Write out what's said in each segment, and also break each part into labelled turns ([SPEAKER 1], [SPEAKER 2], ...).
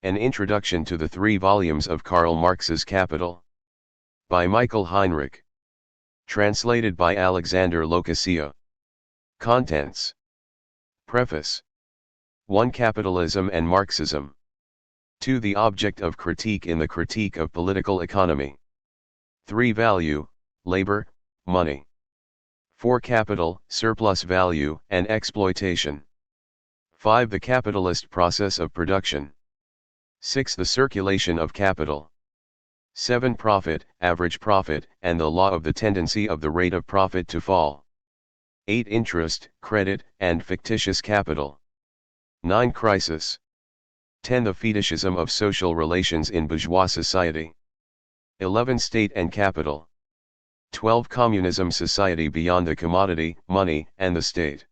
[SPEAKER 1] An Introduction to the 3 volumes of Karl Marx's Capital. By Micheal Heinrich. Translated by Alexander Locasia. Contents. Preface. 1. Capitalism and Marxism. 2. The object of critique in the critique of political economy. 3. Value, labor, money. 4. Capital, surplus value, and exploitation. 5. The capitalist process of production. 6. The circulation of capital. 7. Profit, average profit, and the law of the tendency of the rate of profit to fall. 8. Interest, credit, and fictitious capital. 9. Crisis. 10. The fetishism of social relations in bourgeois society. 11. State and capital. 12. Communism society beyond the commodity, money, and the state.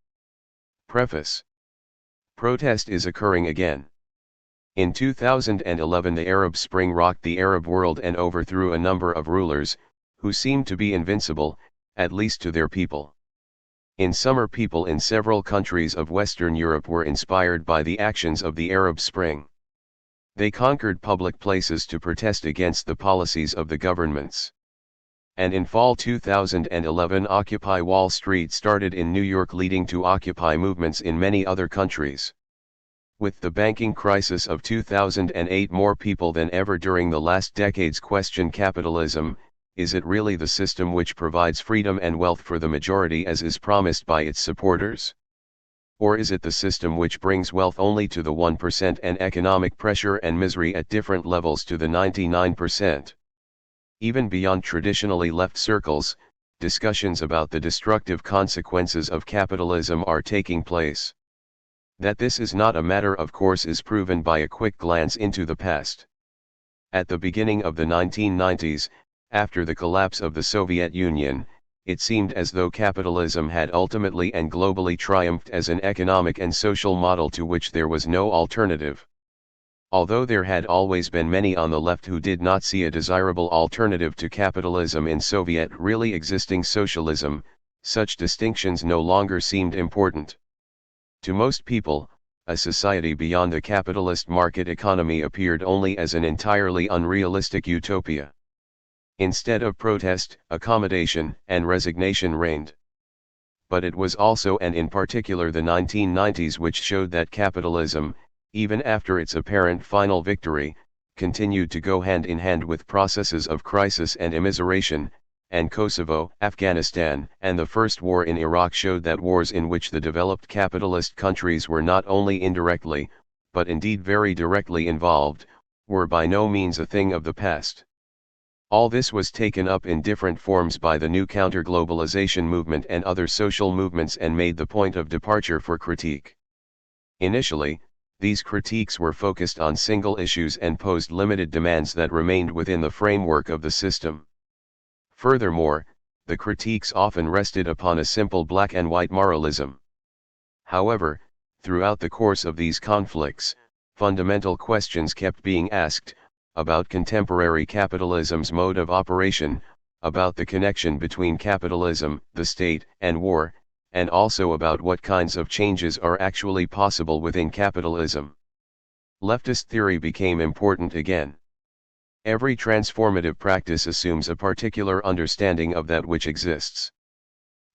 [SPEAKER 1] Preface. Protest is occurring again. In 2011 the Arab Spring rocked the Arab world and overthrew a number of rulers, who seemed to be invincible, at least to their people. In summer people in several countries of Western Europe were inspired by the actions of the Arab Spring. They conquered public places to protest against the policies of the governments. And in fall 2011 Occupy Wall Street started in New York, leading to Occupy movements in many other countries. With the banking crisis of 2008, more people than ever during the last decades question capitalism. Is it really the system which provides freedom and wealth for the majority as is promised by its supporters? Or is it the system which brings wealth only to the 1% and economic pressure and misery at different levels to the 99%? Even beyond traditionally left circles, discussions about the destructive consequences of capitalism are taking place. That this is not a matter of course is proven by a quick glance into the past. At the beginning of the 1990s, after the collapse of the Soviet Union, it seemed as though capitalism had ultimately and globally triumphed as an economic and social model to which there was no alternative. Although there had always been many on the left who did not see a desirable alternative to capitalism in Soviet really existing socialism, such distinctions no longer seemed important. To most people, a society beyond the capitalist market economy appeared only as an entirely unrealistic utopia. Instead of protest, accommodation, and resignation reigned. But it was also and in particular the 1990s which showed that capitalism, even after its apparent final victory, continued to go hand in hand with processes of crisis and immiseration, and Kosovo, Afghanistan, and the First War in Iraq showed that wars in which the developed capitalist countries were not only indirectly, but indeed very directly involved, were by no means a thing of the past. All this was taken up in different forms by the new counter-globalization movement and other social movements and made the point of departure for critique. Initially, these critiques were focused on single issues and posed limited demands that remained within the framework of the system. Furthermore, the critiques often rested upon a simple black and white moralism. However, throughout the course of these conflicts, fundamental questions kept being asked, about contemporary capitalism's mode of operation, about the connection between capitalism, the state, and war, and also about what kinds of changes are actually possible within capitalism. Leftist theory became important again. Every transformative practice assumes a particular understanding of that which exists.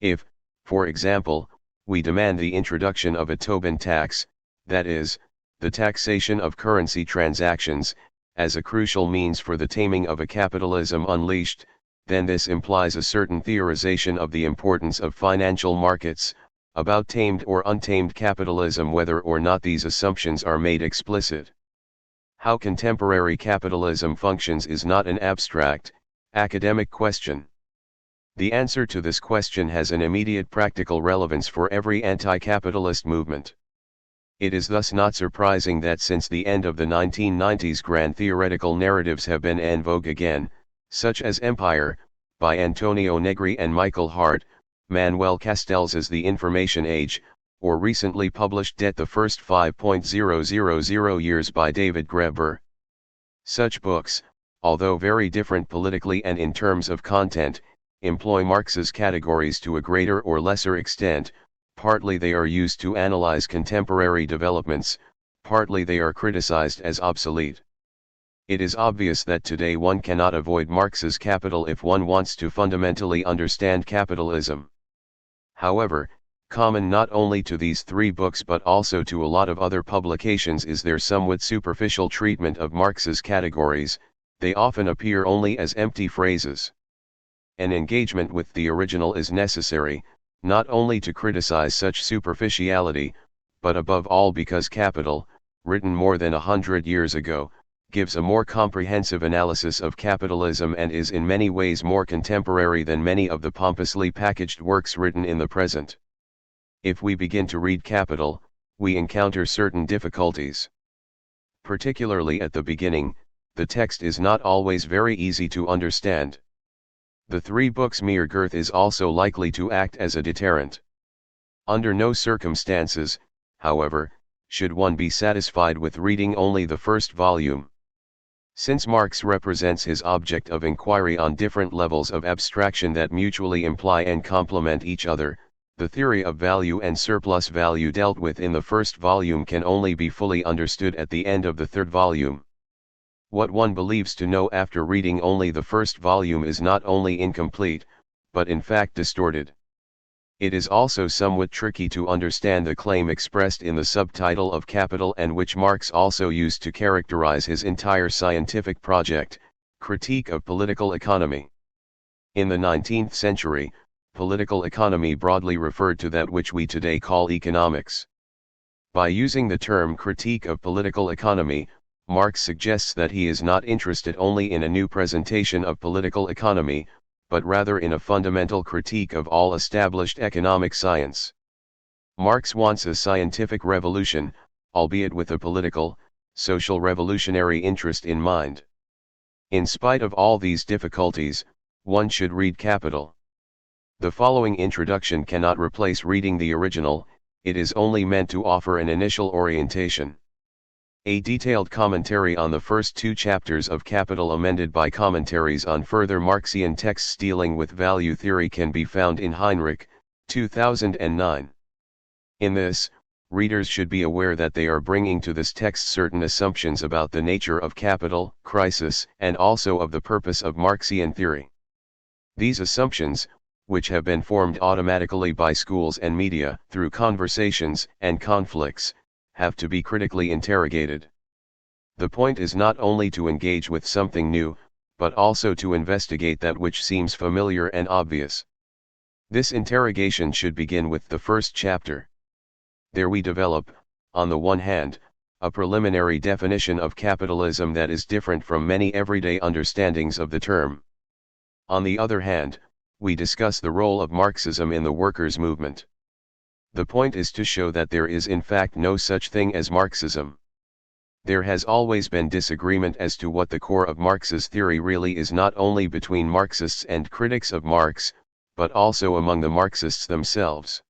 [SPEAKER 1] If, for example, we demand the introduction of a Tobin tax, that is, the taxation of currency transactions, as a crucial means for the taming of a capitalism unleashed, then this implies a certain theorization of the importance of financial markets, about tamed or untamed capitalism whether or not these assumptions are made explicit. How contemporary capitalism functions is not an abstract, academic question. The answer to this question has an immediate practical relevance for every anti-capitalist movement. It is thus not surprising that since the end of the 1990s grand theoretical narratives have been en vogue again, such as Empire, by Antonio Negri and Michael Hart, Manuel Castells' The Information Age, or recently published Debt the First 5.000 Years by David Graeber. Such books, although very different politically and in terms of content, employ Marx's categories to a greater or lesser extent. Partly they are used to analyze contemporary developments, partly they are criticized as obsolete. It is obvious that today one cannot avoid Marx's Capital if one wants to fundamentally understand capitalism. However, common not only to these three books but also to a lot of other publications is their somewhat superficial treatment of Marx's categories. They often appear only as empty phrases. An engagement with the original is necessary, not only to criticize such superficiality, but above all because Capital, written more than 100 years ago, gives a more comprehensive analysis of capitalism and is in many ways more contemporary than many of the pompously packaged works written in the present. If we begin to read Capital, we encounter certain difficulties. Particularly at the beginning, the text is not always very easy to understand. The three books' mere girth is also likely to act as a deterrent. Under no circumstances, however, should one be satisfied with reading only the first volume. Since Marx represents his object of inquiry on different levels of abstraction that mutually imply and complement each other, the theory of value and surplus value dealt with in the first volume can only be fully understood at the end of the third volume. What one believes to know after reading only the first volume is not only incomplete, but in fact distorted. It is also somewhat tricky to understand the claim expressed in the subtitle of Capital and which Marx also used to characterize his entire scientific project, Critique of Political Economy. In the 19th century, political economy broadly referred to that which we today call economics. By using the term critique of political economy, Marx suggests that he is not interested only in a new presentation of political economy, but rather in a fundamental critique of all established economic science. Marx wants a scientific revolution, albeit with a political, social revolutionary interest in mind. In spite of all these difficulties, one should read Capital. The following introduction cannot replace reading the original, it is only meant to offer an initial orientation. A detailed commentary on the first two chapters of Capital amended by commentaries on further Marxian texts dealing with value theory can be found in Heinrich, 2009. In this, readers should be aware that they are bringing to this text certain assumptions about the nature of capital, crisis, and also of the purpose of Marxian theory. These assumptions, which have been formed automatically by schools and media through conversations and conflicts, have to be critically interrogated. The point is not only to engage with something new, but also to investigate that which seems familiar and obvious. This interrogation should begin with the first chapter. There we develop, on the one hand, a preliminary definition of capitalism that is different from many everyday understandings of the term. On the other hand, we discuss the role of Marxism in the workers' movement. The point is to show that there is in fact no such thing as Marxism. There has always been disagreement as to what the core of Marx's theory really is, not only between Marxists and critics of Marx, but also among the Marxists themselves.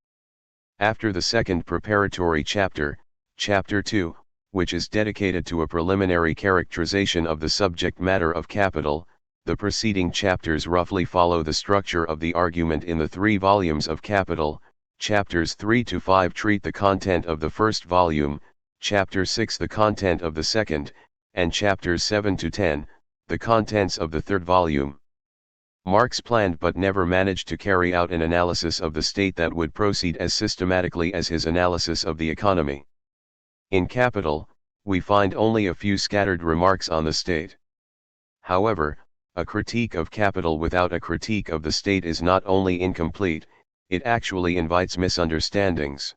[SPEAKER 1] After the second preparatory chapter, Chapter 2, which is dedicated to a preliminary characterization of the subject matter of capital, the preceding chapters roughly follow the structure of the argument in the 3 volumes of Capital. Chapters 3 to 5 treat the content of the first volume, Chapter 6 the content of the second, and Chapters 7 to 10, the contents of the third volume. Marx planned but never managed to carry out an analysis of the state that would proceed as systematically as his analysis of the economy. In Capital, we find only a few scattered remarks on the state. However, a critique of capital without a critique of the state is not only incomplete, it actually invites misunderstandings.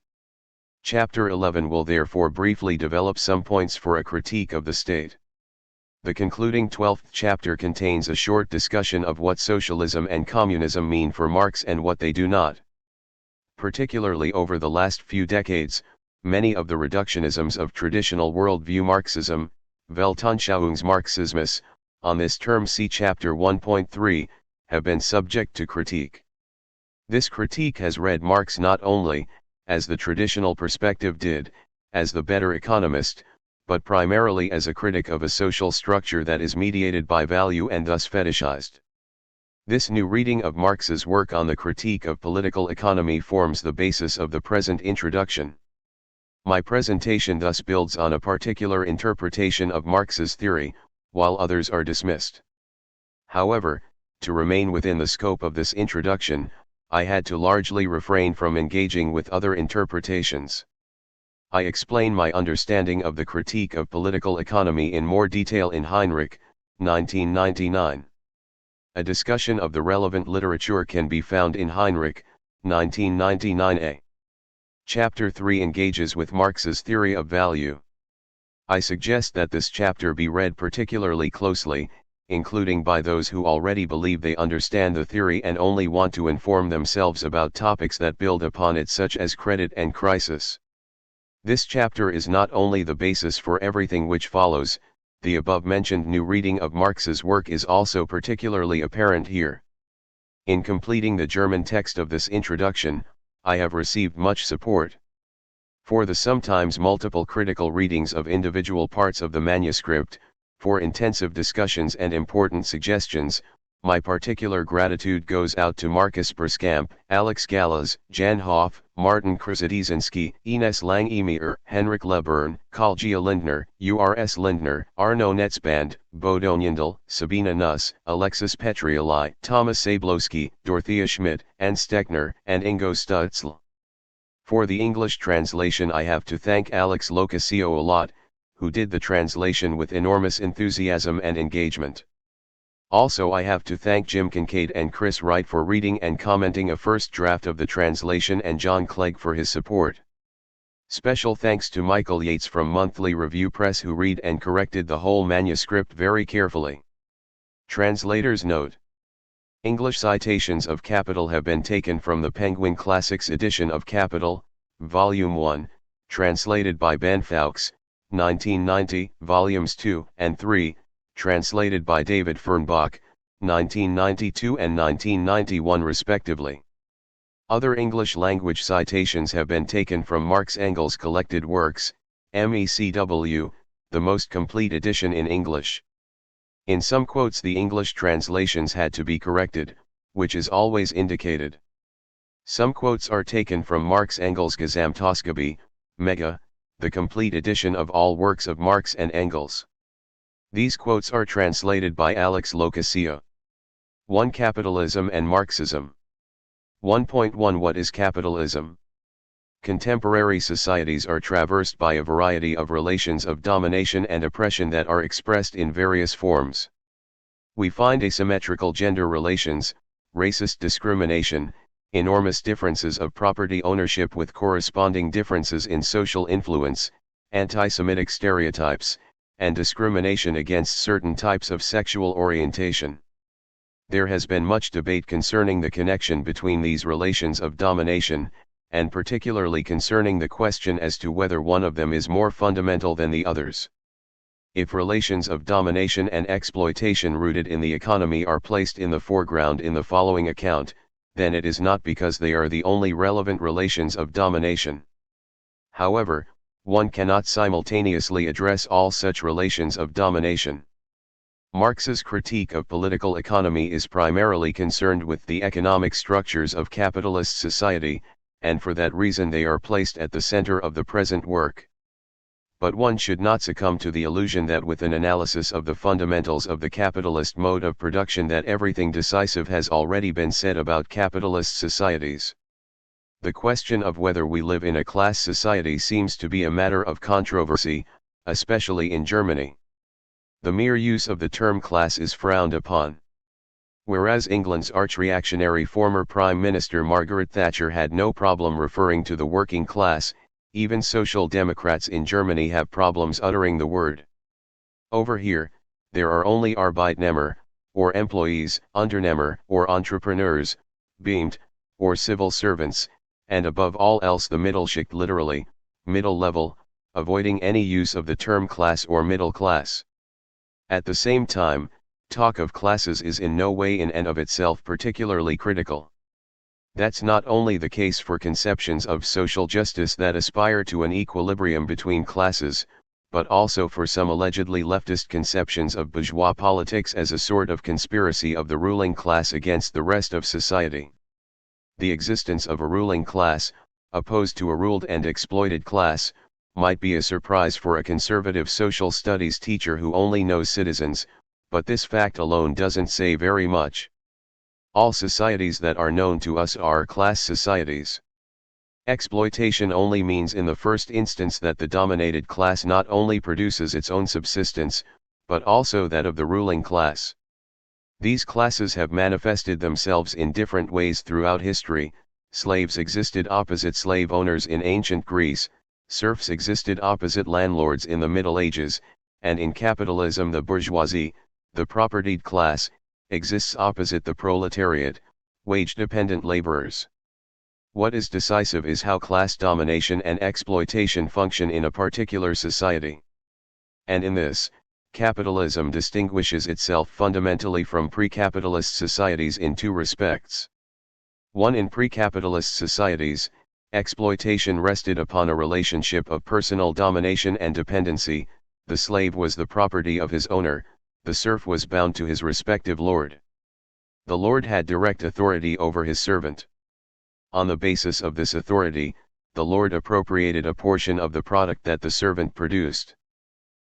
[SPEAKER 1] Chapter 11 will therefore briefly develop some points for a critique of the state. The concluding 12th chapter contains a short discussion of what socialism and communism mean for Marx and what they do not. Particularly over the last few decades, many of the reductionisms of traditional worldview Marxism, Weltanschauungsmarxismus, on this term see chapter 1.3, have been subject to critique. This critique has read Marx not only, as the traditional perspective did, as the better economist, but primarily as a critic of a social structure that is mediated by value and thus fetishized. This new reading of Marx's work on the critique of political economy forms the basis of the present introduction. My presentation thus builds on a particular interpretation of Marx's theory, while others are dismissed. However, to remain within the scope of this introduction, I had to largely refrain from engaging with other interpretations. I explain my understanding of the critique of political economy in more detail in Heinrich, 1999. A discussion of the relevant literature can be found in Heinrich, 1999a. Chapter 3 engages with Marx's theory of value. I suggest that this chapter be read particularly closely, including by those who already believe they understand the theory and only want to inform themselves about topics that build upon it, such as credit and crisis. This chapter is not only the basis for everything which follows, the above-mentioned new reading of Marx's work is also particularly apparent here. In completing the German text of this introduction, I have received much support. For the sometimes multiple critical readings of individual parts of the manuscript, for intensive discussions and important suggestions, my particular gratitude goes out to Marcus Perskamp, Alex Gallas, Jan Hoff, Martin Krzyzewski, Ines Lang-Emir, Henrik Lebern, Karl Lindner, Urs Lindner, Arno Netzband, Bodo Njendl, Sabina Nuss, Alexis Petrioli, Thomas Sablowski, Dorothea Schmidt, Anne Steckner, and Ingo Stutzl. For the English translation I have to thank Alex Locasio a lot, who did the translation with enormous enthusiasm and engagement. Also I have to thank Jim Kincaid and Chris Wright for reading and commenting a first draft of the translation, and John Clegg for his support. Special thanks to Michael Yates from Monthly Review Press, who read and corrected the whole manuscript very carefully. Translator's note: English citations of Capital have been taken from the Penguin Classics edition of Capital, Volume 1, translated by Ben Fowkes, 1990, Volumes 2 and 3, translated by David Fernbach, 1992 and 1991 respectively. Other English-language citations have been taken from Marx Engels' collected works, MECW, the most complete edition in English. In some quotes the English translations had to be corrected, which is always indicated. Some quotes are taken from Marx Engels' Gesamtausgabe, Mega, the complete edition of all works of Marx and Engels. These quotes are translated by Alex Locasio. 1. Capitalism and Marxism. 1.1 What is capitalism? Contemporary societies are traversed by a variety of relations of domination and oppression that are expressed in various forms. We find asymmetrical gender relations, racist discrimination, enormous differences of property ownership with corresponding differences in social influence, anti-Semitic stereotypes, and discrimination against certain types of sexual orientation. There has been much debate concerning the connection between these relations of domination, and particularly concerning the question as to whether one of them is more fundamental than the others. If relations of domination and exploitation rooted in the economy are placed in the foreground in the following account, then it is not because they are the only relevant relations of domination. However, one cannot simultaneously address all such relations of domination. Marx's critique of political economy is primarily concerned with the economic structures of capitalist society, and for that reason they are placed at the center of the present work. But one should not succumb to the illusion that with an analysis of the fundamentals of the capitalist mode of production that everything decisive has already been said about capitalist societies. The question of whether we live in a class society seems to be a matter of controversy, especially in Germany. The mere use of the term class is frowned upon. Whereas England's arch-reactionary former Prime Minister Margaret Thatcher had no problem referring to the working class, even Social Democrats in Germany have problems uttering the word. Over here, there are only Arbeitnehmer, or employees, Unternehmer, or entrepreneurs, Beamt, or civil servants, and above all else the Mittelschicht, literally, middle level, avoiding any use of the term class or middle class. At the same time, talk of classes is in no way in and of itself particularly critical. That's not only the case for conceptions of social justice that aspire to an equilibrium between classes, but also for some allegedly leftist conceptions of bourgeois politics as a sort of conspiracy of the ruling class against the rest of society. The existence of a ruling class, opposed to a ruled and exploited class, might be a surprise for a conservative social studies teacher who only knows citizens, but this fact alone doesn't say very much. All societies that are known to us are class societies. Exploitation only means in the first instance that the dominated class not only produces its own subsistence, but also that of the ruling class. These classes have manifested themselves in different ways throughout history. Slaves existed opposite slave owners in ancient Greece, serfs existed opposite landlords in the Middle Ages, and in capitalism the bourgeoisie, the propertied class, exists opposite the proletariat, wage-dependent laborers. What is decisive is how class domination and exploitation function in a particular society. And in this, capitalism distinguishes itself fundamentally from pre-capitalist societies in two respects. One, in pre-capitalist societies, exploitation rested upon a relationship of personal domination and dependency. The slave was the property of his owner, the serf was bound to his respective lord. The lord had direct authority over his servant. On the basis of this authority, the lord appropriated a portion of the product that the servant produced.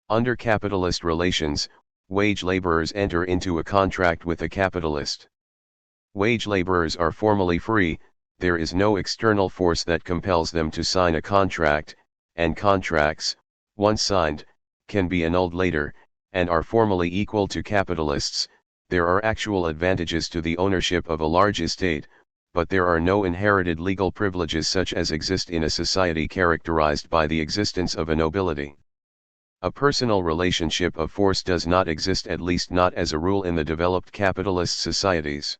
[SPEAKER 1] Under capitalist relations, wage laborers enter into a contract with a capitalist. Wage laborers are formally free, there is no external force that compels them to sign a contract, and contracts, once signed, can be annulled later, and are formally equal to capitalists. There are actual advantages to the ownership of a large estate, but there are no inherited legal privileges such as exist in a society characterized by the existence of a nobility. A personal relationship of force does not exist, at least not as a rule, in the developed capitalist societies.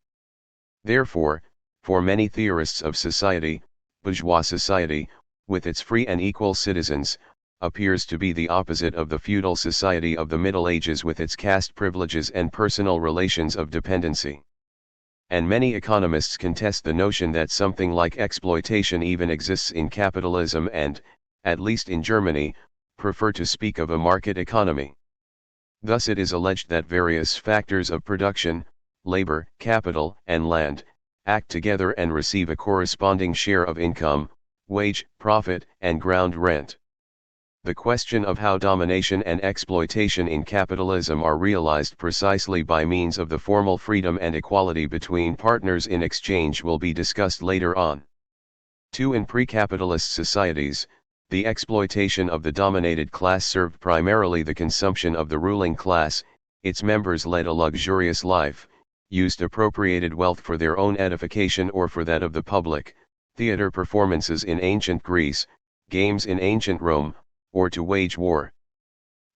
[SPEAKER 1] Therefore, for many theorists of society, bourgeois society, with its free and equal citizens, appears to be the opposite of the feudal society of the Middle Ages with its caste privileges and personal relations of dependency. And many economists contest the notion that something like exploitation even exists in capitalism and, at least in Germany, prefer to speak of a market economy. Thus it is alleged that various factors of production, labor, capital, and land, act together and receive a corresponding share of income, wage, profit, and ground rent. The question of how domination and exploitation in capitalism are realized precisely by means of the formal freedom and equality between partners in exchange will be discussed later on. 2. In pre-capitalist societies, the exploitation of the dominated class served primarily the consumption of the ruling class. Its members led a luxurious life, used appropriated wealth for their own edification or for that of the public, theater performances in ancient Greece, games in ancient Rome, or to wage war.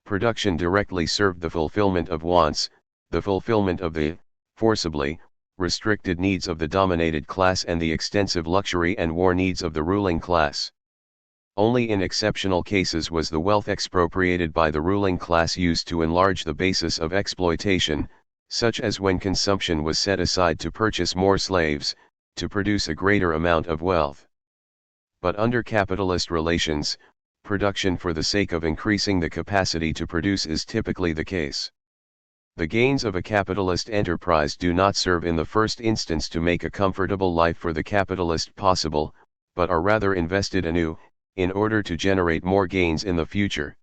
[SPEAKER 1] Production directly served the fulfillment of wants, the fulfillment of the, forcibly, restricted needs of the dominated class and the extensive luxury and war needs of the ruling class. Only in exceptional cases was the wealth expropriated by the ruling class used to enlarge the basis of exploitation, such as when consumption was set aside to purchase more slaves, to produce a greater amount of wealth. But under capitalist relations, production for the sake of increasing the capacity to produce is typically the case. The gains of a capitalist enterprise do not serve in the first instance to make a comfortable life for the capitalist possible, but are rather invested anew, in order to generate more gains in the future.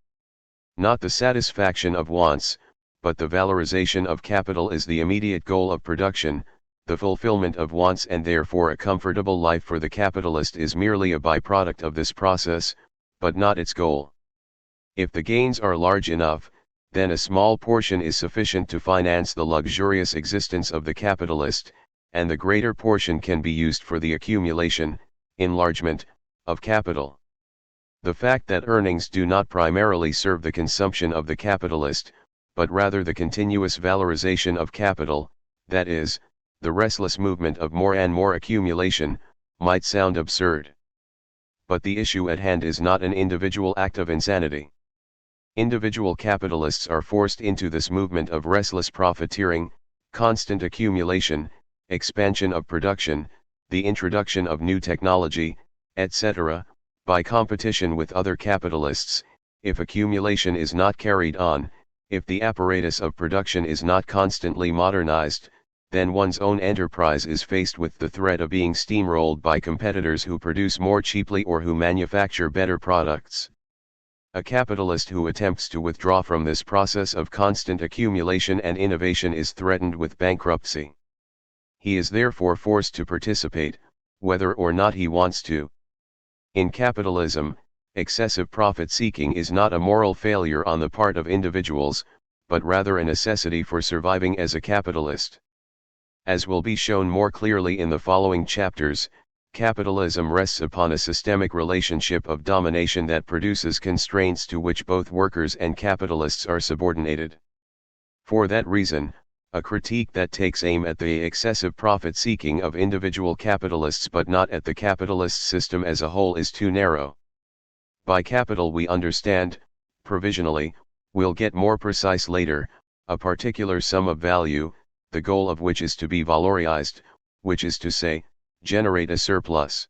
[SPEAKER 1] Not the satisfaction of wants, but the valorization of capital is the immediate goal of production. The fulfillment of wants and therefore a comfortable life for the capitalist is merely a byproduct of this process, but not its goal. If the gains are large enough, then a small portion is sufficient to finance the luxurious existence of the capitalist, and the greater portion can be used for the accumulation, enlargement, of capital. The fact that earnings do not primarily serve the consumption of the capitalist, but rather the continuous valorization of capital, that is, the restless movement of more and more accumulation, might sound absurd. But the issue at hand is not an individual act of insanity. Individual capitalists are forced into this movement of restless profiteering, constant accumulation, expansion of production, the introduction of new technology, etc., by competition with other capitalists. If accumulation is not carried on, if the apparatus of production is not constantly modernized, then one's own enterprise is faced with the threat of being steamrolled by competitors who produce more cheaply or who manufacture better products. A capitalist who attempts to withdraw from this process of constant accumulation and innovation is threatened with bankruptcy. He is therefore forced to participate, whether or not he wants to. In capitalism, excessive profit-seeking is not a moral failure on the part of individuals, but rather a necessity for surviving as a capitalist. As will be shown more clearly in the following chapters, capitalism rests upon a systemic relationship of domination that produces constraints to which both workers and capitalists are subordinated. For that reason, a critique that takes aim at the excessive profit-seeking of individual capitalists but not at the capitalist system as a whole is too narrow. By capital we understand, provisionally, we'll get more precise later, a particular sum of value, the goal of which is to be valorized, which is to say, generate a surplus.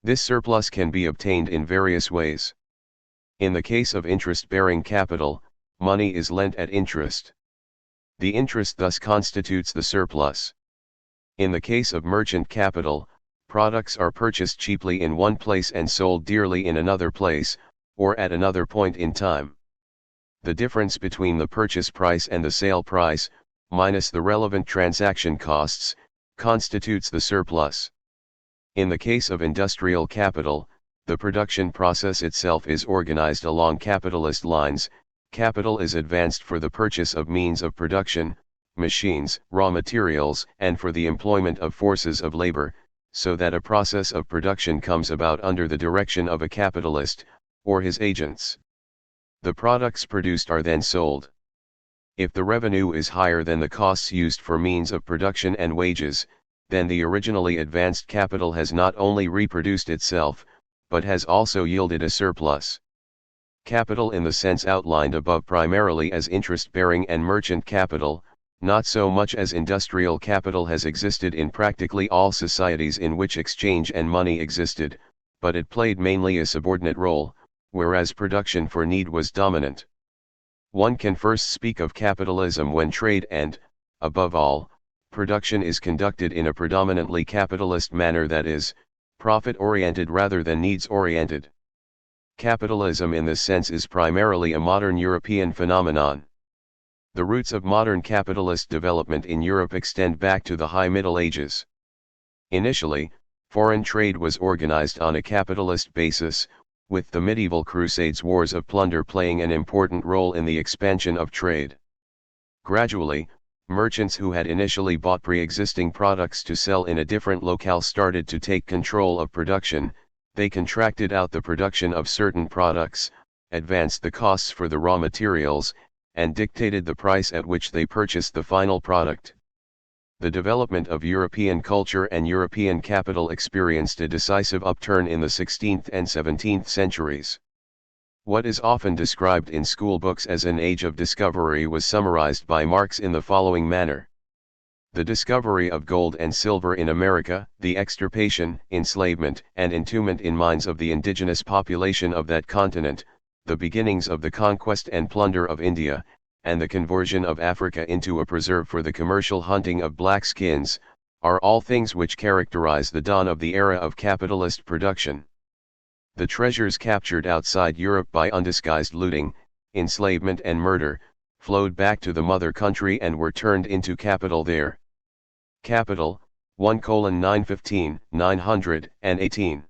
[SPEAKER 1] This surplus can be obtained in various ways. In the case of interest-bearing capital, money is lent at interest. The interest thus constitutes the surplus. In the case of merchant capital, products are purchased cheaply in one place and sold dearly in another place, or at another point in time. The difference between the purchase price and the sale price, minus the relevant transaction costs, constitutes the surplus. In the case of industrial capital, the production process itself is organized along capitalist lines. Capital is advanced for the purchase of means of production, machines, raw materials, and for the employment of forces of labor, so that a process of production comes about under the direction of a capitalist, or his agents. The products produced are then sold. If the revenue is higher than the costs used for means of production and wages, then the originally advanced capital has not only reproduced itself, but has also yielded a surplus. Capital in the sense outlined above primarily as interest-bearing and merchant capital, not so much as industrial capital, has existed in practically all societies in which exchange and money existed, but it played mainly a subordinate role, whereas production for need was dominant. One can first speak of capitalism when trade and, above all, production is conducted in a predominantly capitalist manner, that is, profit-oriented rather than needs-oriented. Capitalism in this sense is primarily a modern European phenomenon. The roots of modern capitalist development in Europe extend back to the High Middle Ages. Initially, foreign trade was organized on a capitalist basis, with the medieval Crusades wars of plunder playing an important role in the expansion of trade. Gradually, merchants who had initially bought pre-existing products to sell in a different locale started to take control of production. They contracted out the production of certain products, advanced the costs for the raw materials, and dictated the price at which they purchased the final product. The development of European culture and European capital experienced a decisive upturn in the 16th and 17th centuries. What is often described in school books as an age of discovery was summarized by Marx in the following manner. The discovery of gold and silver in America, the extirpation, enslavement, and entombment in mines of the indigenous population of that continent, the beginnings of the conquest and plunder of India, and the conversion of Africa into a preserve for the commercial hunting of black skins, are all things which characterize the dawn of the era of capitalist production. The treasures captured outside Europe by undisguised looting, enslavement and murder, flowed back to the mother country and were turned into capital there. Capital, 1:915, 918.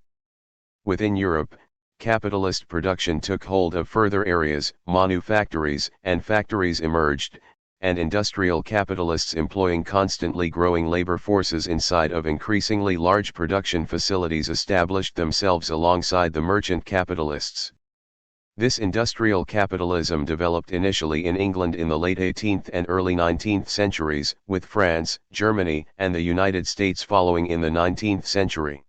[SPEAKER 1] Within Europe, capitalist production took hold of further areas, manufactories and factories emerged, and industrial capitalists employing constantly growing labor forces inside of increasingly large production facilities established themselves alongside the merchant capitalists. This industrial capitalism developed initially in England in the late 18th and early 19th centuries, with France, Germany, and the United States following in the 19th century.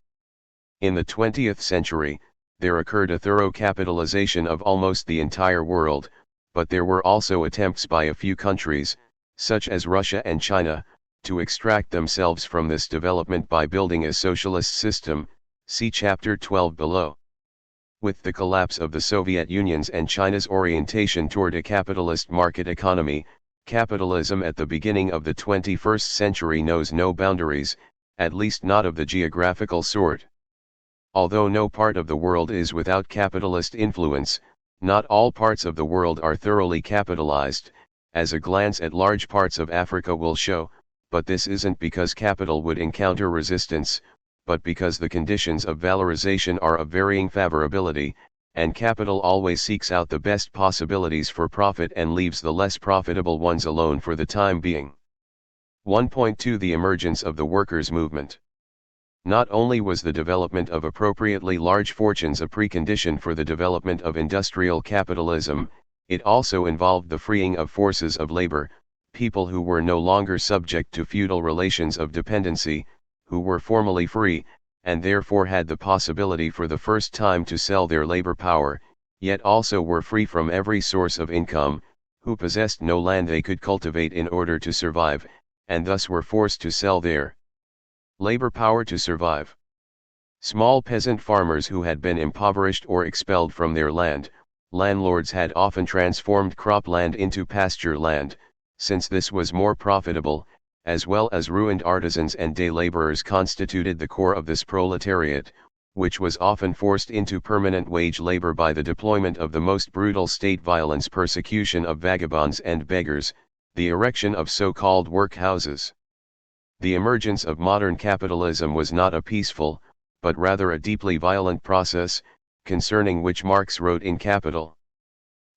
[SPEAKER 1] In the 20th century, there occurred a thorough capitalization of almost the entire world, but there were also attempts by a few countries, such as Russia and China, to extract themselves from this development by building a socialist system, see Chapter 12 below. With the collapse of the Soviet Union's and China's orientation toward a capitalist market economy, capitalism at the beginning of the 21st century knows no boundaries, at least not of the geographical sort. Although no part of the world is without capitalist influence, Not all parts of the world are thoroughly capitalized, as a glance at large parts of Africa will show, but this isn't because capital would encounter resistance, but because the conditions of valorization are of varying favorability, and capital always seeks out the best possibilities for profit and leaves the less profitable ones alone for the time being. 1.2 The emergence of the workers' movement. Not only was the development of appropriately large fortunes a precondition for the development of industrial capitalism, it also involved the freeing of forces of labor, people who were no longer subject to feudal relations of dependency, who were formally free, and therefore had the possibility for the first time to sell their labor power, yet also were free from every source of income, who possessed no land they could cultivate in order to survive, and thus were forced to sell their labor power to survive. Small peasant farmers who had been impoverished or expelled from their land, landlords had often transformed cropland into pasture land, since this was more profitable, as well as ruined artisans and day laborers constituted the core of this proletariat, which was often forced into permanent wage labor by the deployment of the most brutal state violence, persecution of vagabonds and beggars, the erection of so-called workhouses. The emergence of modern capitalism was not a peaceful, but rather a deeply violent process, concerning which Marx wrote in Capital.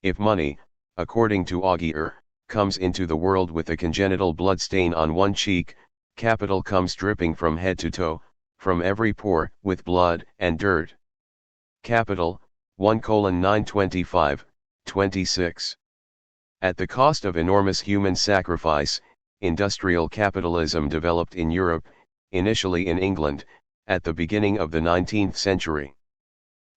[SPEAKER 1] If money, according to Augier, comes into the world with a congenital blood stain on one cheek, capital comes dripping from head to toe, from every pore, with blood and dirt. Capital, 1:925, 26. At the cost of enormous human sacrifice, industrial capitalism developed in Europe, initially in England, at the beginning of the 19th century.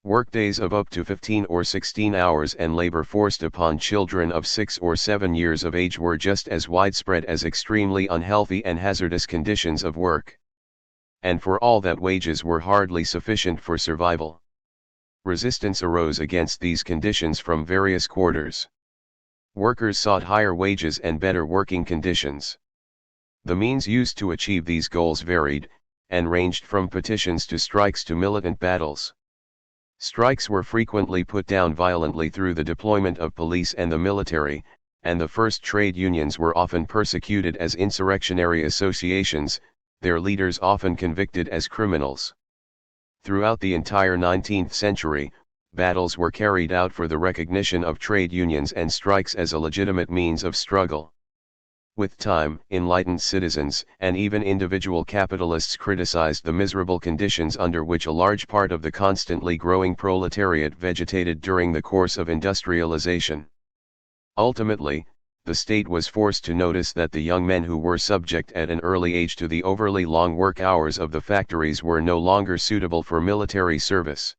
[SPEAKER 1] Workdays of up to 15 or 16 hours and labor forced upon children of 6 or 7 years of age were just as widespread as extremely unhealthy and hazardous conditions of work. And for all that, wages were hardly sufficient for survival. Resistance arose against these conditions from various quarters. Workers sought higher wages and better working conditions. The means used to achieve these goals varied, and ranged from petitions to strikes to militant battles. Strikes were frequently put down violently through the deployment of police and the military, and the first trade unions were often persecuted as insurrectionary associations, their leaders often convicted as criminals. Throughout the entire 19th century, battles were carried out for the recognition of trade unions and strikes as a legitimate means of struggle. With time, enlightened citizens and even individual capitalists criticized the miserable conditions under which a large part of the constantly growing proletariat vegetated during the course of industrialization. Ultimately, the state was forced to notice that the young men who were subject at an early age to the overly long work hours of the factories were no longer suitable for military service.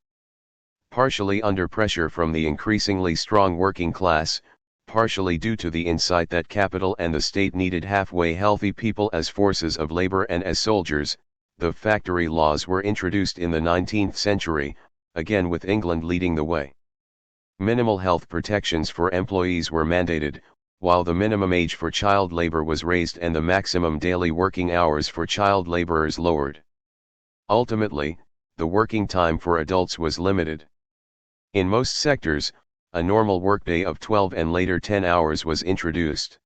[SPEAKER 1] Partially under pressure from the increasingly strong working class, partially due to the insight that capital and the state needed halfway healthy people as forces of labor and as soldiers, the factory laws were introduced in the 19th century, again with England leading the way. Minimal health protections for employees were mandated, while the minimum age for child labor was raised and the maximum daily working hours for child laborers lowered. Ultimately, the working time for adults was limited. In most sectors, a normal workday of 12 and later 10 hours was introduced.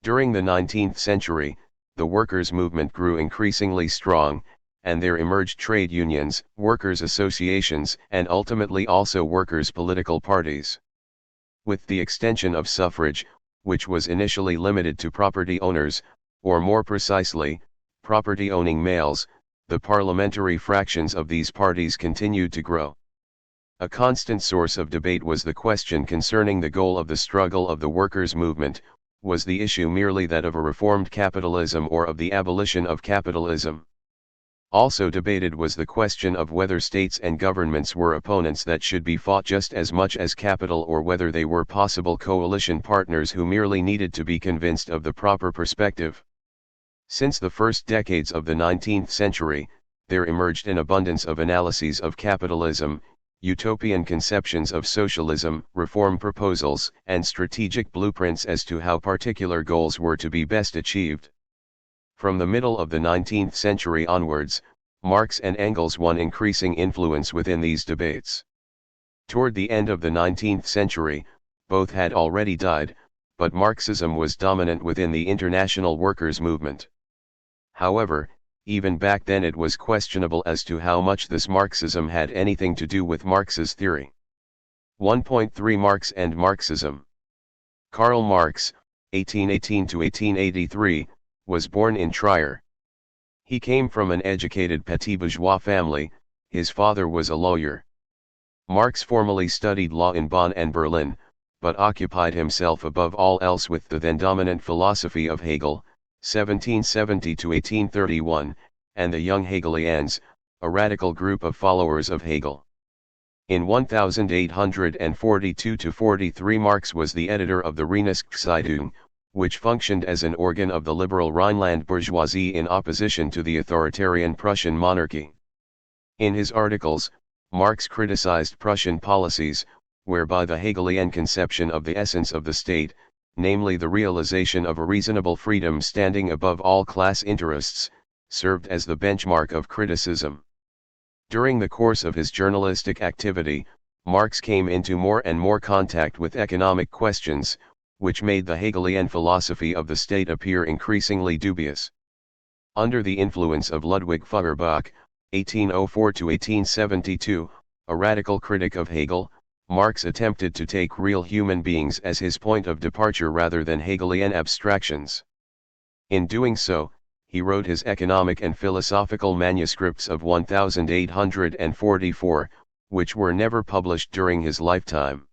[SPEAKER 1] During the 19th century, the workers' movement grew increasingly strong, and there emerged trade unions, workers' associations, and ultimately also workers' political parties. With the extension of suffrage, which was initially limited to property owners, or more precisely, property-owning males, the parliamentary fractions of these parties continued to grow. A constant source of debate was the question concerning the goal of the struggle of the workers' movement. Was the issue merely that of a reformed capitalism or of the abolition of capitalism? Also debated was the question of whether states and governments were opponents that should be fought just as much as capital, or whether they were possible coalition partners who merely needed to be convinced of the proper perspective. Since the first decades of the 19th century, there emerged an abundance of analyses of capitalism, utopian conceptions of socialism, reform proposals, and strategic blueprints as to how particular goals were to be best achieved. From the middle of the 19th century onwards, Marx and Engels won increasing influence within these debates. Toward the end of the 19th century, both had already died, but Marxism was dominant within the international workers' movement. However, even back then it was questionable as to how much this Marxism had anything to do with Marx's theory. 1.3 Marx and Marxism. Karl Marx, 1818–1883, was born in Trier. He came from an educated petit bourgeois family. His father was a lawyer. Marx formally studied law in Bonn and Berlin, but occupied himself above all else with the then dominant philosophy of Hegel, 1770–1831, and the Young Hegelians, a radical group of followers of Hegel. In 1842–43 Marx was the editor of the Rheinische-Zeitung, which functioned as an organ of the liberal Rhineland bourgeoisie in opposition to the authoritarian Prussian monarchy. In his articles, Marx criticized Prussian policies, whereby the Hegelian conception of the essence of the state, namely the realization of a reasonable freedom standing above all class interests, served as the benchmark of criticism. During the course of his journalistic activity, Marx came into more and more contact with economic questions, which made the Hegelian philosophy of the state appear increasingly dubious. Under the influence of Ludwig Feuerbach, 1804–1872, a radical critic of Hegel, Marx attempted to take real human beings as his point of departure rather than Hegelian abstractions. In doing so, he wrote his economic and philosophical manuscripts of 1844, which were never published during his lifetime.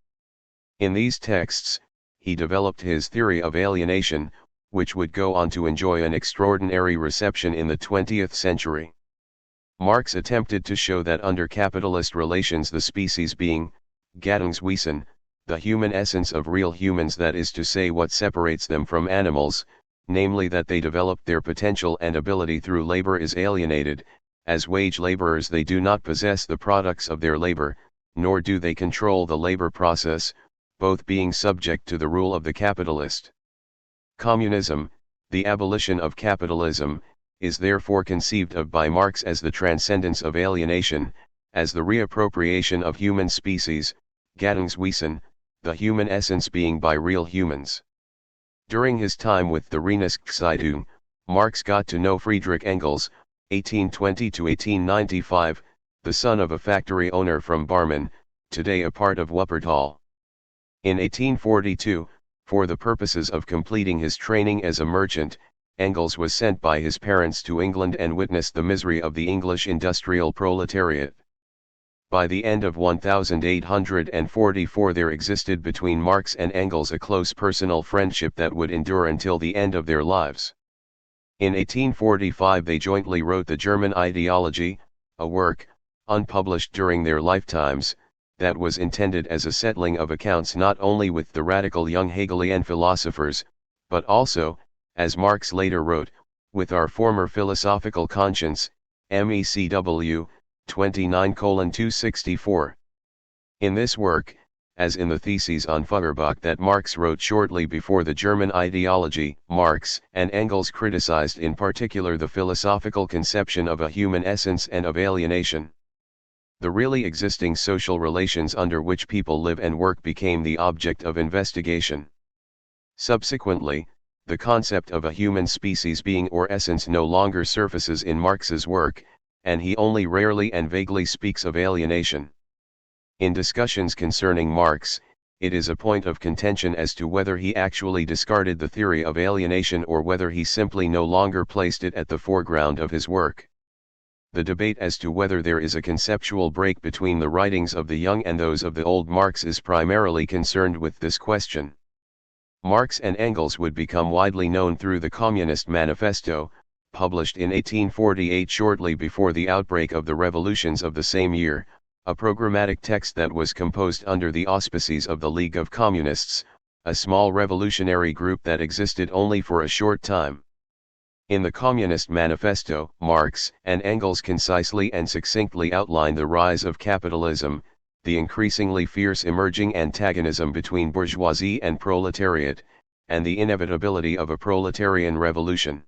[SPEAKER 1] In these texts, he developed his theory of alienation, which would go on to enjoy an extraordinary reception in the 20th century. Marx attempted to show that under capitalist relations the species being, Gattungswesen, the human essence of real humans, that is to say what separates them from animals, namely that they develop their potential and ability through labor, is alienated. As wage laborers they do not possess the products of their labor, nor do they control the labor process, both being subject to the rule of the capitalist. Communism, the abolition of capitalism, is therefore conceived of by Marx as the transcendence of alienation, as the reappropriation of human species, Gattungswesen, the human essence being by real humans. During his time with the Rheinische-Zeitung, Marx got to know Friedrich Engels, 1820–1895, the son of a factory owner from Barmen, today a part of Wuppertal. In 1842, for the purposes of completing his training as a merchant, Engels was sent by his parents to England and witnessed the misery of the English industrial proletariat. By the end of 1844 there existed between Marx and Engels a close personal friendship that would endure until the end of their lives. In 1845 they jointly wrote the German Ideology, a work, unpublished during their lifetimes, that was intended as a settling of accounts not only with the radical young Hegelian philosophers, but also, as Marx later wrote, with our former philosophical conscience, MECW, 29:264. In this work, as in the theses on Feuerbach that Marx wrote shortly before the German Ideology, Marx and Engels criticized in particular the philosophical conception of a human essence and of alienation. The really existing social relations under which people live and work became the object of investigation. Subsequently, the concept of a human species being or essence no longer surfaces in Marx's work, and he only rarely and vaguely speaks of alienation. In discussions concerning Marx, it is a point of contention as to whether he actually discarded the theory of alienation or whether he simply no longer placed it at the foreground of his work. The debate as to whether there is a conceptual break between the writings of the young and those of the old Marx is primarily concerned with this question. Marx and Engels would become widely known through the Communist Manifesto, published in 1848 shortly before the outbreak of the revolutions of the same year, a programmatic text that was composed under the auspices of the League of Communists, a small revolutionary group that existed only for a short time. In the Communist Manifesto, Marx and Engels concisely and succinctly outlined the rise of capitalism, the increasingly fierce emerging antagonism between bourgeoisie and proletariat, and the inevitability of a proletarian revolution.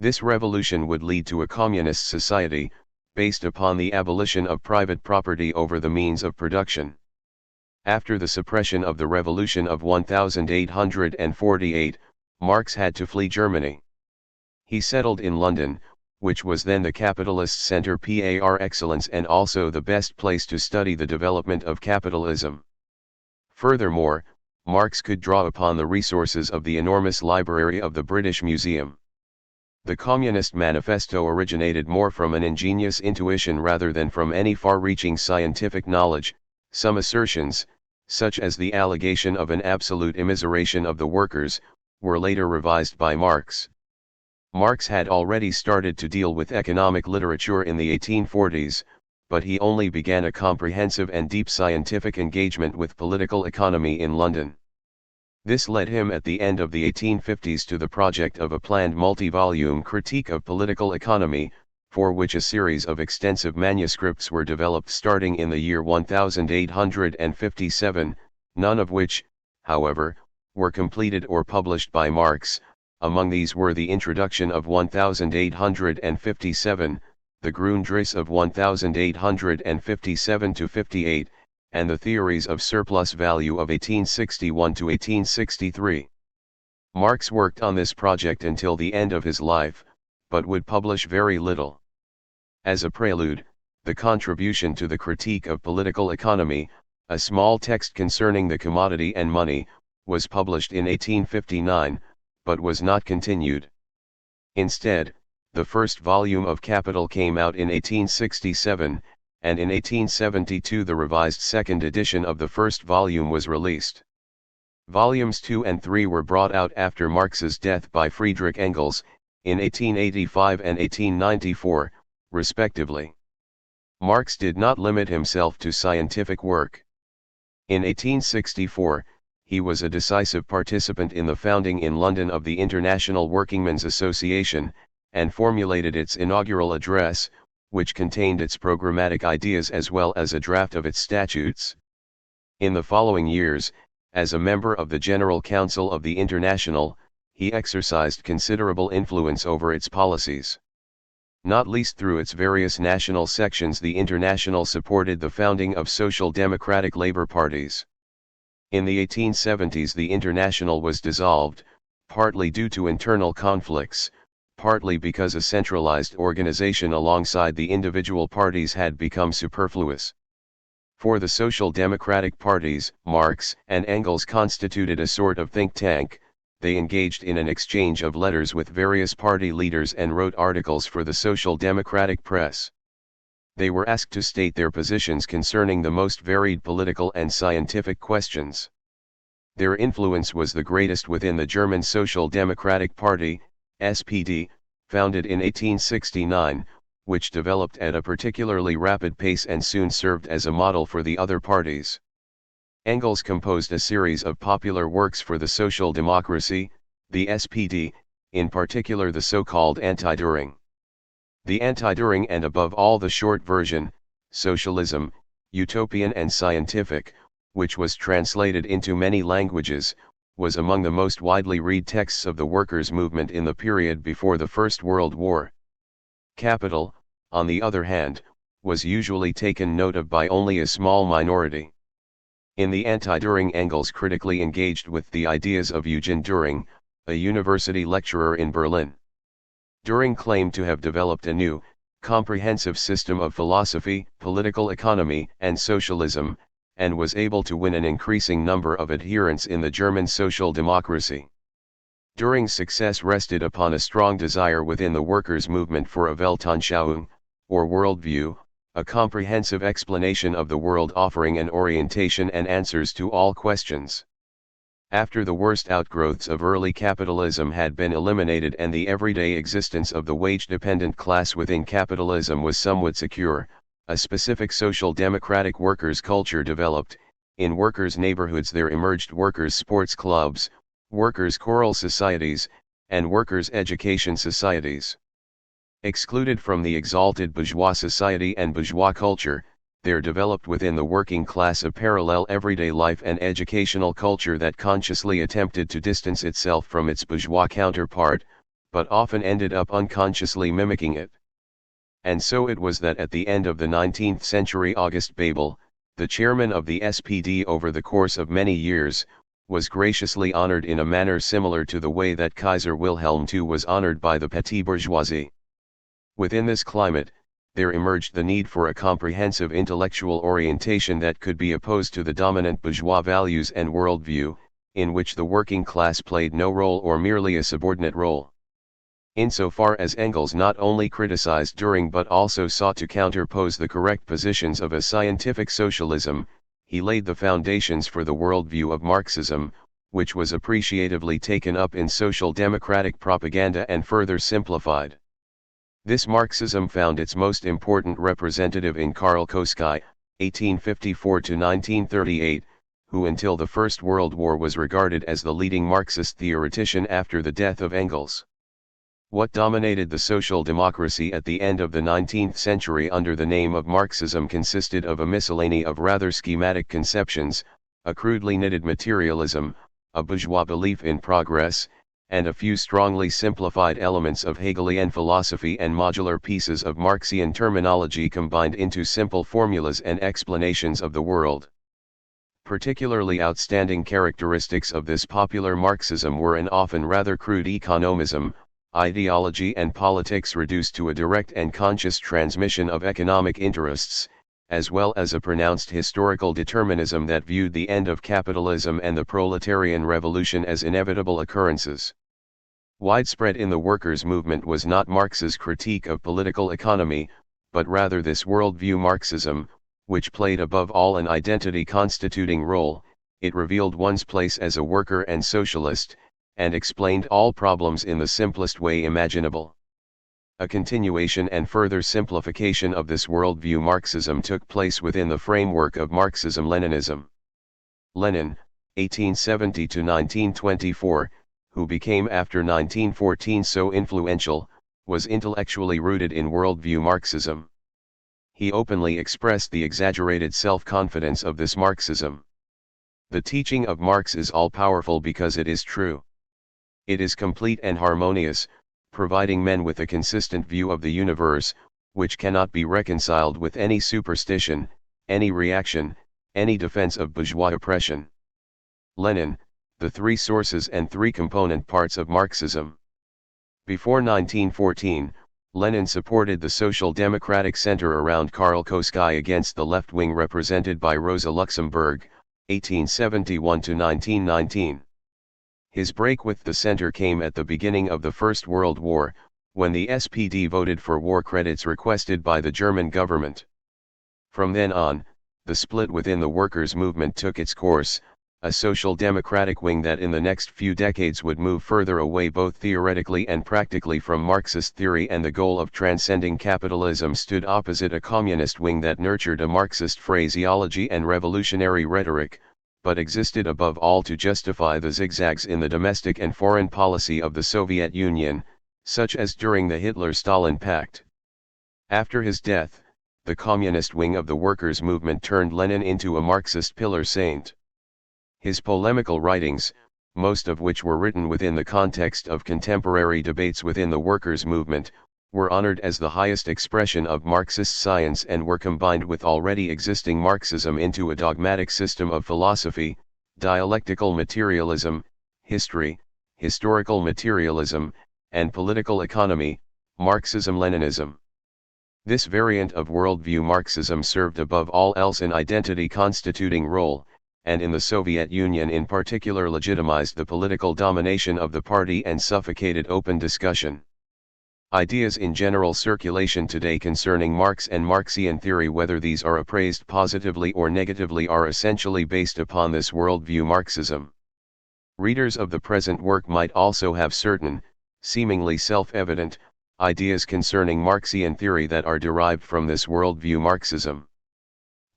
[SPEAKER 1] This revolution would lead to a communist society, based upon the abolition of private property over the means of production. After the suppression of the Revolution of 1848, Marx had to flee Germany. He settled in London, which was then the capitalist center par excellence and also the best place to study the development of capitalism. Furthermore, Marx could draw upon the resources of the enormous library of the British Museum. The Communist Manifesto originated more from an ingenious intuition rather than from any far-reaching scientific knowledge. Some assertions, such as the allegation of an absolute immiseration of the workers, were later revised by Marx. Marx had already started to deal with economic literature in the 1840s, but he only began a comprehensive and deep scientific engagement with political economy in London. This led him at the end of the 1850s to the project of a planned multi-volume critique of political economy, for which a series of extensive manuscripts were developed starting in the year 1857, none of which, however, were completed or published by Marx. Among these were the introduction of 1857, the Grundrisse of 1857-58, and the theories of surplus value of 1861 to 1863. Marx worked on this project until the end of his life, but would publish very little. As a prelude, the contribution to the critique of political economy, a small text concerning the commodity and money, was published in 1859, but was not continued. Instead, the first volume of Capital came out in 1867, and in 1872 the revised second edition of the first volume was released. Volumes 2 and 3 were brought out after Marx's death by Friedrich Engels, in 1885 and 1894, respectively. Marx did not limit himself to scientific work. In 1864, he was a decisive participant in the founding in London of the International Workingmen's Association, and formulated its inaugural address, which contained its programmatic ideas as well as a draft of its statutes. In the following years, as a member of the General Council of the International, he exercised considerable influence over its policies. Not least through its various national sections, the International supported the founding of social democratic labor parties. In the 1870s the International was dissolved, partly due to internal conflicts, partly because a centralized organization alongside the individual parties had become superfluous. For the social democratic parties, Marx and Engels constituted a sort of think tank. They engaged in an exchange of letters with various party leaders and wrote articles for the social democratic press. They were asked to state their positions concerning the most varied political and scientific questions. Their influence was the greatest within the German Social Democratic Party, SPD, founded in 1869, which developed at a particularly rapid pace and soon served as a model for the other parties. Engels composed a series of popular works for the social democracy, the SPD, in particular the so-called Anti-Düring. The Anti-Düring and above all the short version, Socialism, Utopian and Scientific, which was translated into many languages, was among the most widely read texts of the workers' movement in the period before the First World War. Capital, on the other hand, was usually taken note of by only a small minority. In the Anti-Düring, Engels critically engaged with the ideas of Eugen Düring, a university lecturer in Berlin. Düring claimed to have developed a new, comprehensive system of philosophy, political economy, and socialism, and was able to win an increasing number of adherents in the German social democracy. Düring's success rested upon a strong desire within the workers' movement for a Weltanschauung, or worldview, a comprehensive explanation of the world offering an orientation and answers to all questions. After the worst outgrowths of early capitalism had been eliminated and the everyday existence of the wage-dependent class within capitalism was somewhat secure, a specific social democratic workers' culture developed. In workers' neighborhoods there emerged workers' sports clubs, workers' choral societies, and workers' education societies. Excluded from the exalted bourgeois society and bourgeois culture, there developed within the working class a parallel everyday life and educational culture that consciously attempted to distance itself from its bourgeois counterpart, but often ended up unconsciously mimicking it. And so it was that at the end of the 19th century August Bebel, the chairman of the SPD over the course of many years, was graciously honored in a manner similar to the way that Kaiser Wilhelm II was honored by the petty bourgeoisie. Within this climate, there emerged the need for a comprehensive intellectual orientation that could be opposed to the dominant bourgeois values and worldview, in which the working class played no role or merely a subordinate role. Insofar as Engels not only criticized during but also sought to counterpose the correct positions of a scientific socialism, he laid the foundations for the worldview of Marxism, which was appreciatively taken up in social democratic propaganda and further simplified. This Marxism found its most important representative in Karl Koschei, 1854–1938, who until the First World War was regarded as the leading Marxist theoretician after the death of Engels. What dominated the social democracy at the end of the 19th century under the name of Marxism consisted of a miscellany of rather schematic conceptions, a crudely knitted materialism, a bourgeois belief in progress, and a few strongly simplified elements of Hegelian philosophy and modular pieces of Marxian terminology combined into simple formulas and explanations of the world. Particularly outstanding characteristics of this popular Marxism were an often rather crude economism, ideology and politics reduced to a direct and conscious transmission of economic interests, as well as a pronounced historical determinism that viewed the end of capitalism and the proletarian revolution as inevitable occurrences. Widespread in the workers' movement was not Marx's critique of political economy, but rather this worldview Marxism, which played above all an identity-constituting role. It revealed one's place as a worker and socialist, and explained all problems in the simplest way imaginable. A continuation and further simplification of this worldview Marxism took place within the framework of Marxism-Leninism. Lenin, 1870–1924, who became after 1914 so influential, was intellectually rooted in worldview Marxism. He openly expressed the exaggerated self-confidence of this Marxism. The teaching of Marx is all-powerful because it is true. It is complete and harmonious, providing men with a consistent view of the universe, which cannot be reconciled with any superstition, any reaction, any defense of bourgeois oppression. Lenin, the three sources and three component parts of Marxism. Before 1914, Lenin supported the Social Democratic Center around Karl Koschei against the left wing represented by Rosa Luxemburg, 1871–1919. His break with the center came at the beginning of the First World War, when the SPD voted for war credits requested by the German government. From then on, the split within the workers' movement took its course, a social democratic wing that in the next few decades would move further away both theoretically and practically from Marxist theory, and the goal of transcending capitalism stood opposite a communist wing that nurtured a Marxist phraseology and revolutionary rhetoric, but existed above all to justify the zigzags in the domestic and foreign policy of the Soviet Union, such as during the Hitler-Stalin Pact. After his death, the communist wing of the workers' movement turned Lenin into a Marxist pillar saint. His polemical writings, most of which were written within the context of contemporary debates within the workers' movement, were honored as the highest expression of Marxist science and were combined with already existing Marxism into a dogmatic system of philosophy, dialectical materialism, history, historical materialism, and political economy, Marxism-Leninism. This variant of worldview Marxism served above all else an identity-constituting role, and in the Soviet Union in particular legitimized the political domination of the party and suffocated open discussion. Ideas in general circulation today concerning Marx and Marxian theory, whether these are appraised positively or negatively, are essentially based upon this worldview Marxism. Readers of the present work might also have certain, seemingly self-evident, ideas concerning Marxian theory that are derived from this worldview Marxism.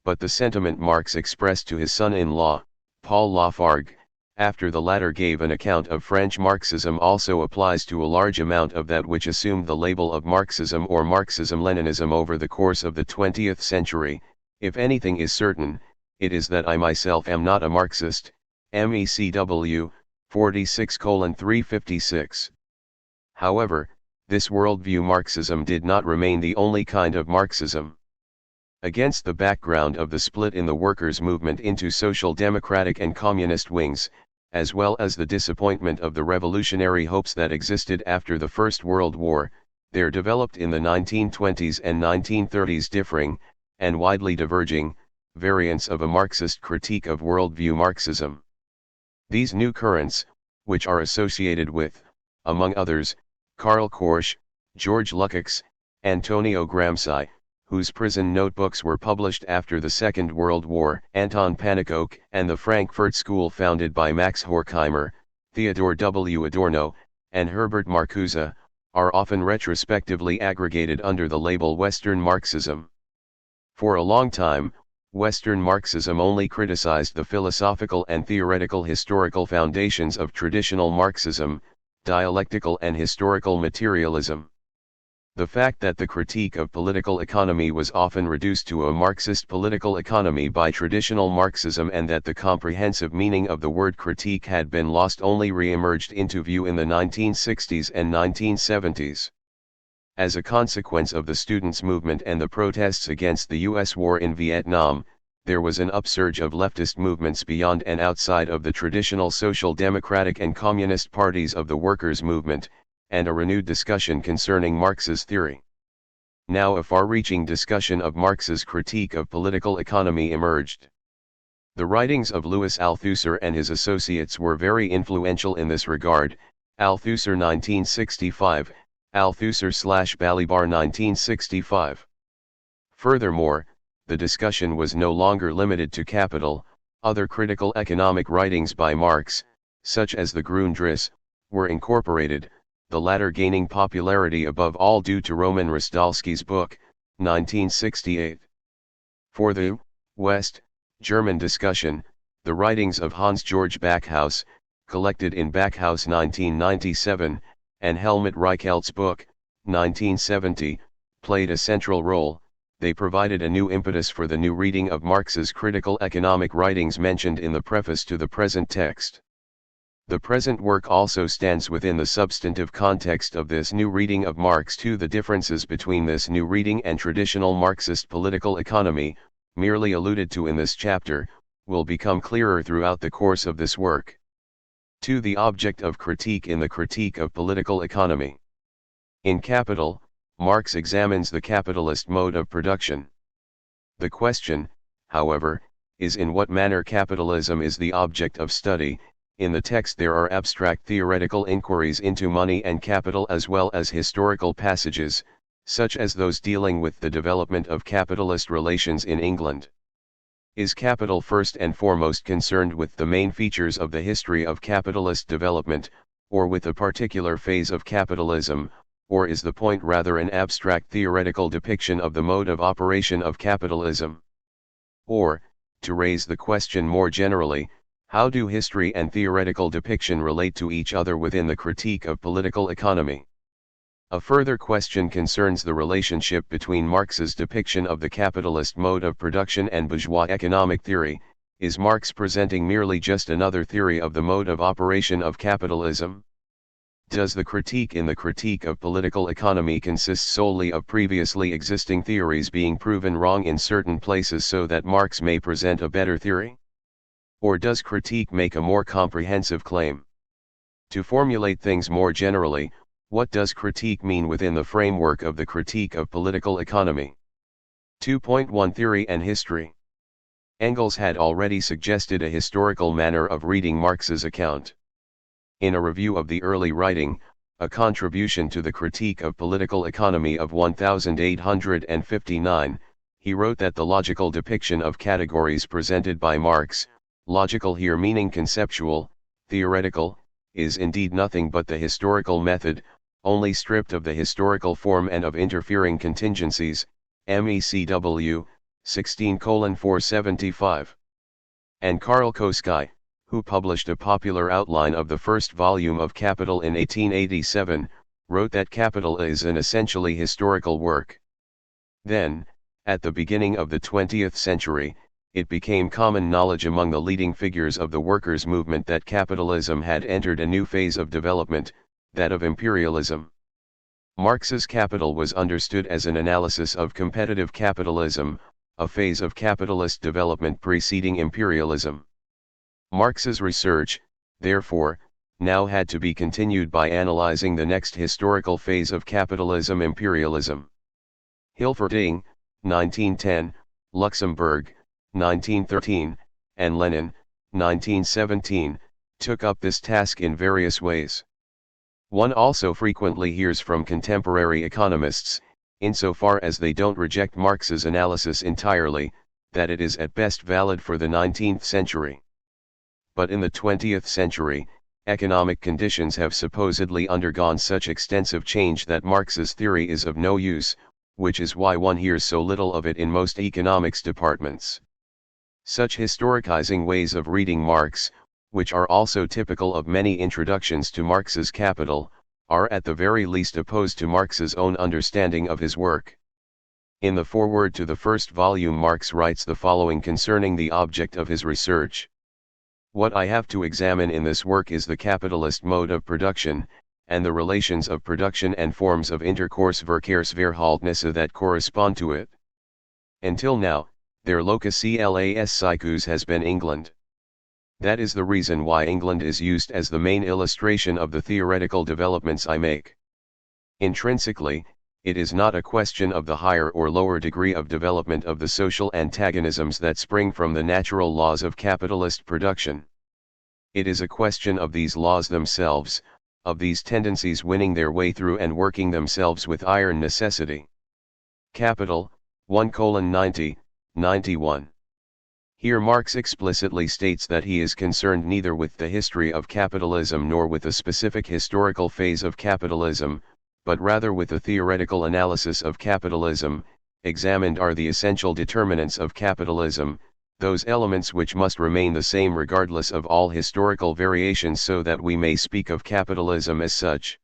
[SPEAKER 1] But the sentiment Marx expressed to his son-in-law, Paul Lafargue, after the latter gave an account of French Marxism, also applies to a large amount of that which assumed the label of Marxism or Marxism-Leninism over the course of the 20th century. If anything is certain, it is that I myself am not a Marxist, MECW, 46:356. However, this worldview Marxism did not remain the only kind of Marxism. Against the background of the split in the workers' movement into social democratic and communist wings, as well as the disappointment of the revolutionary hopes that existed after the First World War, there developed in the 1920s and 1930s differing, and widely diverging, variants of a Marxist critique of worldview Marxism. These new currents, which are associated with, among others, Karl Korsch, George Lukács, Antonio Gramsci, whose prison notebooks were published after the Second World War, Anton Pannekoek, and the Frankfurt School founded by Max Horkheimer, Theodore W. Adorno, and Herbert Marcuse, are often retrospectively aggregated under the label Western Marxism. For a long time, Western Marxism only criticized the philosophical and theoretical historical foundations of traditional Marxism, dialectical and historical materialism. The fact that the critique of political economy was often reduced to a Marxist political economy by traditional Marxism and that the comprehensive meaning of the word critique had been lost only re-emerged into view in the 1960s and 1970s. As a consequence of the students' movement and the protests against the U.S. war in Vietnam, there was an upsurge of leftist movements beyond and outside of the traditional social democratic and communist parties of the workers' movement, and a renewed discussion concerning Marx's theory. Now a far-reaching discussion of Marx's critique of political economy emerged. The writings of Louis Althusser and his associates were very influential in this regard, Althusser 1965, Althusser/Balibar 1965. Furthermore, the discussion was no longer limited to Capital. Other critical economic writings by Marx, such as the Grundrisse, were incorporated, the latter gaining popularity above all due to Roman Rostalski's book, 1968. For the West German discussion, the writings of Hans-Georg Backhaus, collected in Backhaus 1997, and Helmut Reichelt's book, 1970, played a central role. They provided a new impetus for the new reading of Marx's critical economic writings mentioned in the preface to the present text. The present work also stands within the substantive context of this new reading of Marx too. The differences between this new reading and traditional Marxist political economy, merely alluded to in this chapter, will become clearer throughout the course of this work. 2. The object of critique in the critique of political economy. In Capital, Marx examines the capitalist mode of production. The question, however, is in what manner capitalism is the object of study. In the text there are abstract theoretical inquiries into money and capital as well as historical passages, such as those dealing with the development of capitalist relations in England. Is capital first and foremost concerned with the main features of the history of capitalist development, or with a particular phase of capitalism, or is the point rather an abstract theoretical depiction of the mode of operation of capitalism? Or, to raise the question more generally, how do history and theoretical depiction relate to each other within the critique of political economy? A further question concerns the relationship between Marx's depiction of the capitalist mode of production and bourgeois economic theory. Is Marx presenting merely just another theory of the mode of operation of capitalism? Does the critique in the critique of political economy consist solely of previously existing theories being proven wrong in certain places so that Marx may present a better theory? Or does critique make a more comprehensive claim? To formulate things more generally, what does critique mean within the framework of the critique of political economy? 2.1 Theory and History. Engels had already suggested a historical manner of reading Marx's account. In a review of the early writing, a contribution to the critique of political economy of 1859, he wrote that the logical depiction of categories presented by Marx, logical here meaning conceptual, theoretical, is indeed nothing but the historical method, only stripped of the historical form and of interfering contingencies, MECW, 16:475. And Karl Koski, who published a popular outline of the first volume of Capital in 1887, wrote that Capital is an essentially historical work. Then, at the beginning of the 20th century, it became common knowledge among the leading figures of the workers' movement that capitalism had entered a new phase of development, that of imperialism. Marx's Capital was understood as an analysis of competitive capitalism, a phase of capitalist development preceding imperialism. Marx's research, therefore, now had to be continued by analyzing the next historical phase of capitalism-imperialism. Hilferding, 1910, Luxembourg, 1913, and Lenin, 1917, took up this task in various ways. One also frequently hears from contemporary economists, insofar as they don't reject Marx's analysis entirely, that it is at best valid for the 19th century. But in the 20th century, economic conditions have supposedly undergone such extensive change that Marx's theory is of no use, which is why one hears so little of it in most economics departments. Such historicizing ways of reading Marx, which are also typical of many introductions to Marx's Capital, are at the very least opposed to Marx's own understanding of his work. In the foreword to the first volume, Marx writes the following concerning the object of his research. What I have to examine in this work is the capitalist mode of production, and the relations of production and forms of intercourse verkehrsverhältnisse that correspond to it. Until now, their locus clas siecus has been England. That is the reason why England is used as the main illustration of the theoretical developments I make. Intrinsically, it is not a question of the higher or lower degree of development of the social antagonisms that spring from the natural laws of capitalist production. It is a question of these laws themselves, of these tendencies winning their way through and working themselves with iron necessity. Capital, 1:90, 91. Here Marx explicitly states that he is concerned neither with the history of capitalism nor with a specific historical phase of capitalism, but rather with a theoretical analysis of capitalism. Examined are the essential determinants of capitalism, those elements which must remain the same regardless of all historical variations, so that we may speak of capitalism as such.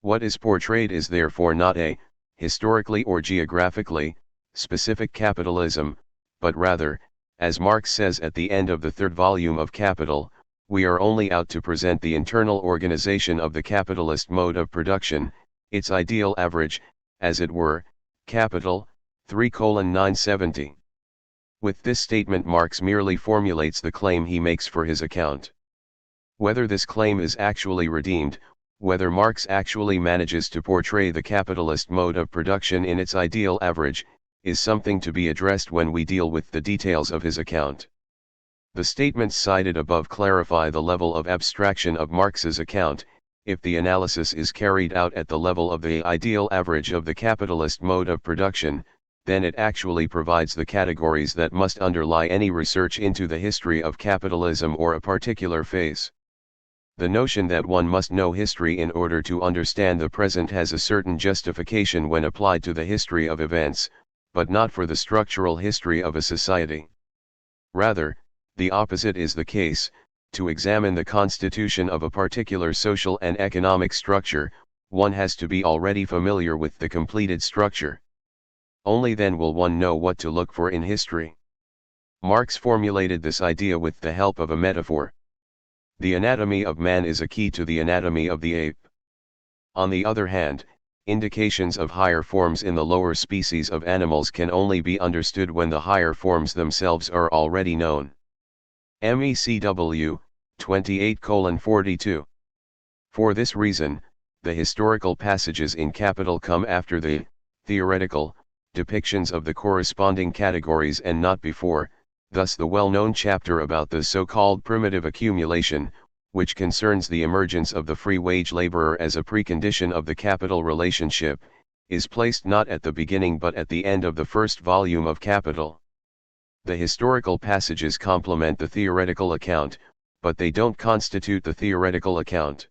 [SPEAKER 1] What is portrayed is therefore not a, historically or geographically, specific capitalism, but rather, as Marx says at the end of the third volume of Capital, we are only out to present the internal organization of the capitalist mode of production, its ideal average, as it were. Capital, 3:970. With this statement Marx merely formulates the claim he makes for his account. Whether this claim is actually redeemed, whether Marx actually manages to portray the capitalist mode of production in its ideal average, is something to be addressed when we deal with the details of his account. The statements cited above clarify the level of abstraction of Marx's account. If the analysis is carried out at the level of the ideal average of the capitalist mode of production, then it actually provides the categories that must underlie any research into the history of capitalism or a particular phase. The notion that one must know history in order to understand the present has a certain justification when applied to the history of events, but not for the structural history of a society. Rather, the opposite is the case. To examine the constitution of a particular social and economic structure, one has to be already familiar with the completed structure. Only then will one know what to look for in history. Marx formulated this idea with the help of a metaphor. The anatomy of man is a key to the anatomy of the ape. On the other hand, indications of higher forms in the lower species of animals can only be understood when the higher forms themselves are already known. MECW, 28:42. For this reason, the historical passages in Capital come after the theoretical depictions of the corresponding categories and not before. Thus the well-known chapter about the so-called primitive accumulation, which concerns the emergence of the free wage laborer as a precondition of the capital relationship, is placed not at the beginning but at the end of the first volume of Capital. The historical passages complement the theoretical account, but they don't constitute the theoretical account.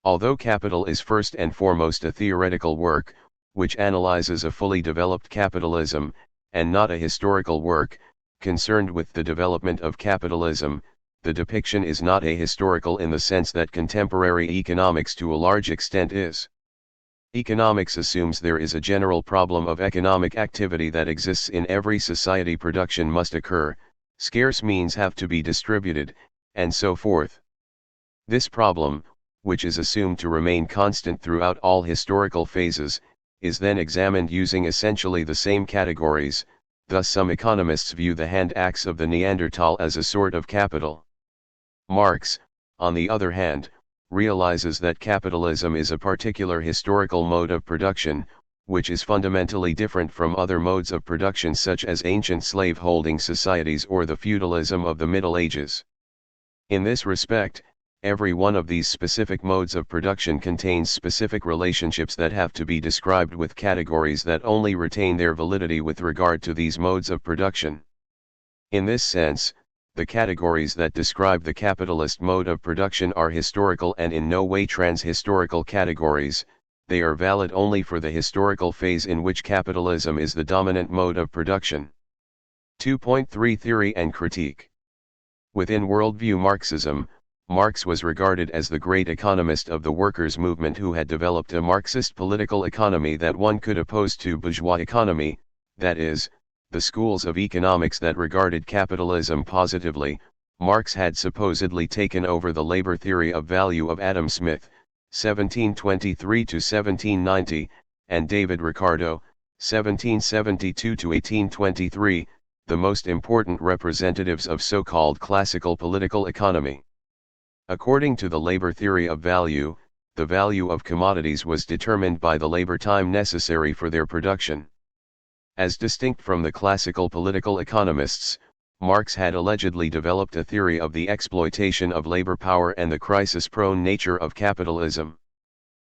[SPEAKER 1] Although Capital is first and foremost a theoretical work, which analyzes a fully developed capitalism, and not a historical work, concerned with the development of capitalism, the depiction is not ahistorical in the sense that contemporary economics to a large extent is. Economics assumes there is a general problem of economic activity that exists in every society. Production must occur, scarce means have to be distributed, and so forth. This problem, which is assumed to remain constant throughout all historical phases, is then examined using essentially the same categories, thus some economists view the hand axe of the Neanderthal as a sort of capital. Marx, on the other hand, realizes that capitalism is a particular historical mode of production, which is fundamentally different from other modes of production such as ancient slave-holding societies or the feudalism of the Middle Ages. In this respect, every one of these specific modes of production contains specific relationships that have to be described with categories that only retain their validity with regard to these modes of production. In this sense, the categories that describe the capitalist mode of production are historical and in no way trans-historical categories. They are valid only for the historical phase in which capitalism is the dominant mode of production. 2.3 Theory and Critique. Within worldview Marxism, Marx was regarded as the great economist of the workers' movement who had developed a Marxist political economy that one could oppose to bourgeois economy, that is, the schools of economics that regarded capitalism positively. Marx had supposedly taken over the labor theory of value of Adam Smith, 1723 to 1790, and David Ricardo, 1772 to 1823, the most important representatives of so-called classical political economy. According to the labor theory of value, the value of commodities was determined by the labor time necessary for their production. As distinct from the classical political economists, Marx had allegedly developed a theory of the exploitation of labor power and the crisis-prone nature of capitalism.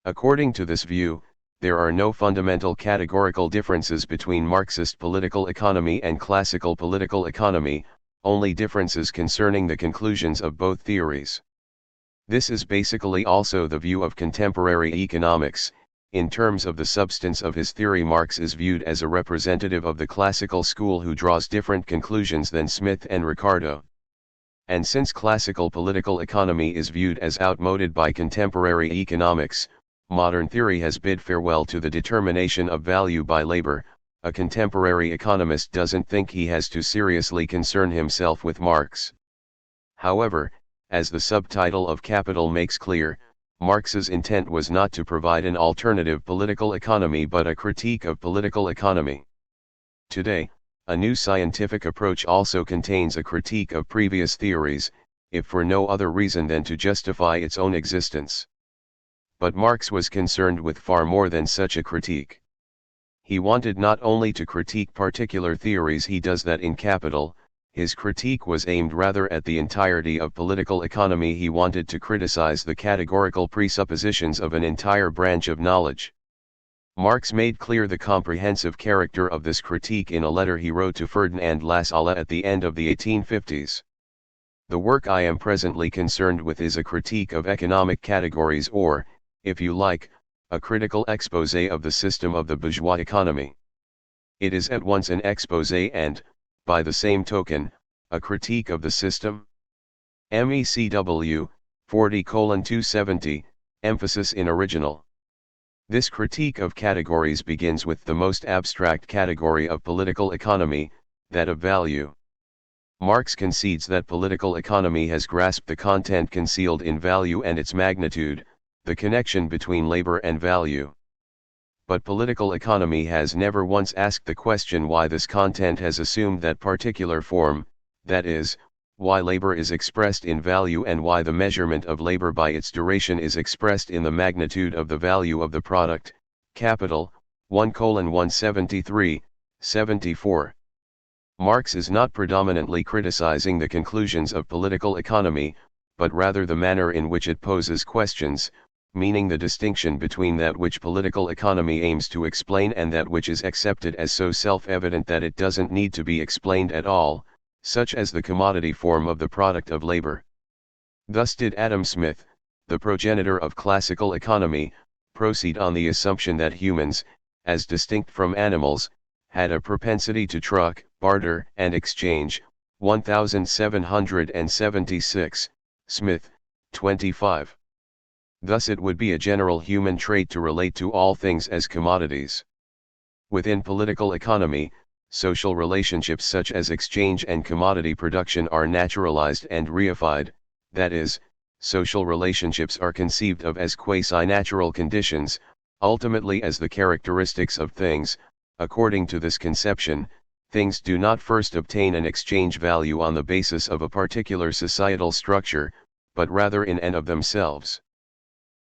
[SPEAKER 1] According to this view, there are no fundamental categorical differences between Marxist political economy and classical political economy, only differences concerning the conclusions of both theories. This is basically also the view of contemporary economics. In terms of the substance of his theory, Marx is viewed as a representative of the classical school who draws different conclusions than Smith and Ricardo. And since classical political economy is viewed as outmoded by contemporary economics, modern theory has bid farewell to the determination of value by labor. A contemporary economist doesn't think he has to seriously concern himself with Marx. However, as the subtitle of Capital makes clear, Marx's intent was not to provide an alternative political economy but a critique of political economy. Today, a new scientific approach also contains a critique of previous theories, if for no other reason than to justify its own existence. But Marx was concerned with far more than such a critique. He wanted not only to critique particular theories, he does that in Capital. His critique was aimed rather at the entirety of political economy. He wanted to criticize the categorical presuppositions of an entire branch of knowledge. Marx made clear the comprehensive character of this critique in a letter he wrote to Ferdinand Lassalle at the end of the 1850s. The work I am presently concerned with is a critique of economic categories, or, if you like, a critical exposé of the system of the bourgeois economy. It is at once an exposé and, by the same token, a critique of the system. MECW, 40:270, emphasis in original. This critique of categories begins with the most abstract category of political economy, that of value. Marx concedes that political economy has grasped the content concealed in value and its magnitude, the connection between labor and value. But political economy has never once asked the question why this content has assumed that particular form, that is, why labor is expressed in value and why the measurement of labor by its duration is expressed in the magnitude of the value of the product, capital, 1:173, 74. Marx is not predominantly criticizing the conclusions of political economy, but rather the manner in which it poses questions, meaning the distinction between that which political economy aims to explain and that which is accepted as so self-evident that it doesn't need to be explained at all, such as the commodity form of the product of labor. Thus did Adam Smith, the progenitor of classical economy, proceed on the assumption that humans, as distinct from animals, had a propensity to truck, barter, and exchange. 1776, Smith, 25. Thus it would be a general human trait to relate to all things as commodities. Within political economy, social relationships such as exchange and commodity production are naturalized and reified, that is, social relationships are conceived of as quasi-natural conditions, ultimately as the characteristics of things. According to this conception, things do not first obtain an exchange value on the basis of a particular societal structure, but rather in and of themselves.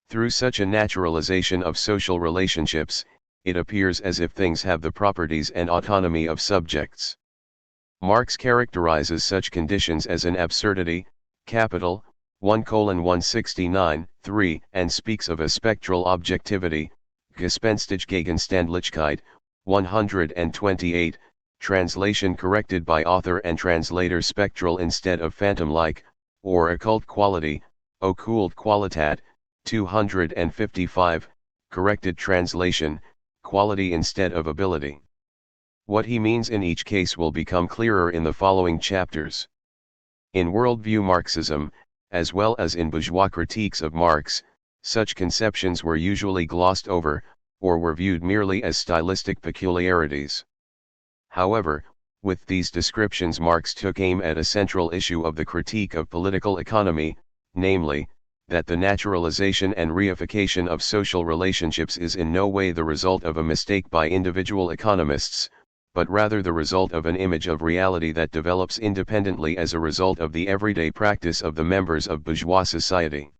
[SPEAKER 1] Through such a naturalization of social relationships, it appears as if things have the properties and autonomy of subjects. Marx characterizes such conditions as an absurdity, capital, 1:169, 3, and speaks of a spectral objectivity, gespenstige Gegenständlichkeit, 128, translation corrected by author and translator spectral instead of phantom-like, or occult quality, occult Qualitat, 255, corrected translation, quality instead of ability. What he means in each case will become clearer in the following chapters. In worldview Marxism, as well as in bourgeois critiques of Marx, such conceptions were usually glossed over, or were viewed merely as stylistic peculiarities. However, with these descriptions Marx took aim at a central issue of the critique of political economy, namely, that the naturalization and reification of social relationships is in no way the result of a mistake by individual economists, but rather the result of an image of reality that develops independently as a result of the everyday practice of the members of bourgeois society.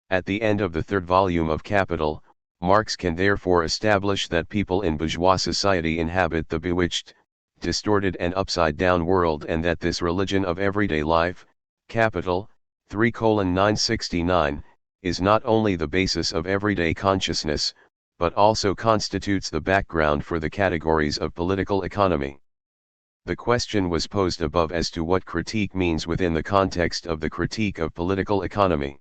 [SPEAKER 1] At the end of the third volume of Capital, Marx can therefore establish that people in bourgeois society inhabit the bewitched, distorted and upside-down world, and that this religion of everyday life, Capital, 3:969, is not only the basis of everyday consciousness, but also constitutes the background for the categories of political economy. The question was posed above as to what critique means within the context of the critique of political economy.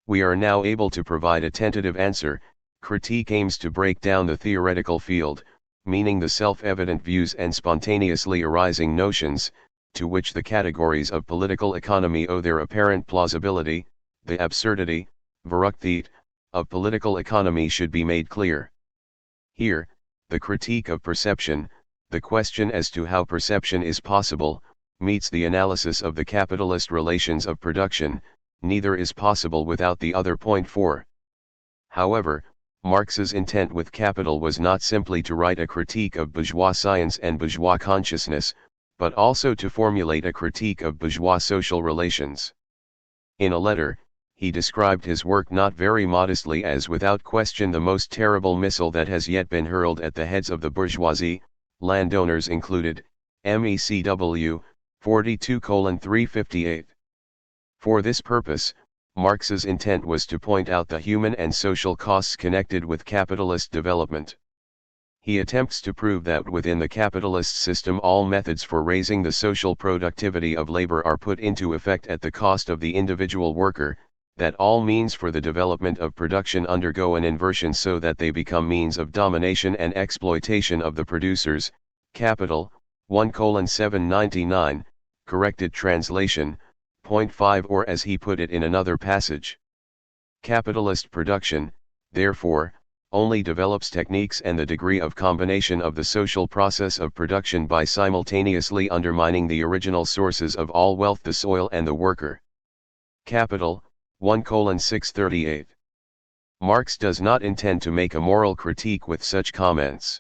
[SPEAKER 1] We are now able to provide a tentative answer. Critique aims to break down the theoretical field, meaning the self-evident views and spontaneously arising notions, to which the categories of political economy owe their apparent plausibility. The absurdity, Verrücktheit, of political economy should be made clear. Here, the critique of perception, the question as to how perception is possible, meets the analysis of the capitalist relations of production. Neither is possible without the other. Point 4. However, Marx's intent with Capital was not simply to write a critique of bourgeois science and bourgeois consciousness, but also to formulate a critique of bourgeois social relations. In a letter, he described his work not very modestly as without question the most terrible missile that has yet been hurled at the heads of the bourgeoisie, landowners included, MECW, 42:358. For this purpose, Marx's intent was to point out the human and social costs connected with capitalist development. He attempts to prove that within the capitalist system all methods for raising the social productivity of labor are put into effect at the cost of the individual worker, that all means for the development of production undergo an inversion so that they become means of domination and exploitation of the producers. Capital, 1:799, corrected translation, point 5, or as he put it in another passage. Capitalist production, therefore, only develops techniques and the degree of combination of the social process of production by simultaneously undermining the original sources of all wealth, the soil and the worker. Capital, 1:638. Marx does not intend to make a moral critique with such comments.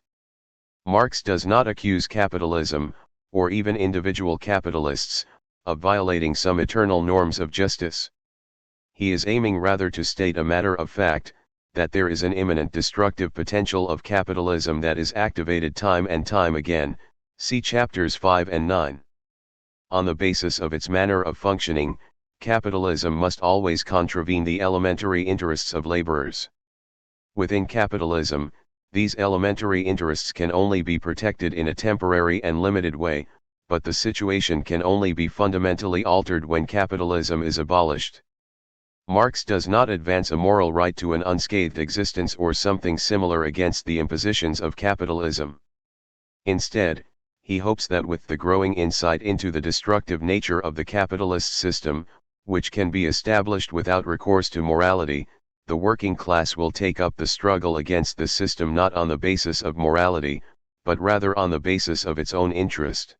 [SPEAKER 1] Marx does not accuse capitalism, or even individual capitalists, of violating some eternal norms of justice. He is aiming rather to state a matter of fact, that there is an imminent destructive potential of capitalism that is activated time and time again, see chapters 5 and 9. On the basis of its manner of functioning, capitalism must always contravene the elementary interests of laborers. Within capitalism, these elementary interests can only be protected in a temporary and limited way, but the situation can only be fundamentally altered when capitalism is abolished. Marx does not advance a moral right to an unscathed existence or something similar against the impositions of capitalism. Instead, he hopes that with the growing insight into the destructive nature of the capitalist system, which can be established without recourse to morality, the working class will take up the struggle against the system not on the basis of morality, but rather on the basis of its own interest.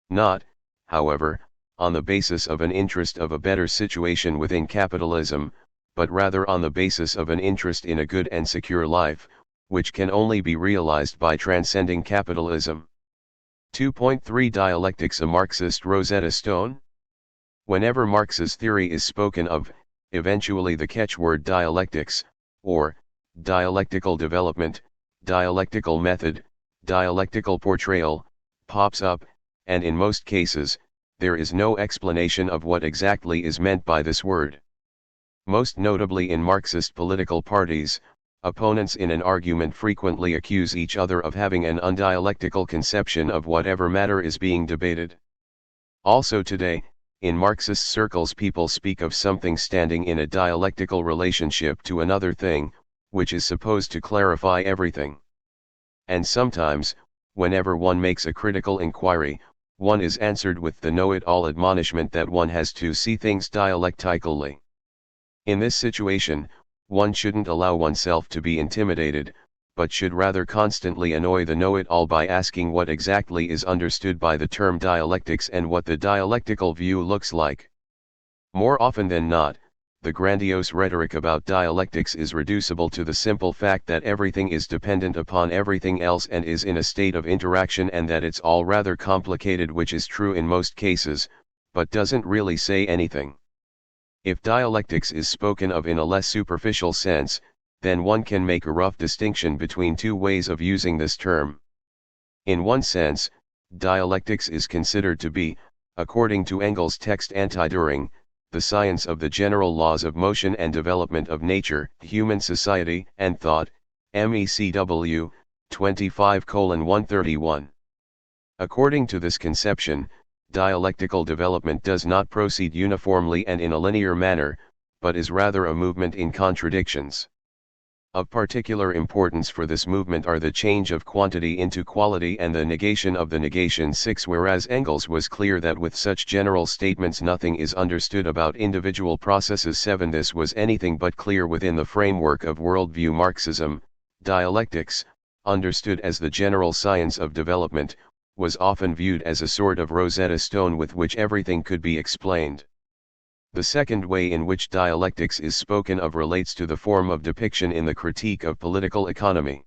[SPEAKER 1] Not, however, on the basis of an interest of a better situation within capitalism, but rather on the basis of an interest in a good and secure life, which can only be realized by transcending capitalism. 2.3 Dialectics, a Marxist Rosetta Stone? Whenever Marx's theory is spoken of, eventually the catchword dialectics, or dialectical development, dialectical method, dialectical portrayal, pops up, and in most cases, there is no explanation of what exactly is meant by this word. Most notably in Marxist political parties, opponents in an argument frequently accuse each other of having an undialectical conception of whatever matter is being debated. Also today, in Marxist circles, people speak of something standing in a dialectical relationship to another thing, which is supposed to clarify everything. And sometimes, whenever one makes a critical inquiry, one is answered with the know-it-all admonishment that one has to see things dialectically. In this situation, one shouldn't allow oneself to be intimidated, but should rather constantly annoy the know-it-all by asking what exactly is understood by the term dialectics and what the dialectical view looks like. More often than not, the grandiose rhetoric about dialectics is reducible to the simple fact that everything is dependent upon everything else and is in a state of interaction, and that it's all rather complicated, which is true in most cases, but doesn't really say anything. If dialectics is spoken of in a less superficial sense, then one can make a rough distinction between two ways of using this term. In one sense, dialectics is considered to be, according to Engels' text Anti-Düring, the science of the general laws of motion and development of nature, human society, and thought, MECW, 25:131. According to this conception, dialectical development does not proceed uniformly and in a linear manner, but is rather a movement in contradictions. Of particular importance for this movement are the change of quantity into quality and the negation of the negation 6, whereas Engels was clear that with such general statements nothing is understood about individual processes. 7. This was anything but clear within the framework of worldview Marxism. Dialectics, understood as the general science of development, was often viewed as a sort of Rosetta Stone with which everything could be explained. The second way in which dialectics is spoken of relates to the form of depiction in the Critique of Political Economy.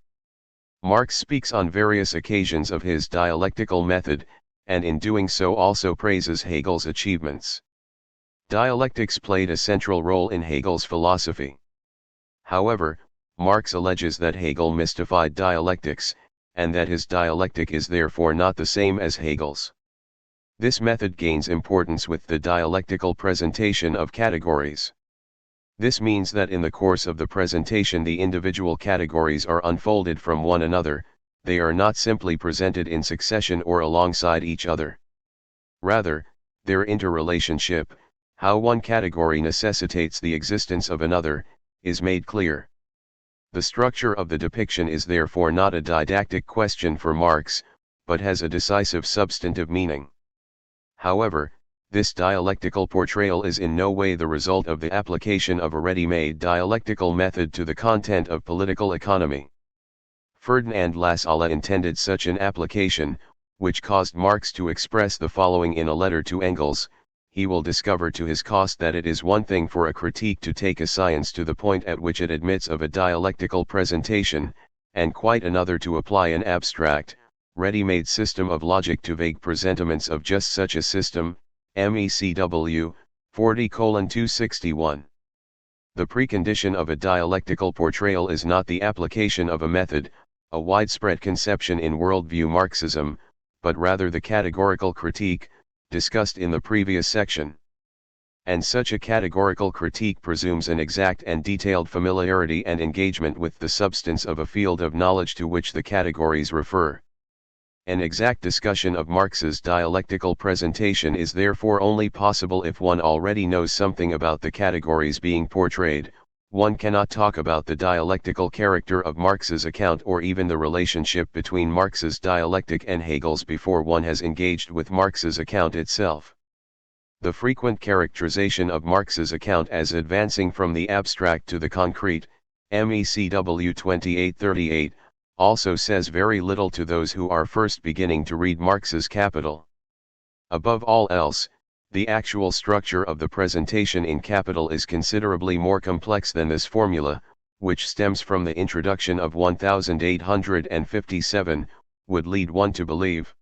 [SPEAKER 1] Marx speaks on various occasions of his dialectical method, and in doing so also praises Hegel's achievements. Dialectics played a central role in Hegel's philosophy. However, Marx alleges that Hegel mystified dialectics, and that his dialectic is therefore not the same as Hegel's. This method gains importance with the dialectical presentation of categories. This means that in the course of the presentation the individual categories are unfolded from one another, they are not simply presented in succession or alongside each other. Rather, their interrelationship, how one category necessitates the existence of another, is made clear. The structure of the depiction is therefore not a didactic question for Marx, but has a decisive substantive meaning. However, this dialectical portrayal is in no way the result of the application of a ready-made dialectical method to the content of political economy. Ferdinand Lassalle intended such an application, which caused Marx to express the following in a letter to Engels: he will discover to his cost that it is one thing for a critique to take a science to the point at which it admits of a dialectical presentation, and quite another to apply an abstract, ready-made system of logic to vague presentiments of just such a system. MECW, 40:261. The precondition of a dialectical portrayal is not the application of a method, a widespread conception in worldview Marxism, but rather the categorical critique, discussed in the previous section. And such a categorical critique presumes an exact and detailed familiarity and engagement with the substance of a field of knowledge to which the categories refer. An exact discussion of Marx's dialectical presentation is therefore only possible if one already knows something about the categories being portrayed. One cannot talk about the dialectical character of Marx's account or even the relationship between Marx's dialectic and Hegel's before one has engaged with Marx's account itself. The frequent characterization of Marx's account as advancing from the abstract to the concrete, MECW 2838, also says very little to those who are first beginning to read Marx's Capital. Above all else, the actual structure of the presentation in Capital is considerably more complex than this formula, which stems from the introduction of 1857, would lead one to believe.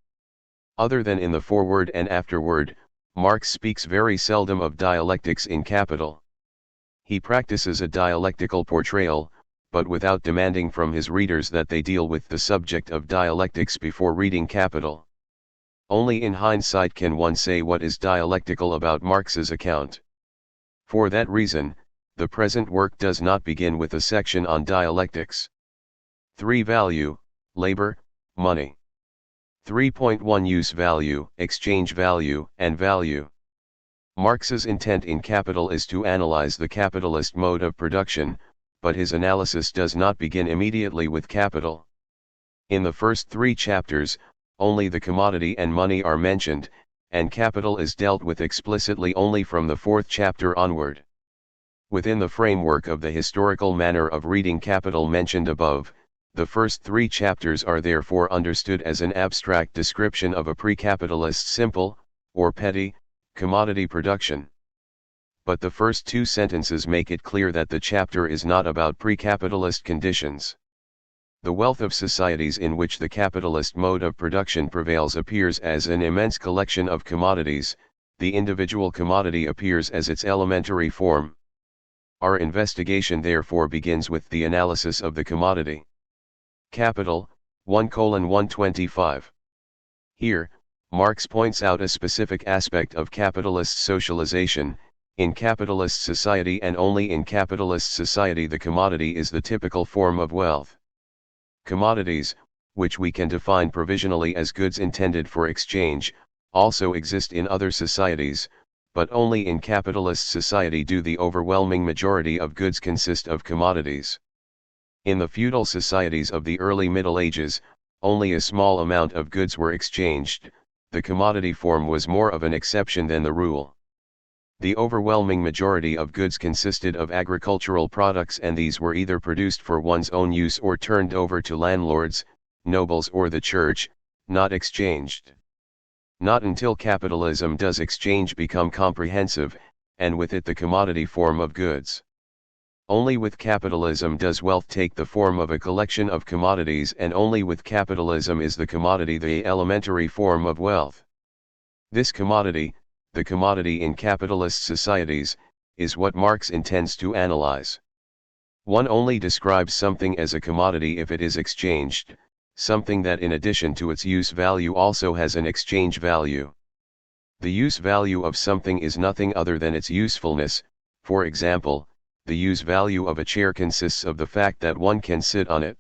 [SPEAKER 1] Other than in the foreword and afterword, Marx speaks very seldom of dialectics in Capital. He practices a dialectical portrayal, but without demanding from his readers that they deal with the subject of dialectics before reading Capital. Only in hindsight can one say what is dialectical about Marx's account. For that reason, the present work does not begin with a section on dialectics. 3. Value, labor, money. 3.1 Use value, exchange value, and value. Marx's intent in Capital is to analyze the capitalist mode of production, but his analysis does not begin immediately with capital. In the first 3 chapters, only the commodity and money are mentioned, and capital is dealt with explicitly only from the 4th chapter onward. Within the framework of the historical manner of reading Capital mentioned above, the first 3 chapters are therefore understood as an abstract description of a pre-capitalist simple, or petty, commodity production. But the first 2 sentences make it clear that the chapter is not about pre-capitalist conditions. The wealth of societies in which the capitalist mode of production prevails appears as an immense collection of commodities, the individual commodity appears as its elementary form. Our investigation therefore begins with the analysis of the commodity. Capital, 1:125. Here, Marx points out a specific aspect of capitalist socialization. In capitalist society and only in capitalist society the commodity is the typical form of wealth. Commodities, which we can define provisionally as goods intended for exchange, also exist in other societies, but only in capitalist society do the overwhelming majority of goods consist of commodities. In the feudal societies of the early Middle Ages, only a small amount of goods were exchanged. The commodity form was more of an exception than the rule. The overwhelming majority of goods consisted of agricultural products, and these were either produced for one's own use or turned over to landlords, nobles or the church, not exchanged. Not until capitalism does exchange become comprehensive, and with it the commodity form of goods. Only with capitalism does wealth take the form of a collection of commodities, and only with capitalism is the commodity the elementary form of wealth. This commodity, the commodity in capitalist societies, is what Marx intends to analyze. One only describes something as a commodity if it is exchanged, something that in addition to its use value also has an exchange value. The use value of something is nothing other than its usefulness. For example, the use value of a chair consists of the fact that one can sit on it.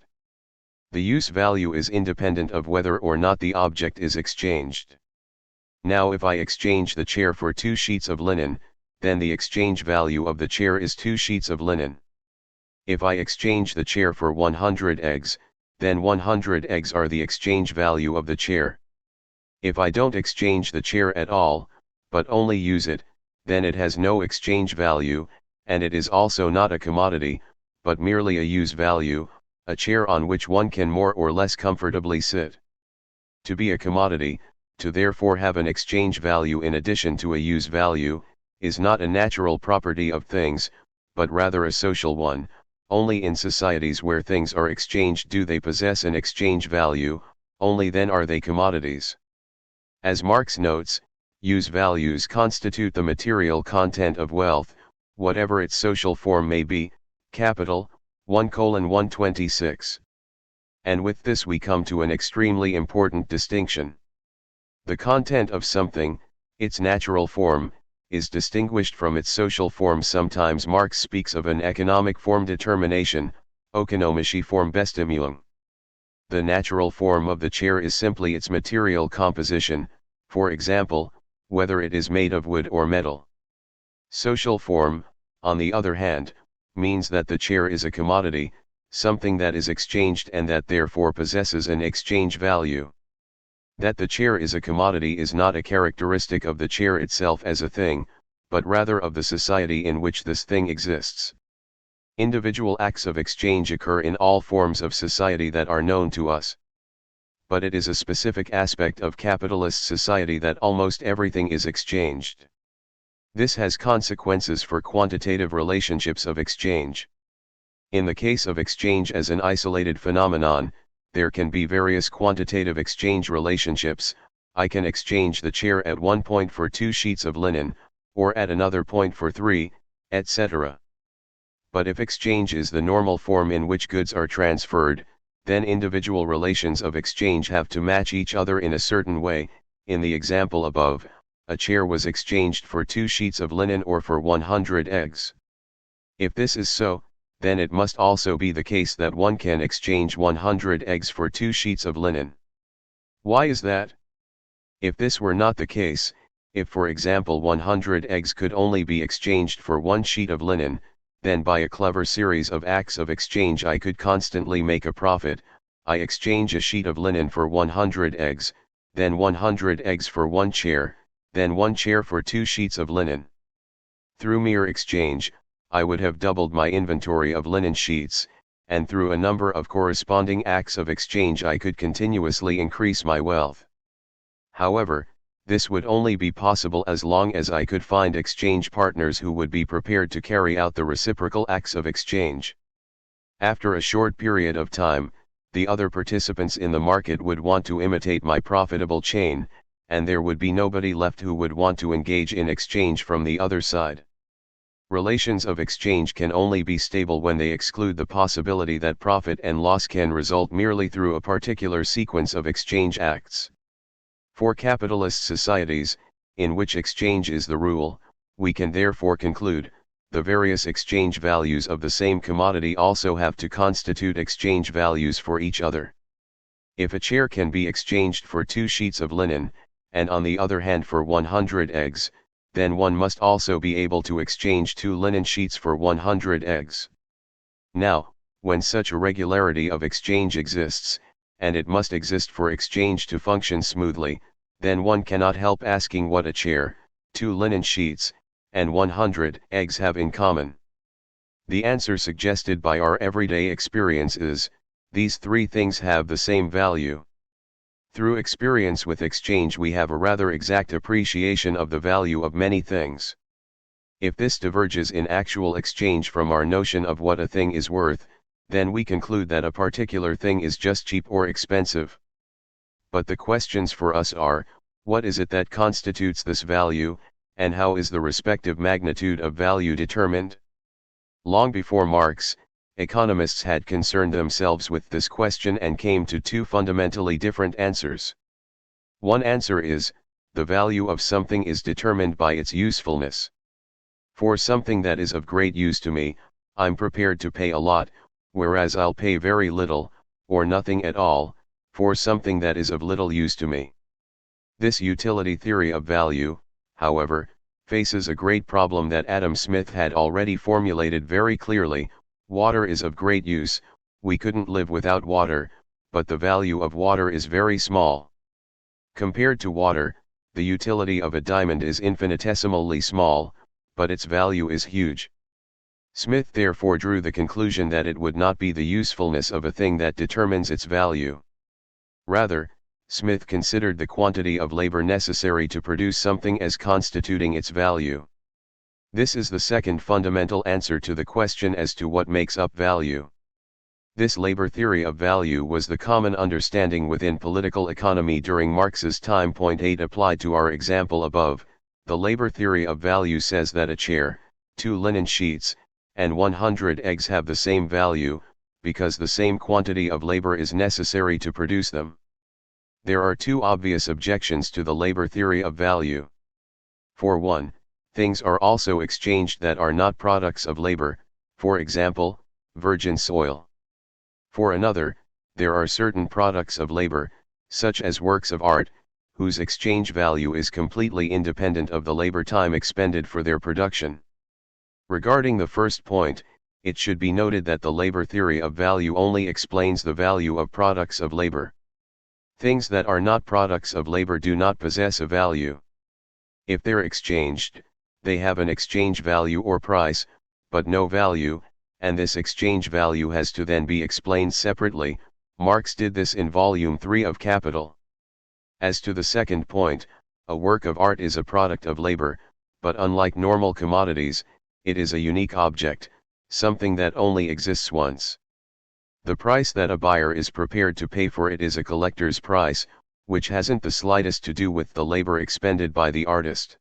[SPEAKER 1] The use value is independent of whether or not the object is exchanged. Now if I exchange the chair for 2 sheets of linen, then the exchange value of the chair is 2 sheets of linen. If I exchange the chair for 100 eggs, then 100 eggs are the exchange value of the chair. If I don't exchange the chair at all, but only use it, then it has no exchange value, and it is also not a commodity, but merely a use value, a chair on which one can more or less comfortably sit. To be a commodity, to therefore have an exchange value in addition to a use value, is not a natural property of things, but rather a social one. Only in societies where things are exchanged do they possess an exchange value, only then are they commodities. As Marx notes, use values constitute the material content of wealth, whatever its social form may be. Capital, 1:126. And with this we come to an extremely important distinction. The content of something, its natural form, is distinguished from its social form. Sometimes Marx speaks of an economic form determination, ökonomische Formbestimmung. The natural form of the chair is simply its material composition, for example, whether it is made of wood or metal. Social form, on the other hand, means that the chair is a commodity, something that is exchanged and that therefore possesses an exchange value. That the chair is a commodity is not a characteristic of the chair itself as a thing, but rather of the society in which this thing exists. Individual acts of exchange occur in all forms of society that are known to us. But it is a specific aspect of capitalist society that almost everything is exchanged. This has consequences for quantitative relationships of exchange. In the case of exchange as an isolated phenomenon, there can be various quantitative exchange relationships, I can exchange the chair at one point for 2 sheets of linen, or at another point for 3, etc. But if exchange is the normal form in which goods are transferred, then individual relations of exchange have to match each other in a certain way. In the example above, a chair was exchanged for 2 sheets of linen or for 100 eggs. If this is so, then it must also be the case that one can exchange 100 eggs for 2 sheets of linen. Why is that? If this were not the case, if for example 100 eggs could only be exchanged for 1 sheet of linen, then by a clever series of acts of exchange I could constantly make a profit. I exchange a sheet of linen for 100 eggs, then 100 eggs for 1 chair, then 1 chair for 2 sheets of linen. Through mere exchange, I would have doubled my inventory of linen sheets, and through a number of corresponding acts of exchange I could continuously increase my wealth. However, this would only be possible as long as I could find exchange partners who would be prepared to carry out the reciprocal acts of exchange. After a short period of time, the other participants in the market would want to imitate my profitable chain, and there would be nobody left who would want to engage in exchange from the other side. Relations of exchange can only be stable when they exclude the possibility that profit and loss can result merely through a particular sequence of exchange acts. For capitalist societies, in which exchange is the rule, we can therefore conclude, the various exchange values of the same commodity also have to constitute exchange values for each other. If a chair can be exchanged for 2 sheets of linen, and on the other hand for 100 eggs, then one must also be able to exchange 2 linen sheets for 100 eggs. Now, when such a regularity of exchange exists, and it must exist for exchange to function smoothly, then one cannot help asking what a chair, 2 linen sheets, and 100 eggs have in common. The answer suggested by our everyday experience is, these 3 things have the same value. Through experience with exchange we have a rather exact appreciation of the value of many things. If this diverges in actual exchange from our notion of what a thing is worth, then we conclude that a particular thing is just cheap or expensive. But the questions for us are, what is it that constitutes this value, and how is the respective magnitude of value determined? Long before Marx, economists had concerned themselves with this question and came to 2 fundamentally different answers. One answer is, the value of something is determined by its usefulness. For something that is of great use to me, I'm prepared to pay a lot, whereas I'll pay very little, or nothing at all, for something that is of little use to me. This utility theory of value, however, faces a great problem that Adam Smith had already formulated very clearly. Water is of great use, we couldn't live without water, but the value of water is very small. Compared to water, the utility of a diamond is infinitesimally small, but its value is huge. Smith therefore drew the conclusion that it would not be the usefulness of a thing that determines its value. Rather, Smith considered the quantity of labor necessary to produce something as constituting its value. This is the second fundamental answer to the question as to what makes up value. This labor theory of value was the common understanding within political economy during Marx's time. 8 applied to our example above, the labor theory of value says that a chair, 2 linen sheets, and 100 eggs have the same value, because the same quantity of labor is necessary to produce them. There are 2 obvious objections to the labor theory of value. For one, things are also exchanged that are not products of labor, for example, virgin soil. For another, there are certain products of labor, such as works of art, whose exchange value is completely independent of the labor time expended for their production. Regarding the first point, it should be noted that the labor theory of value only explains the value of products of labor. Things that are not products of labor do not possess a value. If they're exchanged, they have an exchange value or price, but no value, and this exchange value has to then be explained separately. Marx did this in Volume 3 of Capital. As to the second point, a work of art is a product of labor, but unlike normal commodities, it is a unique object, something that only exists once. The price that a buyer is prepared to pay for it is a collector's price, which hasn't the slightest to do with the labor expended by the artist.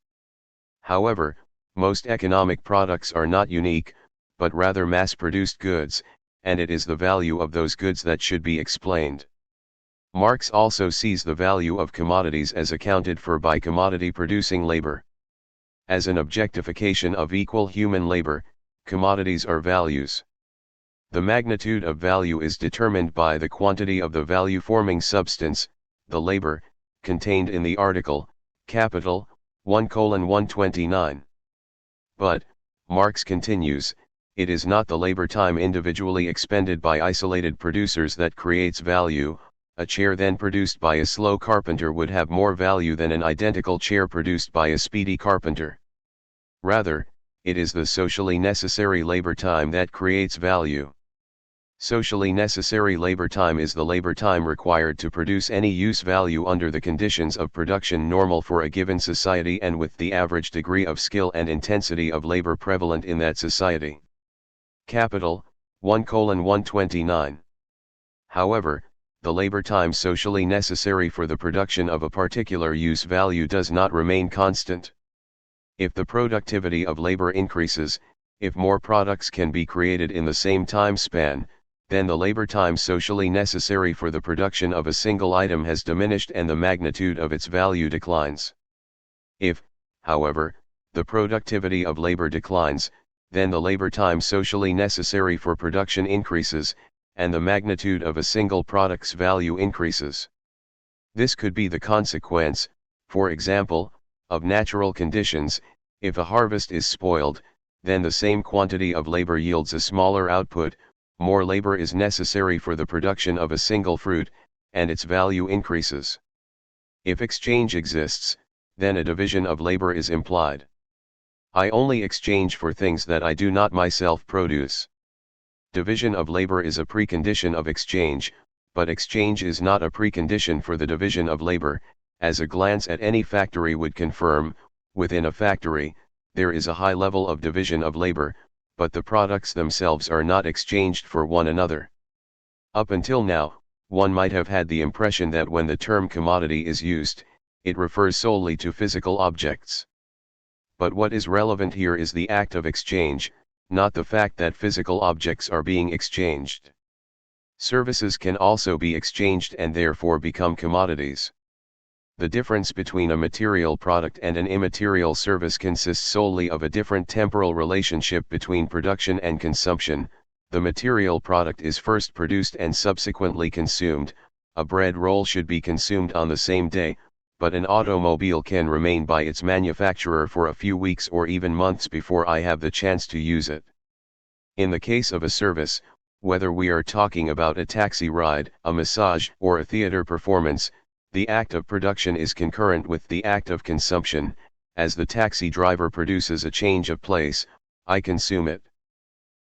[SPEAKER 1] However, most economic products are not unique, but rather mass-produced goods, and it is the value of those goods that should be explained. Marx also sees the value of commodities as accounted for by commodity-producing labor. As an objectification of equal human labor, commodities are values. The magnitude of value is determined by the quantity of the value-forming substance, the labor, contained in the article, capital, 1:129. But, Marx continues, it is not the labor time individually expended by isolated producers that creates value. A chair then produced by a slow carpenter would have more value than an identical chair produced by a speedy carpenter. Rather, it is the socially necessary labor time that creates value. Socially necessary labor time is the labor time required to produce any use value under the conditions of production normal for a given society and with the average degree of skill and intensity of labor prevalent in that society. Capital, 1:129. However, the labor time socially necessary for the production of a particular use value does not remain constant. If the productivity of labor increases, if more products can be created in the same time span, then the labor time socially necessary for the production of a single item has diminished and the magnitude of its value declines. If, however, the productivity of labor declines, then the labor time socially necessary for production increases, and the magnitude of a single product's value increases. This could be the consequence, for example, of natural conditions. If a harvest is spoiled, then the same quantity of labor yields a smaller output, more labor is necessary for the production of a single fruit, and its value increases. If exchange exists, then a division of labor is implied. I only exchange for things that I do not myself produce. Division of labor is a precondition of exchange, but exchange is not a precondition for the division of labor, as a glance at any factory would confirm. Within a factory, there is a high level of division of labor, but the products themselves are not exchanged for one another. Up until now, one might have had the impression that when the term commodity is used, it refers solely to physical objects. But what is relevant here is the act of exchange, not the fact that physical objects are being exchanged. Services can also be exchanged and therefore become commodities. The difference between a material product and an immaterial service consists solely of a different temporal relationship between production and consumption. The material product is first produced and subsequently consumed. A bread roll should be consumed on the same day, but an automobile can remain by its manufacturer for a few weeks or even months before I have the chance to use it. In the case of a service, whether we are talking about a taxi ride, a massage, or a theater performance, the act of production is concurrent with the act of consumption. As the taxi driver produces a change of place, I consume it.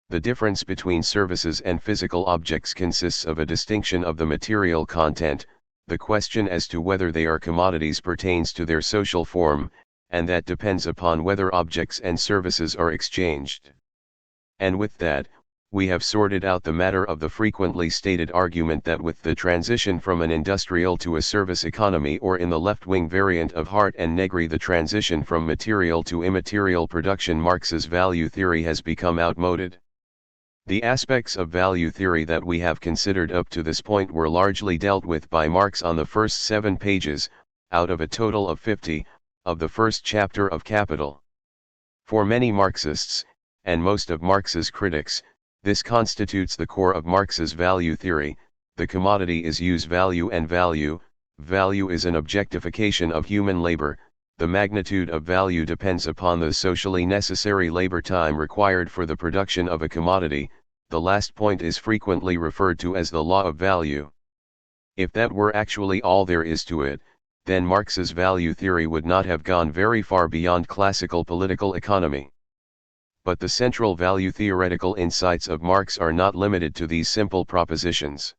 [SPEAKER 1] The difference between services and physical objects consists of a distinction of the material content. The question as to whether they are commodities pertains to their social form, and that depends upon whether objects and services are exchanged. And with that, we have sorted out the matter of the frequently stated argument that with the transition from an industrial to a service economy, or in the left-wing variant of Hart and Negri the transition from material to immaterial production, Marx's value theory has become outmoded. The aspects of value theory that we have considered up to this point were largely dealt with by Marx on the first 7 pages, out of a total of 50, of the first chapter of Capital. For many Marxists, and most of Marx's critics, this constitutes the core of Marx's value theory. The commodity is use value, and value is an objectification of human labor. The magnitude of value depends upon the socially necessary labor time required for the production of a commodity. The last point is frequently referred to as the law of value. If that were actually all there is to it, then Marx's value theory would not have gone very far beyond classical political economy. But the central value theoretical insights of Marx are not limited to these simple propositions.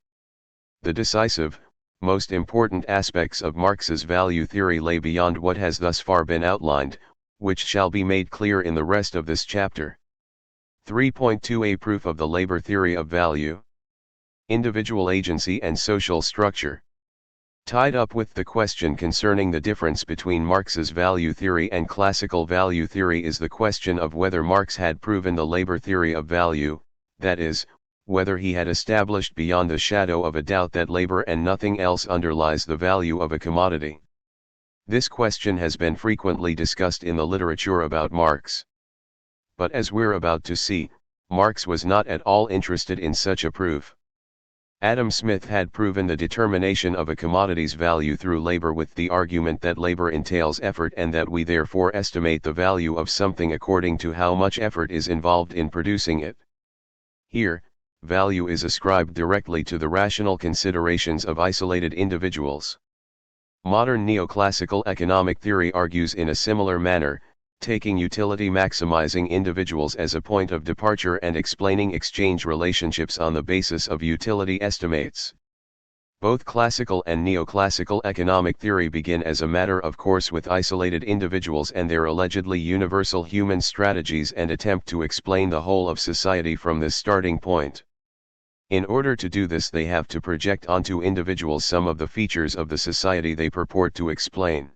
[SPEAKER 1] The decisive, most important aspects of Marx's value theory lay beyond what has thus far been outlined, which shall be made clear in the rest of this chapter. 3.2 A proof of the labor theory of value. Individual agency and social structure. Tied up with the question concerning the difference between Marx's value theory and classical value theory is the question of whether Marx had proven the labor theory of value, that is, whether he had established beyond the shadow of a doubt that labor and nothing else underlies the value of a commodity. This question has been frequently discussed in the literature about Marx. But as we're about to see, Marx was not at all interested in such a proof. Adam Smith had proven the determination of a commodity's value through labor with the argument that labor entails effort and that we therefore estimate the value of something according to how much effort is involved in producing it. Here, value is ascribed directly to the rational considerations of isolated individuals. Modern neoclassical economic theory argues in a similar manner, taking utility-maximizing individuals as a point of departure and explaining exchange relationships on the basis of utility estimates. Both classical and neoclassical economic theory begin as a matter of course with isolated individuals and their allegedly universal human strategies and attempt to explain the whole of society from this starting point. In order to do this, they have to project onto individuals some of the features of the society they purport to explain.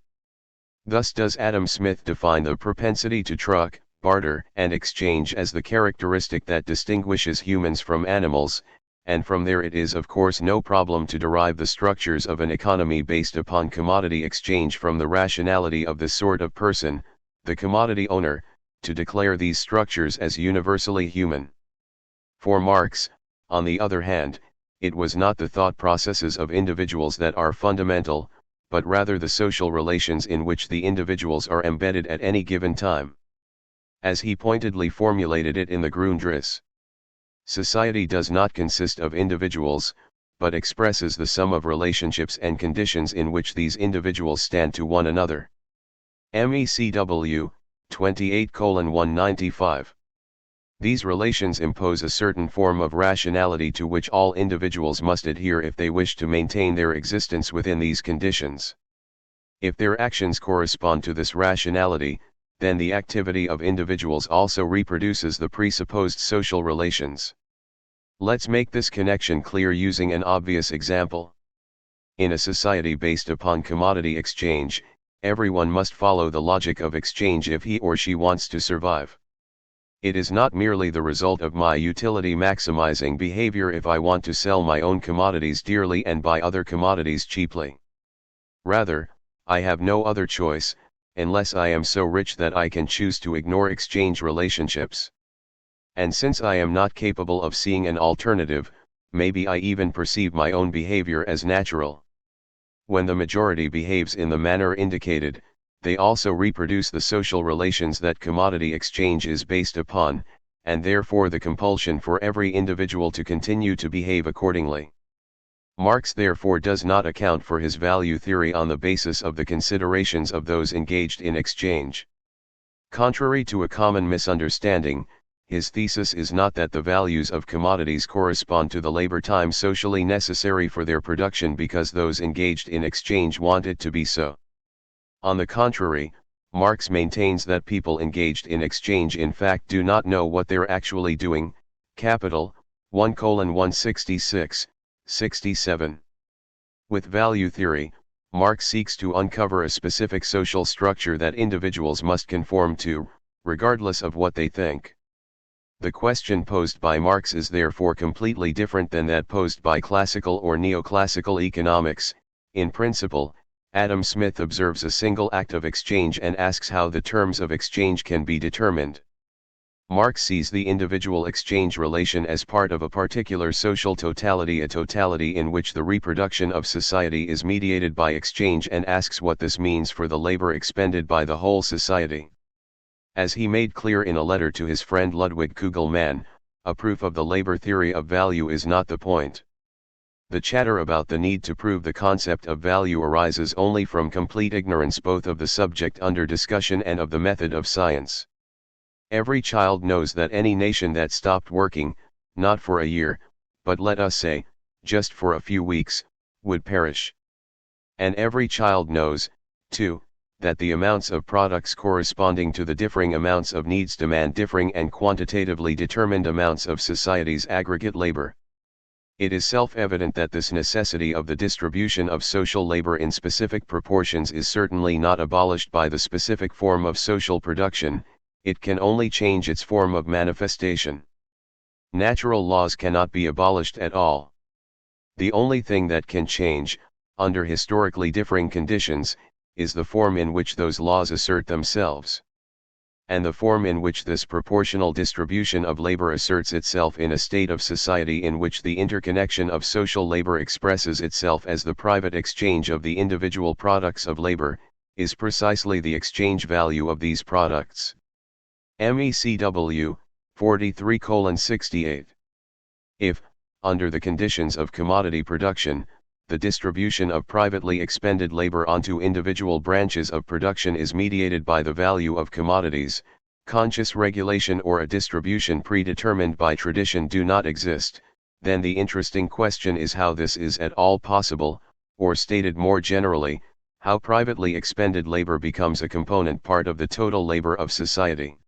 [SPEAKER 1] Thus does Adam Smith define the propensity to truck, barter, and exchange as the characteristic that distinguishes humans from animals, and from there it is of course no problem to derive the structures of an economy based upon commodity exchange from the rationality of the sort of person, the commodity owner, to declare these structures as universally human. For Marx, on the other hand, it was not the thought processes of individuals that are fundamental, but rather the social relations in which the individuals are embedded at any given time. As he pointedly formulated it in the Grundriss, society does not consist of individuals, but expresses the sum of relationships and conditions in which these individuals stand to one another. MECW, 28:195. These relations impose a certain form of rationality to which all individuals must adhere if they wish to maintain their existence within these conditions. If their actions correspond to this rationality, then the activity of individuals also reproduces the presupposed social relations. Let's make this connection clear using an obvious example. In a society based upon commodity exchange, everyone must follow the logic of exchange if he or she wants to survive. It is not merely the result of my utility-maximizing behavior if I want to sell my own commodities dearly and buy other commodities cheaply. Rather, I have no other choice, unless I am so rich that I can choose to ignore exchange relationships. And since I am not capable of seeing an alternative, maybe I even perceive my own behavior as natural. When the majority behaves in the manner indicated, they also reproduce the social relations that commodity exchange is based upon, and therefore the compulsion for every individual to continue to behave accordingly. Marx therefore does not account for his value theory on the basis of the considerations of those engaged in exchange. Contrary to a common misunderstanding, his thesis is not that the values of commodities correspond to the labor time socially necessary for their production because those engaged in exchange want it to be so. On the contrary, Marx maintains that people engaged in exchange in fact do not know what they're actually doing. Capital, 1:166, 67. With value theory, Marx seeks to uncover a specific social structure that individuals must conform to, regardless of what they think. The question posed by Marx is therefore completely different than that posed by classical or neoclassical economics. In principle, Adam Smith observes a single act of exchange and asks how the terms of exchange can be determined. Marx sees the individual exchange relation as part of a particular social totality, a totality in which the reproduction of society is mediated by exchange, and asks what this means for the labor expended by the whole society. As he made clear in a letter to his friend Ludwig Kugelmann, a proof of the labor theory of value is not the point. The chatter about the need to prove the concept of value arises only from complete ignorance both of the subject under discussion and of the method of science. Every child knows that any nation that stopped working, not for a year, but let us say, just for a few weeks, would perish. And every child knows, too, that the amounts of products corresponding to the differing amounts of needs demand differing and quantitatively determined amounts of society's aggregate labor. It is self-evident that this necessity of the distribution of social labor in specific proportions is certainly not abolished by the specific form of social production, it can only change its form of manifestation. Natural laws cannot be abolished at all. The only thing that can change, under historically differing conditions, is the form in which those laws assert themselves. And the form in which this proportional distribution of labor asserts itself in a state of society in which the interconnection of social labor expresses itself as the private exchange of the individual products of labor, is precisely the exchange value of these products. MECW 43:68. If, under the conditions of commodity production, the distribution of privately expended labor onto individual branches of production is mediated by the value of commodities, conscious regulation or a distribution predetermined by tradition do not exist, then the interesting question is how this is at all possible, or stated more generally, how privately expended labor becomes a component part of the total labor of society.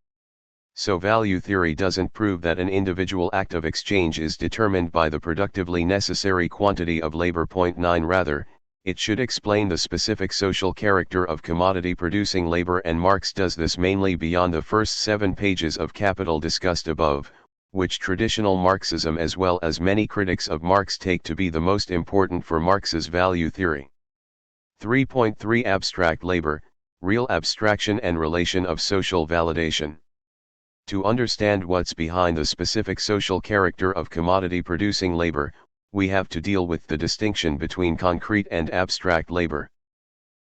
[SPEAKER 1] So value theory doesn't prove that an individual act of exchange is determined by the productively necessary quantity of labor. 9 Rather, it should explain the specific social character of commodity-producing labor, and Marx does this mainly beyond the first 7 pages of Capital discussed above, which traditional Marxism as well as many critics of Marx take to be the most important for Marx's value theory. 3.3 Abstract labor, real abstraction and relation of social validation. To understand what's behind the specific social character of commodity-producing labor, we have to deal with the distinction between concrete and abstract labor.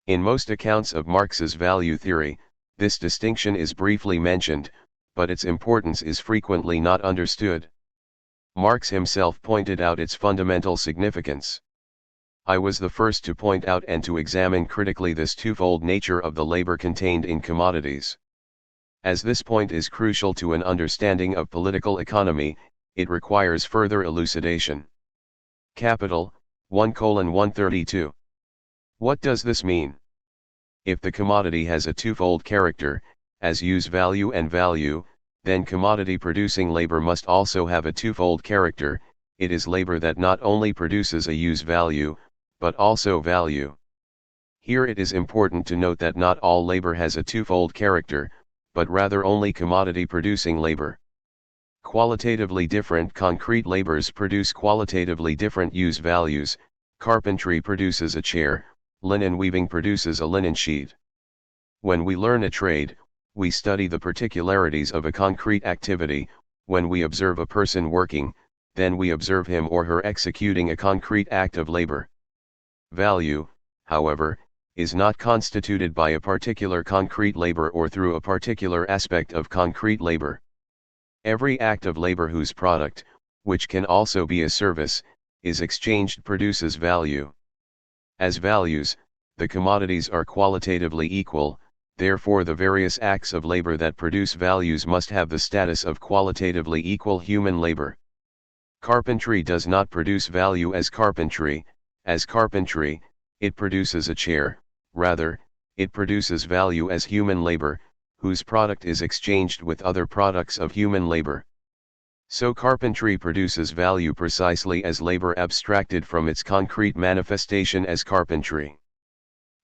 [SPEAKER 1] In most accounts of Marx's value theory, this distinction is briefly mentioned, but its importance is frequently not understood. Marx himself pointed out its fundamental significance. I was the first to point out and to examine critically this twofold nature of the labor contained in commodities. As this point is crucial to an understanding of political economy, it requires further elucidation. Capital, 1:132. What does this mean? If the commodity has a twofold character, as use value and value, then commodity-producing labor must also have a twofold character, it is labor that not only produces a use value, but also value. Here it is important to note that not all labor has a twofold character, but rather only commodity-producing labor. Qualitatively different concrete labors produce qualitatively different use values. Carpentry produces a chair, linen weaving produces a linen sheet. When we learn a trade, we study the particularities of a concrete activity. When we observe a person working, then we observe him or her executing a concrete act of labor. Value, however, is not constituted by a particular concrete labor or through a particular aspect of concrete labor. Every act of labor whose product, which can also be a service, is exchanged produces value. As values, the commodities are qualitatively equal, therefore the various acts of labor that produce values must have the status of qualitatively equal human labor. Carpentry does not produce value as carpentry, it produces a chair. Rather, it produces value as human labor, whose product is exchanged with other products of human labor. So carpentry produces value precisely as labor abstracted from its concrete manifestation as carpentry.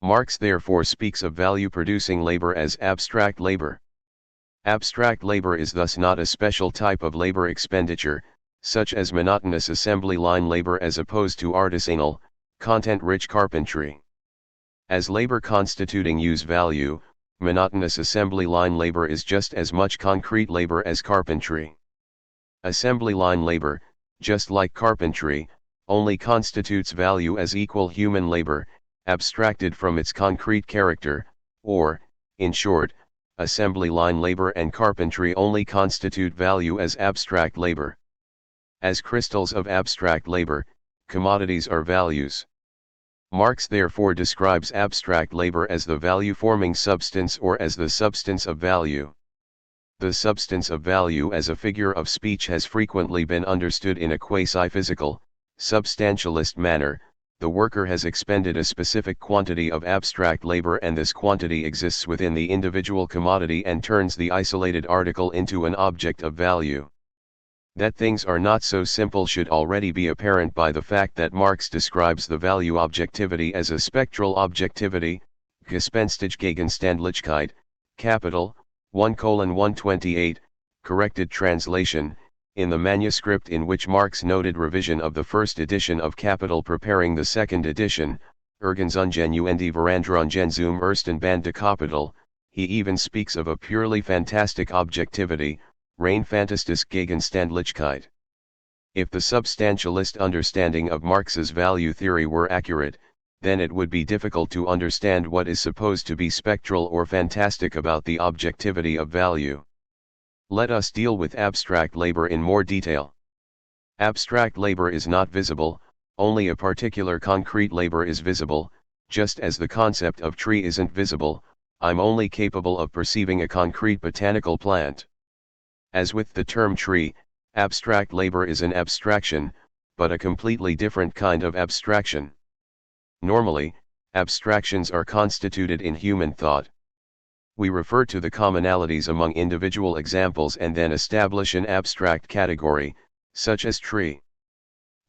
[SPEAKER 1] Marx therefore speaks of value-producing labor as abstract labor. Abstract labor is thus not a special type of labor expenditure, such as monotonous assembly line labor as opposed to artisanal, content-rich carpentry. As labor constituting use value, monotonous assembly line labor is just as much concrete labor as carpentry. Assembly line labor, just like carpentry, only constitutes value as equal human labor, abstracted from its concrete character, or, in short, assembly line labor and carpentry only constitute value as abstract labor. As crystals of abstract labor, commodities are values. Marx therefore describes abstract labor as the value-forming substance or as the substance of value. The substance of value as a figure of speech has frequently been understood in a quasi-physical, substantialist manner. The worker has expended a specific quantity of abstract labor and this quantity exists within the individual commodity and turns the isolated article into an object of value. That things are not so simple should already be apparent by the fact that Marx describes the value objectivity as a spectral objectivity, gespenstige Gegenständlichkeit, capital, 1:128, corrected translation, in the manuscript in which Marx noted revision of the first edition of Capital preparing the second edition, Ergensungeniende Verandrungen zum ersten Band de Kapital, he even speaks of a purely fantastic objectivity, rein fantastische Gegenständlichkeit. If the substantialist understanding of Marx's value theory were accurate, then it would be difficult to understand what is supposed to be spectral or fantastic about the objectivity of value. Let us deal with abstract labor in more detail. Abstract labor is not visible, only a particular concrete labor is visible, just as the concept of tree isn't visible, I'm only capable of perceiving a concrete botanical plant. As with the term tree, abstract labor is an abstraction, but a completely different kind of abstraction. Normally, abstractions are constituted in human thought. We refer to the commonalities among individual examples and then establish an abstract category, such as tree.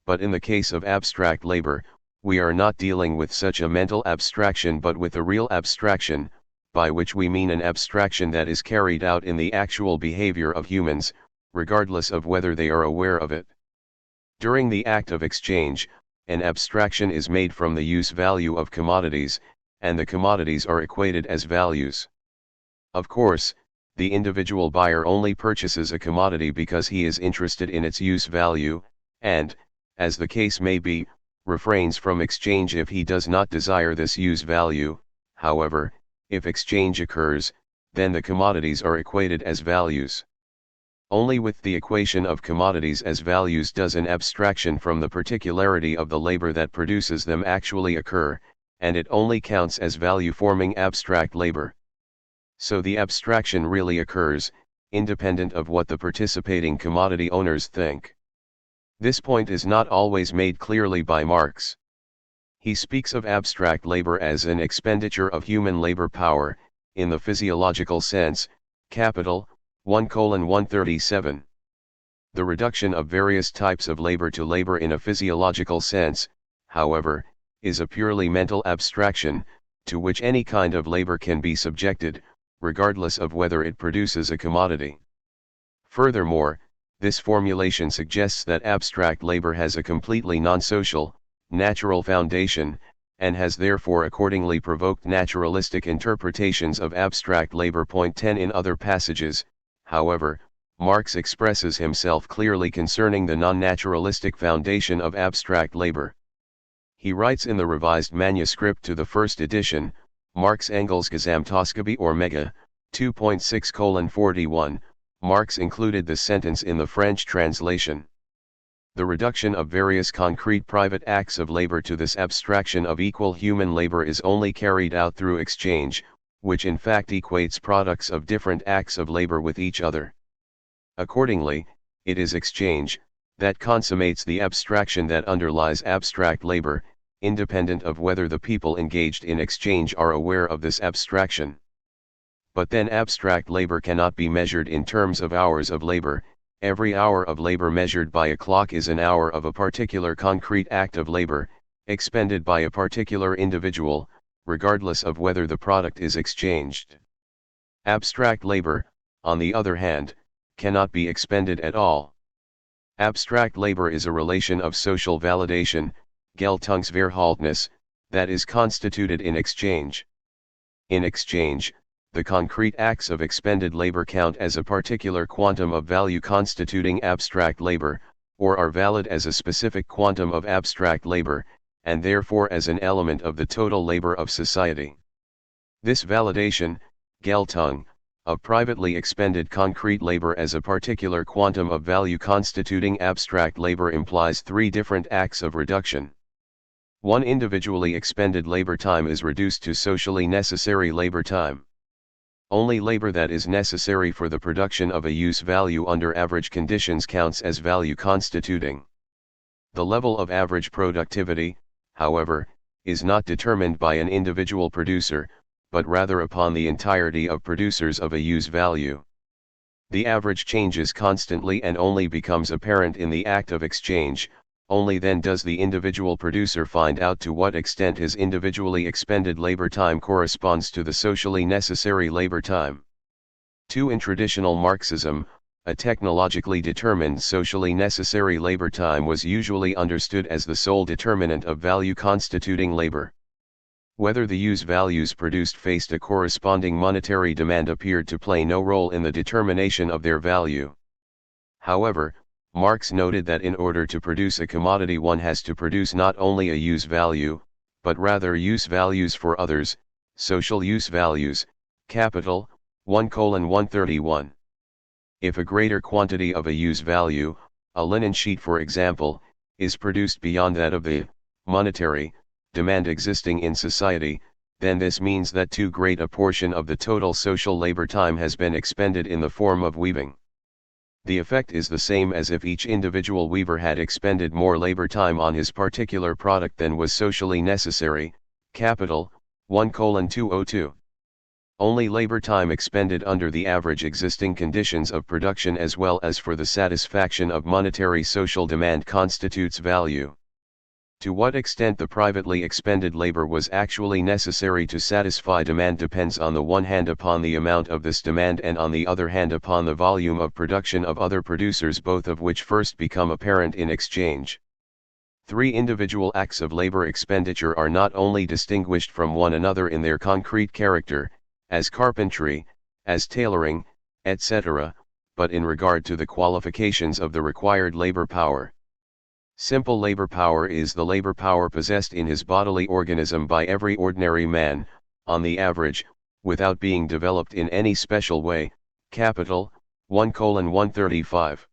[SPEAKER 1] But in the case of abstract labor, we are not dealing with such a mental abstraction but with a real abstraction, by which we mean an abstraction that is carried out in the actual behavior of humans, regardless of whether they are aware of it. During the act of exchange, an abstraction is made from the use-value of commodities, and the commodities are equated as values. Of course, the individual buyer only purchases a commodity because he is interested in its use-value, and, as the case may be, refrains from exchange if he does not desire this use-value. However, if exchange occurs, then the commodities are equated as values. Only with the equation of commodities as values does an abstraction from the particularity of the labor that produces them actually occur, and it only counts as value-forming abstract labor. So the abstraction really occurs, independent of what the participating commodity owners think. This point is not always made clearly by Marx. He speaks of abstract labor as an expenditure of human labor power, in the physiological sense, capital, 1:137. The reduction of various types of labor to labor in a physiological sense, however, is a purely mental abstraction, to which any kind of labor can be subjected, regardless of whether it produces a commodity. Furthermore, this formulation suggests that abstract labor has a completely non-social, natural foundation, and has therefore accordingly provoked naturalistic interpretations of abstract labor. Point 10. In other passages, however, Marx expresses himself clearly concerning the non-naturalistic foundation of abstract labor. He writes in the revised manuscript to the first edition, Marx Engels Gesamtausgabe or Mega, 2.6:41, Marx included the sentence in the French translation. The reduction of various concrete private acts of labor to this abstraction of equal human labor is only carried out through exchange, which in fact equates products of different acts of labor with each other. Accordingly, it is exchange that consummates the abstraction that underlies abstract labor, independent of whether the people engaged in exchange are aware of this abstraction. But then abstract labor cannot be measured in terms of hours of labor. Every hour of labor measured by a clock is an hour of a particular concrete act of labor, expended by a particular individual, regardless of whether the product is exchanged. Abstract labor, on the other hand, cannot be expended at all. Abstract labor is a relation of social validation, Geltungsverhältnis, that is constituted in exchange. In exchange, the concrete acts of expended labor count as a particular quantum of value constituting abstract labor, or are valid as a specific quantum of abstract labor, and therefore as an element of the total labor of society. This validation, Geltung, of privately expended concrete labor as a particular quantum of value constituting abstract labor implies three different acts of reduction. One, individually expended labor time is reduced to socially necessary labor time. Only labor that is necessary for the production of a use value under average conditions counts as value constituting. The level of average productivity, however, is not determined by an individual producer, but rather upon the entirety of producers of a use value. The average changes constantly and only becomes apparent in the act of exchange. Only then does the individual producer find out to what extent his individually expended labor time corresponds to the socially necessary labor time. 2. In traditional Marxism, a technologically determined socially necessary labor time was usually understood as the sole determinant of value constituting labor. Whether the use values produced faced a corresponding monetary demand appeared to play no role in the determination of their value. However, Marx noted that in order to produce a commodity one has to produce not only a use value, but rather use values for others, social use values, capital, 1:131. If a greater quantity of a use value, a linen sheet for example, is produced beyond that of the monetary demand existing in society, then this means that too great a portion of the total social labor time has been expended in the form of weaving. The effect is the same as if each individual weaver had expended more labor time on his particular product than was socially necessary, capital, 1:202. Only labor time expended under the average existing conditions of production as well as for the satisfaction of monetary social demand constitutes value. To what extent the privately expended labor was actually necessary to satisfy demand depends on the one hand upon the amount of this demand and on the other hand upon the volume of production of other producers, both of which first become apparent in exchange. 3. Individual acts of labor expenditure are not only distinguished from one another in their concrete character, as carpentry, as tailoring, etc., but in regard to the qualifications of the required labor power. Simple labor power is the labor power possessed in his bodily organism by every ordinary man, on the average, without being developed in any special way, capital, 1:135.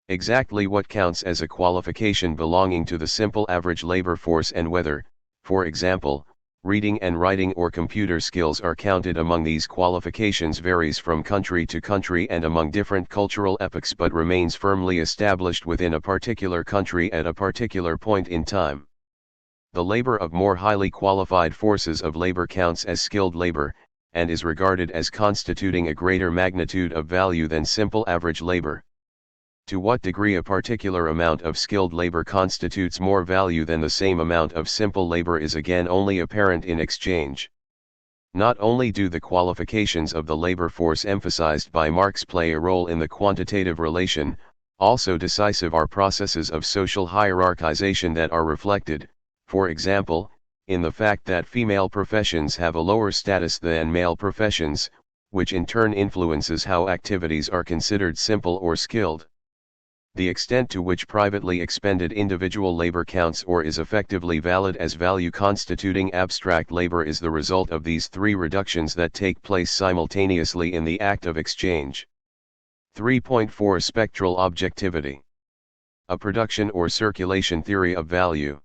[SPEAKER 1] Exactly what counts as a qualification belonging to the simple average labor force and whether, for example, reading and writing or computer skills are counted among these qualifications varies from country to country and among different cultural epochs, but remains firmly established within a particular country at a particular point in time. The labor of more highly qualified forces of labor counts as skilled labor, and is regarded as constituting a greater magnitude of value than simple average labor. To what degree a particular amount of skilled labor constitutes more value than the same amount of simple labor is again only apparent in exchange. Not only do the qualifications of the labor force emphasized by Marx play a role in the quantitative relation, also decisive are processes of social hierarchization that are reflected, for example, in the fact that female professions have a lower status than male professions, which in turn influences how activities are considered simple or skilled. The extent to which privately expended individual labor counts or is effectively valid as value constituting abstract labor is the result of these three reductions that take place simultaneously in the act of exchange. 3.4 Spectral objectivity. A production or circulation theory of value.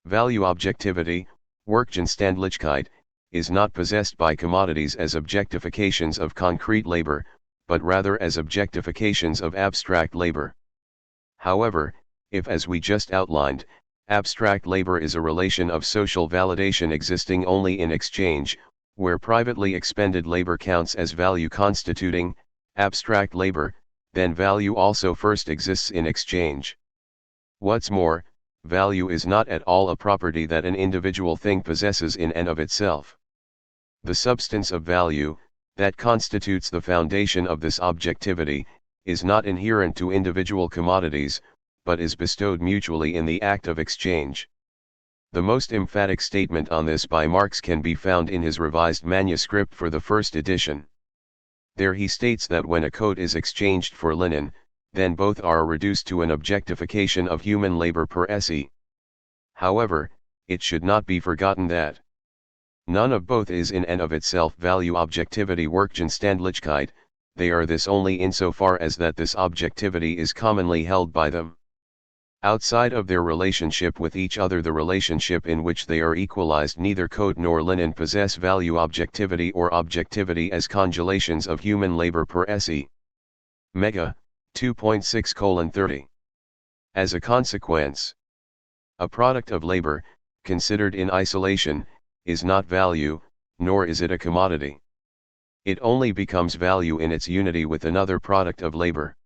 [SPEAKER 1] Value objectivity, Werkgegenständlichkeit, is not possessed by commodities as objectifications of concrete labor, but rather as objectifications of abstract labor. However, if, as we just outlined, abstract labor is a relation of social validation existing only in exchange, where privately expended labor counts as value constituting abstract labor, then value also first exists in exchange. What's more, value is not at all a property that an individual thing possesses in and of itself. The substance of value, that constitutes the foundation of this objectivity, is not inherent to individual commodities, but is bestowed mutually in the act of exchange. The most emphatic statement on this by Marx can be found in his revised manuscript for the first edition. There he states that when a coat is exchanged for linen, then both are reduced to an objectification of human labor per se. However, it should not be forgotten that none of both is in and of itself value objectivity Werkgegenständlichkeit, they are this only insofar as that this objectivity is commonly held by them. Outside of their relationship with each other, the relationship in which they are equalized, neither coat nor linen possess value objectivity or objectivity as congelations of human labor per se. Mega, 2.6:30. As a consequence, a product of labor, considered in isolation, is not value, nor is it a commodity. It only becomes value in its unity with another product of labor.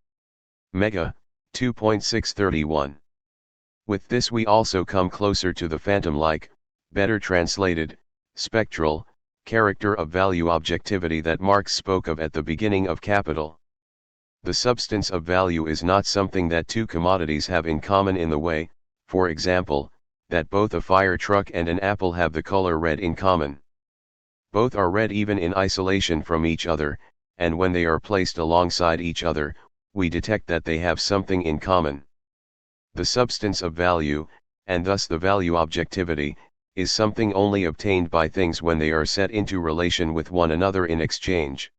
[SPEAKER 1] Mega, 2.631. With this we also come closer to the phantom-like, better translated, spectral, character of value objectivity that Marx spoke of at the beginning of Capital. The substance of value is not something that two commodities have in common in the way, for example, that both a fire truck and an apple have the color red in common. Both are red even in isolation from each other, and when they are placed alongside each other, we detect that they have something in common. The substance of value, and thus the value objectivity, is something only obtained by things when they are set into relation with one another in exchange.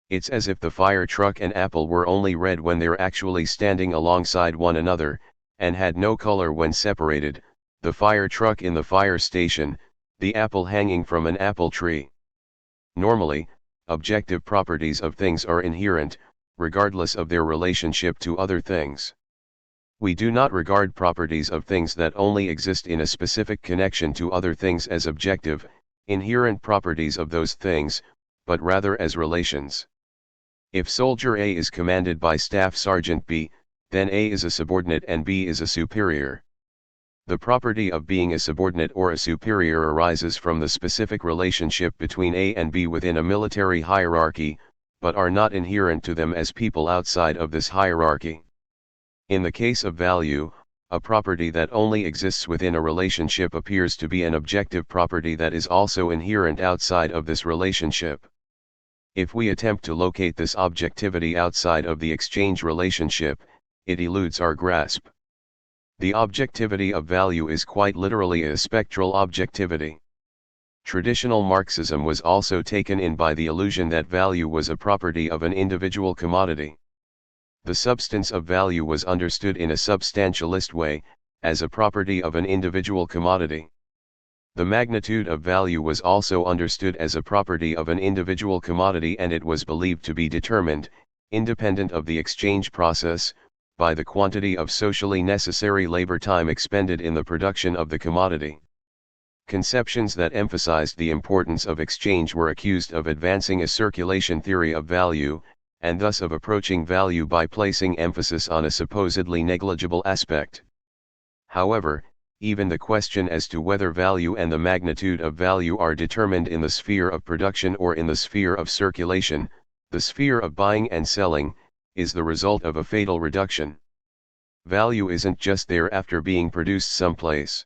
[SPEAKER 1] It's as if the fire truck and apple were only red when they're actually standing alongside one another, and had no color when separated, the fire truck in the fire station, the apple hanging from an apple tree. Normally, objective properties of things are inherent, regardless of their relationship to other things. We do not regard properties of things that only exist in a specific connection to other things as objective, inherent properties of those things, but rather as relations. If soldier A is commanded by Staff Sergeant B, then A is a subordinate and B is a superior. The property of being a subordinate or a superior arises from the specific relationship between A and B within a military hierarchy, but are not inherent to them as people outside of this hierarchy. In the case of value, a property that only exists within a relationship appears to be an objective property that is also inherent outside of this relationship. If we attempt to locate this objectivity outside of the exchange relationship, it eludes our grasp. The objectivity of value is quite literally a spectral objectivity. Traditional Marxism was also taken in by the illusion that value was a property of an individual commodity. The substance of value was understood in a substantialist way, as a property of an individual commodity. The magnitude of value was also understood as a property of an individual commodity, and it was believed to be determined, independent of the exchange process, by the quantity of socially necessary labor time expended in the production of the commodity. Conceptions that emphasized the importance of exchange were accused of advancing a circulation theory of value, and thus of approaching value by placing emphasis on a supposedly negligible aspect. However, even the question as to whether value and the magnitude of value are determined in the sphere of production or in the sphere of circulation, the sphere of buying and selling, is the result of a fatal reduction. Value isn't just there after being produced someplace.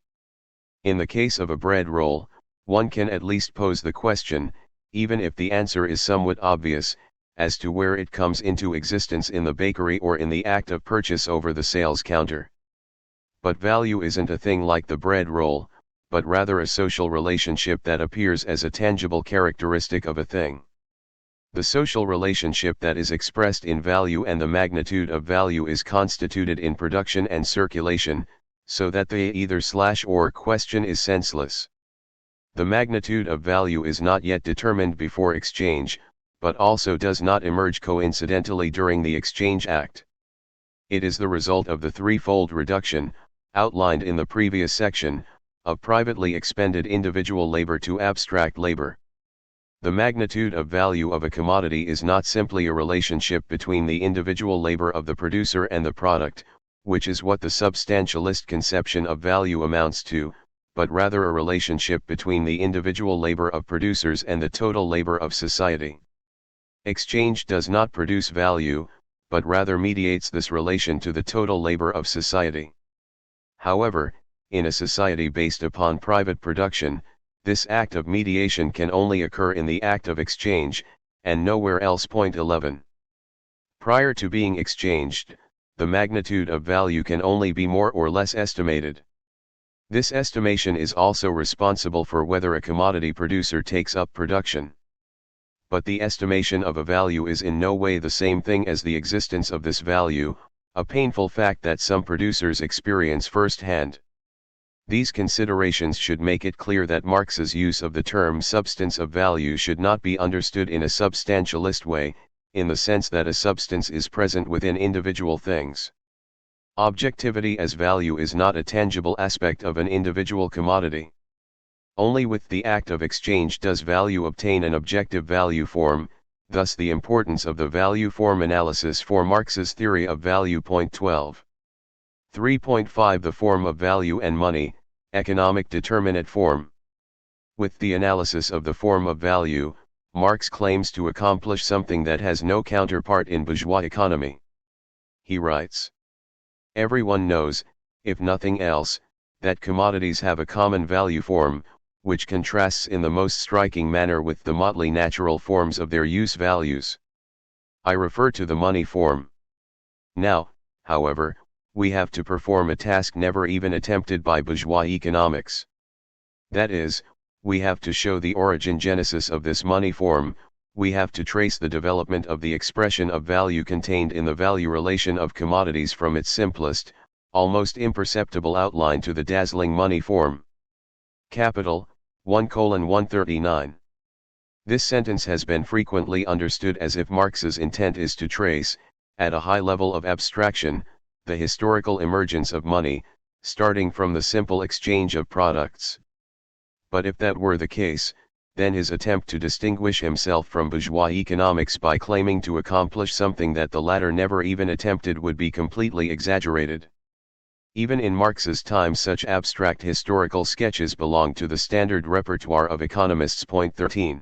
[SPEAKER 1] In the case of a bread roll, one can at least pose the question, even if the answer is somewhat obvious, as to where it comes into existence in the bakery or in the act of purchase over the sales counter. But value isn't a thing like the bread roll, but rather a social relationship that appears as a tangible characteristic of a thing. The social relationship that is expressed in value and the magnitude of value is constituted in production and circulation, so that the either/or question is senseless. The magnitude of value is not yet determined before exchange, but also does not emerge coincidentally during the exchange act. It is the result of the threefold reduction, outlined in the previous section, of privately expended individual labor to abstract labor. The magnitude of value of a commodity is not simply a relationship between the individual labor of the producer and the product, which is what the substantialist conception of value amounts to, but rather a relationship between the individual labor of producers and the total labor of society. Exchange does not produce value, but rather mediates this relation to the total labor of society. However, in a society based upon private production, this act of mediation can only occur in the act of exchange, and nowhere else. Point 11. Prior to being exchanged, the magnitude of value can only be more or less estimated. This estimation is also responsible for whether a commodity producer takes up production. But the estimation of a value is in no way the same thing as the existence of this value, a painful fact that some producers experience firsthand. These considerations should make it clear that Marx's use of the term substance of value should not be understood in a substantialist way, in the sense that a substance is present within individual things. Objectivity as value is not a tangible aspect of an individual commodity. Only with the act of exchange does value obtain an objective value form, thus the importance of the value form analysis for Marx's theory of value. 12. 3.5 The form of value and money, economic determinate form. With the analysis of the form of value, Marx claims to accomplish something that has no counterpart in bourgeois economy. He writes, "Everyone knows, if nothing else, that commodities have a common value form, which contrasts in the most striking manner with the motley natural forms of their use values. I refer to the money form. Now, however, we have to perform a task never even attempted by bourgeois economics. That is, we have to show the origin genesis of this money form, we have to trace the development of the expression of value contained in the value relation of commodities from its simplest, almost imperceptible outline to the dazzling money form." Capital, 1:139. This sentence has been frequently understood as if Marx's intent is to trace, at a high level of abstraction, the historical emergence of money, starting from the simple exchange of products. But if that were the case, then his attempt to distinguish himself from bourgeois economics by claiming to accomplish something that the latter never even attempted would be completely exaggerated. Even in Marx's time such abstract historical sketches belonged to the standard repertoire of economists. 13.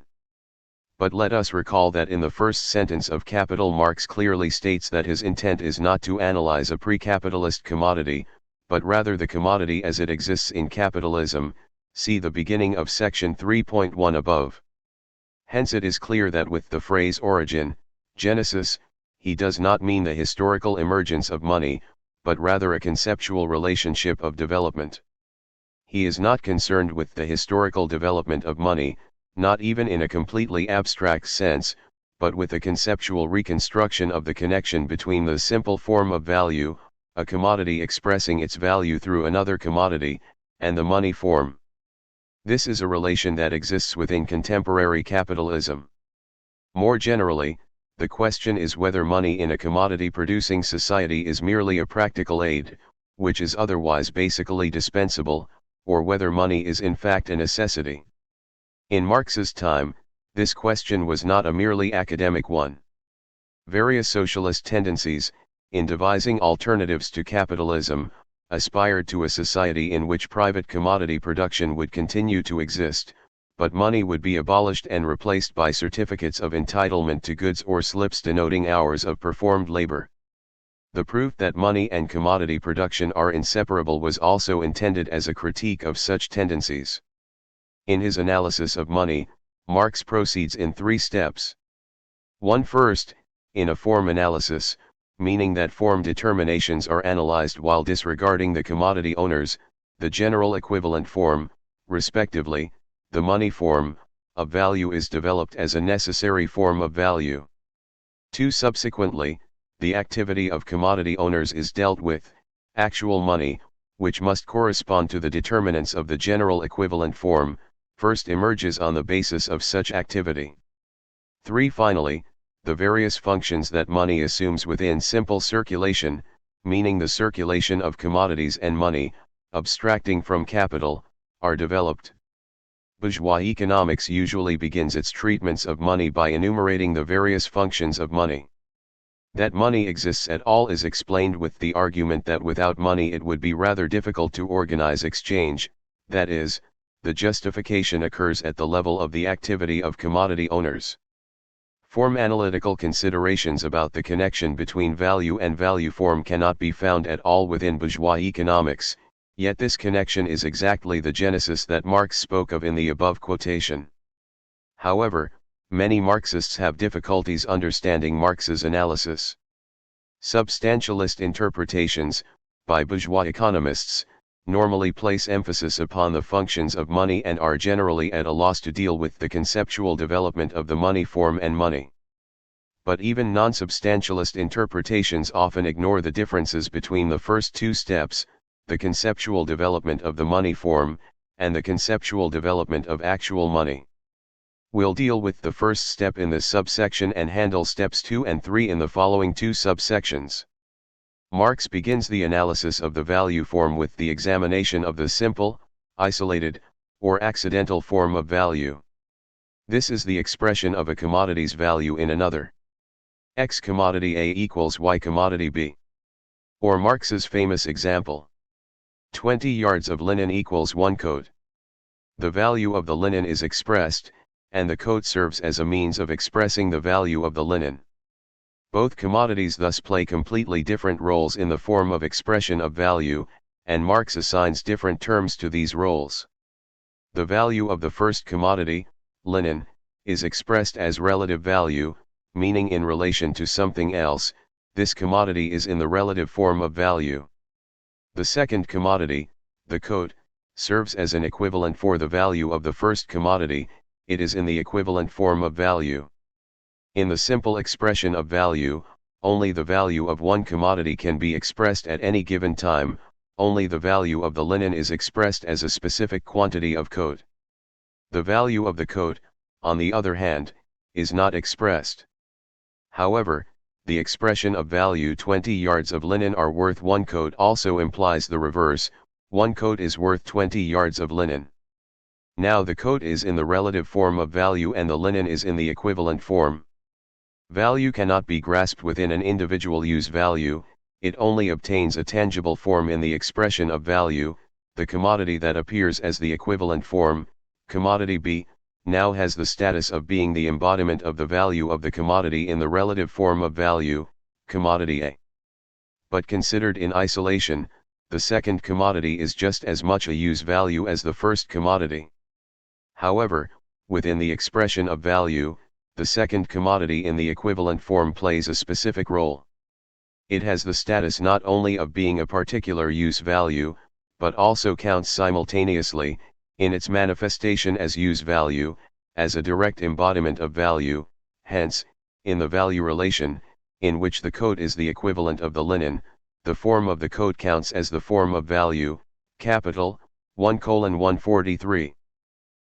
[SPEAKER 1] But let us recall that in the first sentence of Capital Marx clearly states that his intent is not to analyze a pre-capitalist commodity, but rather the commodity as it exists in capitalism. See the beginning of section 3.1 above. Hence it is clear that with the phrase origin, genesis, he does not mean the historical emergence of money, but rather a conceptual relationship of development. He is not concerned with the historical development of money, not even in a completely abstract sense, but with a conceptual reconstruction of the connection between the simple form of value, a commodity expressing its value through another commodity, and the money form. This is a relation that exists within contemporary capitalism. More generally, the question is whether money in a commodity-producing society is merely a practical aid, which is otherwise basically dispensable, or whether money is in fact a necessity. In Marx's time, this question was not a merely academic one. Various socialist tendencies, in devising alternatives to capitalism, aspired to a society in which private commodity production would continue to exist, but money would be abolished and replaced by certificates of entitlement to goods or slips denoting hours of performed labor. The proof that money and commodity production are inseparable was also intended as a critique of such tendencies. In his analysis of money, Marx proceeds in 3 steps. 1. First, in a form analysis, meaning that form determinations are analyzed while disregarding the commodity owners, the general equivalent form, respectively, the money form, of value is developed as a necessary form of value. 2. Subsequently, the activity of commodity owners is dealt with, actual money, which must correspond to the determinants of the general equivalent form, first emerges on the basis of such activity. 3. Finally, the various functions that money assumes within simple circulation, meaning the circulation of commodities and money, abstracting from capital, are developed. Bourgeois economics usually begins its treatments of money by enumerating the various functions of money. That money exists at all is explained with the argument that without money it would be rather difficult to organize exchange, that is, the justification occurs at the level of the activity of commodity owners. Form analytical considerations about the connection between value and value form cannot be found at all within bourgeois economics, yet this connection is exactly the genesis that Marx spoke of in the above quotation. However, many Marxists have difficulties understanding Marx's analysis. Substantialist interpretations, by bourgeois economists, normally place emphasis upon the functions of money and are generally at a loss to deal with the conceptual development of the money form and money. But even non-substantialist interpretations often ignore the differences between the first 2 steps, the conceptual development of the money form, and the conceptual development of actual money. We'll deal with the first step in this subsection and handle steps 2 and 3 in the following 2 subsections. Marx begins the analysis of the value form with the examination of the simple, isolated, or accidental form of value. This is the expression of a commodity's value in another. X commodity A equals Y commodity B. Or Marx's famous example. 20 yards of linen equals 1 coat. The value of the linen is expressed, and the coat serves as a means of expressing the value of the linen. Both commodities thus play completely different roles in the form of expression of value, and Marx assigns different terms to these roles. The value of the first commodity, linen, is expressed as relative value, meaning in relation to something else, this commodity is in the relative form of value. The second commodity, the coat, serves as an equivalent for the value of the first commodity, it is in the equivalent form of value. In the simple expression of value, only the value of one commodity can be expressed at any given time, only the value of the linen is expressed as a specific quantity of coat. The value of the coat, on the other hand, is not expressed. However, the expression of value 20 yards of linen are worth 1 coat also implies the reverse, 1 coat is worth 20 yards of linen. Now the coat is in the relative form of value and the linen is in the equivalent form. Value cannot be grasped within an individual use value, it only obtains a tangible form in the expression of value. The commodity that appears as the equivalent form, commodity B, now has the status of being the embodiment of the value of the commodity in the relative form of value, commodity A. But considered in isolation, the second commodity is just as much a use value as the first commodity. However, within the expression of value, the second commodity in the equivalent form plays a specific role. It has the status not only of being a particular use value, but also counts simultaneously, in its manifestation as use value, as a direct embodiment of value. Hence, in the value relation, in which the coat is the equivalent of the linen, the form of the coat counts as the form of value, capital, 1:143.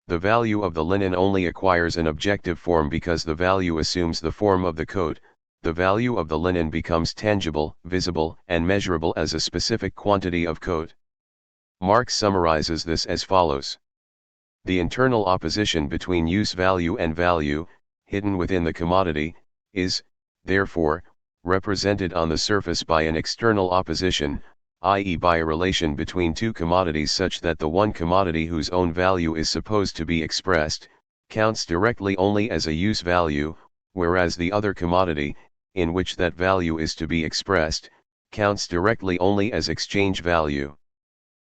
[SPEAKER 1] The value of the linen only acquires an objective form because the value assumes the form of the coat. The value of the linen becomes tangible, visible, and measurable as a specific quantity of coat. Marx summarizes this as follows. The internal opposition between use value and value, hidden within the commodity, is, therefore, represented on the surface by an external opposition, i.e. by a relation between two commodities such that the one commodity whose own value is supposed to be expressed, counts directly only as a use value, whereas the other commodity, in which that value is to be expressed, counts directly only as exchange value.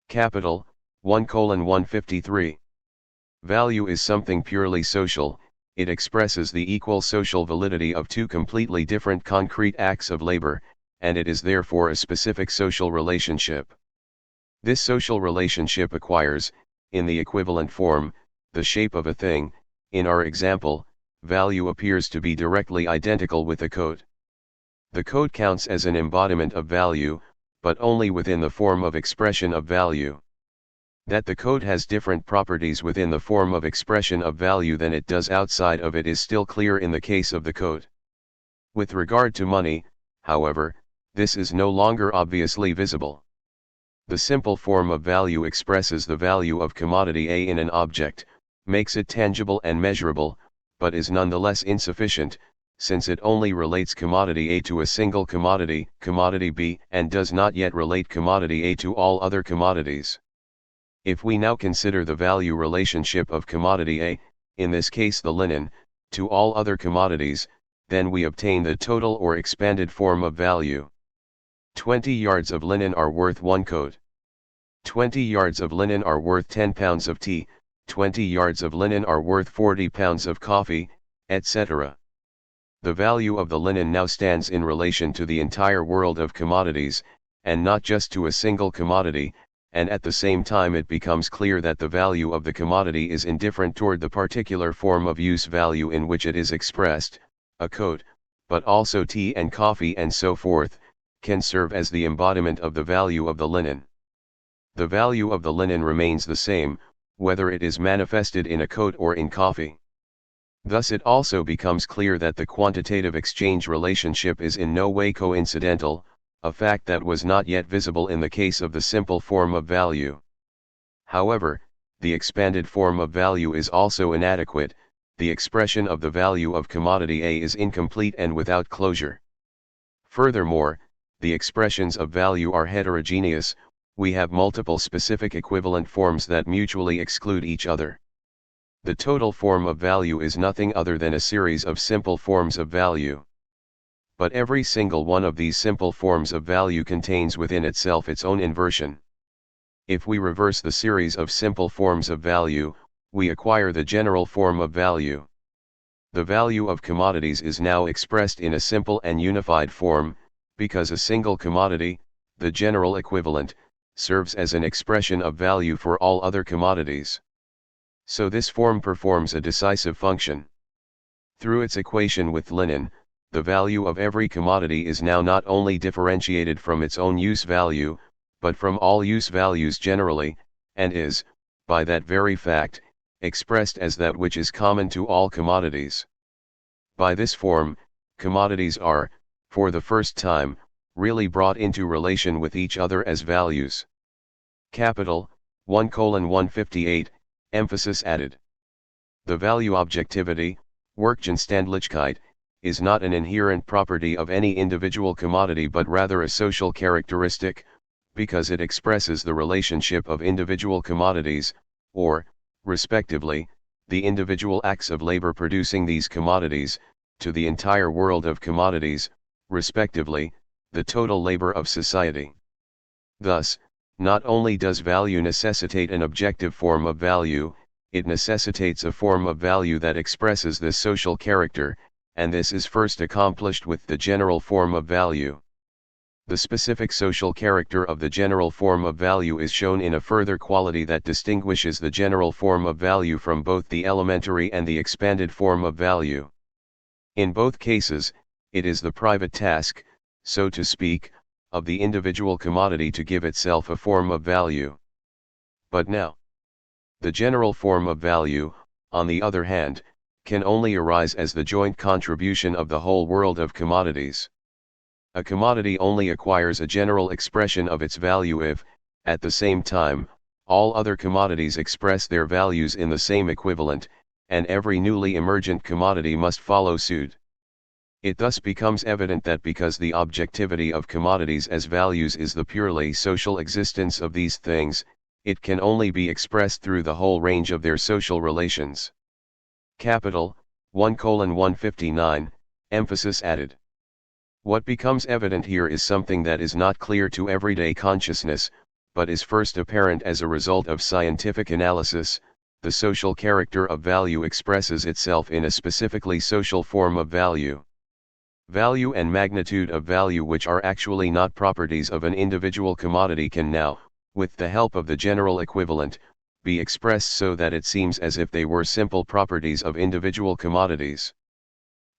[SPEAKER 1] Capital, 1:153. Value is something purely social, it expresses the equal social validity of two completely different concrete acts of labor, and it is therefore a specific social relationship. This social relationship acquires, in the equivalent form, the shape of a thing. In our example, value appears to be directly identical with the coat. The coat counts as an embodiment of value, but only within the form of expression of value. That the coat has different properties within the form of expression of value than it does outside of it is still clear in the case of the coat. With regard to money, however, this is no longer obviously visible. The simple form of value expresses the value of commodity A in an object, makes it tangible and measurable, but is nonetheless insufficient, since it only relates commodity A to a single commodity, commodity B, and does not yet relate commodity A to all other commodities. If we now consider the value relationship of commodity A, in this case the linen, to all other commodities, then we obtain the total or expanded form of value. 20 yards of linen are worth 1 coat. 20 yards of linen are worth 10 pounds of tea, 20 yards of linen are worth 40 pounds of coffee, etc. The value of the linen now stands in relation to the entire world of commodities, and not just to a single commodity, and at the same time it becomes clear that the value of the commodity is indifferent toward the particular form of use value in which it is expressed, a coat, but also tea and coffee and so forth, can serve as the embodiment of the value of the linen. The value of the linen remains the same, whether it is manifested in a coat or in coffee. Thus it also becomes clear that the quantitative exchange relationship is in no way coincidental, a fact that was not yet visible in the case of the simple form of value. However, the expanded form of value is also inadequate, the expression of the value of commodity A is incomplete and without closure. Furthermore, the expressions of value are heterogeneous, we have multiple specific equivalent forms that mutually exclude each other. The total form of value is nothing other than a series of simple forms of value. But every single one of these simple forms of value contains within itself its own inversion. If we reverse the series of simple forms of value, we acquire the general form of value. The value of commodities is now expressed in a simple and unified form, because a single commodity, the general equivalent, serves as an expression of value for all other commodities. So this form performs a decisive function. Through its equation with linen, the value of every commodity is now not only differentiated from its own use value, but from all use values generally, and is, by that very fact, expressed as that which is common to all commodities. By this form, commodities are, for the first time, really brought into relation with each other as values. Capital, 1:158, emphasis added. The value objectivity, Werkgegenständlichkeit, is not an inherent property of any individual commodity but rather a social characteristic, because it expresses the relationship of individual commodities, or, respectively, the individual acts of labor producing these commodities, to the entire world of commodities, respectively, the total labor of society. Thus, not only does value necessitate an objective form of value, it necessitates a form of value that expresses this social character, and this is first accomplished with the general form of value. The specific social character of the general form of value is shown in a further quality that distinguishes the general form of value from both the elementary and the expanded form of value. In both cases, it is the private task, so to speak, of the individual commodity to give itself a form of value. But now, the general form of value, on the other hand, can only arise as the joint contribution of the whole world of commodities. A commodity only acquires a general expression of its value if, at the same time, all other commodities express their values in the same equivalent, and every newly emergent commodity must follow suit. It thus becomes evident that because the objectivity of commodities as values is the purely social existence of these things, it can only be expressed through the whole range of their social relations. Capital, 1:159, emphasis added. What becomes evident here is something that is not clear to everyday consciousness, but is first apparent as a result of scientific analysis. The social character of value expresses itself in a specifically social form of value. Value and magnitude of value, which are actually not properties of an individual commodity, can now, with the help of the general equivalent, be expressed so that it seems as if they were simple properties of individual commodities.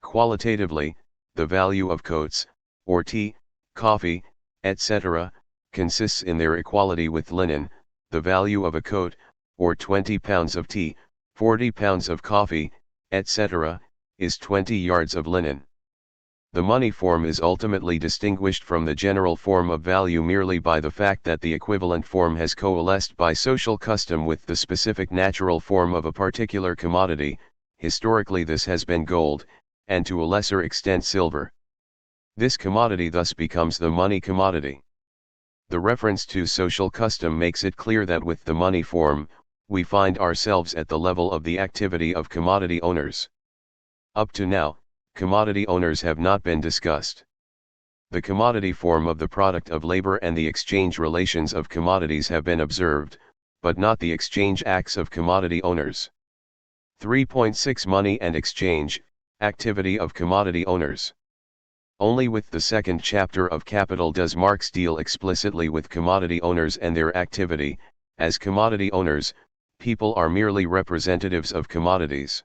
[SPEAKER 1] Qualitatively, the value of coats, or tea, coffee, etc., consists in their equality with linen. The value of a coat, or 20 pounds of tea, 40 pounds of coffee, etc., is 20 yards of linen. The money form is ultimately distinguished from the general form of value merely by the fact that the equivalent form has coalesced by social custom with the specific natural form of a particular commodity. Historically this has been gold, and to a lesser extent silver. This commodity thus becomes the money commodity. The reference to social custom makes it clear that with the money form, we find ourselves at the level of the activity of commodity owners. Up to now, commodity owners have not been discussed. The commodity form of the product of labor and the exchange relations of commodities have been observed, but not the exchange acts of commodity owners. 3.6 Money and exchange, activity of commodity owners. Only with the second chapter of Capital does Marx deal explicitly with commodity owners and their activity. As commodity owners, people are merely representatives of commodities.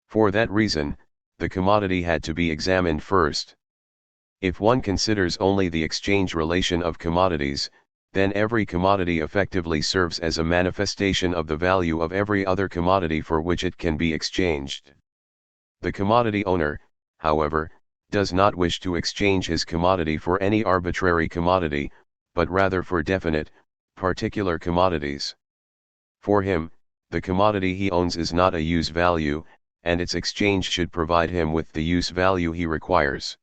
[SPEAKER 1] For that reason, the commodity had to be examined first. If one considers only the exchange relation of commodities, then every commodity effectively serves as a manifestation of the value of every other commodity for which it can be exchanged. The commodity owner, however, does not wish to exchange his commodity for any arbitrary commodity, but rather for definite, particular commodities. For him, the commodity he owns is not a use value, and its exchange should provide him with the use value he requires.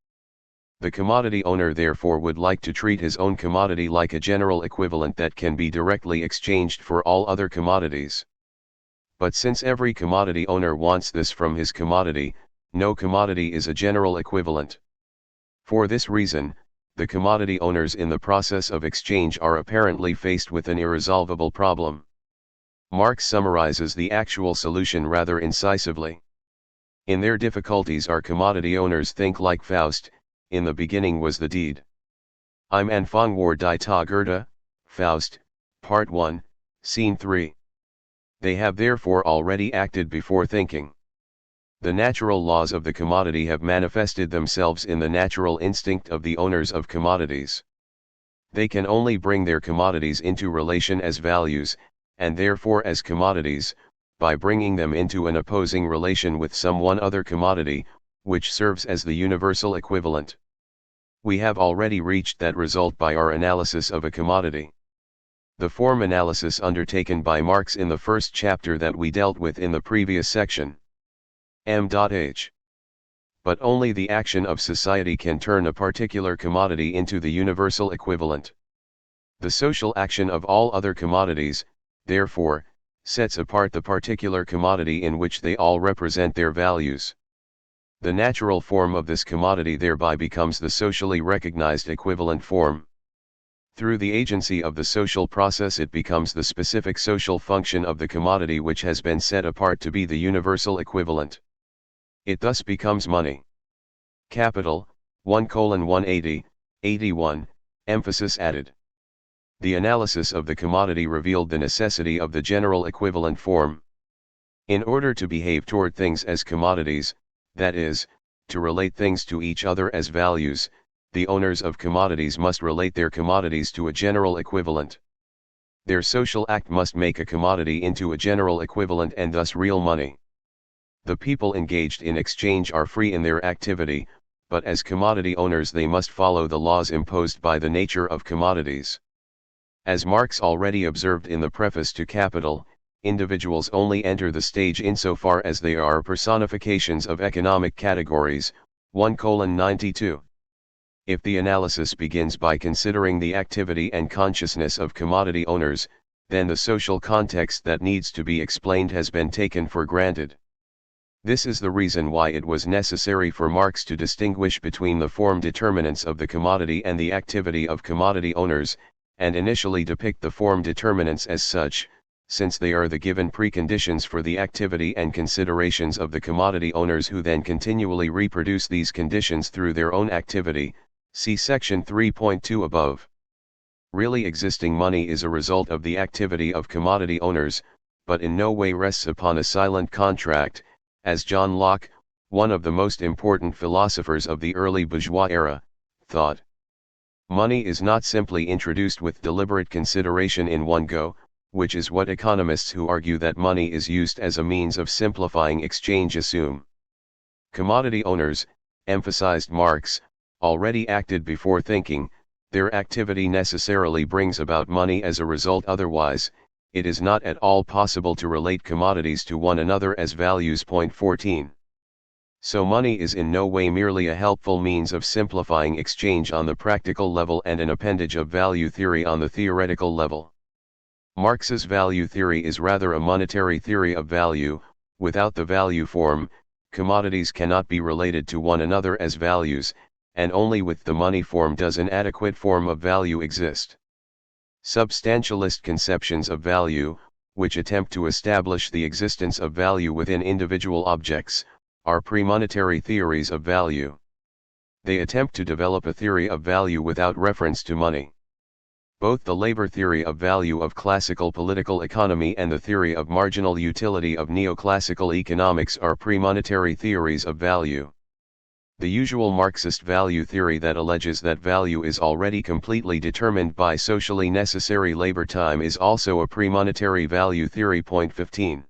[SPEAKER 1] The commodity owner therefore would like to treat his own commodity like a general equivalent that can be directly exchanged for all other commodities. But since every commodity owner wants this from his commodity, no commodity is a general equivalent. For this reason, the commodity owners in the process of exchange are apparently faced with an irresolvable problem. Marx summarizes the actual solution rather incisively. In their difficulties our commodity owners think like Faust, in the beginning was the deed. Im Anfang war die Tagerde, Faust, Part 1, Scene 3. They have therefore already acted before thinking. The natural laws of the commodity have manifested themselves in the natural instinct of the owners of commodities. They can only bring their commodities into relation as values, and therefore as commodities, by bringing them into an opposing relation with some one other commodity, which serves as the universal equivalent. We have already reached that result by our analysis of a commodity. The form analysis undertaken by Marx in the first chapter that we dealt with in the previous section. M.H. But only the action of society can turn a particular commodity into the universal equivalent. The social action of all other commodities, therefore, sets apart the particular commodity in which they all represent their values. The natural form of this commodity thereby becomes the socially recognized equivalent form. Through the agency of the social process it becomes the specific social function of the commodity which has been set apart to be the universal equivalent. It thus becomes money. Capital, 1:180, 81, emphasis added. The analysis of the commodity revealed the necessity of the general equivalent form. In order to behave toward things as commodities, that is, to relate things to each other as values, the owners of commodities must relate their commodities to a general equivalent. Their social act must make a commodity into a general equivalent and thus real money. The people engaged in exchange are free in their activity, but as commodity owners they must follow the laws imposed by the nature of commodities. As Marx already observed in the preface to Capital, individuals only enter the stage insofar as they are personifications of economic categories, 1:92. If the analysis begins by considering the activity and consciousness of commodity owners, then the social context that needs to be explained has been taken for granted. This is the reason why it was necessary for Marx to distinguish between the form determinants of the commodity and the activity of commodity owners, and initially depict the form determinants as such, since they are the given preconditions for the activity and considerations of the commodity owners who then continually reproduce these conditions through their own activity, see section 3.2 above. Really existing money is a result of the activity of commodity owners, but in no way rests upon a silent contract, as John Locke, one of the most important philosophers of the early bourgeois era, thought. Money is not simply introduced with deliberate consideration in one go, which is what economists who argue that money is used as a means of simplifying exchange assume. Commodity owners, emphasized Marx, already acted before thinking. Their activity necessarily brings about money as a result, otherwise, it is not at all possible to relate commodities to one another as values. Point 14. So money is in no way merely a helpful means of simplifying exchange on the practical level and an appendage of value theory on the theoretical level. Marx's value theory is rather a monetary theory of value. Without the value form, commodities cannot be related to one another as values, and only with the money form does an adequate form of value exist. Substantialist conceptions of value, which attempt to establish the existence of value within individual objects, are pre-monetary theories of value. They attempt to develop a theory of value without reference to money. Both the labor theory of value of classical political economy and the theory of marginal utility of neoclassical economics are pre-monetary theories of value. The usual Marxist value theory that alleges that value is already completely determined by socially necessary labor time is also a pre-monetary value theory. Point 15.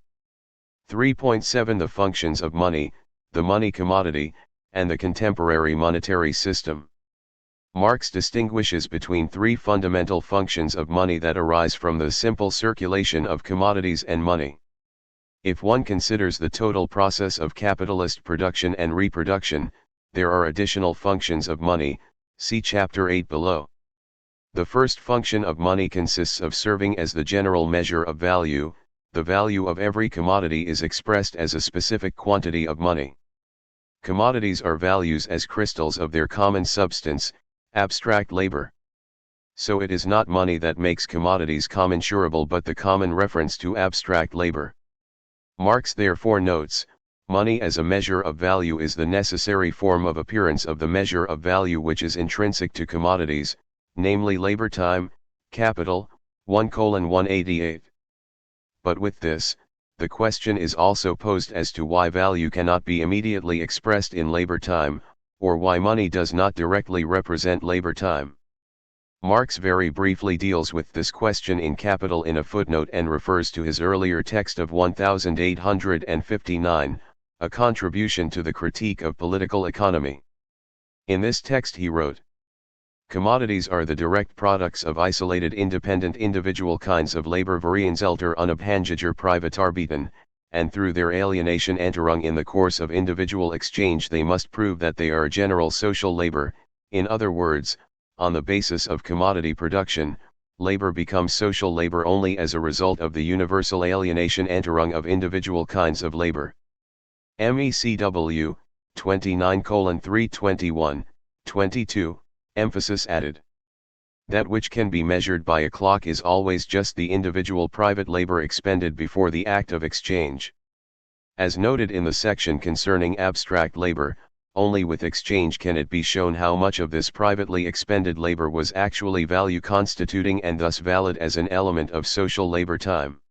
[SPEAKER 1] 3.7 The functions of money, the money commodity, and the contemporary monetary system. Marx distinguishes between three fundamental functions of money that arise from the simple circulation of commodities and money. If one considers the total process of capitalist production and reproduction, there are additional functions of money, see Chapter 8 below. The first function of money consists of serving as the general measure of value. The value of every commodity is expressed as a specific quantity of money. Commodities are values as crystals of their common substance, abstract labor. So it is not money that makes commodities commensurable but the common reference to abstract labor. Marx therefore notes, money as a measure of value is the necessary form of appearance of the measure of value which is intrinsic to commodities, namely labor time, capital, 1:188. But with this, the question is also posed as to why value cannot be immediately expressed in labor time, or why money does not directly represent labor time. Marx very briefly deals with this question in Capital in a footnote and refers to his earlier text of 1859, a contribution to the critique of political economy. In this text he wrote, "Commodities are the direct products of isolated independent individual kinds of labor vereenzelter unabhängiger Privatarbeiten, and through their alienation Enterung in the course of individual exchange they must prove that they are general social labor. In other words, on the basis of commodity production, labor becomes social labor only as a result of the universal alienation Enterung of individual kinds of labor." MECW, 29:321, 22. Emphasis added. That which can be measured by a clock is always just the individual private labor expended before the act of exchange. As noted in the section concerning abstract labor, only with exchange can it be shown how much of this privately expended labor was actually value constituting and thus valid as an element of social labor time.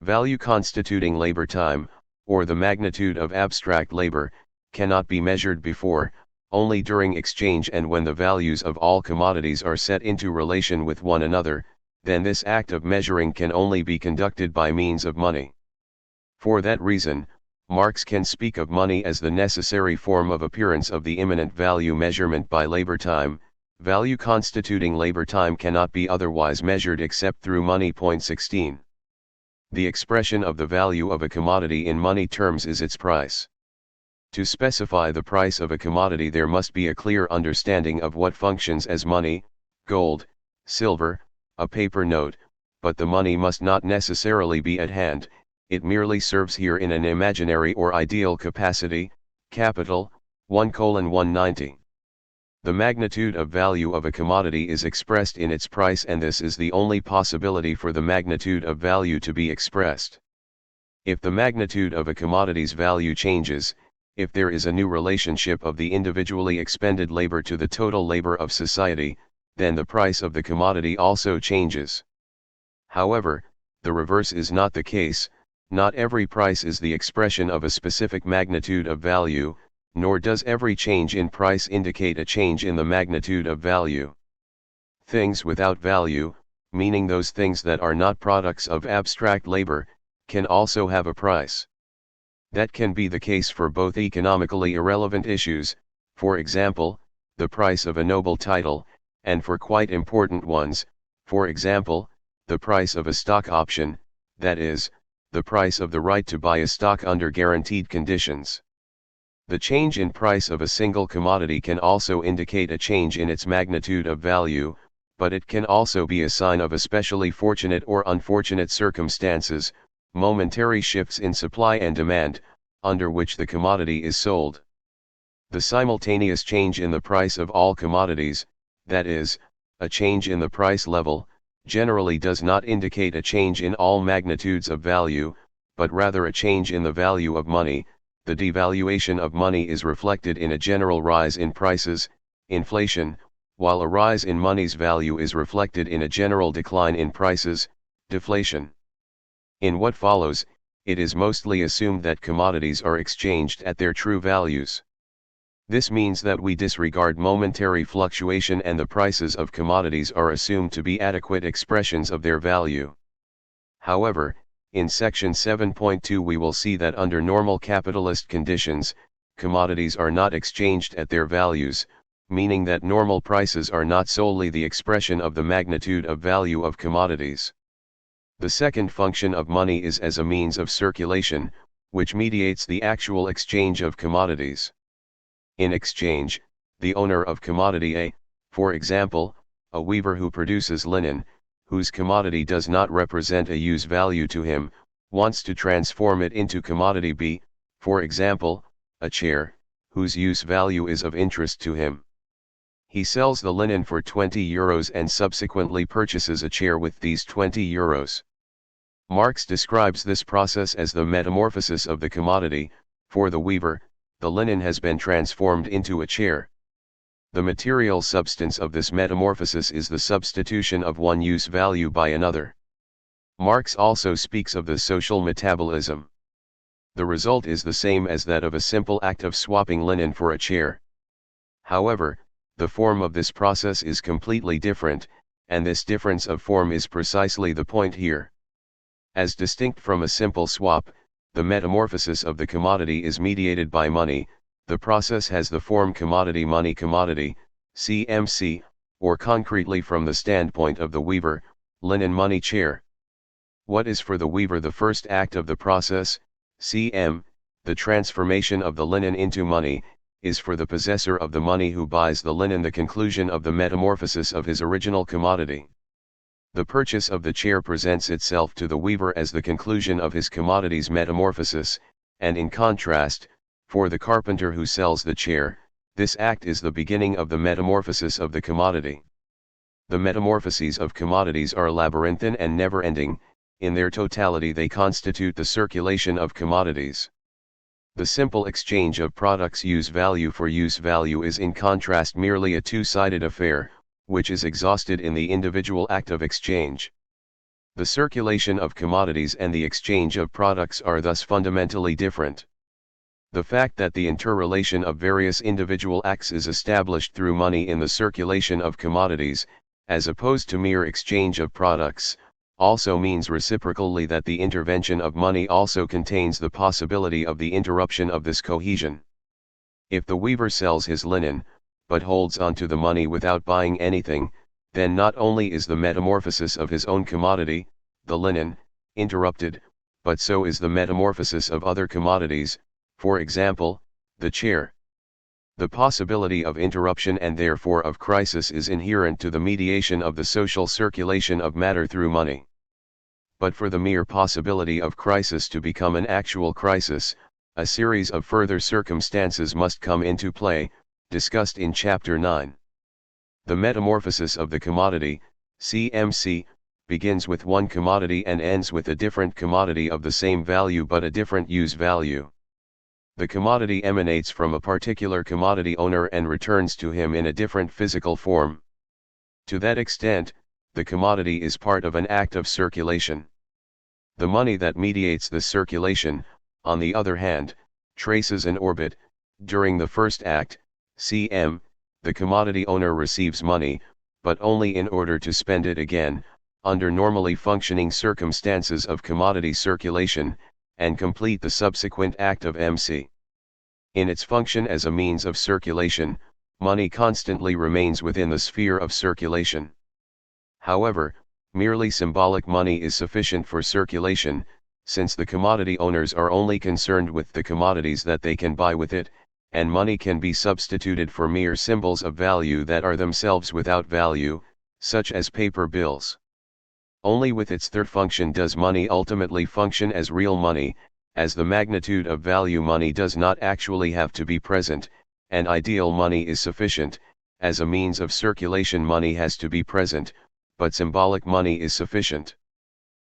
[SPEAKER 1] Value constituting labor time, or the magnitude of abstract labor, cannot be measured before, only during exchange and when the values of all commodities are set into relation with one another, then this act of measuring can only be conducted by means of money. For that reason, Marx can speak of money as the necessary form of appearance of the immanent value measurement by labor time. Value constituting labor time cannot be otherwise measured except through money. 16. The expression of the value of a commodity in money terms is its price. To specify the price of a commodity there must be a clear understanding of what functions as money, gold, silver, a paper note, but the money must not necessarily be at hand, it merely serves here in an imaginary or ideal capacity, capital, 1:190. The magnitude of value of a commodity is expressed in its price and this is the only possibility for the magnitude of value to be expressed. If the magnitude of a commodity's value changes, if there is a new relationship of the individually expended labor to the total labor of society, then the price of the commodity also changes. However, the reverse is not the case. Not every price is the expression of a specific magnitude of value, nor does every change in price indicate a change in the magnitude of value. Things without value, meaning those things that are not products of abstract labor, can also have a price. That can be the case for both economically irrelevant issues, for example, the price of a noble title, and for quite important ones, for example, the price of a stock option, that is, the price of the right to buy a stock under guaranteed conditions. The change in price of a single commodity can also indicate a change in its magnitude of value, but it can also be a sign of especially fortunate or unfortunate circumstances, momentary shifts in supply and demand, under which the commodity is sold. The simultaneous change in the price of all commodities, that is, a change in the price level, generally does not indicate a change in all magnitudes of value, but rather a change in the value of money. The devaluation of money is reflected in a general rise in prices, inflation, while a rise in money's value is reflected in a general decline in prices, deflation. In what follows, it is mostly assumed that commodities are exchanged at their true values. This means that we disregard momentary fluctuation and the prices of commodities are assumed to be adequate expressions of their value. However, in section 7.2 we will see that under normal capitalist conditions, commodities are not exchanged at their values, meaning that normal prices are not solely the expression of the magnitude of value of commodities. The second function of money is as a means of circulation, which mediates the actual exchange of commodities. In exchange, the owner of commodity A, for example, a weaver who produces linen, whose commodity does not represent a use value to him, wants to transform it into commodity B, for example, a chair, whose use value is of interest to him. He sells the linen for €20 and subsequently purchases a chair with these €20. Marx describes this process as the metamorphosis of the commodity. For the weaver, the linen has been transformed into a chair. The material substance of this metamorphosis is the substitution of one use value by another. Marx also speaks of the social metabolism. The result is the same as that of a simple act of swapping linen for a chair. However, the form of this process is completely different, and this difference of form is precisely the point here. As distinct from a simple swap, the metamorphosis of the commodity is mediated by money. The process has the form commodity money commodity, CMC, or concretely from the standpoint of the weaver, linen money chair. What is for the weaver the first act of the process, CM, the transformation of the linen into money, is for the possessor of the money who buys the linen the conclusion of the metamorphosis of his original commodity. The purchase of the chair presents itself to the weaver as the conclusion of his commodity's metamorphosis, and in contrast, for the carpenter who sells the chair, this act is the beginning of the metamorphosis of the commodity. The metamorphoses of commodities are labyrinthine and never-ending. In their totality they constitute the circulation of commodities. The simple exchange of products use value for use value is in contrast merely a two-sided affair, which is exhausted in the individual act of exchange. The circulation of commodities and the exchange of products are thus fundamentally different. The fact that the interrelation of various individual acts is established through money in the circulation of commodities, as opposed to mere exchange of products, also means reciprocally that the intervention of money also contains the possibility of the interruption of this cohesion. If the weaver sells his linen, but holds on to the money without buying anything, then not only is the metamorphosis of his own commodity, the linen, interrupted, but so is the metamorphosis of other commodities, for example, the chair. The possibility of interruption and therefore of crisis is inherent to the mediation of the social circulation of matter through money. But for the mere possibility of crisis to become an actual crisis, a series of further circumstances must come into play, discussed in Chapter 9. The metamorphosis of the commodity, CMC, begins with one commodity and ends with a different commodity of the same value but a different use value. The commodity emanates from a particular commodity owner and returns to him in a different physical form. To that extent, the commodity is part of an act of circulation. The money that mediates this circulation, on the other hand, traces an orbit. During the first act, CM, the commodity owner receives money, but only in order to spend it again, under normally functioning circumstances of commodity circulation, and complete the subsequent act of MC. In its function as a means of circulation, money constantly remains within the sphere of circulation. However, merely symbolic money is sufficient for circulation, since the commodity owners are only concerned with the commodities that they can buy with it, and money can be substituted for mere symbols of value that are themselves without value, such as paper bills. Only with its third function does money ultimately function as real money, as the magnitude of value money does not actually have to be present, and ideal money is sufficient. As a means of circulation money has to be present, but symbolic money is sufficient.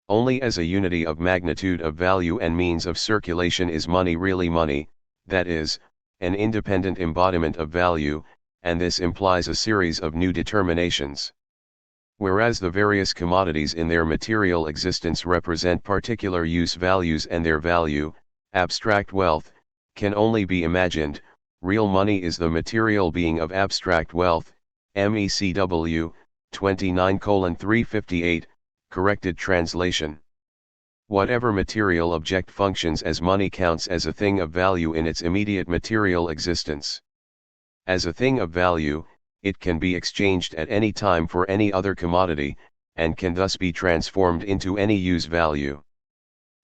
[SPEAKER 1] Only as a unity of magnitude of value and means of circulation is money really money, that is, an independent embodiment of value, and this implies a series of new determinations. Whereas the various commodities in their material existence represent particular use values and their value, abstract wealth, can only be imagined, real money is the material being of abstract wealth, MECW, 29:358, corrected translation. Whatever material object functions as money counts as a thing of value in its immediate material existence. As a thing of value, it can be exchanged at any time for any other commodity, and can thus be transformed into any use value.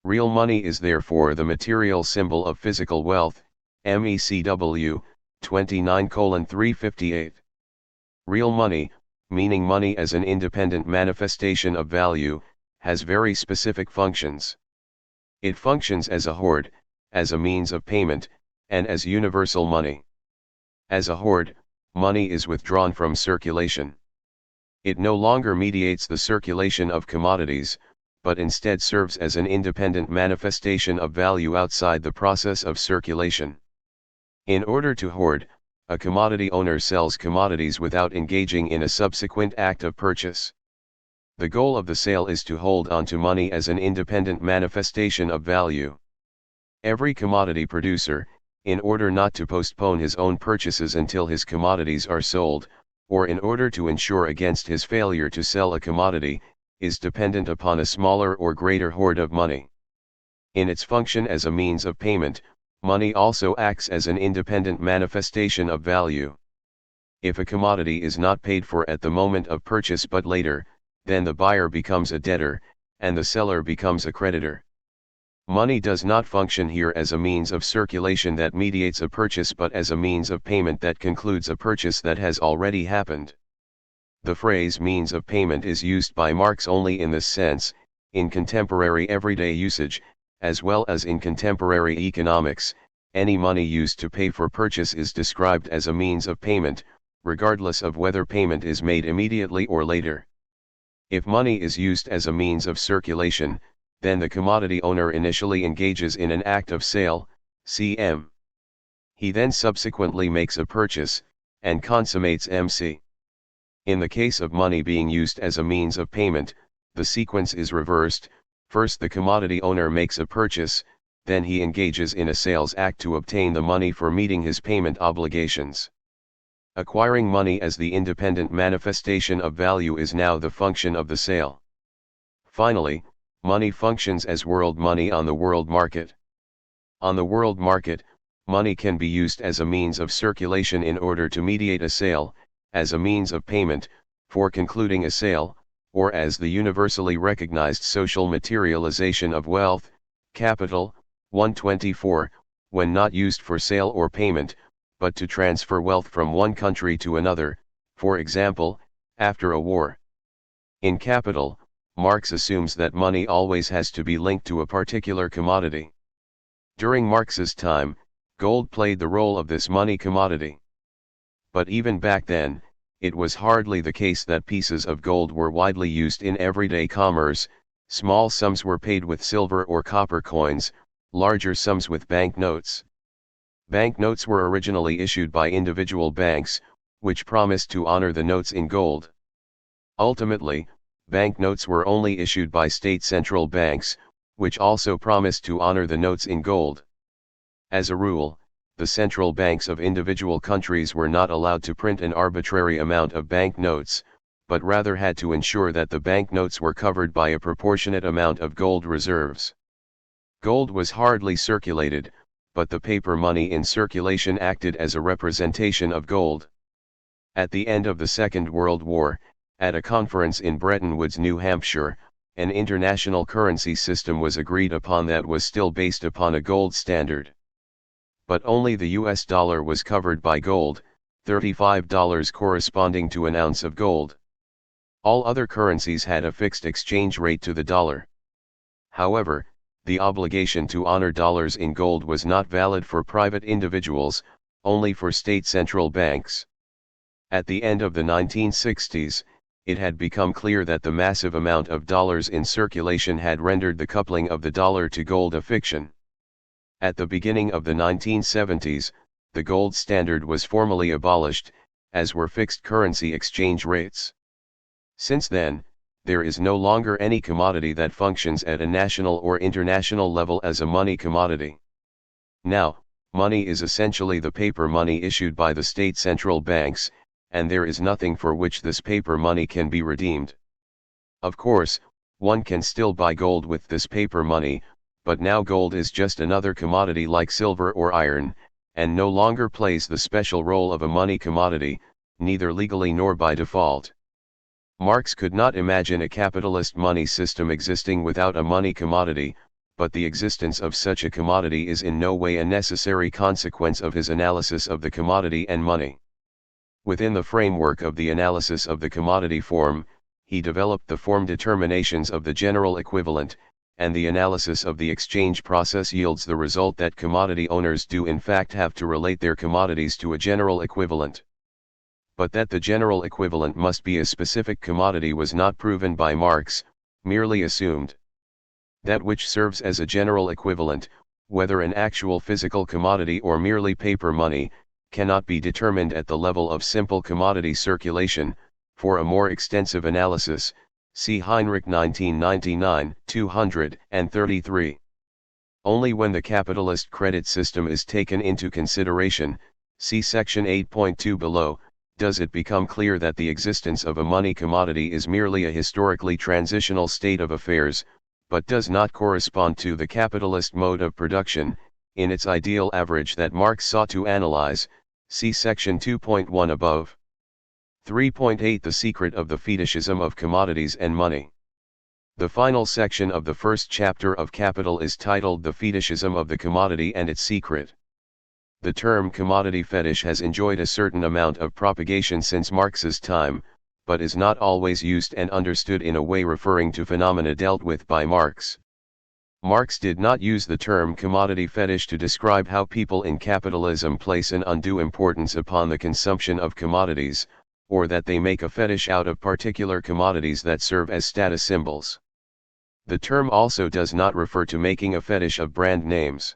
[SPEAKER 1] Real money is therefore the material symbol of physical wealth, MECW, 29:358. Real money, meaning money as an independent manifestation of value, has very specific functions. It functions as a hoard, as a means of payment, and as universal money. As a hoard, money is withdrawn from circulation. It no longer mediates the circulation of commodities, but instead serves as an independent manifestation of value outside the process of circulation. In order to hoard, a commodity owner sells commodities without engaging in a subsequent act of purchase. The goal of the sale is to hold on to money as an independent manifestation of value. Every commodity producer, in order not to postpone his own purchases until his commodities are sold, or in order to ensure against his failure to sell a commodity, is dependent upon a smaller or greater hoard of money. In its function as a means of payment, money also acts as an independent manifestation of value. If a commodity is not paid for at the moment of purchase but later, then the buyer becomes a debtor, and the seller becomes a creditor. Money does not function here as a means of circulation that mediates a purchase but as a means of payment that concludes a purchase that has already happened. The phrase means of payment is used by Marx only in this sense, in contemporary everyday usage, as well as in contemporary economics. Any money used to pay for purchase is described as a means of payment, regardless of whether payment is made immediately or later. If money is used as a means of circulation, then the commodity owner initially engages in an act of sale, CM. He then subsequently makes a purchase, and consummates MC. In the case of money being used as a means of payment, the sequence is reversed. First the commodity owner makes a purchase, then he engages in a sales act to obtain the money for meeting his payment obligations. Acquiring money as the independent manifestation of value is now the function of the sale. Finally, money functions as world money on the world market. On the world market, money can be used as a means of circulation in order to mediate a sale, as a means of payment, for concluding a sale, or as the universally recognized social materialization of wealth, capital, 124, when not used for sale or payment, but to transfer wealth from one country to another, for example, after a war. In Capital, Marx assumes that money always has to be linked to a particular commodity. During Marx's time, gold played the role of this money commodity. But even back then, it was hardly the case that pieces of gold were widely used in everyday commerce. Small sums were paid with silver or copper coins, larger sums with banknotes. Banknotes were originally issued by individual banks, which promised to honor the notes in gold. Ultimately, banknotes were only issued by state central banks, which also promised to honor the notes in gold. As a rule, the central banks of individual countries were not allowed to print an arbitrary amount of banknotes, but rather had to ensure that the banknotes were covered by a proportionate amount of gold reserves. Gold was hardly circulated, but the paper money in circulation acted as a representation of gold. At the end of the Second World War, at a conference in Bretton Woods, New Hampshire, an international currency system was agreed upon that was still based upon a gold standard. But only the US dollar was covered by gold, $35 corresponding to an ounce of gold. All other currencies had a fixed exchange rate to the dollar. However, the obligation to honor dollars in gold was not valid for private individuals, only for state central banks. At the end of the 1960s, it had become clear that the massive amount of dollars in circulation had rendered the coupling of the dollar to gold a fiction. At the beginning of the 1970s, the gold standard was formally abolished, as were fixed currency exchange rates. Since then, there is no longer any commodity that functions at a national or international level as a money commodity. Now, money is essentially the paper money issued by the state central banks, and there is nothing for which this paper money can be redeemed. Of course, one can still buy gold with this paper money, but now gold is just another commodity like silver or iron, and no longer plays the special role of a money commodity, neither legally nor by default. Marx could not imagine a capitalist money system existing without a money commodity, but the existence of such a commodity is in no way a necessary consequence of his analysis of the commodity and money. Within the framework of the analysis of the commodity form, he developed the form determinations of the general equivalent, and the analysis of the exchange process yields the result that commodity owners do in fact have to relate their commodities to a general equivalent. But that the general equivalent must be a specific commodity was not proven by Marx, merely assumed. That which serves as a general equivalent, whether an actual physical commodity or merely paper money, cannot be determined at the level of simple commodity circulation. For a more extensive analysis, see Heinrich 1999, 233. Only when the capitalist credit system is taken into consideration, see section 8.2 below, does it become clear that the existence of a money commodity is merely a historically transitional state of affairs, but does not correspond to the capitalist mode of production, in its ideal average that Marx sought to analyze, see section 2.1 above. 3.8 The secret of the fetishism of commodities and money. The final section of the first chapter of Capital is titled The Fetishism of the Commodity and Its Secret. The term commodity fetish has enjoyed a certain amount of propagation since Marx's time, but is not always used and understood in a way referring to phenomena dealt with by Marx. Marx did not use the term commodity fetish to describe how people in capitalism place an undue importance upon the consumption of commodities, or that they make a fetish out of particular commodities that serve as status symbols. The term also does not refer to making a fetish of brand names.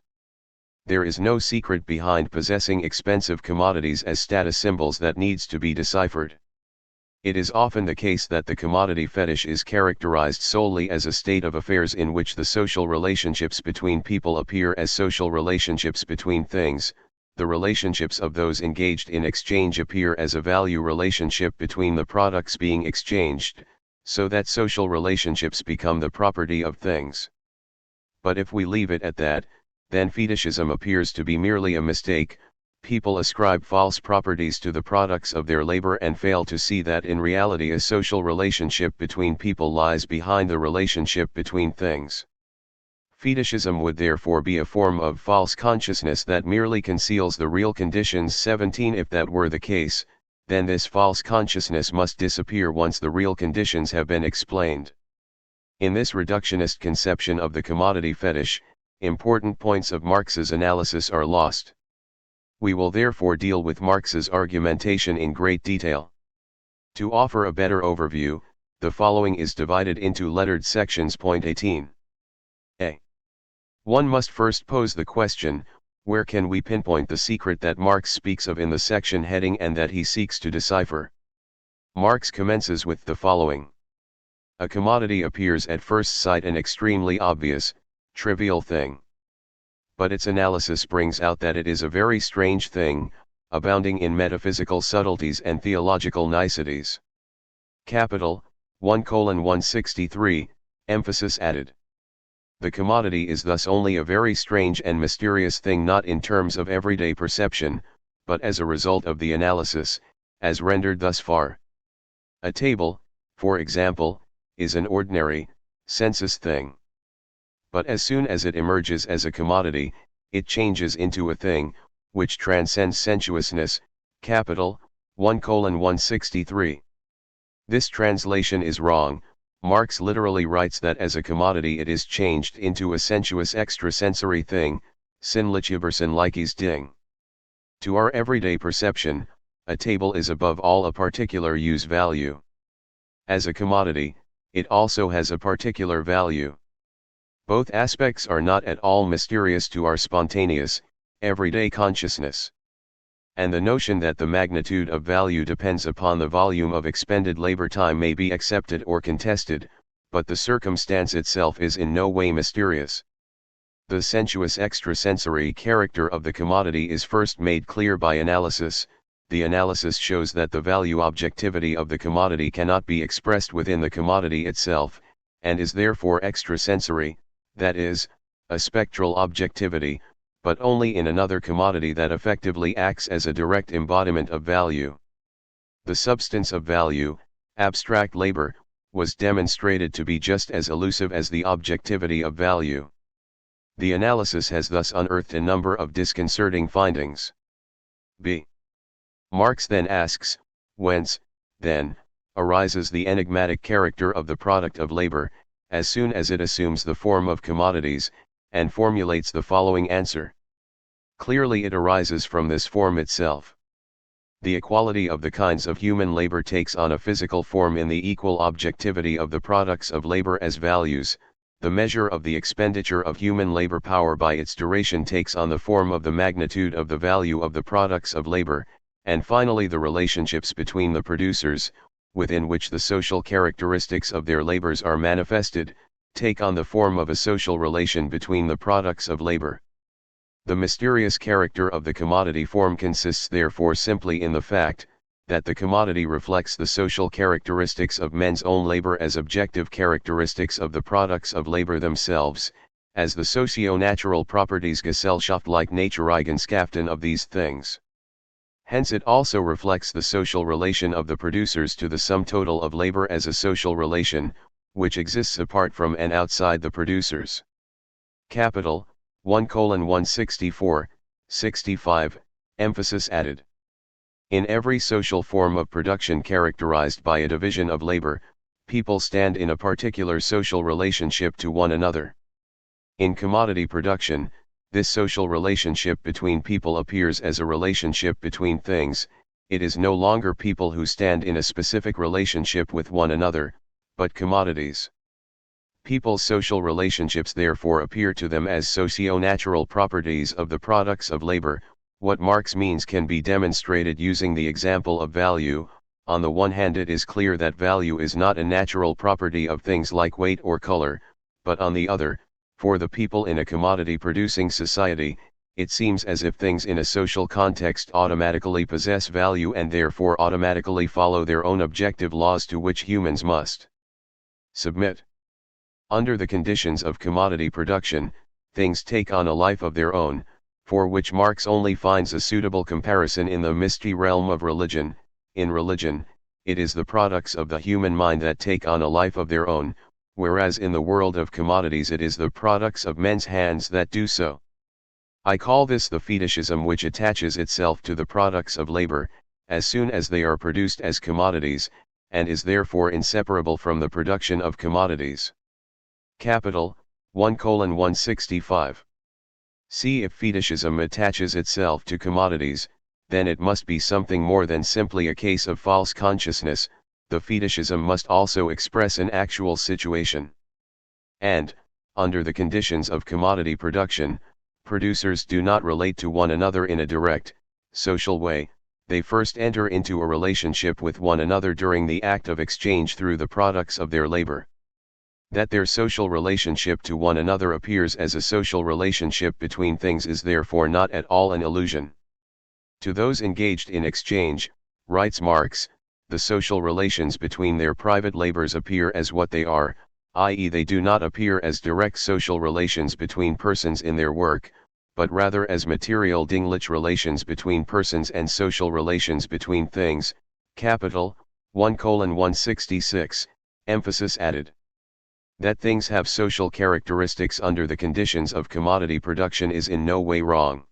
[SPEAKER 1] There is no secret behind possessing expensive commodities as status symbols that needs to be deciphered. It is often the case that the commodity fetish is characterized solely as a state of affairs in which the social relationships between people appear as social relationships between things, the relationships of those engaged in exchange appear as a value relationship between the products being exchanged, so that social relationships become the property of things. But if we leave it at that, then fetishism appears to be merely a mistake. People ascribe false properties to the products of their labor and fail to see that in reality a social relationship between people lies behind the relationship between things. Fetishism would therefore be a form of false consciousness that merely conceals the real conditions. 17 If that were the case, then this false consciousness must disappear once the real conditions have been explained. In this reductionist conception of the commodity fetish, important points of Marx's analysis are lost. We will therefore deal with Marx's argumentation in great detail. To offer a better overview, the following is divided into lettered sections. Point 18. A. One must first pose the question, where can we pinpoint the secret that Marx speaks of in the section heading and that he seeks to decipher? Marx commences with the following. A commodity appears at first sight an extremely obvious, trivial thing. But its analysis brings out that it is a very strange thing, abounding in metaphysical subtleties and theological niceties. Capital, 1:163, emphasis added. The commodity is thus only a very strange and mysterious thing, not in terms of everyday perception, but as a result of the analysis, as rendered thus far. A table, for example, is an ordinary, sensuous thing. But as soon as it emerges as a commodity, it changes into a thing, which transcends sensuousness. Capital, 1:163. This translation is wrong. Marx literally writes that as a commodity it is changed into a sensuous extrasensory thing, sinnlichübersen likes Ding. To our everyday perception, a table is above all a particular use value. As a commodity, it also has a particular value. Both aspects are not at all mysterious to our spontaneous, everyday consciousness. And the notion that the magnitude of value depends upon the volume of expended labor time may be accepted or contested, but the circumstance itself is in no way mysterious. The sensuous extrasensory character of the commodity is first made clear by analysis. The analysis shows that the value objectivity of the commodity cannot be expressed within the commodity itself, and is therefore extrasensory, that is, a spectral objectivity, but only in another commodity that effectively acts as a direct embodiment of value. The substance of value, abstract labor, was demonstrated to be just as elusive as the objectivity of value. The analysis has thus unearthed a number of disconcerting findings. b. Marx then asks, whence, then, arises the enigmatic character of the product of labor, as soon as it assumes the form of commodities, and formulates the following answer. Clearly it arises from this form itself. The equality of the kinds of human labor takes on a physical form in the equal objectivity of the products of labor as values. The measure of the expenditure of human labor power by its duration takes on the form of the magnitude of the value of the products of labor, and finally the relationships between the producers, within which the social characteristics of their labors are manifested, take on the form of a social relation between the products of labor. The mysterious character of the commodity form consists therefore simply in the fact, that the commodity reflects the social characteristics of men's own labor as objective characteristics of the products of labor themselves, as the socio-natural properties Gesellschaftliche Natureigenschaften of these things. Hence it also reflects the social relation of the producers to the sum total of labor as a social relation, which exists apart from and outside the producers. Capital, 1:164, 65, emphasis added. In every social form of production characterized by a division of labor, people stand in a particular social relationship to one another. In commodity production, this social relationship between people appears as a relationship between things. It is no longer people who stand in a specific relationship with one another, but commodities. People's social relationships therefore appear to them as socio-natural properties of the products of labor. What Marx means can be demonstrated using the example of value. On the one hand, it is clear that value is not a natural property of things like weight or color, but on the other, for the people in a commodity-producing society, it seems as if things in a social context automatically possess value and therefore automatically follow their own objective laws to which humans must submit. Under the conditions of commodity production, things take on a life of their own, for which Marx only finds a suitable comparison in the misty realm of religion. In religion, it is the products of the human mind that take on a life of their own, whereas in the world of commodities it is the products of men's hands that do so. I call this the fetishism which attaches itself to the products of labor, as soon as they are produced as commodities, and is therefore inseparable from the production of commodities. Capital, 1:165. See, if fetishism attaches itself to commodities, then it must be something more than simply a case of false consciousness. The fetishism must also express an actual situation. And, under the conditions of commodity production, producers do not relate to one another in a direct, social way. They first enter into a relationship with one another during the act of exchange through the products of their labor. That their social relationship to one another appears as a social relationship between things is therefore not at all an illusion. To those engaged in exchange, writes Marx, the social relations between their private labors appear as what they are, i.e., they do not appear as direct social relations between persons in their work, but rather as material dingliche relations between persons and social relations between things. Capital, 1:166, emphasis added. That things have social characteristics under the conditions of commodity production is in no way wrong.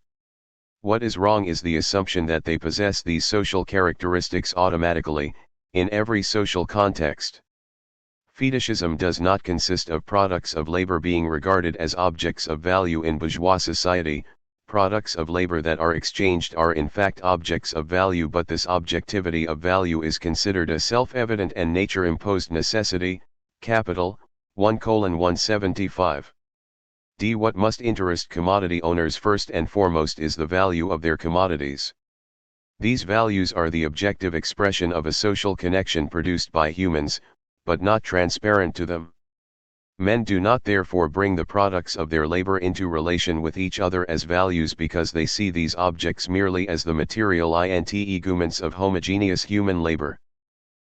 [SPEAKER 1] What is wrong is the assumption that they possess these social characteristics automatically, in every social context. Fetishism does not consist of products of labor being regarded as objects of value in bourgeois society. Products of labor that are exchanged are in fact objects of value, but this objectivity of value is considered a self-evident and nature-imposed necessity. Capital, 1:175. D. What must interest commodity owners first and foremost is the value of their commodities. These values are the objective expression of a social connection produced by humans, but not transparent to them. Men do not therefore bring the products of their labor into relation with each other as values because they see these objects merely as the material integuments of homogeneous human labor.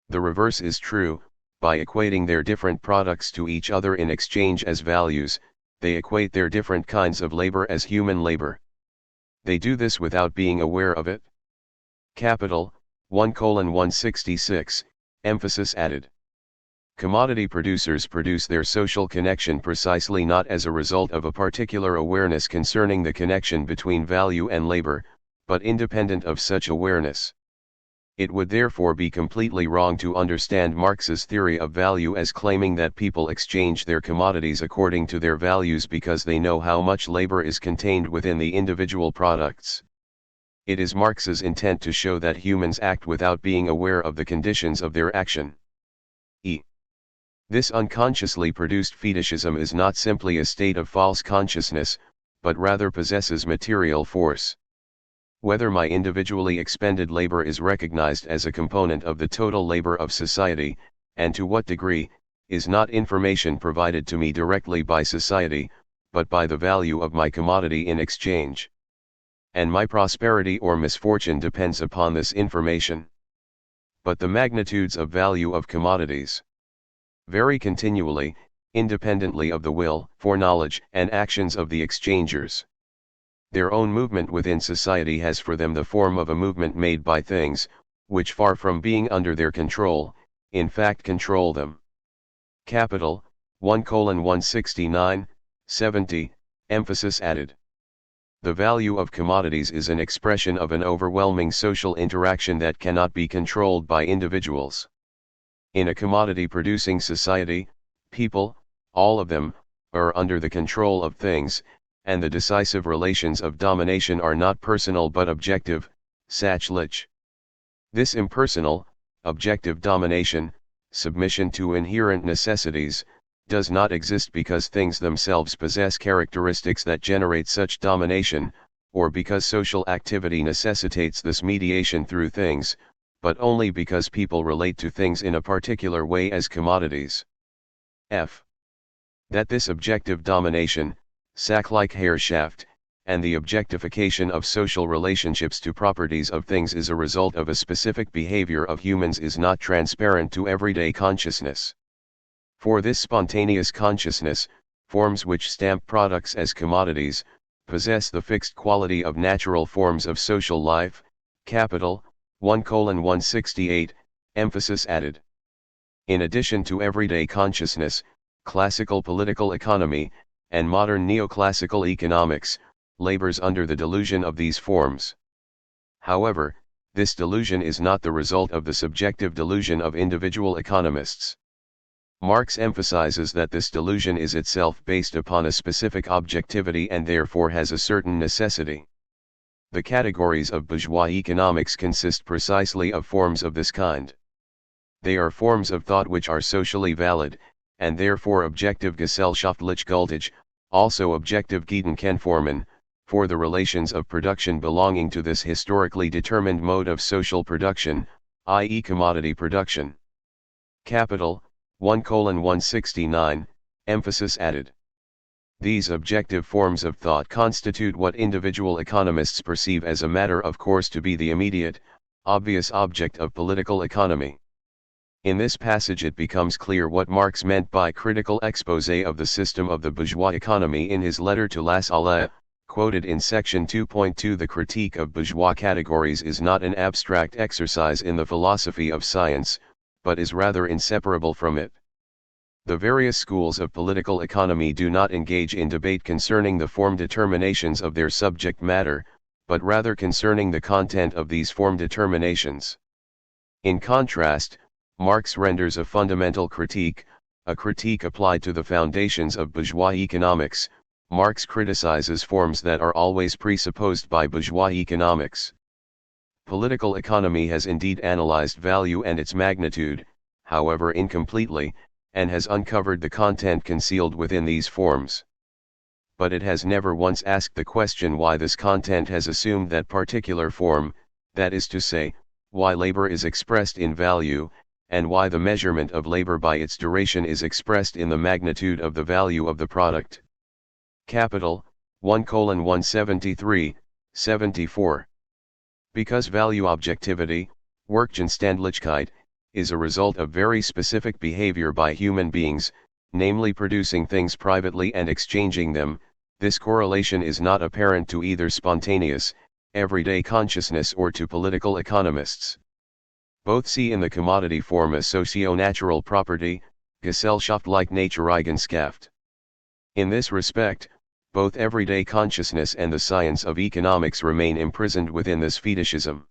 [SPEAKER 1] The reverse is true. By equating their different products to each other in exchange as values, they equate their different kinds of labor as human labor. They do this without being aware of it. Capital, 1:166, emphasis added. Commodity producers produce their social connection precisely not as a result of a particular awareness concerning the connection between value and labor, but independent of such awareness. It would therefore be completely wrong to understand Marx's theory of value as claiming that people exchange their commodities according to their values because they know how much labor is contained within the individual products. It is Marx's intent to show that humans act without being aware of the conditions of their action. This unconsciously produced fetishism is not simply a state of false consciousness, but rather possesses material force. Whether my individually expended labor is recognized as a component of the total labor of society, and to what degree, is not information provided to me directly by society, but by the value of my commodity in exchange. And my prosperity or misfortune depends upon this information. But the magnitudes of value of commodities vary continually, independently of the will, foreknowledge, and actions of the exchangers. Their own movement within society has for them the form of a movement made by things, which far from being under their control, in fact control them. Capital, 1:169, 70, emphasis added. The value of commodities is an expression of an overwhelming social interaction that cannot be controlled by individuals. In a commodity-producing society, people, all of them, are under the control of things, and the decisive relations of domination are not personal but objective, sachlich. This impersonal, objective domination, submission to inherent necessities, does not exist because things themselves possess characteristics that generate such domination, or because social activity necessitates this mediation through things, but only because people relate to things in a particular way as commodities. That this objective domination, sachliche Herrschaft, and the objectification of social relationships to properties of things is a result of a specific behavior of humans is not transparent to everyday consciousness. For this spontaneous consciousness, forms which stamp products as commodities, possess the fixed quality of natural forms of social life, capital, 1:168, emphasis added. In addition to everyday consciousness, classical political economy, and modern neoclassical economics, labors under the delusion of these forms. However, this delusion is not the result of the subjective delusion of individual economists. Marx emphasizes that this delusion is itself based upon a specific objectivity and therefore has a certain necessity. The categories of bourgeois economics consist precisely of forms of this kind. They are forms of thought which are socially valid, and therefore objective gesellschaftlich gültig, also objective Gedankenformen, for the relations of production belonging to this historically determined mode of social production, i.e. commodity production. Capital, 1:169, emphasis added. These objective forms of thought constitute what individual economists perceive as a matter of course to be the immediate, obvious object of political economy. In this passage it becomes clear what Marx meant by critical exposé of the system of the bourgeois economy in his letter to La Salle, quoted in section 2.2. The critique of bourgeois categories is not an abstract exercise in the philosophy of science, but is rather inseparable from it. The various schools of political economy do not engage in debate concerning the form determinations of their subject matter, but rather concerning the content of these form determinations. In contrast, Marx renders a fundamental critique, a critique applied to the foundations of bourgeois economics. Marx criticizes forms that are always presupposed by bourgeois economics. Political economy has indeed analyzed value and its magnitude, however incompletely, and has uncovered the content concealed within these forms. But it has never once asked the question why this content has assumed that particular form, that is to say, why labor is expressed in value, and why the measurement of labor by its duration is expressed in the magnitude of the value of the product. Capital, 1:173, 74. Because value objectivity, Werkgegenständlichkeit, is a result of very specific behavior by human beings, namely producing things privately and exchanging them, this correlation is not apparent to either spontaneous, everyday consciousness or to political economists. Both see in the commodity form a socio-natural property, Gesellschaft like Natureigenschaft. In this respect, both everyday consciousness and the science of economics remain imprisoned within this fetishism.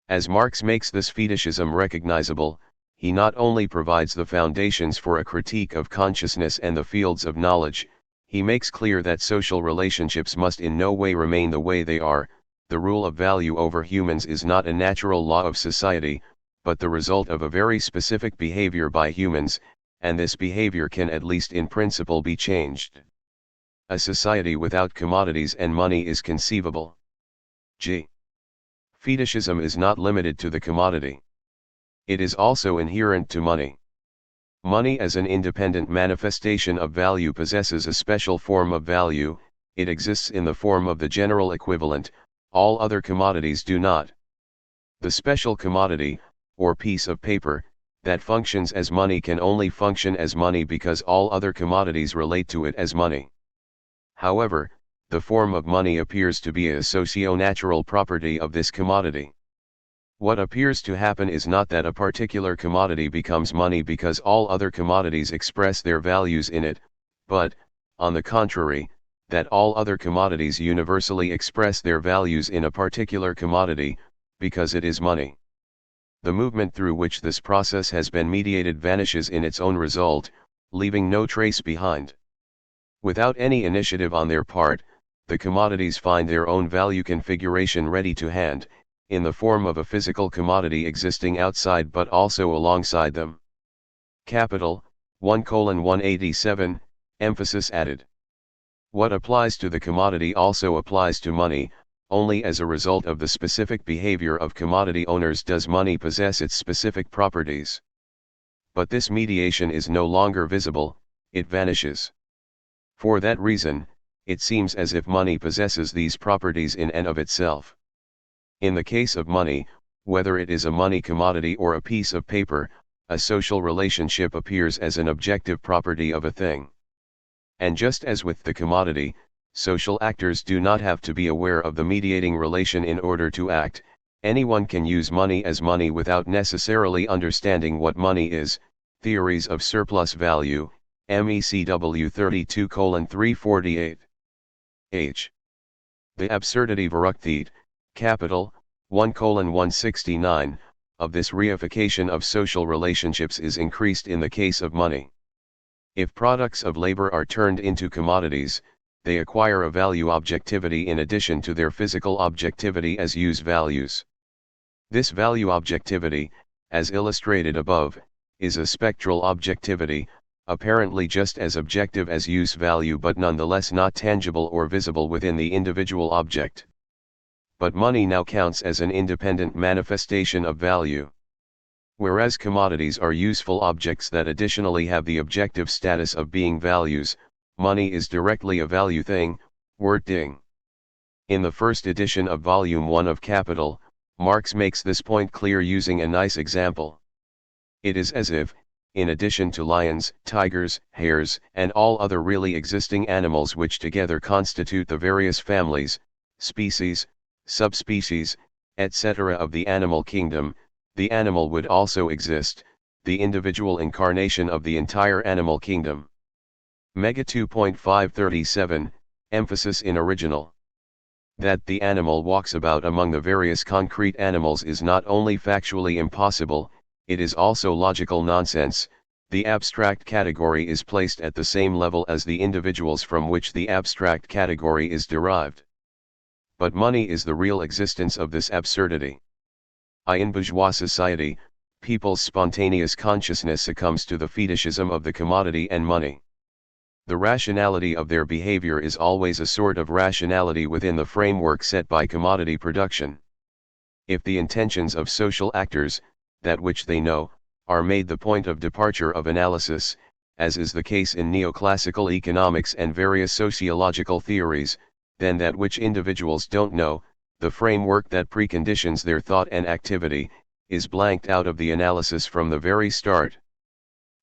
[SPEAKER 1] As Marx makes this fetishism recognizable, he not only provides the foundations for a critique of consciousness and the fields of knowledge, he makes clear that social relationships must in no way remain the way they are. The rule of value over humans is not a natural law of society, but the result of a very specific behavior by humans, and this behavior can at least in principle be changed. A society without commodities and money is conceivable. G. Fetishism is not limited to the commodity. It is also inherent to money. Money as an independent manifestation of value possesses a special form of value, it exists in the form of the general equivalent, all other commodities do not. The special commodity, or piece of paper, that functions as money can only function as money because all other commodities relate to it as money. However, the form of money appears to be a socio-natural property of this commodity. What appears to happen is not that a particular commodity becomes money because all other commodities express their values in it, but, on the contrary, that all other commodities universally express their values in a particular commodity, because it is money. The movement through which this process has been mediated vanishes in its own result, leaving no trace behind. Without any initiative on their part, the commodities find their own value configuration ready to hand, in the form of a physical commodity existing outside but also alongside them. Capital, 1:187, emphasis added. What applies to the commodity also applies to money, only as a result of the specific behavior of commodity owners does money possess its specific properties. But this mediation is no longer visible, it vanishes. For that reason, it seems as if money possesses these properties in and of itself. In the case of money, whether it is a money commodity or a piece of paper, a social relationship appears as an objective property of a thing. And just as with the commodity, social actors do not have to be aware of the mediating relation in order to act, anyone can use money as money without necessarily understanding what money is. Theories of Surplus Value, MECW 32:348. H. The absurdity Verruchtheit, capital, 1:169, of this reification of social relationships is increased in the case of money. If products of labor are turned into commodities, they acquire a value objectivity in addition to their physical objectivity as use values. This value objectivity, as illustrated above, is a spectral objectivity, apparently just as objective as use value but nonetheless not tangible or visible within the individual object. But money now counts as an independent manifestation of value. Whereas commodities are useful objects that additionally have the objective status of being values, money is directly a value thing, word ding. In the first edition of Volume 1 of Capital, Marx makes this point clear using a nice example. It is as if, in addition to lions, tigers, hares, and all other really existing animals which together constitute the various families, species, subspecies, etc. of the animal kingdom, the animal would also exist, the individual incarnation of the entire animal kingdom. Mega 2.537, emphasis in original. That the animal walks about among the various concrete animals is not only factually impossible, it is also logical nonsense. The abstract category is placed at the same level as the individuals from which the abstract category is derived. But money is the real existence of this absurdity. In bourgeois society, people's spontaneous consciousness succumbs to the fetishism of the commodity and money. The rationality of their behavior is always a sort of rationality within the framework set by commodity production. If the intentions of social actors, that which they know, are made the point of departure of analysis, as is the case in neoclassical economics and various sociological theories, then that which individuals don't know, the framework that preconditions their thought and activity, is blanked out of the analysis from the very start.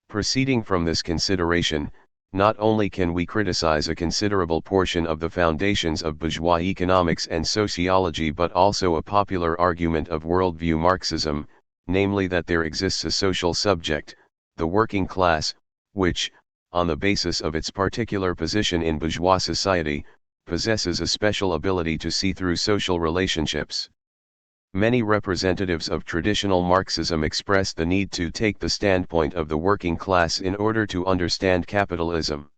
[SPEAKER 1] Proceeding from this consideration, not only can we criticize a considerable portion of the foundations of bourgeois economics and sociology but also a popular argument of worldview Marxism, namely that there exists a social subject, the working class, which, on the basis of its particular position in bourgeois society, possesses a special ability to see through social relationships. Many representatives of traditional Marxism express the need to take the standpoint of the working class in order to understand capitalism.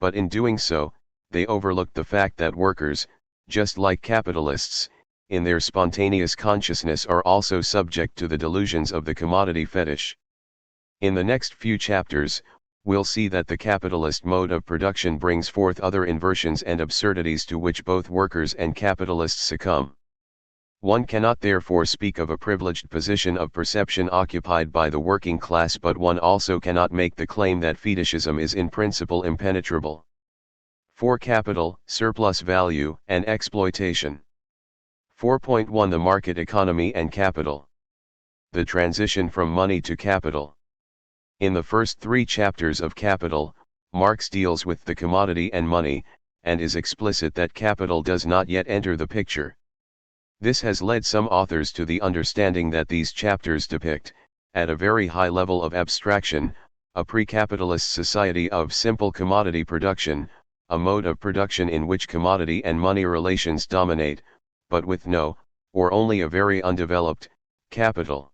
[SPEAKER 1] But in doing so, they overlook the fact that workers, just like capitalists, in their spontaneous consciousness are also subject to the delusions of the commodity fetish. In the next few chapters, we'll see that the capitalist mode of production brings forth other inversions and absurdities to which both workers and capitalists succumb. One cannot therefore speak of a privileged position of perception occupied by the working class, but one also cannot make the claim that fetishism is in principle impenetrable. For capital, surplus value, and exploitation. 4.1 The market economy and capital. The transition from money to capital. In the first 3 chapters of Capital, Marx deals with the commodity and money, and is explicit that capital does not yet enter the picture. This has led some authors to the understanding that these chapters depict, at a very high level of abstraction, a pre-capitalist society of simple commodity production, a mode of production in which commodity and money relations dominate, but with no, or only a very undeveloped, capital.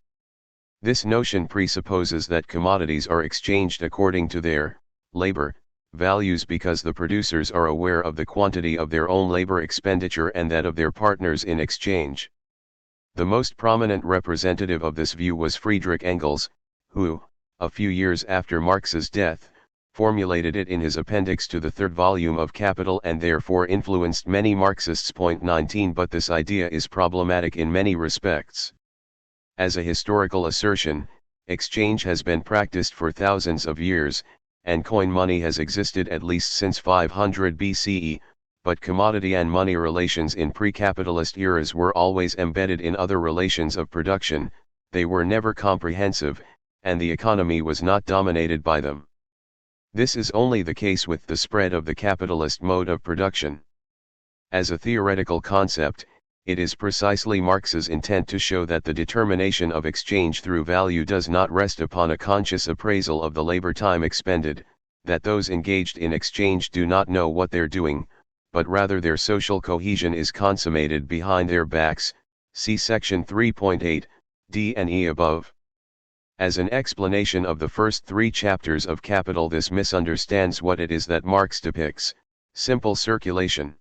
[SPEAKER 1] This notion presupposes that commodities are exchanged according to their labor values because the producers are aware of the quantity of their own labor expenditure and that of their partners in exchange. The most prominent representative of this view was Friedrich Engels, who, a few years after Marx's death, formulated it in his appendix to the 3rd volume of Capital and therefore influenced many Marxists. 19 But this idea is problematic in many respects. As a historical assertion, exchange has been practiced for thousands of years, and coin money has existed at least since 500 BCE, but commodity and money relations in pre-capitalist eras were always embedded in other relations of production, they were never comprehensive, and the economy was not dominated by them. This is only the case with the spread of the capitalist mode of production. As a theoretical concept, it is precisely Marx's intent to show that the determination of exchange through value does not rest upon a conscious appraisal of the labor time expended, that those engaged in exchange do not know what they're doing, but rather their social cohesion is consummated behind their backs, see section 3.8, D and E above. As an explanation of the first 3 chapters of Capital, this misunderstands what it is that Marx depicts: simple circulation.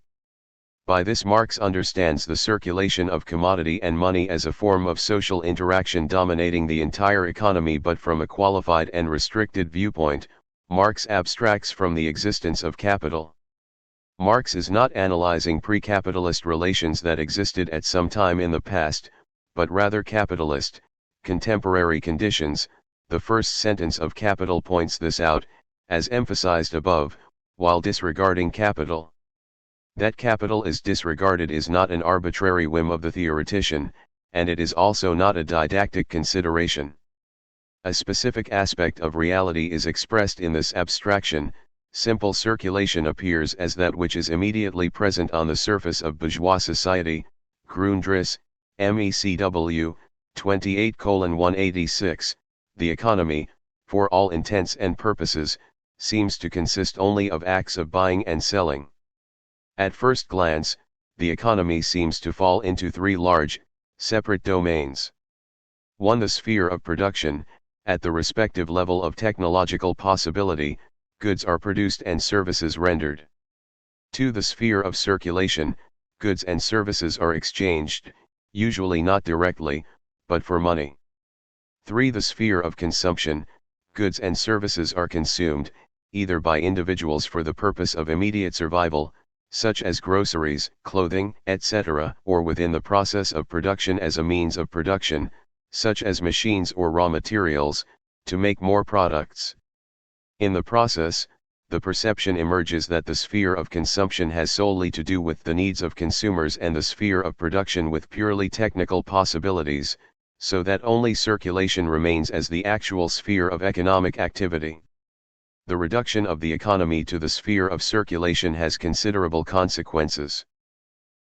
[SPEAKER 1] By this Marx understands the circulation of commodity and money as a form of social interaction dominating the entire economy, but from a qualified and restricted viewpoint, Marx abstracts from the existence of capital. Marx is not analyzing pre-capitalist relations that existed at some time in the past, but rather capitalist, contemporary conditions. The first sentence of Capital points this out, as emphasized above, while disregarding capital. That capital is disregarded is not an arbitrary whim of the theoretician, and it is also not a didactic consideration. A specific aspect of reality is expressed in this abstraction. Simple circulation appears as that which is immediately present on the surface of bourgeois society. Grundriss, MECW, 28:186. The economy, for all intents and purposes, seems to consist only of acts of buying and selling. At first glance, the economy seems to fall into 3 large, separate domains. 1. The sphere of production. At the respective level of technological possibility, goods are produced and services rendered. 2. The sphere of circulation. Goods and services are exchanged, usually not directly, but for money. 3. The sphere of consumption. Goods and services are consumed, either by individuals for the purpose of immediate survival, such as groceries, clothing, etc., or within the process of production as a means of production, such as machines or raw materials, to make more products. In the process, the perception emerges that the sphere of consumption has solely to do with the needs of consumers and the sphere of production with purely technical possibilities, so that only circulation remains as the actual sphere of economic activity. The reduction of the economy to the sphere of circulation has considerable consequences.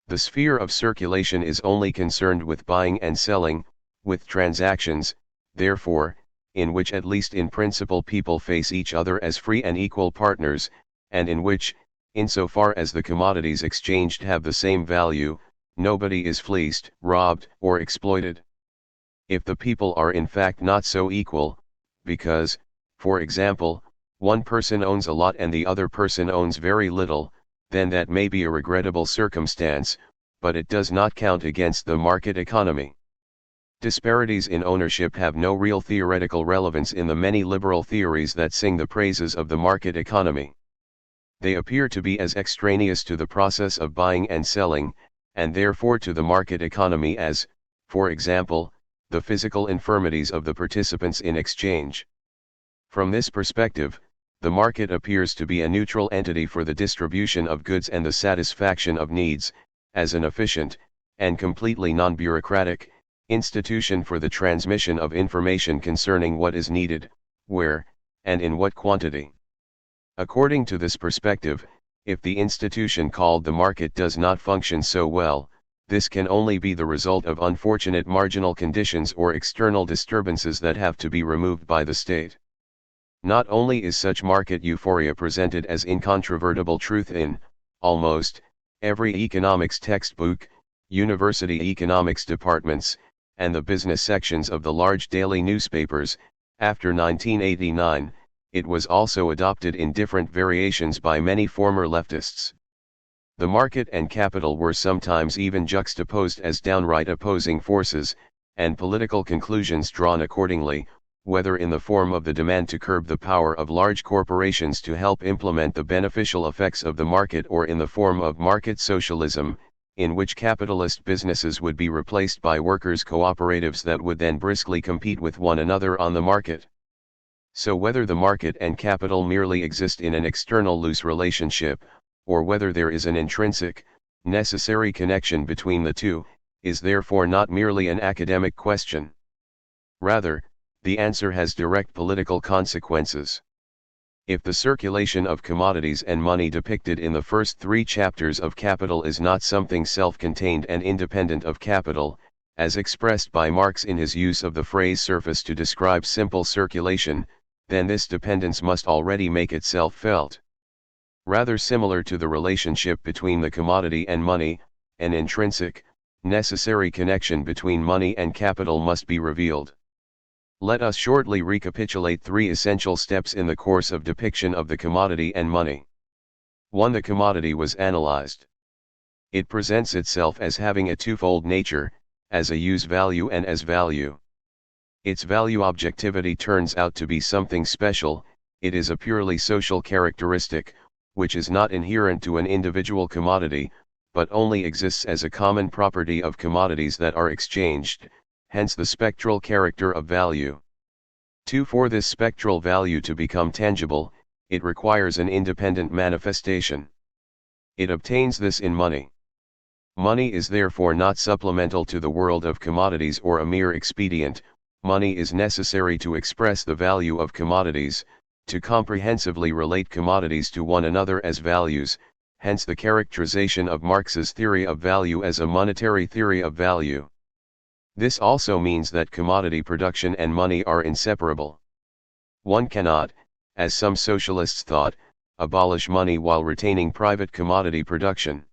[SPEAKER 1] The sphere of circulation is only concerned with buying and selling, with transactions, therefore, in which at least in principle people face each other as free and equal partners, and in which, insofar as the commodities exchanged have the same value, nobody is fleeced, robbed, or exploited. If the people are in fact not so equal, because, for example, one person owns a lot and the other person owns very little, then that may be a regrettable circumstance, but it does not count against the market economy. Disparities in ownership have no real theoretical relevance in the many liberal theories that sing the praises of the market economy. They appear to be as extraneous to the process of buying and selling, and therefore to the market economy as, for example, the physical infirmities of the participants in exchange. From this perspective, the market appears to be a neutral entity for the distribution of goods and the satisfaction of needs, as an efficient, and completely non-bureaucratic, institution for the transmission of information concerning what is needed, where, and in what quantity. According to this perspective, if the institution called the market does not function so well, this can only be the result of unfortunate marginal conditions or external disturbances that have to be removed by the state. Not only is such market euphoria presented as incontrovertible truth in, almost, every economics textbook, university economics departments, and the business sections of the large daily newspapers, after 1989, it was also adopted in different variations by many former leftists. The market and capital were sometimes even juxtaposed as downright opposing forces, and political conclusions drawn accordingly, whether in the form of the demand to curb the power of large corporations to help implement the beneficial effects of the market or in the form of market socialism, in which capitalist businesses would be replaced by workers' cooperatives that would then briskly compete with one another on the market. So whether the market and capital merely exist in an external loose relationship, or whether there is an intrinsic, necessary connection between the two, is therefore not merely an academic question. Rather, the answer has direct political consequences. If the circulation of commodities and money depicted in the first 3 chapters of Capital is not something self-contained and independent of capital, as expressed by Marx in his use of the phrase surface to describe simple circulation, then this dependence must already make itself felt. Rather similar to the relationship between the commodity and money, an intrinsic, necessary connection between money and capital must be revealed. Let us shortly recapitulate 3 essential steps in the course of depiction of the commodity and money. 1. The commodity was analyzed. It presents itself as having a twofold nature, as a use value and as value. Its value objectivity turns out to be something special. It is a purely social characteristic, which is not inherent to an individual commodity, but only exists as a common property of commodities that are exchanged, hence the spectral character of value. 2. For this spectral value to become tangible, it requires an independent manifestation. It obtains this in money. Money is therefore not supplemental to the world of commodities or a mere expedient. Money is necessary to express the value of commodities, to comprehensively relate commodities to one another as values, hence the characterization of Marx's theory of value as a monetary theory of value. This also means that commodity production and money are inseparable. One cannot, as some socialists thought, abolish money while retaining private commodity production.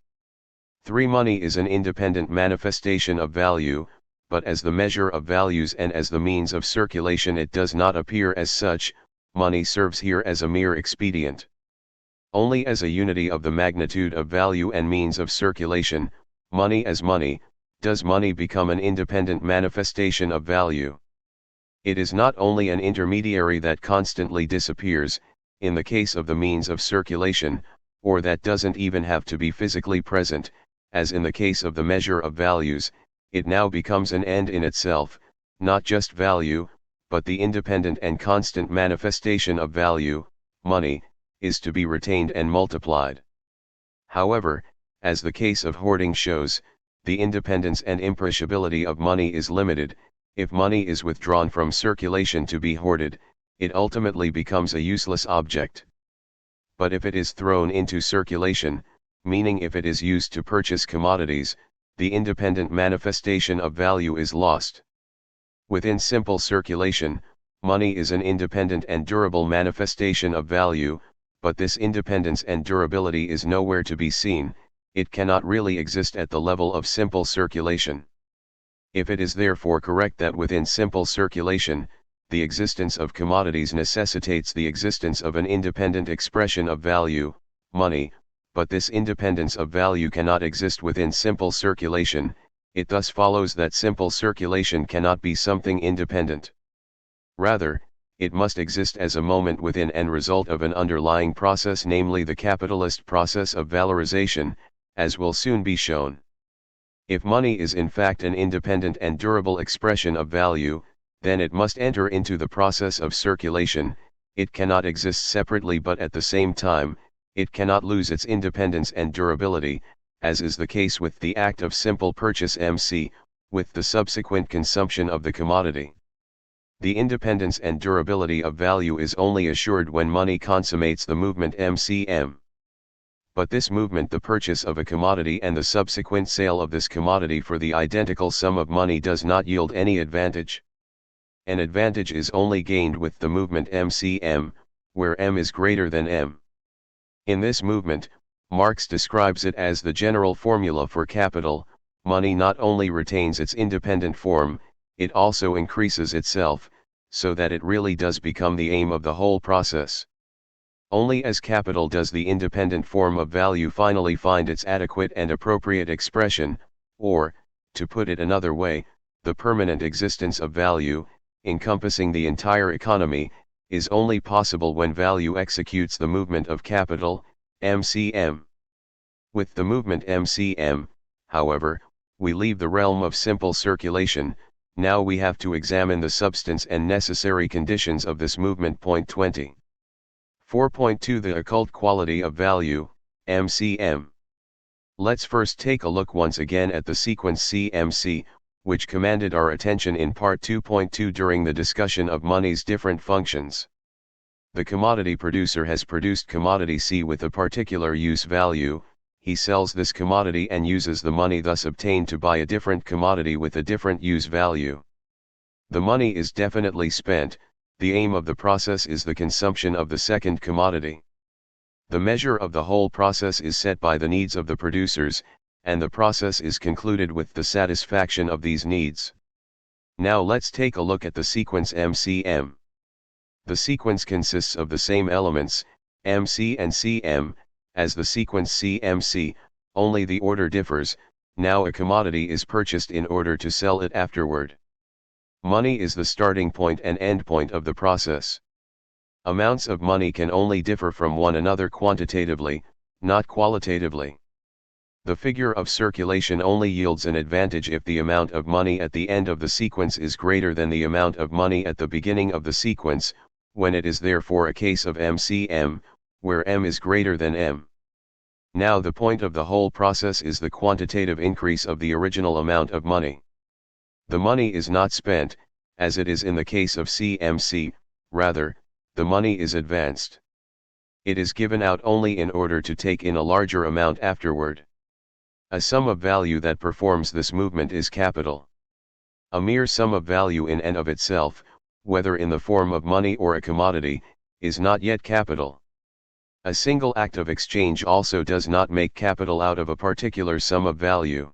[SPEAKER 1] 3. Money is an independent manifestation of value, but as the measure of values and as the means of circulation it does not appear as such. Money serves here as a mere expedient. Only as a unity of the magnitude of value and means of circulation, money as money, does money become an independent manifestation of value. It is not only an intermediary that constantly disappears, in the case of the means of circulation, or that doesn't even have to be physically present, as in the case of the measure of values. It now becomes an end in itself, not just value, but the independent and constant manifestation of value. Money is to be retained and multiplied. However, as the case of hoarding shows, the independence and imperishability of money is limited. If money is withdrawn from circulation to be hoarded, it ultimately becomes a useless object. But if it is thrown into circulation, meaning if it is used to purchase commodities, the independent manifestation of value is lost. Within simple circulation, money is an independent and durable manifestation of value, but this independence and durability is nowhere to be seen. It cannot really exist at the level of simple circulation. If it is therefore correct that within simple circulation, the existence of commodities necessitates the existence of an independent expression of value, money, but this independence of value cannot exist within simple circulation, it thus follows that simple circulation cannot be something independent. Rather, it must exist as a moment within and result of an underlying process, namely the capitalist process of valorization, as will soon be shown. If money is in fact an independent and durable expression of value, then it must enter into the process of circulation. It cannot exist separately, but at the same time, it cannot lose its independence and durability, as is the case with the act of simple purchase MC, with the subsequent consumption of the commodity. The independence and durability of value is only assured when money consummates the movement MCM. But this movement, the purchase of a commodity and the subsequent sale of this commodity for the identical sum of money, does not yield any advantage. An advantage is only gained with the movement MCM, where M is greater than M. In this movement, Marx describes it as the general formula for capital. Money not only retains its independent form, it also increases itself, so that it really does become the aim of the whole process. Only as capital does the independent form of value finally find its adequate and appropriate expression, or, to put it another way, the permanent existence of value, encompassing the entire economy, is only possible when value executes the movement of capital, MCM. With the movement MCM, however, we leave the realm of simple circulation. Now we have to examine the substance and necessary conditions of this movement. Point 20. 4.2 The occult quality of value, MCM. Let's first take a look once again at the sequence CMC, which commanded our attention in part 2.2 during the discussion of money's different functions. The commodity producer has produced commodity C with a particular use value. He sells this commodity and uses the money thus obtained to buy a different commodity with a different use value. The money is definitely spent. The aim of the process is the consumption of the second commodity. The measure of the whole process is set by the needs of the producers, and the process is concluded with the satisfaction of these needs. Now let's take a look at the sequence MCM. The sequence consists of the same elements, MC and CM, as the sequence CMC, only the order differs. Now a commodity is purchased in order to sell it afterward. Money is the starting point and end point of the process. Amounts of money can only differ from one another quantitatively, not qualitatively. The figure of circulation only yields an advantage if the amount of money at the end of the sequence is greater than the amount of money at the beginning of the sequence, when it is therefore a case of MCM, where M is greater than M. Now the point of the whole process is the quantitative increase of the original amount of money. The money is not spent, as it is in the case of CMC, rather, the money is advanced. It is given out only in order to take in a larger amount afterward. A sum of value that performs this movement is capital. A mere sum of value in and of itself, whether in the form of money or a commodity, is not yet capital. A single act of exchange also does not make capital out of a particular sum of value.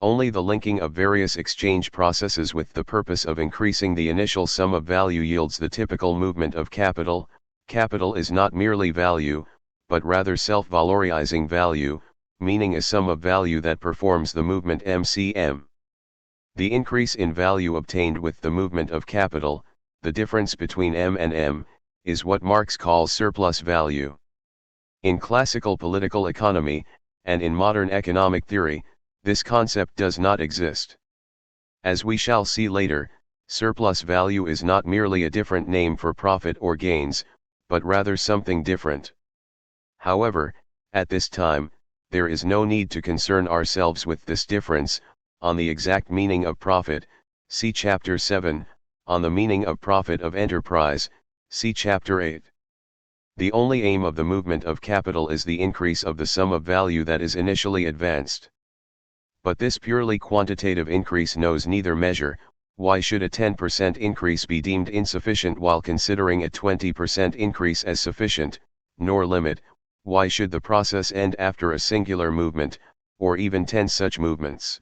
[SPEAKER 1] Only the linking of various exchange processes with the purpose of increasing the initial sum of value yields the typical movement of capital. Capital is not merely value, but rather self-valorizing value, meaning a sum of value that performs the movement MCM. The increase in value obtained with the movement of capital, the difference between M and M, is what Marx calls surplus value. In classical political economy, and in modern economic theory, this concept does not exist. As we shall see later, surplus value is not merely a different name for profit or gains, but rather something different. However, at this time, there is no need to concern ourselves with this difference. On the exact meaning of profit, see Chapter 7, on the meaning of profit of enterprise, see Chapter 8. The only aim of the movement of capital is the increase of the sum of value that is initially advanced. But this purely quantitative increase knows neither measure, why should a 10% increase be deemed insufficient while considering a 20% increase as sufficient, nor limit, why should the process end after a singular movement, or even 10 such movements?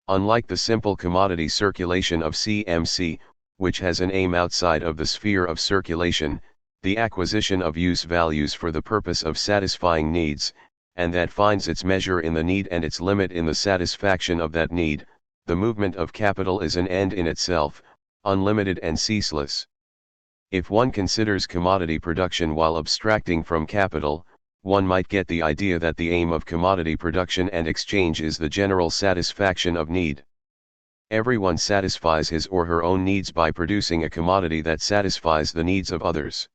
[SPEAKER 1] Unlike the simple commodity circulation of CMC, which has an aim outside of the sphere of circulation, the acquisition of use values for the purpose of satisfying needs, and that finds its measure in the need and its limit in the satisfaction of that need, the movement of capital is an end in itself, unlimited and ceaseless. If one considers commodity production while abstracting from capital, one might get the idea that the aim of commodity production and exchange is the general satisfaction of need. Everyone satisfies his or her own needs by producing a commodity that satisfies the needs of others.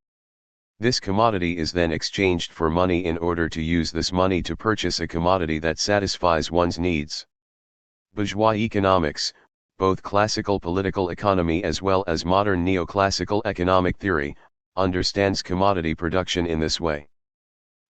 [SPEAKER 1] This commodity is then exchanged for money in order to use this money to purchase a commodity that satisfies one's needs. Bourgeois economics, both classical political economy as well as modern neoclassical economic theory, understands commodity production in this way.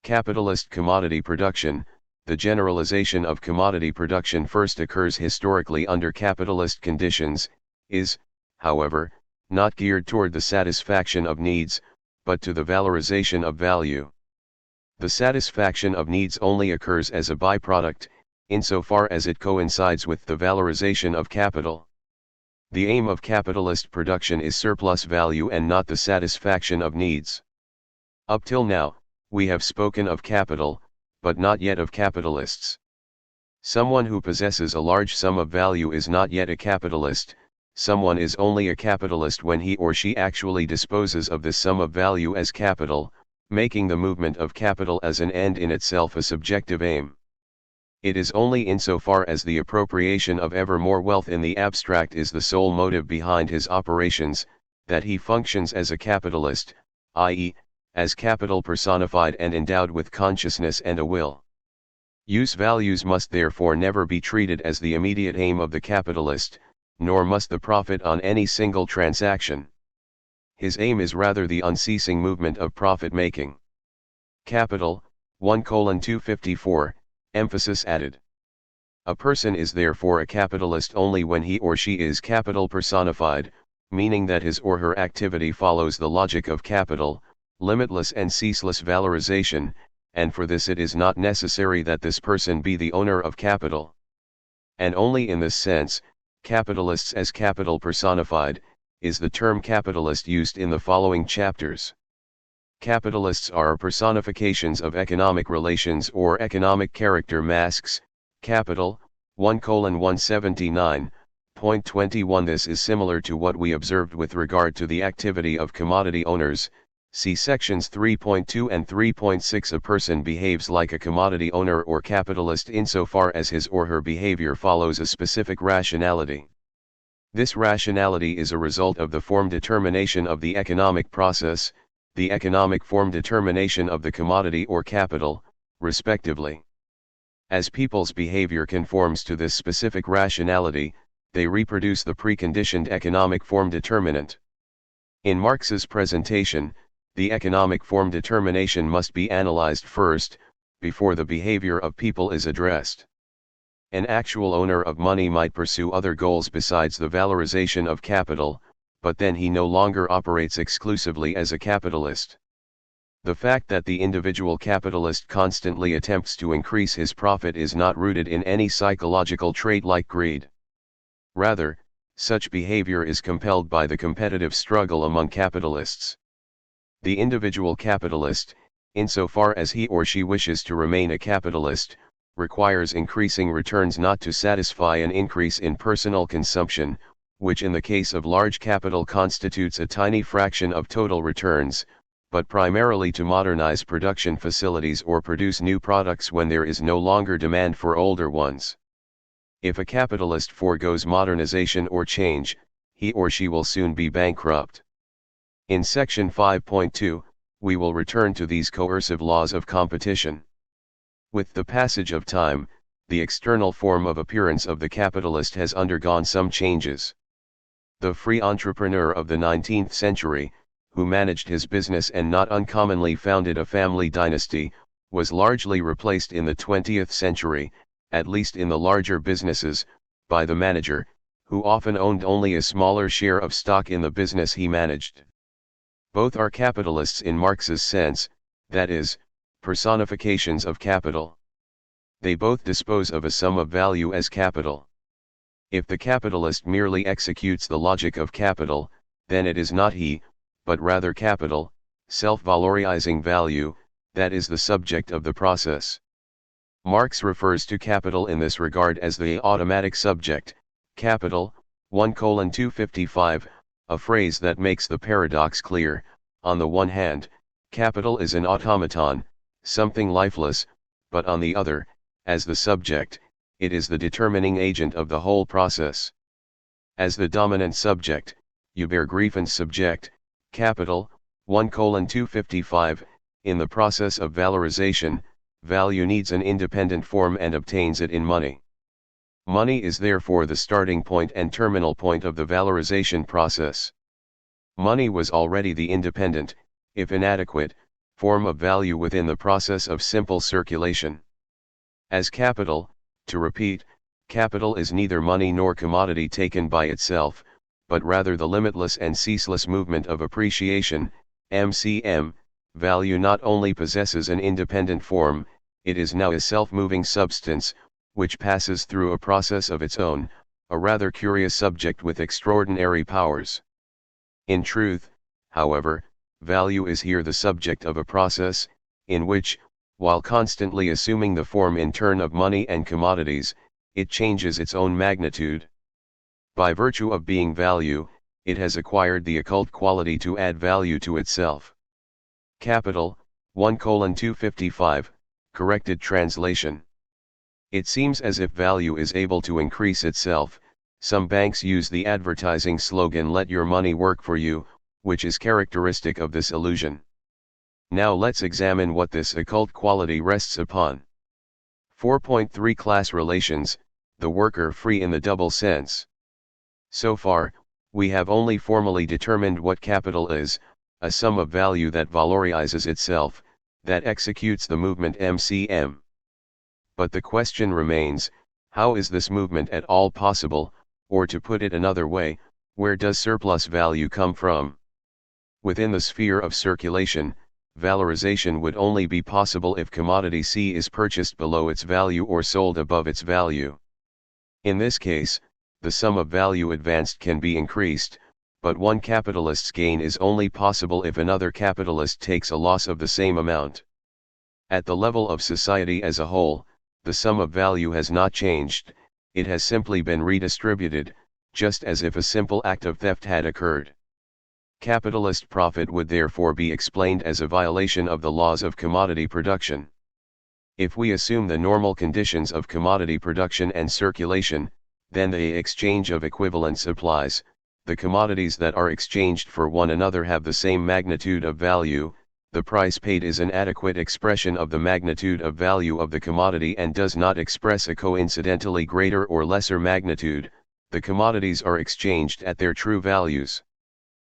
[SPEAKER 1] Capitalist commodity production, the generalization of commodity production first occurs historically under capitalist conditions, is, however, not geared toward the satisfaction of needs, but to the valorization of value. The satisfaction of needs only occurs as a byproduct, insofar as it coincides with the valorization of capital. The aim of capitalist production is surplus value and not the satisfaction of needs. Up till now, we have spoken of capital, but not yet of capitalists. Someone who possesses a large sum of value is not yet a capitalist. Someone is only a capitalist when he or she actually disposes of this sum of value as capital, making the movement of capital as an end in itself a subjective aim. It is only insofar as the appropriation of ever more wealth in the abstract is the sole motive behind his operations, that he functions as a capitalist, i.e., as capital personified and endowed with consciousness and a will. Use values must therefore never be treated as the immediate aim of the capitalist, nor must the profit on any single transaction. His aim is rather the unceasing movement of profit-making. Capital, 1:254, emphasis added. A person is therefore a capitalist only when he or she is capital personified, meaning that his or her activity follows the logic of capital, limitless and ceaseless valorization, and for this it is not necessary that this person be the owner of capital. And only in this sense, capitalists as capital personified, is the term capitalist used in the following chapters. Capitalists are personifications of economic relations or economic character masks. Capital, 1:179.21. This is similar to what we observed with regard to the activity of commodity owners. See sections 3.2 and 3.6. A person behaves like a commodity owner or capitalist insofar as his or her behavior follows a specific rationality. This rationality is a result of the form determination of the economic process, the economic form determination of the commodity or capital, respectively. As people's behavior conforms to this specific rationality, they reproduce the preconditioned economic form determinant. In Marx's presentation, the economic form determination must be analyzed first, before the behavior of people is addressed. An actual owner of money might pursue other goals besides the valorization of capital, but then he no longer operates exclusively as a capitalist. The fact that the individual capitalist constantly attempts to increase his profit is not rooted in any psychological trait like greed. Rather, such behavior is compelled by the competitive struggle among capitalists. The individual capitalist, insofar as he or she wishes to remain a capitalist, requires increasing returns not to satisfy an increase in personal consumption, which in the case of large capital constitutes a tiny fraction of total returns, but primarily to modernize production facilities or produce new products when there is no longer demand for older ones. If a capitalist forgoes modernization or change, he or she will soon be bankrupt. In section 5.2, we will return to these coercive laws of competition. With the passage of time, the external form of appearance of the capitalist has undergone some changes. The free entrepreneur of the 19th century, who managed his business and not uncommonly founded a family dynasty, was largely replaced in the 20th century, at least in the larger businesses, by the manager, who often owned only a smaller share of stock in the business he managed. Both are capitalists in Marx's sense, that is, personifications of capital. They both dispose of a sum of value as capital. If the capitalist merely executes the logic of capital, then it is not he, but rather capital, self-valorizing value, that is the subject of the process. Marx refers to capital in this regard as the automatic subject, capital, 1:255, a phrase that makes the paradox clear. On the one hand, capital is an automaton, something lifeless, but on the other, as the subject, it is the determining agent of the whole process. As the dominant subject, Übergreifend subject, capital, 1:255, in the process of valorization, value needs an independent form and obtains it in money. Money is therefore the starting point and terminal point of the valorization process. Money was already the independent, if inadequate, form of value within the process of simple circulation. As capital, to repeat, capital is neither money nor commodity taken by itself, but rather the limitless and ceaseless movement of appreciation, MCM. Value not only possesses an independent form, it is now a self-moving substance, which passes through a process of its own, a rather curious subject with extraordinary powers. In truth, however, value is here the subject of a process, in which, while constantly assuming the form in turn of money and commodities, it changes its own magnitude. By virtue of being value, it has acquired the occult quality to add value to itself. Capital, 1:255, corrected translation. It seems as if value is able to increase itself. Some banks use the advertising slogan "Let your money work for you," which is characteristic of this illusion. Now let's examine what this occult quality rests upon. 4.3 Class relations, the worker free in the double sense. So far, we have only formally determined what capital is, a sum of value that valorizes itself, that executes the movement MCM. But the question remains, how is this movement at all possible, or to put it another way, where does surplus value come from? Within the sphere of circulation, valorization would only be possible if commodity C is purchased below its value or sold above its value. In this case, the sum of value advanced can be increased, but one capitalist's gain is only possible if another capitalist takes a loss of the same amount. At the level of society as a whole, the sum of value has not changed, it has simply been redistributed, just as if a simple act of theft had occurred. Capitalist profit would therefore be explained as a violation of the laws of commodity production. If we assume the normal conditions of commodity production and circulation, then the exchange of equivalent supplies, the commodities that are exchanged for one another have the same magnitude of value, the price paid is an adequate expression of the magnitude of value of the commodity and does not express a coincidentally greater or lesser magnitude, the commodities are exchanged at their true values.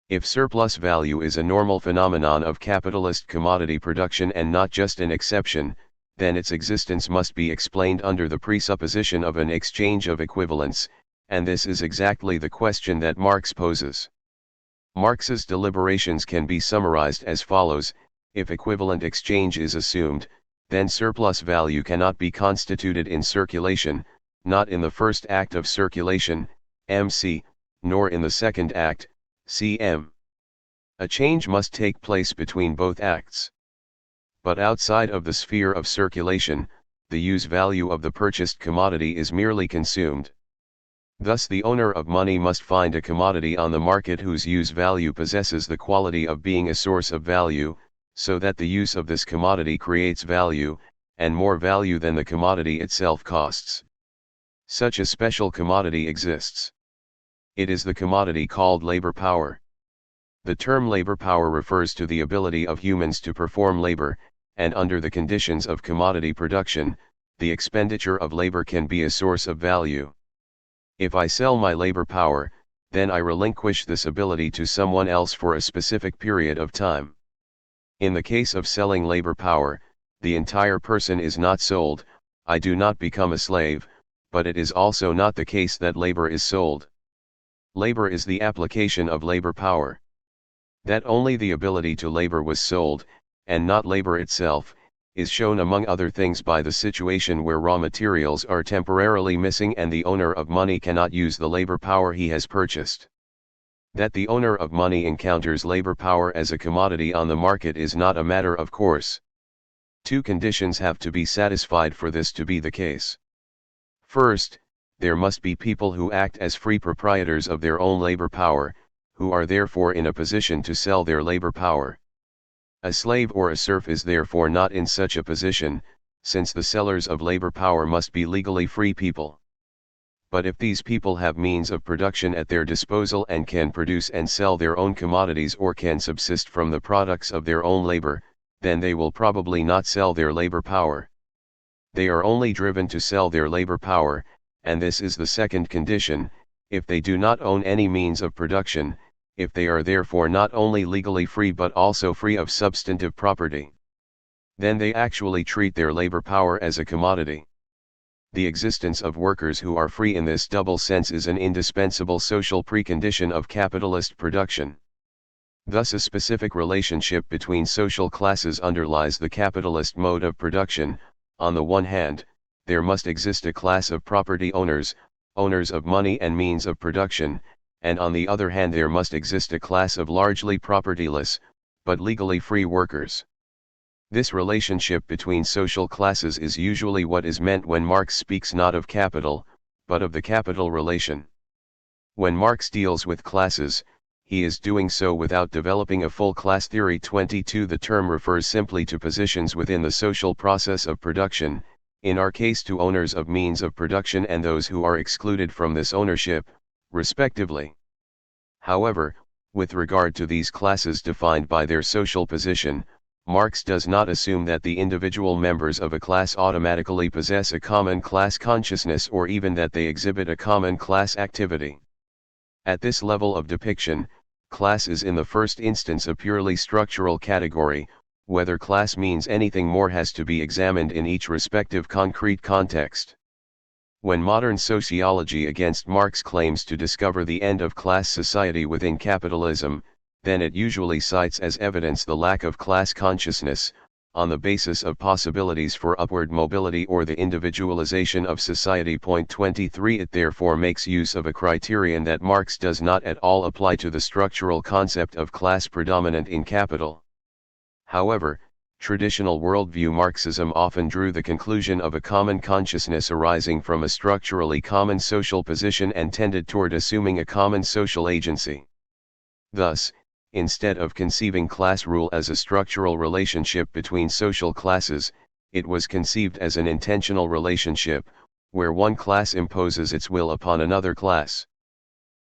[SPEAKER 1] If surplus value is a normal phenomenon of capitalist commodity production and not just an exception, then its existence must be explained under the presupposition of an exchange of equivalents, and this is exactly the question that Marx poses. Marx's deliberations can be summarized as follows: if equivalent exchange is assumed, then surplus value cannot be constituted in circulation, not in the first act of circulation, MC, nor in the second act, CM. A change must take place between both acts. But outside of the sphere of circulation, the use value of the purchased commodity is merely consumed. Thus the owner of money must find a commodity on the market whose use value possesses the quality of being a source of value, so that the use of this commodity creates value, and more value than the commodity itself costs. Such a special commodity exists. It is the commodity called labor power. The term labor power refers to the ability of humans to perform labor, and under the conditions of commodity production, the expenditure of labor can be a source of value. If I sell my labor power, then I relinquish this ability to someone else for a specific period of time. In the case of selling labor power, the entire person is not sold, I do not become a slave, but it is also not the case that labor is sold. Labor is the application of labor power. That only the ability to labor was sold, and not labor itself, is shown among other things by the situation where raw materials are temporarily missing and the owner of money cannot use the labor power he has purchased. That the owner of money encounters labor power as a commodity on the market is not a matter of course. Two conditions have to be satisfied for this to be the case. First, there must be people who act as free proprietors of their own labor power, who are therefore in a position to sell their labor power. A slave or a serf is therefore not in such a position, since the sellers of labor power must be legally free people. But if these people have means of production at their disposal and can produce and sell their own commodities or can subsist from the products of their own labor, then they will probably not sell their labor power. They are only driven to sell their labor power, and this is the second condition, if they do not own any means of production, if they are therefore not only legally free but also free of substantive property. Then they actually treat their labor power as a commodity. The existence of workers who are free in this double sense is an indispensable social precondition of capitalist production. Thus a specific relationship between social classes underlies the capitalist mode of production. On the one hand, there must exist a class of property owners, owners of money and means of production, and on the other hand there must exist a class of largely propertyless, but legally free workers. This relationship between social classes is usually what is meant when Marx speaks not of capital, but of the capital relation. When Marx deals with classes, he is doing so without developing a full class theory. 22 The term refers simply to positions within the social process of production, in our case to owners of means of production and those who are excluded from this ownership, respectively. However, with regard to these classes defined by their social position, Marx does not assume that the individual members of a class automatically possess a common class consciousness or even that they exhibit a common class activity. At this level of depiction, class is in the first instance a purely structural category. Whether class means anything more has to be examined in each respective concrete context. When modern sociology against Marx claims to discover the end of class society within capitalism, then it usually cites as evidence the lack of class consciousness, on the basis of possibilities for upward mobility or the individualization of society. 23 It therefore makes use of a criterion that Marx does not at all apply to the structural concept of class predominant in capital. However, traditional worldview Marxism often drew the conclusion of a common consciousness arising from a structurally common social position and tended toward assuming a common social agency. Thus, instead of conceiving class rule as a structural relationship between social classes, it was conceived as an intentional relationship, where one class imposes its will upon another class.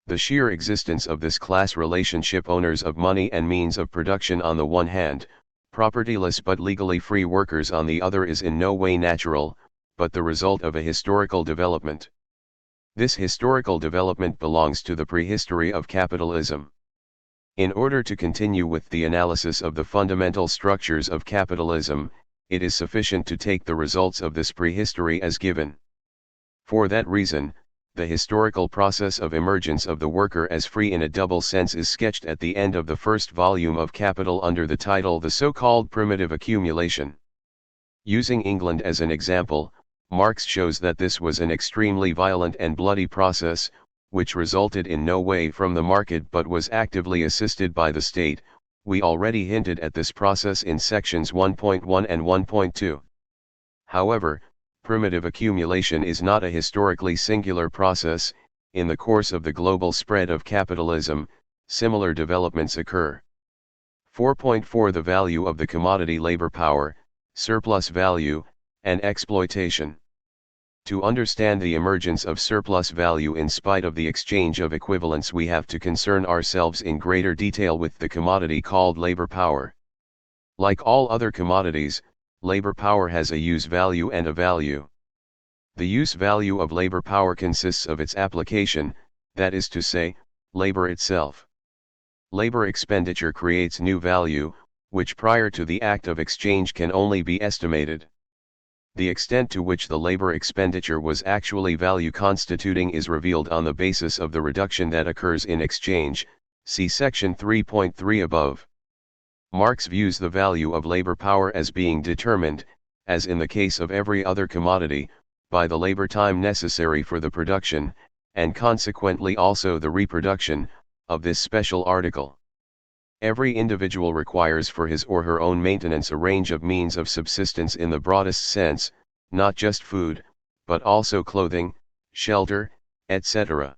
[SPEAKER 1] The sheer existence of this class relationship, owners of money and means of production on the one hand, propertyless but legally free workers on the other, is in no way natural, but the result of a historical development. This historical development belongs to the prehistory of capitalism. In order to continue with the analysis of the fundamental structures of capitalism, it is sufficient to take the results of this prehistory as given. For that reason, the historical process of emergence of the worker as free in a double sense is sketched at the end of the first volume of Capital under the title The So-Called Primitive Accumulation. Using England as an example, Marx shows that this was an extremely violent and bloody process, which resulted in no way from the market but was actively assisted by the state. We already hinted at this process in sections 1.1 and 1.2. However, primitive accumulation is not a historically singular process. In the course of the global spread of capitalism, similar developments occur. 4.4 The value of the commodity labor power, surplus value, and exploitation. To understand the emergence of surplus value in spite of the exchange of equivalents, we have to concern ourselves in greater detail with the commodity called labor power. Like all other commodities, labor power has a use value and a value. The use value of labor power consists of its application, that is to say, labor itself. Labor expenditure creates new value, which prior to the act of exchange can only be estimated. The extent to which the labor expenditure was actually value constituting is revealed on the basis of the reduction that occurs in exchange, see section 3.3 above. Marx views the value of labor power as being determined, as in the case of every other commodity, by the labor time necessary for the production, and consequently also the reproduction, of this special article. Every individual requires for his or her own maintenance a range of means of subsistence in the broadest sense, not just food, but also clothing, shelter, etc.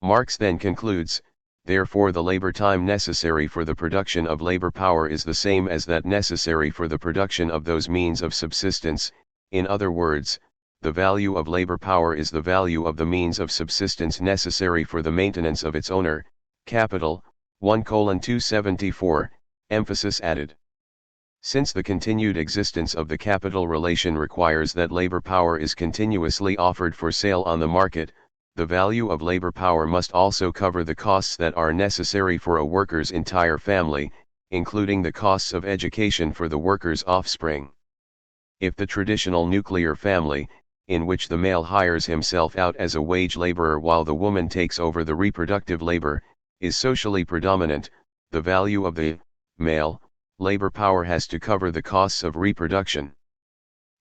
[SPEAKER 1] Marx then concludes, therefore the labor time necessary for the production of labor power is the same as that necessary for the production of those means of subsistence. In other words, the value of labor power is the value of the means of subsistence necessary for the maintenance of its owner, capital. 1:274, emphasis added. Since the continued existence of the capital relation requires that labor power is continuously offered for sale on the market, the value of labor power must also cover the costs that are necessary for a worker's entire family, including the costs of education for the worker's offspring. If the traditional nuclear family, in which the male hires himself out as a wage laborer while the woman takes over the reproductive labor, is socially predominant, the value of the male labor power has to cover the costs of reproduction.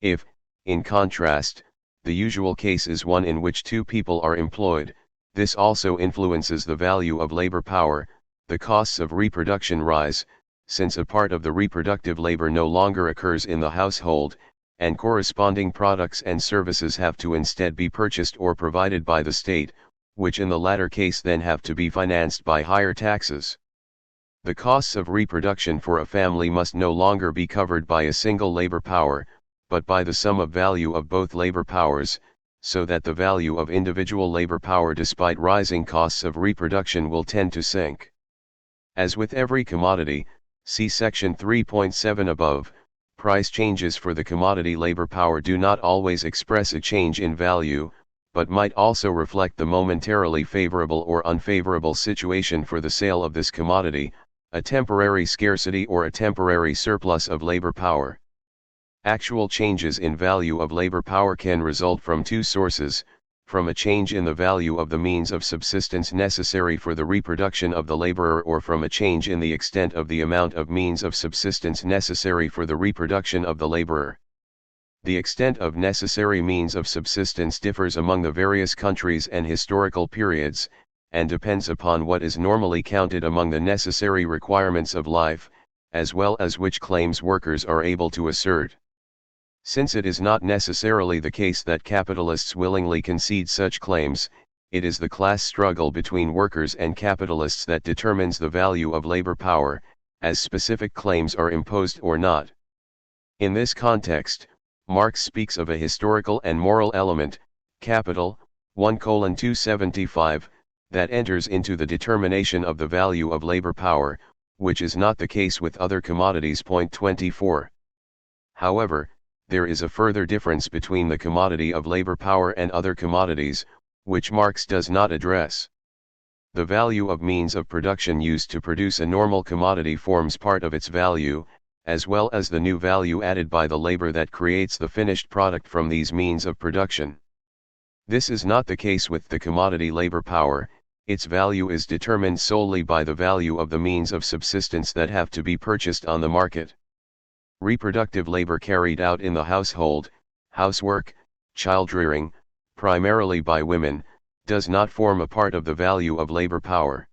[SPEAKER 1] If, in contrast, the usual case is one in which two people are employed, this also influences the value of labor power. The costs of reproduction rise, since a part of the reproductive labor no longer occurs in the household, and corresponding products and services have to instead be purchased or provided by the state, which in the latter case then have to be financed by higher taxes. The costs of reproduction for a family must no longer be covered by a single labor power, but by the sum of value of both labor powers, so that the value of individual labor power despite rising costs of reproduction will tend to sink. As with every commodity, see section 3.7 above, price changes for the commodity labor power do not always express a change in value, but might also reflect the momentarily favorable or unfavorable situation for the sale of this commodity, a temporary scarcity or a temporary surplus of labor power. Actual changes in value of labor power can result from two sources: from a change in the value of the means of subsistence necessary for the reproduction of the laborer, or from a change in the extent of the amount of means of subsistence necessary for the reproduction of the laborer. The extent of necessary means of subsistence differs among the various countries and historical periods, and depends upon what is normally counted among the necessary requirements of life, as well as which claims workers are able to assert. Since it is not necessarily the case that capitalists willingly concede such claims, it is the class struggle between workers and capitalists that determines the value of labor power, as specific claims are imposed or not. In this context, Marx speaks of a historical and moral element, capital, 1:275, that enters into the determination of the value of labor power, which is not the case with other commodities. 24. However, there is a further difference between the commodity of labor power and other commodities, which Marx does not address. The value of means of production used to produce a normal commodity forms part of its value, as well as the new value added by the labor that creates the finished product from these means of production. This is not the case with the commodity labor power. Its value is determined solely by the value of the means of subsistence that have to be purchased on the market. Reproductive labor carried out in the household, housework, child-rearing, primarily by women, does not form a part of the value of labor power.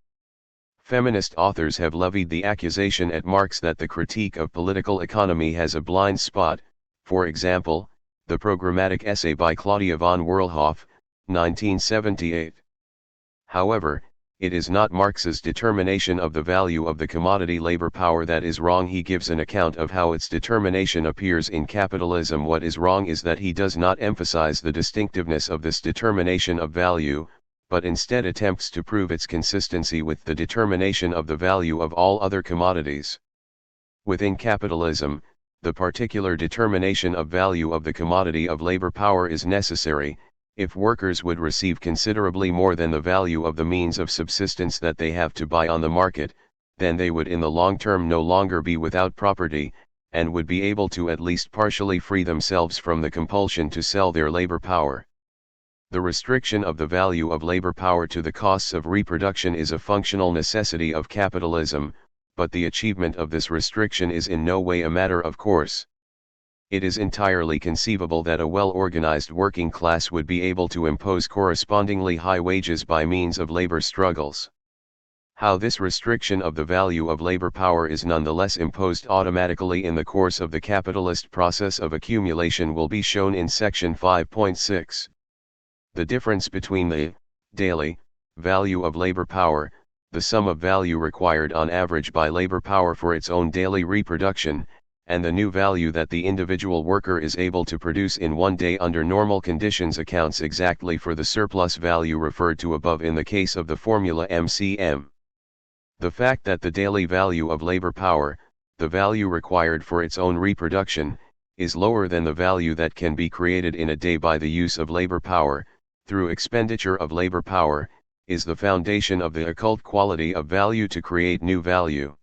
[SPEAKER 1] Feminist authors have levied the accusation at Marx that the critique of political economy has a blind spot, for example, the programmatic essay by Claudia von Werlhoff, 1978. However, it is not Marx's determination of the value of the commodity labor power that is wrong. He gives an account of how its determination appears in capitalism. What is wrong is that he does not emphasize the distinctiveness of this determination of value, but instead attempts to prove its consistency with the determination of the value of all other commodities. Within capitalism, the particular determination of value of the commodity of labor power is necessary. If workers would receive considerably more than the value of the means of subsistence that they have to buy on the market, then they would in the long term no longer be without property, and would be able to at least partially free themselves from the compulsion to sell their labor power. The restriction of the value of labor power to the costs of reproduction is a functional necessity of capitalism, but the achievement of this restriction is in no way a matter of course. It is entirely conceivable that a well-organized working class would be able to impose correspondingly high wages by means of labor struggles. How this restriction of the value of labor power is nonetheless imposed automatically in the course of the capitalist process of accumulation will be shown in section 5.6. The difference between the daily value of labor power, the sum of value required on average by labor power for its own daily reproduction, and the new value that the individual worker is able to produce in one day under normal conditions accounts exactly for the surplus value referred to above in the case of the formula MCM. The fact that the daily value of labor power, the value required for its own reproduction, is lower than the value that can be created in a day by the use of labor power, through expenditure of labor power, is the foundation of the occult quality of value to create new value.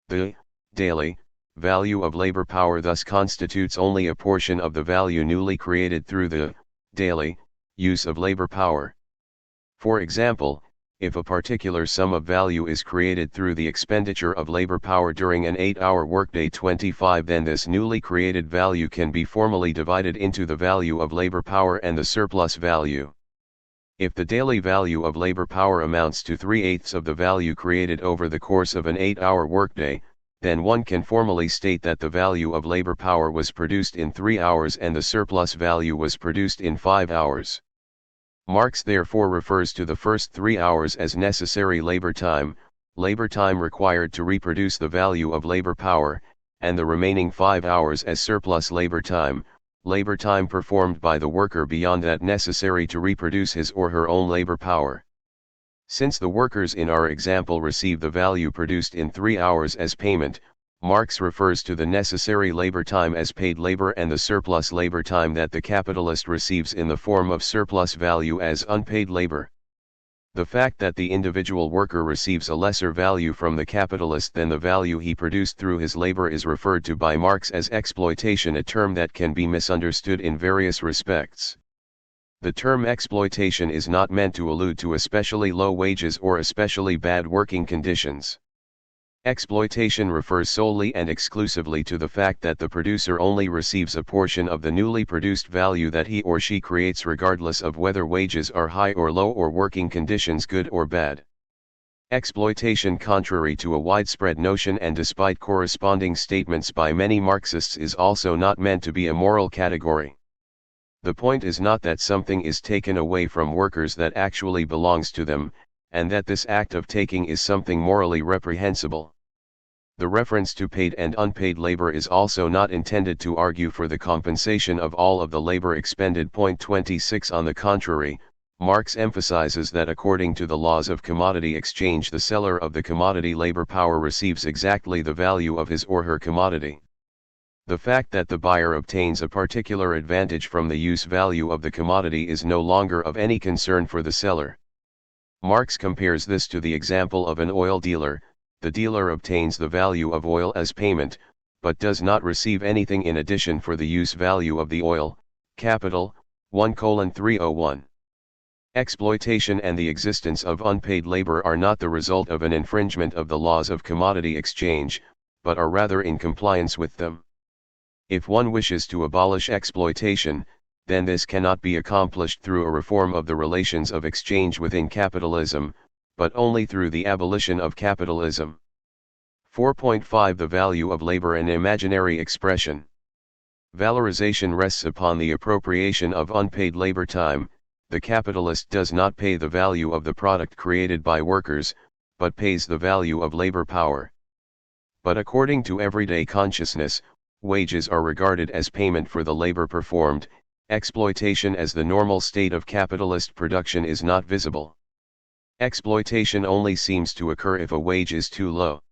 [SPEAKER 1] The daily value of labor power thus constitutes only a portion of the value newly created through the daily use of labor power. For example, if a particular sum of value is created through the expenditure of labor power during an 8-hour workday 25, then this newly created value can be formally divided into the value of labor power and the surplus value. If the daily value of labor power amounts to 3/8 of the value created over the course of an 8-hour workday, then one can formally state that the value of labor power was produced in 3 hours and the surplus value was produced in 5 hours. Marx therefore refers to the first 3 hours as necessary labor time required to reproduce the value of labor power, and the remaining 5 hours as surplus labor time performed by the worker beyond that necessary to reproduce his or her own labor power. Since the workers in our example receive the value produced in 3 hours as payment, Marx refers to the necessary labor time as paid labor and the surplus labor time that the capitalist receives in the form of surplus value as unpaid labor. The fact that the individual worker receives a lesser value from the capitalist than the value he produced through his labor is referred to by Marx as exploitation, a term that can be misunderstood in various respects. The term exploitation is not meant to allude to especially low wages or especially bad working conditions. Exploitation refers solely and exclusively to the fact that the producer only receives a portion of the newly produced value that he or she creates, regardless of whether wages are high or low or working conditions good or bad. Exploitation, contrary to a widespread notion and despite corresponding statements by many Marxists, is also not meant to be a moral category. The point is not that something is taken away from workers that actually belongs to them, and that this act of taking is something morally reprehensible. The reference to paid and unpaid labor is also not intended to argue for the compensation of all of the labor expended. Point 26. On the contrary, Marx emphasizes that according to the laws of commodity exchange, the seller of the commodity labor power receives exactly the value of his or her commodity. The fact that the buyer obtains a particular advantage from the use value of the commodity is no longer of any concern for the seller. Marx compares this to the example of an oil dealer. The dealer obtains the value of oil as payment, but does not receive anything in addition for the use value of the oil, capital, 1:301. Exploitation and the existence of unpaid labor are not the result of an infringement of the laws of commodity exchange, but are rather in compliance with them. If one wishes to abolish exploitation, then this cannot be accomplished through a reform of the relations of exchange within capitalism, but only through the abolition of capitalism. 4.5 The value of labor, an imaginary expression. Valorization rests upon the appropriation of unpaid labor time. The capitalist does not pay the value of the product created by workers, but pays the value of labor power. But according to everyday consciousness, wages are regarded as payment for the labor performed. Exploitation as the normal state of capitalist production is not visible. Exploitation only seems to occur if a wage is too low.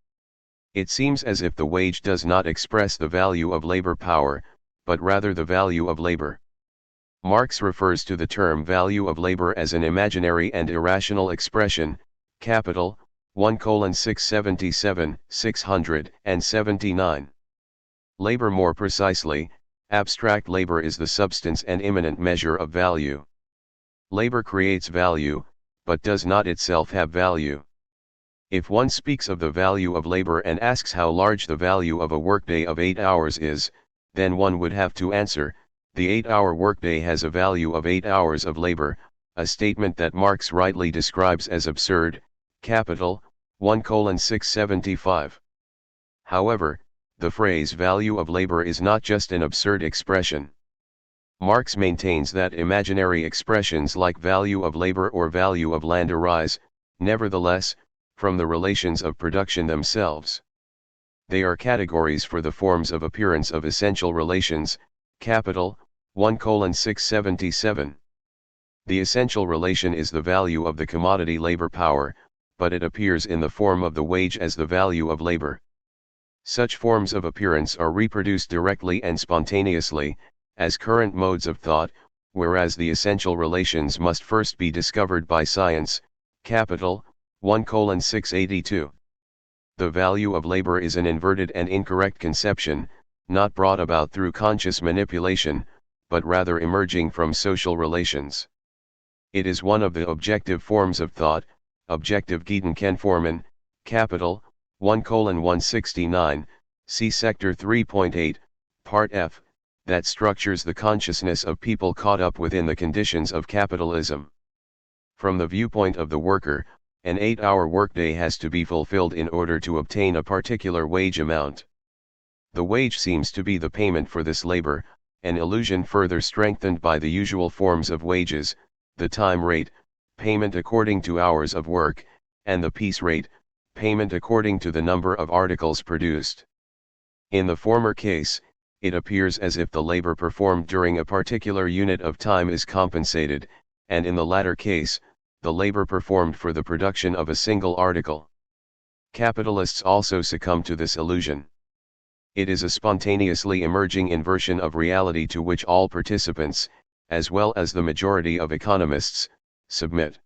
[SPEAKER 1] It seems as if the wage does not express the value of labor power, but rather the value of labor. Marx refers to the term value of labor as an imaginary and irrational expression, capital, 1:677, 679. Labor more precisely, abstract labor is the substance and immanent measure of value. Labor creates value, but does not itself have value. If one speaks of the value of labor and asks how large the value of a workday of 8 hours is, then one would have to answer, the 8-hour workday has a value of 8 hours of labor, a statement that Marx rightly describes as absurd, Capital, 1:675. However, the phrase value of labor is not just an absurd expression. Marx maintains that imaginary expressions like value of labor or value of land arise, nevertheless, from the relations of production themselves. They are categories for the forms of appearance of essential relations, Capital, 1:677. The essential relation is the value of the commodity labor power, but it appears in the form of the wage as the value of labor. Such forms of appearance are reproduced directly and spontaneously, as current modes of thought, whereas the essential relations must first be discovered by science, Capital, 1:682. The value of labor is an inverted and incorrect conception, not brought about through conscious manipulation, but rather emerging from social relations. It is one of the objective forms of thought, objective Gedankenformen, Capital, 1:169, see Sector 3.8, Part F, that structures the consciousness of people caught up within the conditions of capitalism. From the viewpoint of the worker, an 8-hour workday has to be fulfilled in order to obtain a particular wage amount. The wage seems to be the payment for this labor, an illusion further strengthened by the usual forms of wages, the time rate, payment according to hours of work, and the piece rate, payment according to the number of articles produced. In the former case, it appears as if the labor performed during a particular unit of time is compensated, and in the latter case, the labor performed for the production of a single article. Capitalists also succumb to this illusion. It is a spontaneously emerging inversion of reality to which all participants, as well as the majority of economists, submit.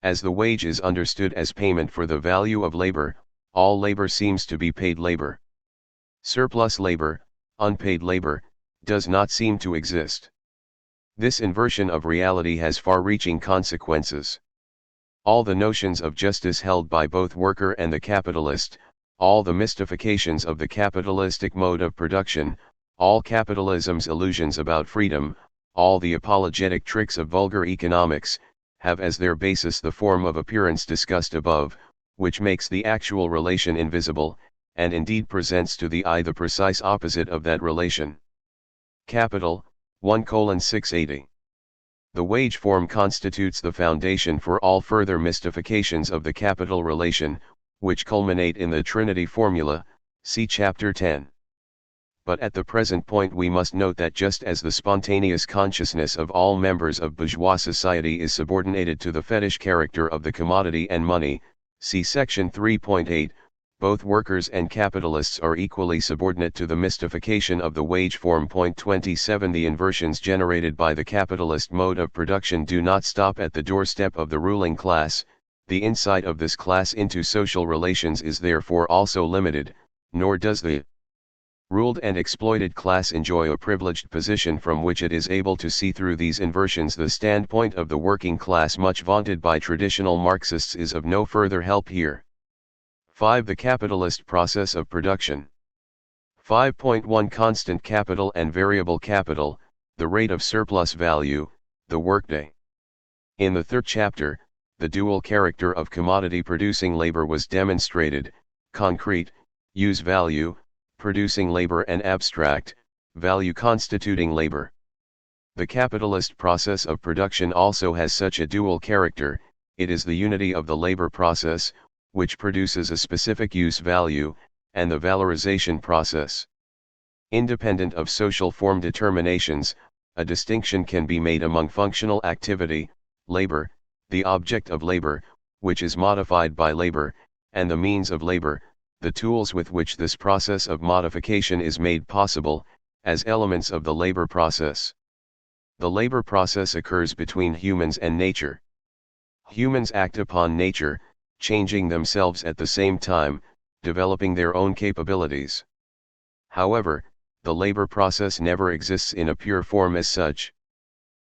[SPEAKER 1] As the wage is understood as payment for the value of labor, all labor seems to be paid labor. Surplus labor, unpaid labor, does not seem to exist. This inversion of reality has far-reaching consequences. All the notions of justice held by both worker and the capitalist, all the mystifications of the capitalistic mode of production, all capitalism's illusions about freedom, all the apologetic tricks of vulgar economics, have as their basis the form of appearance discussed above, which makes the actual relation invisible, and indeed presents to the eye the precise opposite of that relation. Capital, 1:680. The wage form constitutes the foundation for all further mystifications of the capital relation, which culminate in the Trinity formula, see Chapter 10. But at the present point we must note that just as the spontaneous consciousness of all members of bourgeois society is subordinated to the fetish character of the commodity and money, see Section 3.8, both workers and capitalists are equally subordinate to the mystification of the wage form. 27 The inversions generated by the capitalist mode of production do not stop at the doorstep of the ruling class, the insight of this class into social relations is therefore also limited, nor does the ruled and exploited class enjoy a privileged position from which it is able to see through these inversions. The standpoint of the working class, much vaunted by traditional Marxists, is of no further help here. 5. The capitalist process of production. 5.1 Constant capital and variable capital, the rate of surplus value, the workday. In the third chapter, the dual character of commodity-producing labor was demonstrated, concrete, use value, producing labor, and abstract, value constituting labor. The capitalist process of production also has such a dual character. It is the unity of the labor process, which produces a specific use value, and the valorization process. Independent of social form determinations, a distinction can be made among functional activity, labor, the object of labor, which is modified by labor, and the means of labor, the tools with which this process of modification is made possible, as elements of the labor process. The labor process occurs between humans and nature. Humans act upon nature, changing themselves at the same time, developing their own capabilities. However, the labor process never exists in a pure form as such.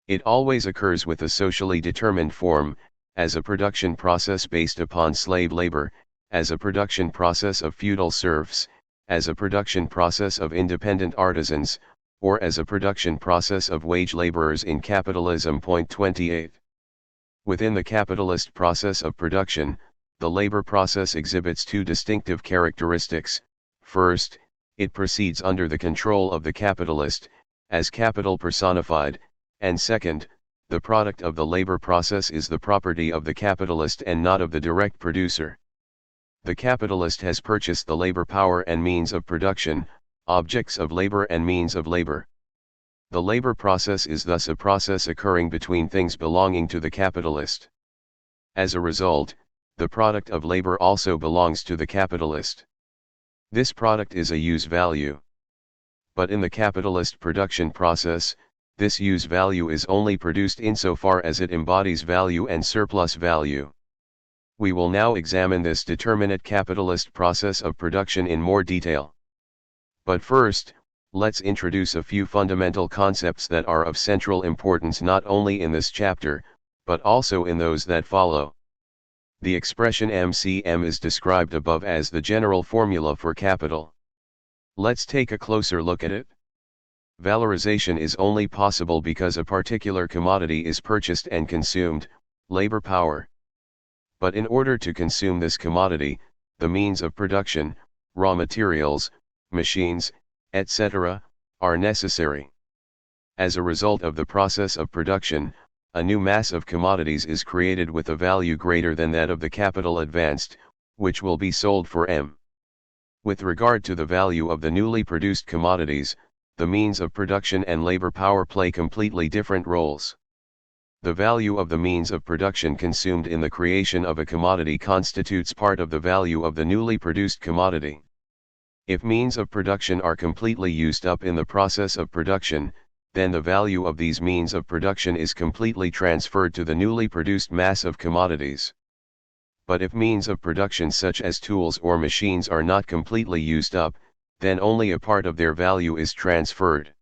[SPEAKER 1] It always occurs with a socially determined form, as a production process based upon slave labor, as a production process of feudal serfs, as a production process of independent artisans, or as a production process of wage laborers in capitalism. Point 28. Within the capitalist process of production, the labor process exhibits two distinctive characteristics. First, it proceeds under the control of the capitalist, as capital personified, and second, the product of the labor process is the property of the capitalist and not of the direct producer. The capitalist has purchased the labor power and means of production, objects of labor and means of labor. The labor process is thus a process occurring between things belonging to the capitalist. As a result, the product of labor also belongs to the capitalist. This product is a use value. But in the capitalist production process, this use value is only produced insofar as it embodies value and surplus value. We will now examine this determinate capitalist process of production in more detail. But first, let's introduce a few fundamental concepts that are of central importance not only in this chapter, but also in those that follow. The expression MCM is described above as the general formula for capital. Let's take a closer look at it. Valorization is only possible because a particular commodity is purchased and consumed, labor power. But in order to consume this commodity, the means of production, raw materials, machines, etc., are necessary. As a result of the process of production, a new mass of commodities is created with a value greater than that of the capital advanced, which will be sold for M. With regard to the value of the newly produced commodities, the means of production and labor power play completely different roles. The value of the means of production consumed in the creation of a commodity constitutes part of the value of the newly produced commodity. If means of production are completely used up in the process of production, then the value of these means of production is completely transferred to the newly produced mass of commodities. But if means of production such as tools or machines are not completely used up, then only a part of their value is transferred.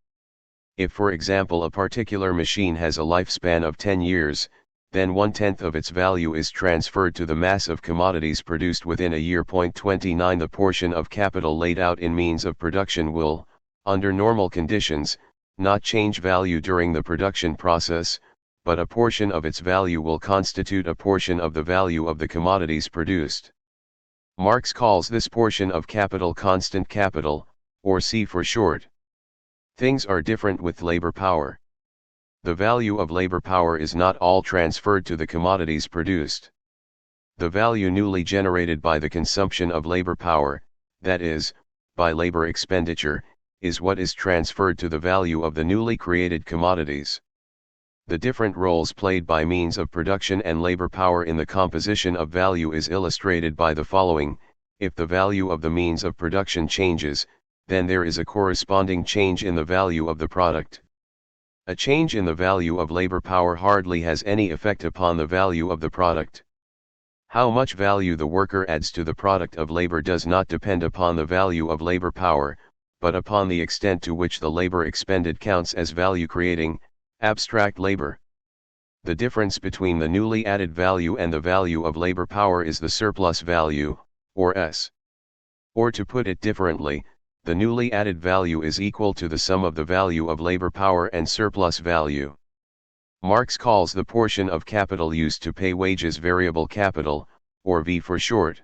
[SPEAKER 1] If for example a particular machine has a lifespan of 10 years, then 1/10 of its value is transferred to the mass of commodities produced within a year. 29 The portion of capital laid out in means of production will, under normal conditions, not change value during the production process, but a portion of its value will constitute a portion of the value of the commodities produced. Marx calls this portion of capital constant capital, or C for short. Things are different with labor power. The value of labor power is not all transferred to the commodities produced. The value newly generated by the consumption of labor power, that is, by labor expenditure, is what is transferred to the value of the newly created commodities. The different roles played by means of production and labor power in the composition of value is illustrated by the following. If the value of the means of production changes, then there is a corresponding change in the value of the product. A change in the value of labor power hardly has any effect upon the value of the product. How much value the worker adds to the product of labor does not depend upon the value of labor power, but upon the extent to which the labor expended counts as value creating, abstract labor. The difference between the newly added value and the value of labor power is the surplus value, or S. Or to put it differently, the newly added value is equal to the sum of the value of labor power and surplus value. Marx calls the portion of capital used to pay wages variable capital, or V for short.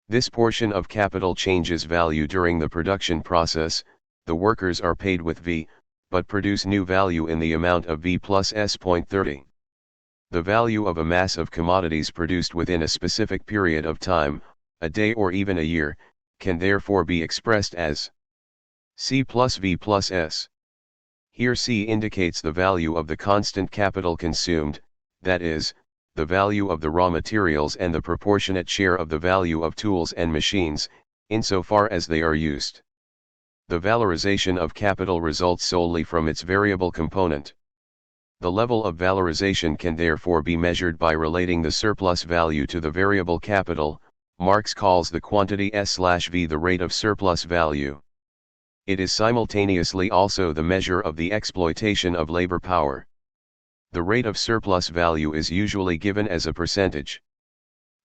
[SPEAKER 1] This portion of capital changes value during the production process. The workers are paid with V, but produce new value in the amount of V plus S. 30. The value of a mass of commodities produced within a specific period of time, a day or even a year, can therefore be expressed as C plus V plus S. Here C indicates the value of the constant capital consumed, that is, the value of the raw materials and the proportionate share of the value of tools and machines, insofar as they are used. The valorization of capital results solely from its variable component. The level of valorization can therefore be measured by relating the surplus value to the variable capital. Marx calls the quantity S/V the rate of surplus value. It is simultaneously also the measure of the exploitation of labor power. The rate of surplus value is usually given as a percentage.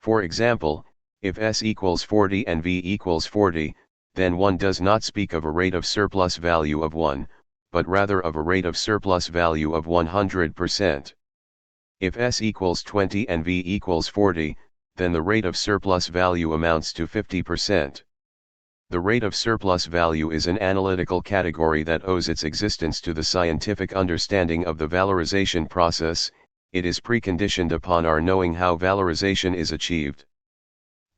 [SPEAKER 1] For example, if S equals 40 and V equals 40, then one does not speak of a rate of surplus value of 1, but rather of a rate of surplus value of 100%. If S equals 20 and V equals 40, then the rate of surplus value amounts to 50%. The rate of surplus value is an analytical category that owes its existence to the scientific understanding of the valorization process. It is preconditioned upon our knowing how valorization is achieved.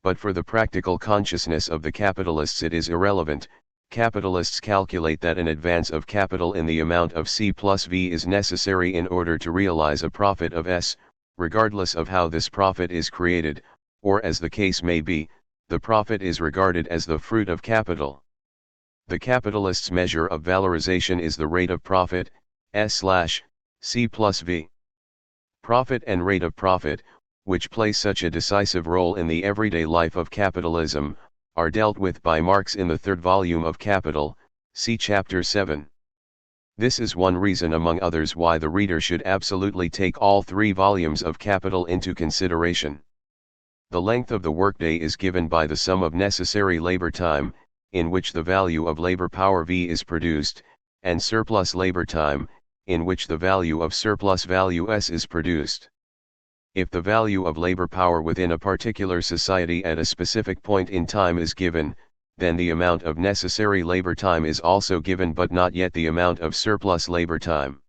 [SPEAKER 1] But for the practical consciousness of the capitalists it is irrelevant. Capitalists calculate that an advance of capital in the amount of C plus V is necessary in order to realize a profit of S, regardless of how this profit is created, or as the case may be, the profit is regarded as the fruit of capital. The capitalist's measure of valorization is the rate of profit, S/C plus V. Profit and rate of profit, which play such a decisive role in the everyday life of capitalism, are dealt with by Marx in the third volume of Capital, see Chapter 7. This is one reason among others why the reader should absolutely take all 3 volumes of Capital into consideration. The length of the workday is given by the sum of necessary labor time, in which the value of labor power V is produced, and surplus labor time, in which the value of surplus value S is produced. If the value of labor power within a particular society at a specific point in time is given, then the amount of necessary labor time is also given but not yet the amount of surplus labor time.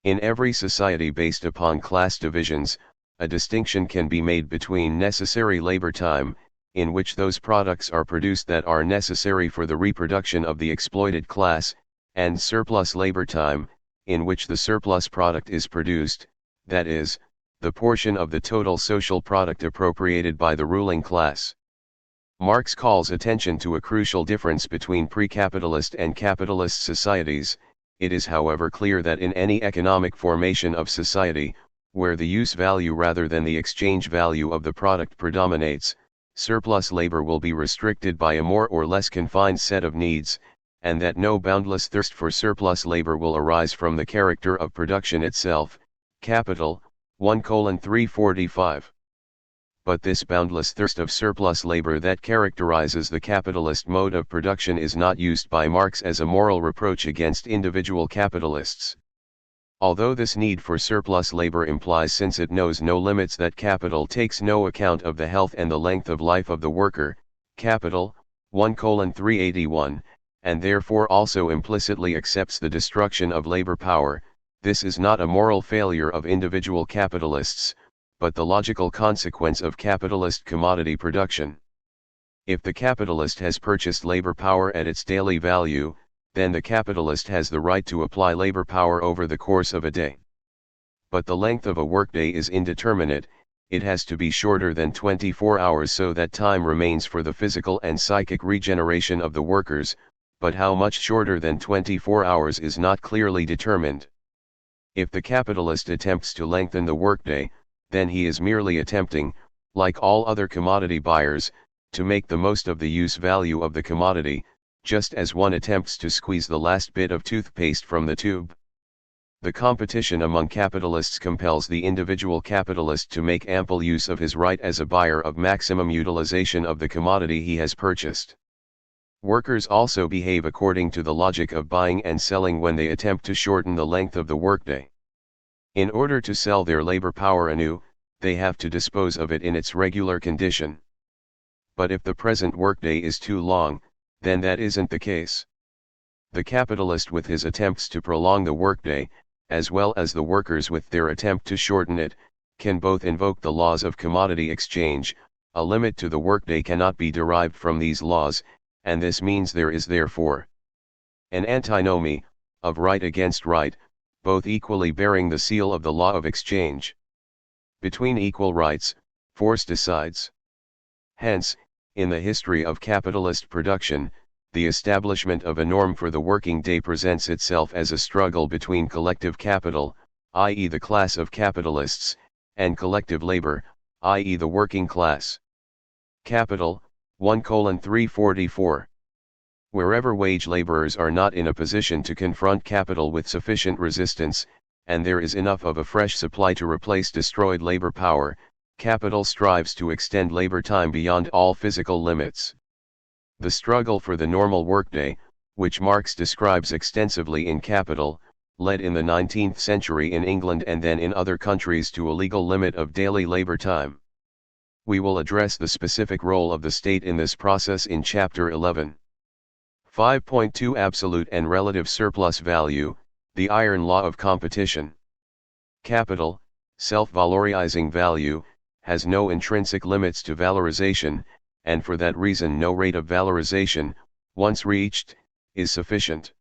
[SPEAKER 1] In every society based upon class divisions, a distinction can be made between necessary labor time, in which those products are produced that are necessary for the reproduction of the exploited class, and surplus labor time, in which the surplus product is produced, that is, the portion of the total social product appropriated by the ruling class. Marx calls attention to a crucial difference between pre-capitalist and capitalist societies. It is however clear that in any economic formation of society, where the use value rather than the exchange value of the product predominates, surplus labor will be restricted by a more or less confined set of needs, and that no boundless thirst for surplus labor will arise from the character of production itself. Capital 1:345. But this boundless thirst of surplus labor that characterizes the capitalist mode of production is not used by Marx as a moral reproach against individual capitalists. Although this need for surplus labor implies, since it knows no limits, that capital takes no account of the health and the length of life of the worker, Capital 1:381, and therefore also implicitly accepts the destruction of labor power, this is not a moral failure of individual capitalists, but the logical consequence of capitalist commodity production. If the capitalist has purchased labor power at its daily value, then the capitalist has the right to apply labor power over the course of a day. But the length of a workday is indeterminate. It has to be shorter than 24 hours so that time remains for the physical and psychic regeneration of the workers, but how much shorter than 24 hours is not clearly determined. If the capitalist attempts to lengthen the workday, then he is merely attempting, like all other commodity buyers, to make the most of the use value of the commodity, just as one attempts to squeeze the last bit of toothpaste from the tube. The competition among capitalists compels the individual capitalist to make ample use of his right as a buyer of maximum utilization of the commodity he has purchased. Workers also behave according to the logic of buying and selling when they attempt to shorten the length of the workday. In order to sell their labor power anew, they have to dispose of it in its regular condition. But if the present workday is too long, then that isn't the case. The capitalist with his attempts to prolong the workday, as well as the workers with their attempt to shorten it, can both invoke the laws of commodity exchange. A limit to the workday cannot be derived from these laws, and this means there is therefore an antinomy, of right against right, both equally bearing the seal of the law of exchange. Between equal rights, force decides. Hence, in the history of capitalist production, the establishment of a norm for the working day presents itself as a struggle between collective capital, i.e. the class of capitalists, and collective labor, i.e. the working class. Capital 1:344. Wherever wage laborers are not in a position to confront capital with sufficient resistance, and there is enough of a fresh supply to replace destroyed labor power, capital strives to extend labor time beyond all physical limits. The struggle for the normal workday, which Marx describes extensively in Capital, led in the 19th century in England and then in other countries to a legal limit of daily labor time. We will address the specific role of the state in this process in Chapter 11. 5.2 Absolute and Relative Surplus Value, the Iron Law of Competition. Capital, self-valorizing value, has no intrinsic limits to valorization, and for that reason no rate of valorization, once reached, is sufficient.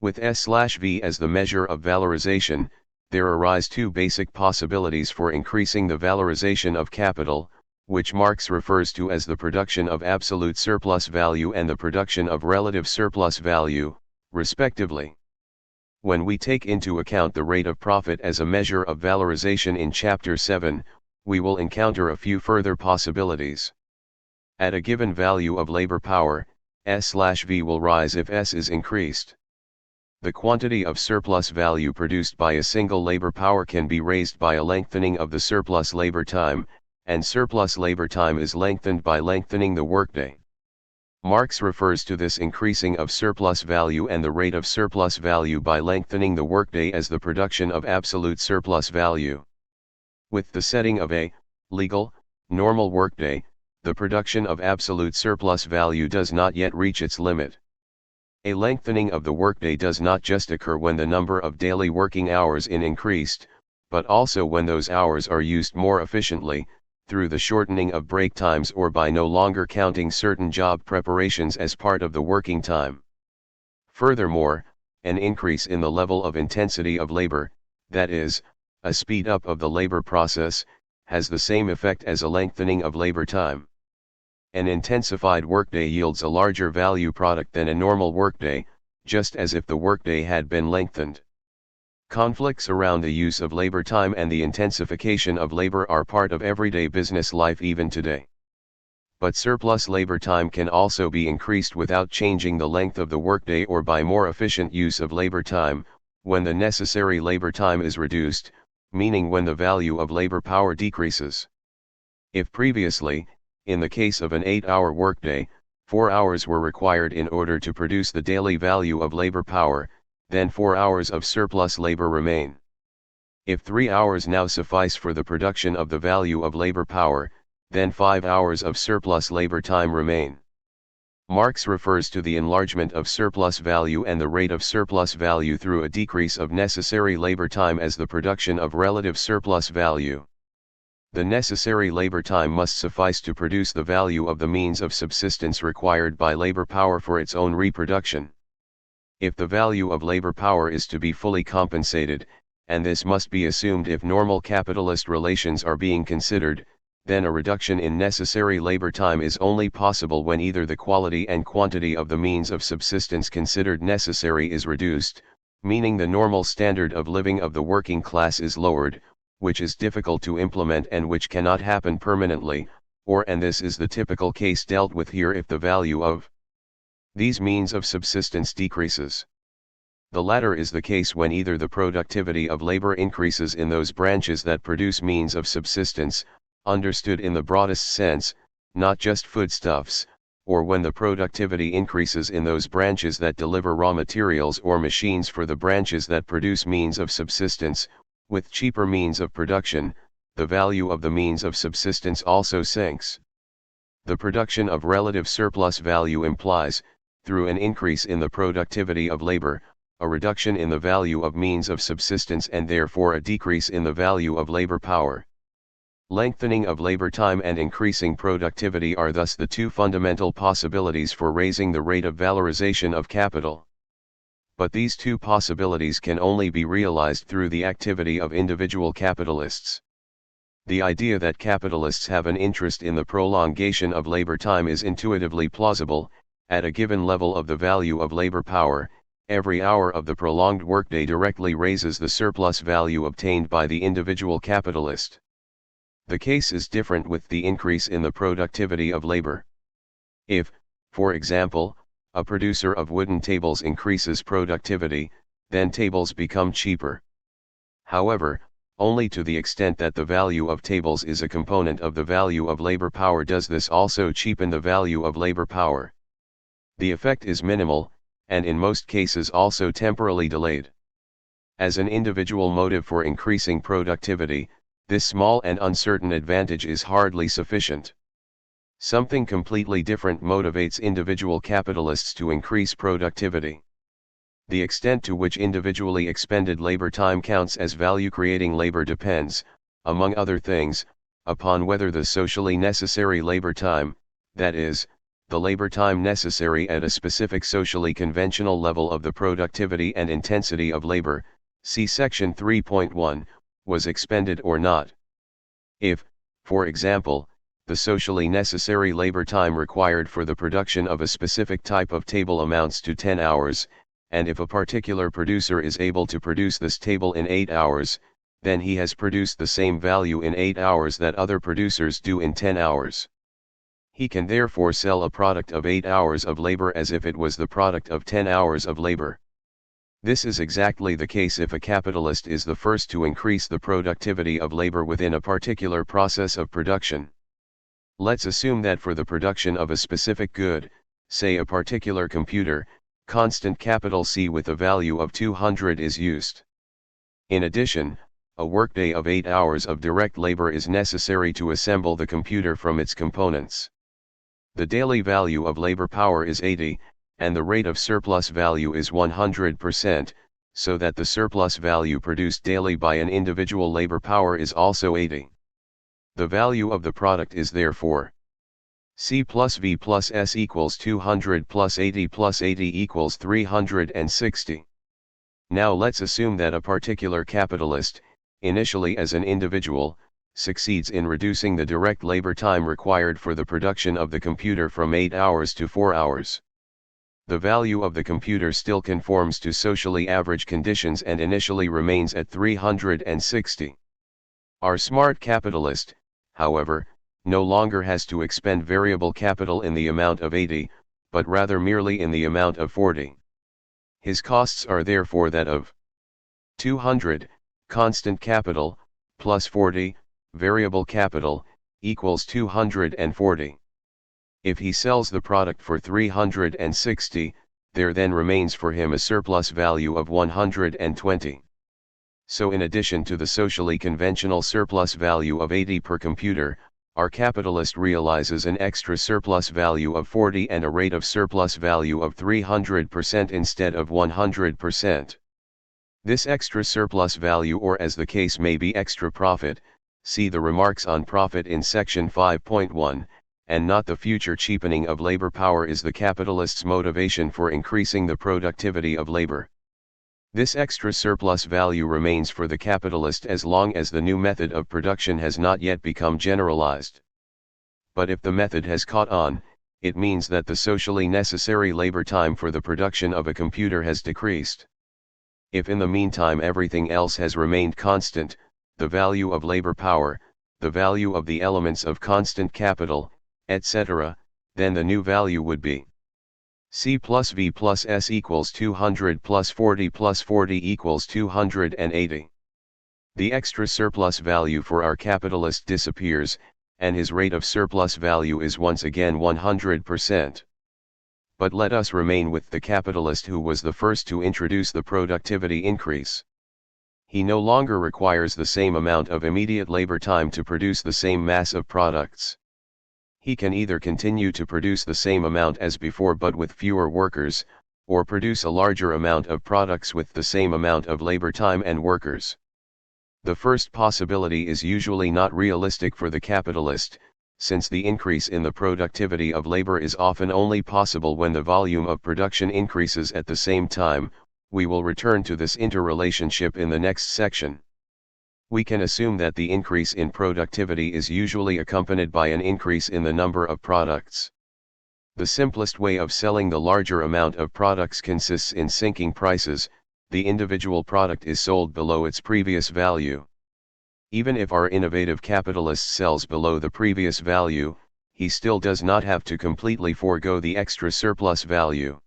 [SPEAKER 1] With S/V as the measure of valorization, there arise two basic possibilities for increasing the valorization of capital, which Marx refers to as the production of absolute surplus value and the production of relative surplus value, respectively. When we take into account the rate of profit as a measure of valorization in Chapter 7, we will encounter a few further possibilities. At a given value of labor power, S/V will rise if S is increased. The quantity of surplus value produced by a single labor power can be raised by a lengthening of the surplus labor time, and surplus labor time is lengthened by lengthening the workday. Marx refers to this increasing of surplus value and the rate of surplus value by lengthening the workday as the production of absolute surplus value. With the setting of a legal, normal workday, the production of absolute surplus value does not yet reach its limit. A lengthening of the workday does not just occur when the number of daily working hours is increased, but also when those hours are used more efficiently, through the shortening of break times or by no longer counting certain job preparations as part of the working time. Furthermore, an increase in the level of intensity of labor, that is, a speed up of the labor process, has the same effect as a lengthening of labor time. An intensified workday yields a larger value product than a normal workday, just as if the workday had been lengthened. Conflicts around the use of labor time and the intensification of labor are part of everyday business life even today. But surplus labor time can also be increased without changing the length of the workday or by more efficient use of labor time, when the necessary labor time is reduced, meaning when the value of labor power decreases. If previously, in the case of an 8-hour workday, 4 hours were required in order to produce the daily value of labor power, then 4 hours of surplus labor remain. If 3 hours now suffice for the production of the value of labor power, then 5 hours of surplus labor time remain. Marx refers to the enlargement of surplus value and the rate of surplus value through a decrease of necessary labor time as the production of relative surplus value. The necessary labor time must suffice to produce the value of the means of subsistence required by labor power for its own reproduction. If the value of labor power is to be fully compensated, and this must be assumed if normal capitalist relations are being considered, then a reduction in necessary labor time is only possible when either the quality and quantity of the means of subsistence considered necessary is reduced, meaning the normal standard of living of the working class is lowered, which is difficult to implement and which cannot happen permanently, or and this is the typical case dealt with here if the value of these means of subsistence decreases. The latter is the case when either the productivity of labor increases in those branches that produce means of subsistence, understood in the broadest sense, not just foodstuffs, or when the productivity increases in those branches that deliver raw materials or machines for the branches that produce means of subsistence. With cheaper means of production, the value of the means of subsistence also sinks. The production of relative surplus value implies, through an increase in the productivity of labor, a reduction in the value of means of subsistence and therefore a decrease in the value of labor power. Lengthening of labor time and increasing productivity are thus the two fundamental possibilities for raising the rate of valorization of capital. But these two possibilities can only be realized through the activity of individual capitalists. The idea that capitalists have an interest in the prolongation of labor time is intuitively plausible. At a given level of the value of labor power, every hour of the prolonged workday directly raises the surplus value obtained by the individual capitalist. The case is different with the increase in the productivity of labor. If, for example, a producer of wooden tables increases productivity, then tables become cheaper. However, only to the extent that the value of tables is a component of the value of labor power does this also cheapen the value of labor power. The effect is minimal, and in most cases also temporally delayed. As an individual motive for increasing productivity, this small and uncertain advantage is hardly sufficient. Something completely different motivates individual capitalists to increase productivity. The extent to which individually expended labor time counts as value-creating labor depends, among other things, upon whether the socially necessary labor time, that is, the labor time necessary at a specific socially conventional level of the productivity and intensity of labor, see section 3.1, was expended or not. If, for example, the socially necessary labor time required for the production of a specific type of table amounts to 10 hours, and if a particular producer is able to produce this table in 8 hours, then he has produced the same value in 8 hours that other producers do in 10 hours. He can therefore sell a product of 8 hours of labor as if it was the product of 10 hours of labor. This is exactly the case if a capitalist is the first to increase the productivity of labor within a particular process of production. Let's assume that for the production of a specific good, say a particular computer, constant capital C with a value of 200 is used. In addition, a workday of 8 hours of direct labor is necessary to assemble the computer from its components. The daily value of labor power is 80, and the rate of surplus value is 100%, so that the surplus value produced daily by an individual labor power is also 80. The value of the product is therefore C plus V plus S equals 200 plus 80 equals 360. Now let's assume that a particular capitalist, initially as an individual, succeeds in reducing the direct labor time required for the production of the computer from 8 hours to 4 hours. The value of the computer still conforms to socially average conditions and initially remains at 360. Our smart capitalist, however, no longer has to expend variable capital in the amount of 80, but rather merely in the amount of 40. His costs are therefore that of 200, constant capital, plus 40, variable capital, equals 240. If he sells the product for 360, there then remains for him a surplus value of 120. So in addition to the socially conventional surplus value of 80 per computer, our capitalist realizes an extra surplus value of 40 and a rate of surplus value of 300% instead of 100%. This extra surplus value, or as the case may be extra profit, see the remarks on profit in section 5.1, and not the future cheapening of labor power, is the capitalist's motivation for increasing the productivity of labor. This extra surplus value remains for the capitalist as long as the new method of production has not yet become generalized. But if the method has caught on, it means that the socially necessary labor time for the production of a computer has decreased. If in the meantime everything else has remained constant, the value of labor power, the value of the elements of constant capital, etc., then the new value would be C plus V plus S equals 200 plus 40 equals 280. The extra surplus value for our capitalist disappears, and his rate of surplus value is once again 100%. But let us remain with the capitalist who was the first to introduce the productivity increase. He no longer requires the same amount of immediate labor time to produce the same mass of products. He can either continue to produce the same amount as before but with fewer workers, or produce a larger amount of products with the same amount of labor time and workers. The first possibility is usually not realistic for the capitalist, since the increase in the productivity of labor is often only possible when the volume of production increases at the same time. We will return to this interrelationship in the next section. We can assume that the increase in productivity is usually accompanied by an increase in the number of products. The simplest way of selling the larger amount of products consists in sinking prices. The individual product is sold below its previous value. Even if our innovative capitalist sells below the previous value, he still does not have to completely forego the extra surplus value.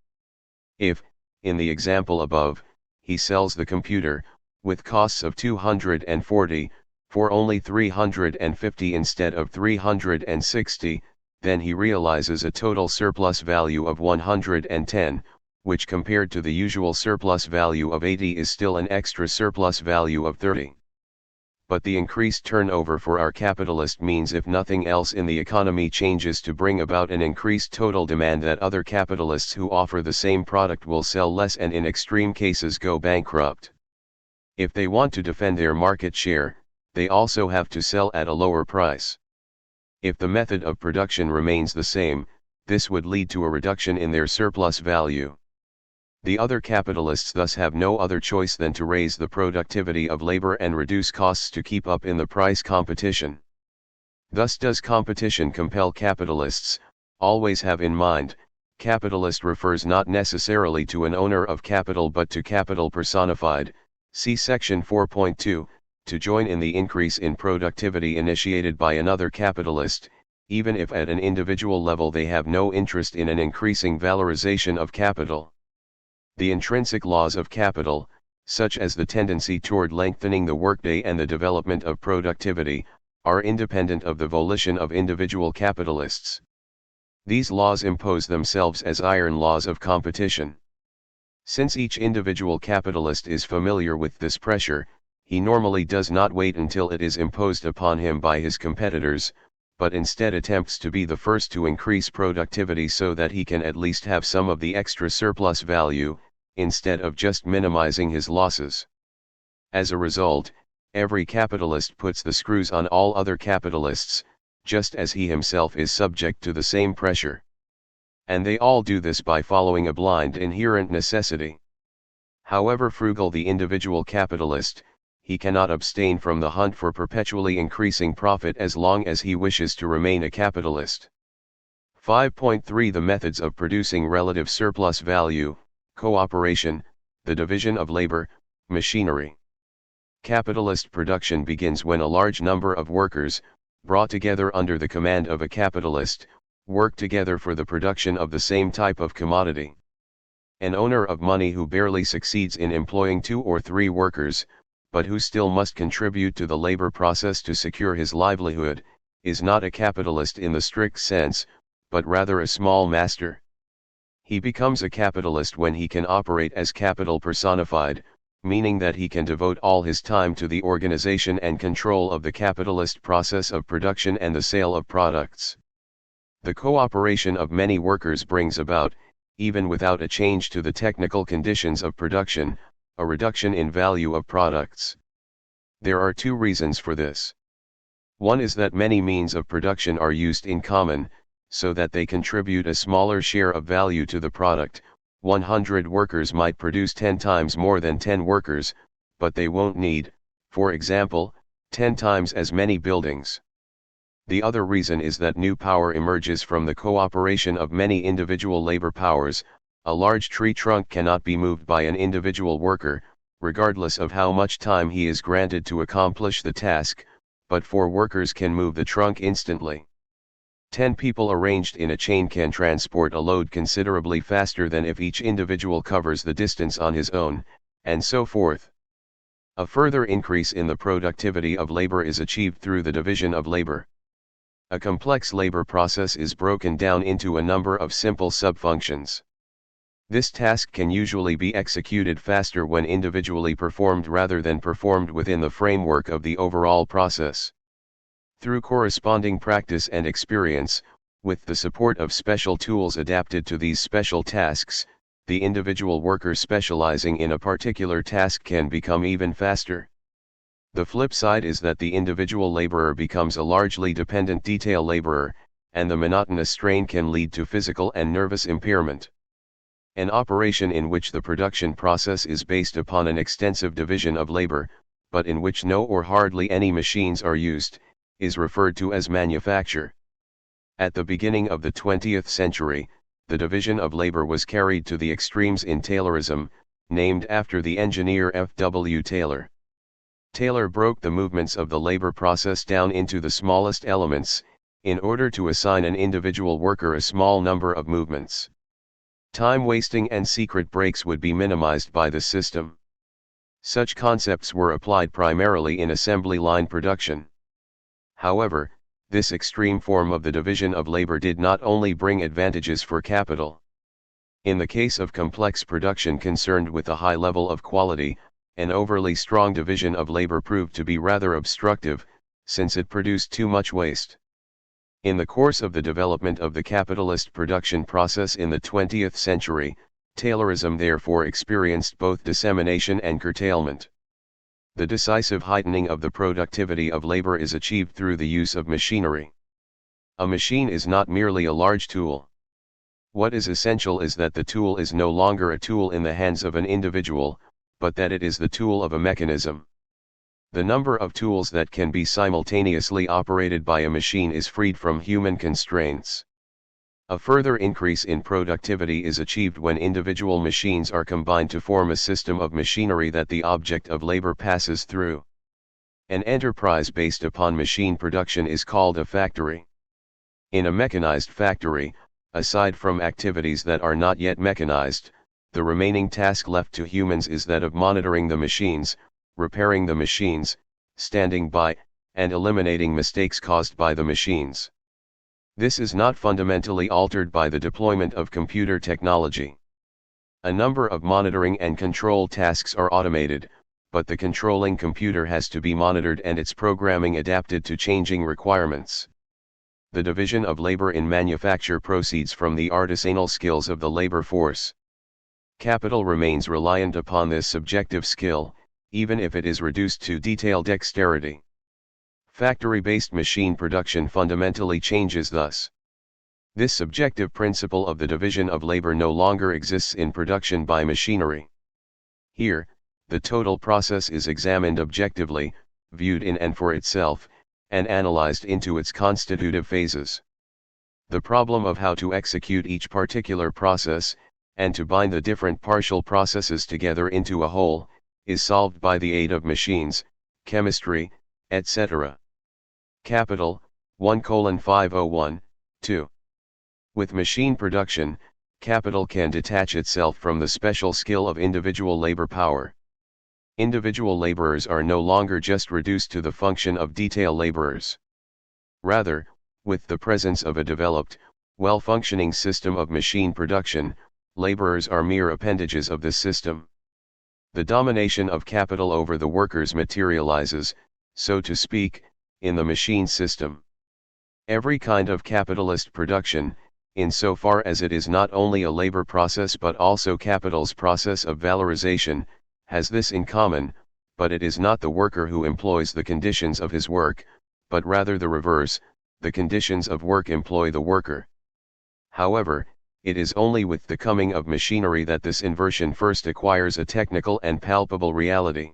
[SPEAKER 1] If, in the example above, he sells the computer, with costs of 240, for only 350 instead of 360, then he realizes a total surplus value of 110, which compared to the usual surplus value of 80 is still an extra surplus value of 30. But the increased turnover for our capitalist means if nothing else in the economy changes to bring about an increased total demand, that other capitalists who offer the same product will sell less and in extreme cases go bankrupt. If they want to defend their market share, they also have to sell at a lower price. If the method of production remains the same, this would lead to a reduction in their surplus value. The other capitalists thus have no other choice than to raise the productivity of labor and reduce costs to keep up in the price competition. Thus does competition compel capitalists. Always have in mind, capitalist refers not necessarily to an owner of capital but to capital personified, see section 4.2, to join in the increase in productivity initiated by another capitalist, even if at an individual level they have no interest in an increasing valorization of capital. The intrinsic laws of capital, such as the tendency toward lengthening the workday and the development of productivity, are independent of the volition of individual capitalists. These laws impose themselves as iron laws of competition. Since each individual capitalist is familiar with this pressure, he normally does not wait until it is imposed upon him by his competitors, but instead attempts to be the first to increase productivity so that he can at least have some of the extra surplus value, instead of just minimizing his losses. As a result, every capitalist puts the screws on all other capitalists, just as he himself is subject to the same pressure. And they all do this by following a blind inherent necessity. However frugal the individual capitalist, he cannot abstain from the hunt for perpetually increasing profit as long as he wishes to remain a capitalist. 5.3 The methods of producing relative surplus value: cooperation, the division of labor, machinery. Capitalist production begins when a large number of workers, brought together under the command of a capitalist, work together for the production of the same type of commodity. An owner of money who barely succeeds in employing 2 or 3 workers, but who still must contribute to the labor process to secure his livelihood, is not a capitalist in the strict sense, but rather a small master. He becomes a capitalist when he can operate as capital personified, meaning that he can devote all his time to the organization and control of the capitalist process of production and the sale of products. The cooperation of many workers brings about, even without a change to the technical conditions of production, a reduction in value of products. There are 2 reasons for this. One is that many means of production are used in common, so that they contribute a smaller share of value to the product. 100 workers might produce 10 times more than 10 workers, but they won't need, for example, 10 times as many buildings. The other reason is that new power emerges from the cooperation of many individual labor powers. A large tree trunk cannot be moved by an individual worker, regardless of how much time he is granted to accomplish the task, but 4 workers can move the trunk instantly. 10 people arranged in a chain can transport a load considerably faster than if each individual covers the distance on his own, and so forth. A further increase in the productivity of labor is achieved through the division of labor. A complex labor process is broken down into a number of simple subfunctions. This task can usually be executed faster when individually performed rather than performed within the framework of the overall process. Through corresponding practice and experience, with the support of special tools adapted to these special tasks, the individual worker specializing in a particular task can become even faster. The flip side is that the individual laborer becomes a largely dependent detail laborer, and the monotonous strain can lead to physical and nervous impairment. An operation in which the production process is based upon an extensive division of labor, but in which no or hardly any machines are used, is referred to as manufacture. At the beginning of the 20th century, the division of labor was carried to the extremes in Taylorism, named after the engineer F. W. Taylor. Taylor broke the movements of the labor process down into the smallest elements, in order to assign an individual worker a small number of movements. Time wasting and secret breaks would be minimized by the system. Such concepts were applied primarily in assembly line production. However, this extreme form of the division of labor did not only bring advantages for capital. In the case of complex production concerned with a high level of quality, an overly strong division of labor proved to be rather obstructive, since it produced too much waste. In the course of the development of the capitalist production process in the 20th century, Taylorism therefore experienced both dissemination and curtailment. The decisive heightening of the productivity of labor is achieved through the use of machinery. A machine is not merely a large tool. What is essential is that the tool is no longer a tool in the hands of an individual, but that it is the tool of a mechanism. The number of tools that can be simultaneously operated by a machine is freed from human constraints. A further increase in productivity is achieved when individual machines are combined to form a system of machinery that the object of labor passes through. An enterprise based upon machine production is called a factory. In a mechanized factory, aside from activities that are not yet mechanized, the remaining task left to humans is that of monitoring the machines, repairing the machines, standing by, and eliminating mistakes caused by the machines. This is not fundamentally altered by the deployment of computer technology. A number of monitoring and control tasks are automated, but the controlling computer has to be monitored and its programming adapted to changing requirements. The division of labor in manufacture proceeds from the artisanal skills of the labor force. Capital remains reliant upon this subjective skill, even if it is reduced to detail dexterity. Factory-based machine production fundamentally changes thus. This subjective principle of the division of labor no longer exists in production by machinery. Here, the total process is examined objectively, viewed in and for itself, and analyzed into its constitutive phases. The problem of how to execute each particular process, and to bind the different partial processes together into a whole, is solved by the aid of machines, chemistry, etc. Capital, 1:501, 2. With machine production, capital can detach itself from the special skill of individual labor power. Individual laborers are no longer just reduced to the function of detail laborers. Rather, with the presence of a developed, well-functioning system of machine production, laborers are mere appendages of this system. The domination of capital over the workers materializes, so to speak, in the machine system. Every kind of capitalist production, insofar as it is not only a labor process but also capital's process of valorization, has this in common, but it is not the worker who employs the conditions of his work, but rather the reverse, the conditions of work employ the worker. However, it is only with the coming of machinery that this inversion first acquires a technical and palpable reality.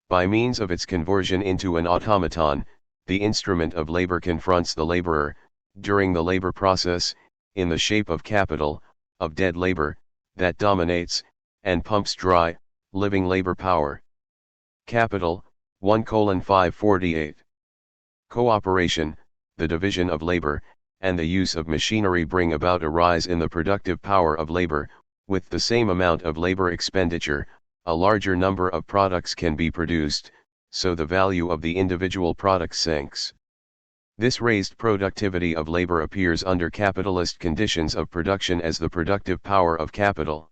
[SPEAKER 1] By means of its conversion into an automaton, the instrument of labor confronts the laborer, during the labor process, in the shape of capital, of dead labor, that dominates, and pumps dry, living labor power. Capital, 1:548. Cooperation, the division of labor, and the use of machinery bring about a rise in the productive power of labor. With the same amount of labor expenditure, a larger number of products can be produced, so the value of the individual product sinks. This raised productivity of labor appears under capitalist conditions of production as the productive power of capital.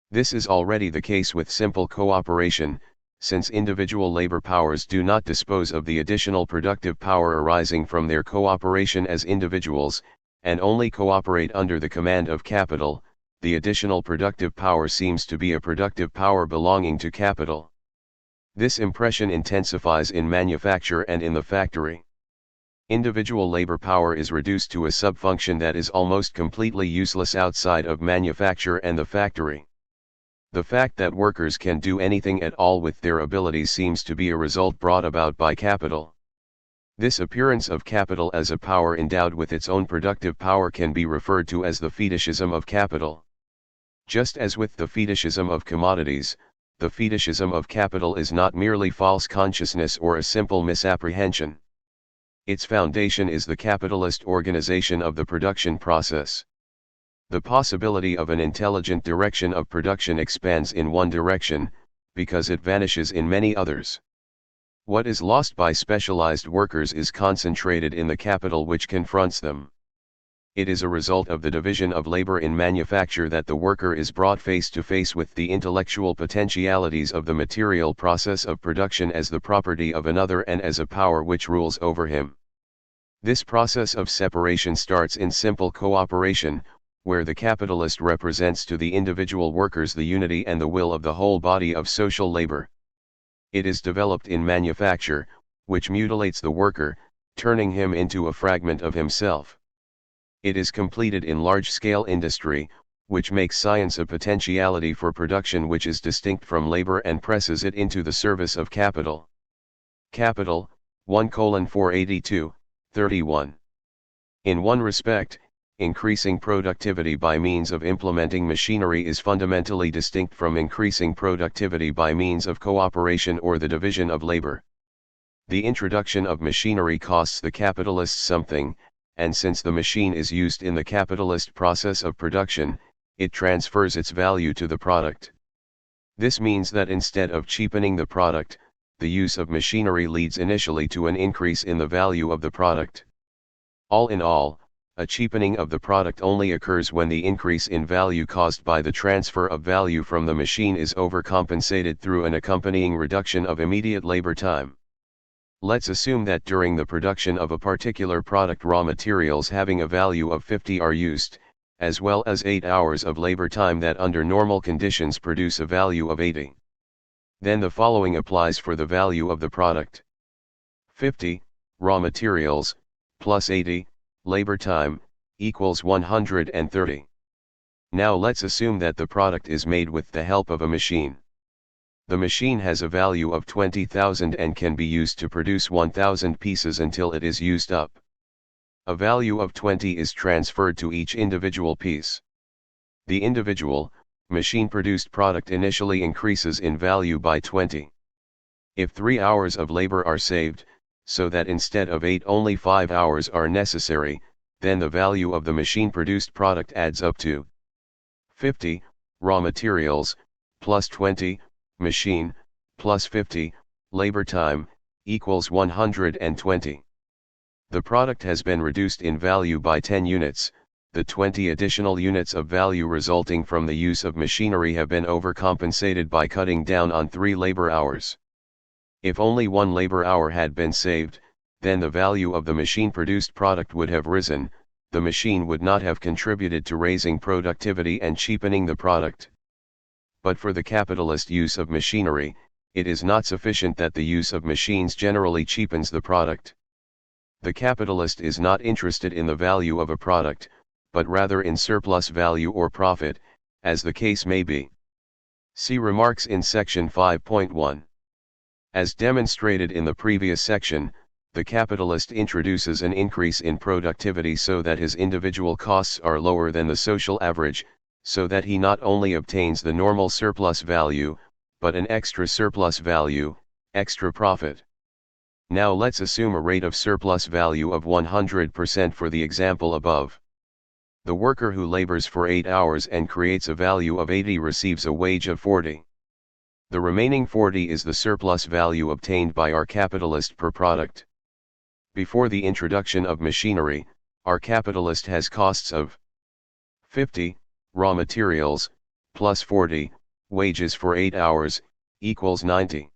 [SPEAKER 1] This is already the case with simple cooperation, since individual labor powers do not dispose of the additional productive power arising from their cooperation as individuals, and only cooperate under the command of capital. The additional productive power seems to be a productive power belonging to capital. This impression intensifies in manufacture and in the factory. Individual labor power is reduced to a subfunction that is almost completely useless outside of manufacture and the factory. The fact that workers can do anything at all with their abilities seems to be a result brought about by capital. This appearance of capital as a power endowed with its own productive power can be referred to as the fetishism of capital. Just as with the fetishism of commodities, the fetishism of capital is not merely false consciousness or a simple misapprehension. Its foundation is the capitalist organization of the production process. The possibility of an intelligent direction of production expands in one direction, because it vanishes in many others. What is lost by specialized workers is concentrated in the capital which confronts them. It is a result of the division of labor in manufacture that the worker is brought face to face with the intellectual potentialities of the material process of production as the property of another and as a power which rules over him. This process of separation starts in simple cooperation, where the capitalist represents to the individual workers the unity and the will of the whole body of social labor. It is developed in manufacture, which mutilates the worker, turning him into a fragment of himself. It is completed in large-scale industry, which makes science a potentiality for production which is distinct from labor and presses it into the service of capital. Capital, 1:482, 31. In one respect, increasing productivity by means of implementing machinery is fundamentally distinct from increasing productivity by means of cooperation or the division of labor. The introduction of machinery costs the capitalist something, and since the machine is used in the capitalist process of production, it transfers its value to the product. This means that instead of cheapening the product, the use of machinery leads initially to an increase in the value of the product. All in all, a cheapening of the product only occurs when the increase in value caused by the transfer of value from the machine is overcompensated through an accompanying reduction of immediate labor time. Let's assume that during the production of a particular product raw materials having a value of 50 are used, as well as 8 hours of labor time that under normal conditions produce a value of 80. Then the following applies for the value of the product. 50, raw materials, plus 80, labor time, equals 130. Now let's assume that the product is made with the help of a machine. The machine has a value of 20,000 and can be used to produce 1,000 pieces until it is used up. A value of 20 is transferred to each individual piece. The individual, machine-produced product initially increases in value by 20. If 3 hours of labor are saved, so that instead of 8 only 5 hours are necessary, then the value of the machine-produced product adds up to 50, raw materials, plus 20, machine, plus 50, labor time, equals 120. The product has been reduced in value by 10 units, the 20 additional units of value resulting from the use of machinery have been overcompensated by cutting down on 3 labor hours. If only 1 labor hour had been saved, then the value of the machine-produced product would have risen, the machine would not have contributed to raising productivity and cheapening the product. But for the capitalist use of machinery, it is not sufficient that the use of machines generally cheapens the product. The capitalist is not interested in the value of a product, but rather in surplus value or profit, as the case may be. See remarks in section 5.1. As demonstrated in the previous section, the capitalist introduces an increase in productivity so that his individual costs are lower than the social average, so that he not only obtains the normal surplus value, but an extra surplus value, extra profit. Now let's assume a rate of surplus value of 100% for the example above. The worker who labors for 8 hours and creates a value of 80 receives a wage of 40. The remaining 40 is the surplus value obtained by our capitalist per product. Before the introduction of machinery, our capitalist has costs of 50, raw materials, plus 40, wages for 8 hours, equals 90.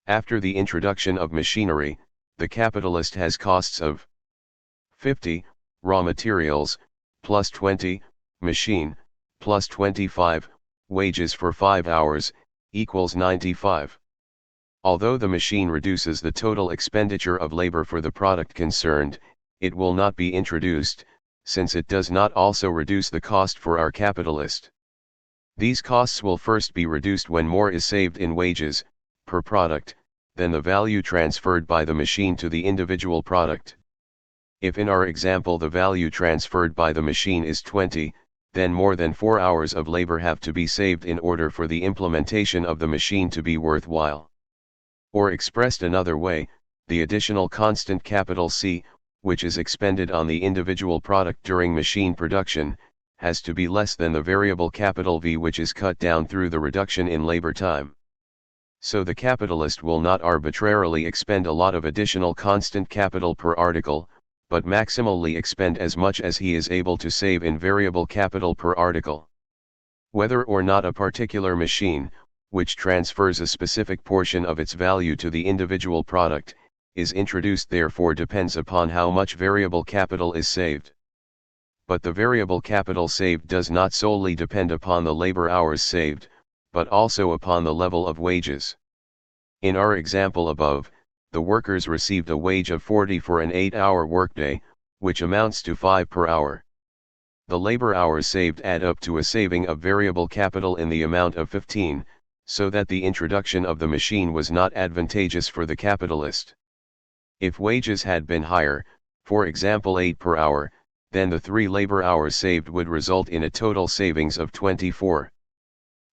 [SPEAKER 1] After the introduction of machinery, the capitalist has costs of 50, raw materials, plus 20, machine, plus 25, wages for 5 hours, equals 95. Although the machine reduces the total expenditure of labor for the product concerned, it will not be introduced, since it does not also reduce the cost for our capitalist. These costs will first be reduced when more is saved in wages, per product, than the value transferred by the machine to the individual product. If in our example the value transferred by the machine is 20, then more than 4 hours of labor have to be saved in order for the implementation of the machine to be worthwhile. Or expressed another way, the additional constant capital C, which is expended on the individual product during machine production, has to be less than the variable capital V, which is cut down through the reduction in labor time. So the capitalist will not arbitrarily expend a lot of additional constant capital per article, but maximally expend as much as he is able to save in variable capital per article. Whether or not a particular machine, which transfers a specific portion of its value to the individual product, is introduced therefore depends upon how much variable capital is saved. But the variable capital saved does not solely depend upon the labor hours saved, but also upon the level of wages. In our example above, the workers received a wage of 40 for an 8-hour workday, which amounts to 5 per hour. The labor hours saved add up to a saving of variable capital in the amount of 15, so that the introduction of the machine was not advantageous for the capitalist. If wages had been higher, for example 8 per hour, then the 3 labor hours saved would result in a total savings of 24.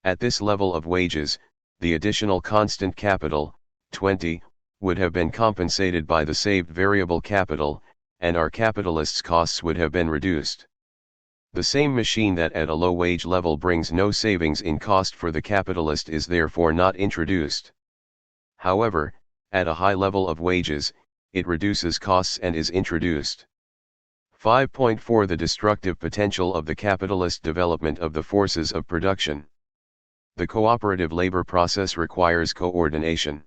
[SPEAKER 1] At this level of wages, the additional constant capital, 20, would have been compensated by the saved variable capital, and our capitalist's costs would have been reduced. The same machine that at a low wage level brings no savings in cost for the capitalist is therefore not introduced. However, at a high level of wages, it reduces costs and is introduced. 5.4 The destructive potential of the capitalist development of the forces of production. The cooperative labor process requires coordination.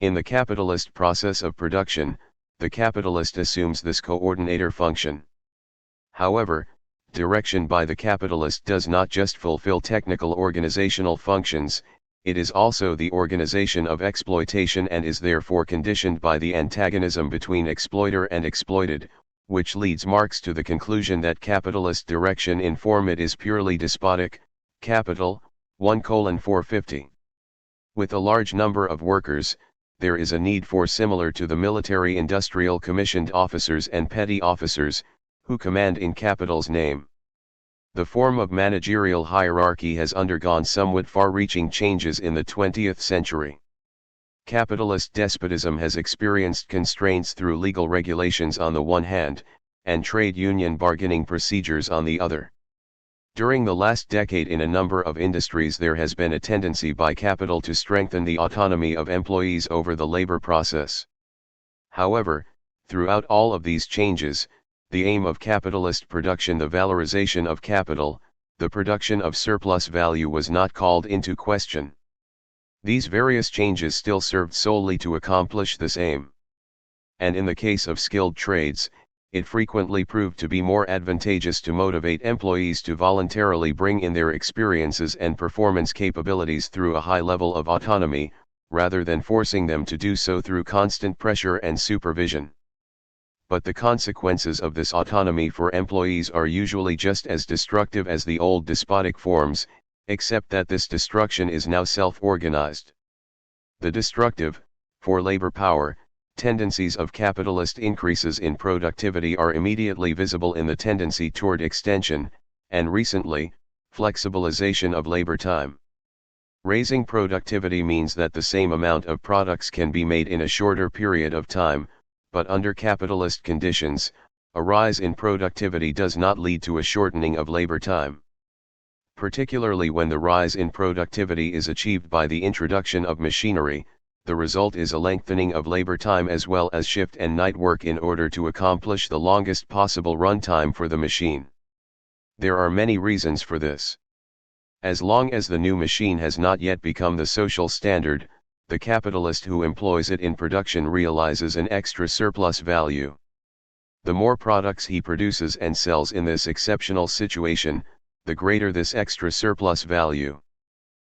[SPEAKER 1] In the capitalist process of production, the capitalist assumes this coordinator function. However, direction by the capitalist does not just fulfill technical organizational functions, it is also the organization of exploitation and is therefore conditioned by the antagonism between exploiter and exploited, which leads Marx to the conclusion that capitalist direction in form it is purely despotic. Capital, 1:450. With a large number of workers, there is a need for similar to the military-industrial commissioned officers and petty officers, who command in capital's name. The form of managerial hierarchy has undergone somewhat far-reaching changes in the 20th century. Capitalist despotism has experienced constraints through legal regulations on the one hand, and trade union bargaining procedures on the other. During the last decade in a number of industries there has been a tendency by capital to strengthen the autonomy of employees over the labor process. However, throughout all of these changes, the aim of capitalist production, the valorization of capital, the production of surplus value, was not called into question. These various changes still served solely to accomplish this aim. And in the case of skilled trades, it frequently proved to be more advantageous to motivate employees to voluntarily bring in their experiences and performance capabilities through a high level of autonomy, rather than forcing them to do so through constant pressure and supervision. But the consequences of this autonomy for employees are usually just as destructive as the old despotic forms, except that this destruction is now self-organized. The destructive, for labor power, tendencies of capitalist increases in productivity are immediately visible in the tendency toward extension, and recently, flexibilization of labor time. Raising productivity means that the same amount of products can be made in a shorter period of time, but under capitalist conditions, a rise in productivity does not lead to a shortening of labor time. Particularly when the rise in productivity is achieved by the introduction of machinery, the result is a lengthening of labor time as well as shift and night work in order to accomplish the longest possible run time for the machine. There are many reasons for this. As long as the new machine has not yet become the social standard, the capitalist who employs it in production realizes an extra surplus value. The more products he produces and sells in this exceptional situation, the greater this extra surplus value.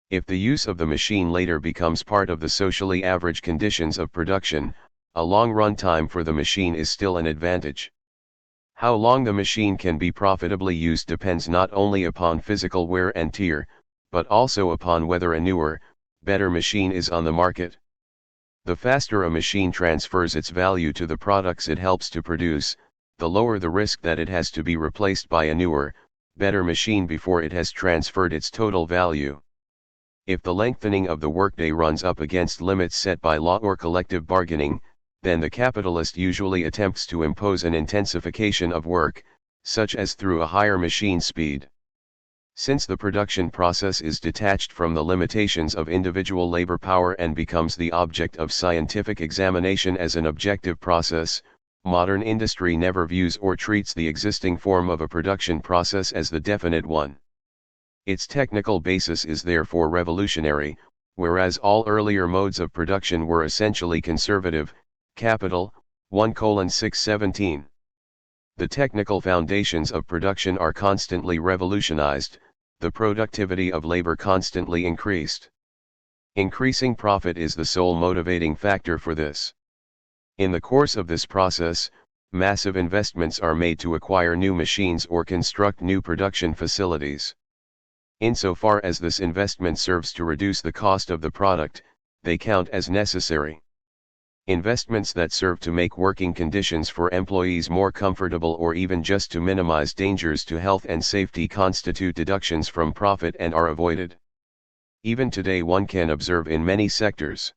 [SPEAKER 1] If the use of the machine later becomes part of the socially average conditions of production, a long run time for the machine is still an advantage. How long the machine can be profitably used depends not only upon physical wear and tear, but also upon whether a newer, better machine is on the market. The faster a machine transfers its value to the products it helps to produce, the lower the risk that it has to be replaced by a newer, better machine before it has transferred its total value. If the lengthening of the workday runs up against limits set by law or collective bargaining, then the capitalist usually attempts to impose an intensification of work, such as through a higher machine speed. Since the production process is detached from the limitations of individual labor power and becomes the object of scientific examination as an objective process, modern industry never views or treats the existing form of a production process as the definite one. Its technical basis is therefore revolutionary, whereas all earlier modes of production were essentially conservative. Capital, 1:617. The technical foundations of production are constantly revolutionized, the productivity of labor constantly increased. Increasing profit is the sole motivating factor for this. In the course of this process, massive investments are made to acquire new machines or construct new production facilities. Insofar as this investment serves to reduce the cost of the product, they count as necessary. Investments that serve to make working conditions for employees more comfortable or even just to minimize dangers to health and safety constitute deductions from profit and are avoided. Even today one can observe in many sectors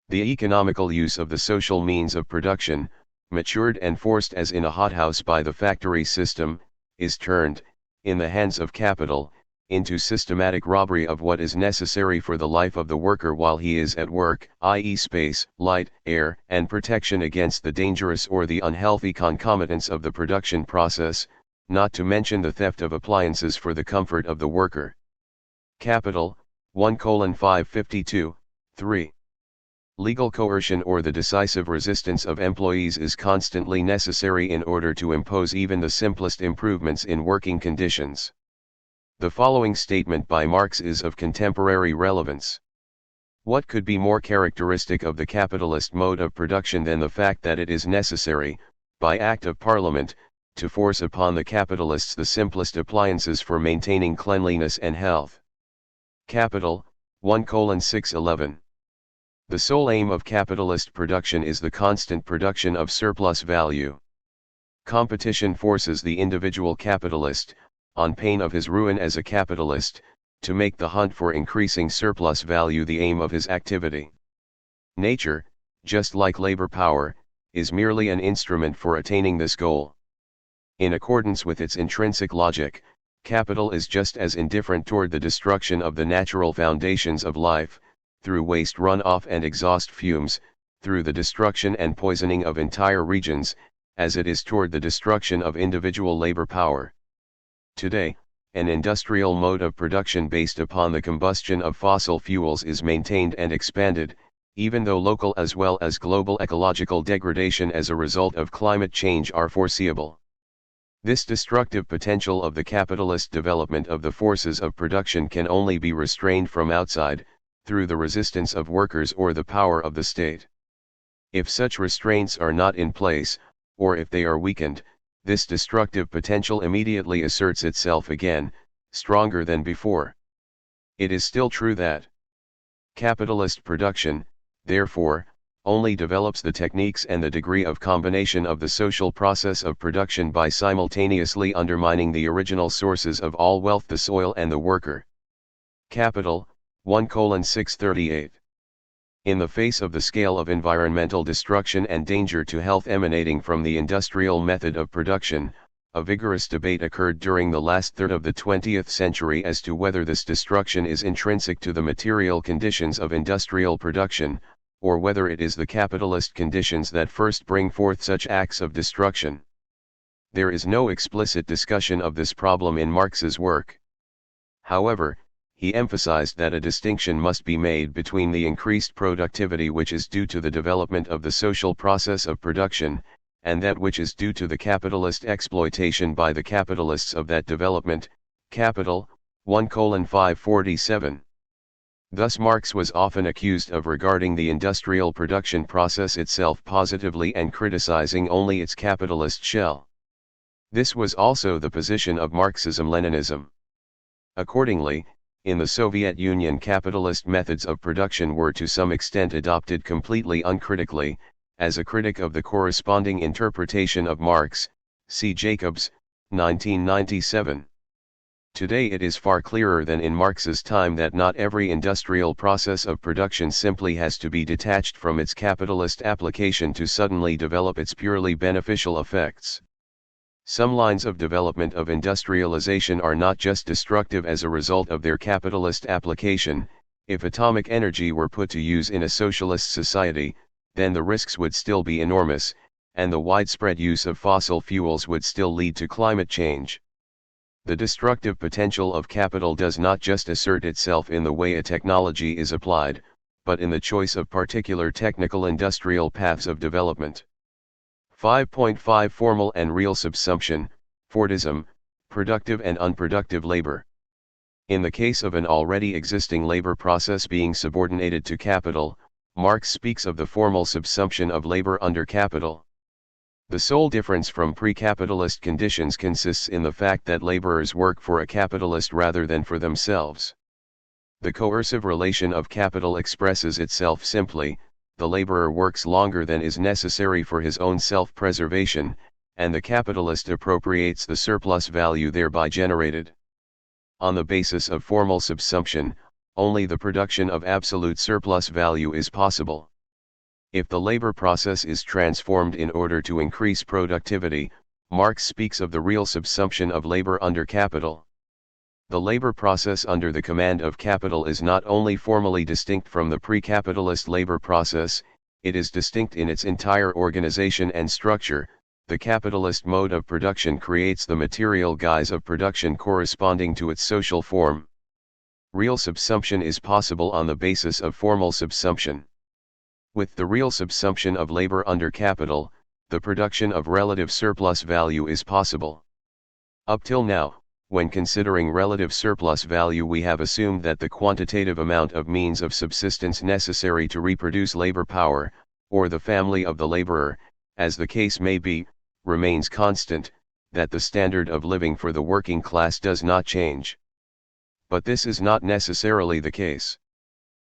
[SPEAKER 1] the economical use of the social means of production, matured and forced as in a hothouse by the factory system, is turned, in the hands of capital, into systematic robbery of what is necessary for the life of the worker while he is at work, i.e. space, light, air, and protection against the dangerous or the unhealthy concomitants of the production process, not to mention the theft of appliances for the comfort of the worker. Capital, 1:552, 3. Legal coercion or the decisive resistance of employees is constantly necessary in order to impose even the simplest improvements in working conditions. The following statement by Marx is of contemporary relevance. What could be more characteristic of the capitalist mode of production than the fact that it is necessary, by act of parliament, to force upon the capitalists the simplest appliances for maintaining cleanliness and health? Capital, 1:611. The sole aim of capitalist production is the constant production of surplus value. Competition forces the individual capitalist, on pain of his ruin as a capitalist, to make the hunt for increasing surplus value the aim of his activity. Nature, just like labor power, is merely an instrument for attaining this goal. In accordance with its intrinsic logic, capital is just as indifferent toward the destruction of the natural foundations of life, through waste runoff and exhaust fumes, through the destruction and poisoning of entire regions, as it is toward the destruction of individual labor power. Today, an industrial mode of production based upon the combustion of fossil fuels is maintained and expanded, even though local as well as global ecological degradation as a result of climate change are foreseeable. This destructive potential of the capitalist development of the forces of production can only be restrained from outside, through the resistance of workers or the power of the state. If such restraints are not in place, or if they are weakened, this destructive potential immediately asserts itself again, stronger than before. It is still true that capitalist production, therefore, only develops the techniques and the degree of combination of the social process of production by simultaneously undermining the original sources of all wealth, the soil and the worker. Capital, 1:638. In the face of the scale of environmental destruction and danger to health emanating from the industrial method of production, a vigorous debate occurred during the last third of the 20th century as to whether this destruction is intrinsic to the material conditions of industrial production, or whether it is the capitalist conditions that first bring forth such acts of destruction. There is no explicit discussion of this problem in Marx's work. However, he emphasized that a distinction must be made between the increased productivity which is due to the development of the social process of production, and that which is due to the capitalist exploitation by the capitalists of that development. Capital, 1:547. Thus Marx was often accused of regarding the industrial production process itself positively and criticizing only its capitalist shell. This was also the position of Marxism-Leninism. Accordingly, in the Soviet Union, capitalist methods of production were to some extent adopted completely uncritically. As a critic of the corresponding interpretation of Marx, see Jacobs, 1997. Today it is far clearer than in Marx's time that not every industrial process of production simply has to be detached from its capitalist application to suddenly develop its purely beneficial effects. Some lines of development of industrialization are not just destructive as a result of their capitalist application. If atomic energy were put to use in a socialist society, then the risks would still be enormous, and the widespread use of fossil fuels would still lead to climate change. The destructive potential of capital does not just assert itself in the way a technology is applied, but in the choice of particular technical industrial paths of development. 5.5 Formal and real subsumption, Fordism, productive and unproductive labor. In the case of an already existing labor process being subordinated to capital, Marx speaks of the formal subsumption of labor under capital. The sole difference from pre-capitalist conditions consists in the fact that laborers work for a capitalist rather than for themselves. The coercive relation of capital expresses itself simply: the laborer works longer than is necessary for his own self-preservation, and the capitalist appropriates the surplus value thereby generated. On the basis of formal subsumption, only the production of absolute surplus value is possible. If the labor process is transformed in order to increase productivity, Marx speaks of the real subsumption of labor under capital. The labor process under the command of capital is not only formally distinct from the pre-capitalist labor process, it is distinct in its entire organization and structure. The capitalist mode of production creates the material guise of production corresponding to its social form. Real subsumption is possible on the basis of formal subsumption. With the real subsumption of labor under capital, the production of relative surplus value is possible. Up till now, when considering relative surplus value, we have assumed that the quantitative amount of means of subsistence necessary to reproduce labor power, or the family of the laborer, as the case may be, remains constant, that the standard of living for the working class does not change. But this is not necessarily the case.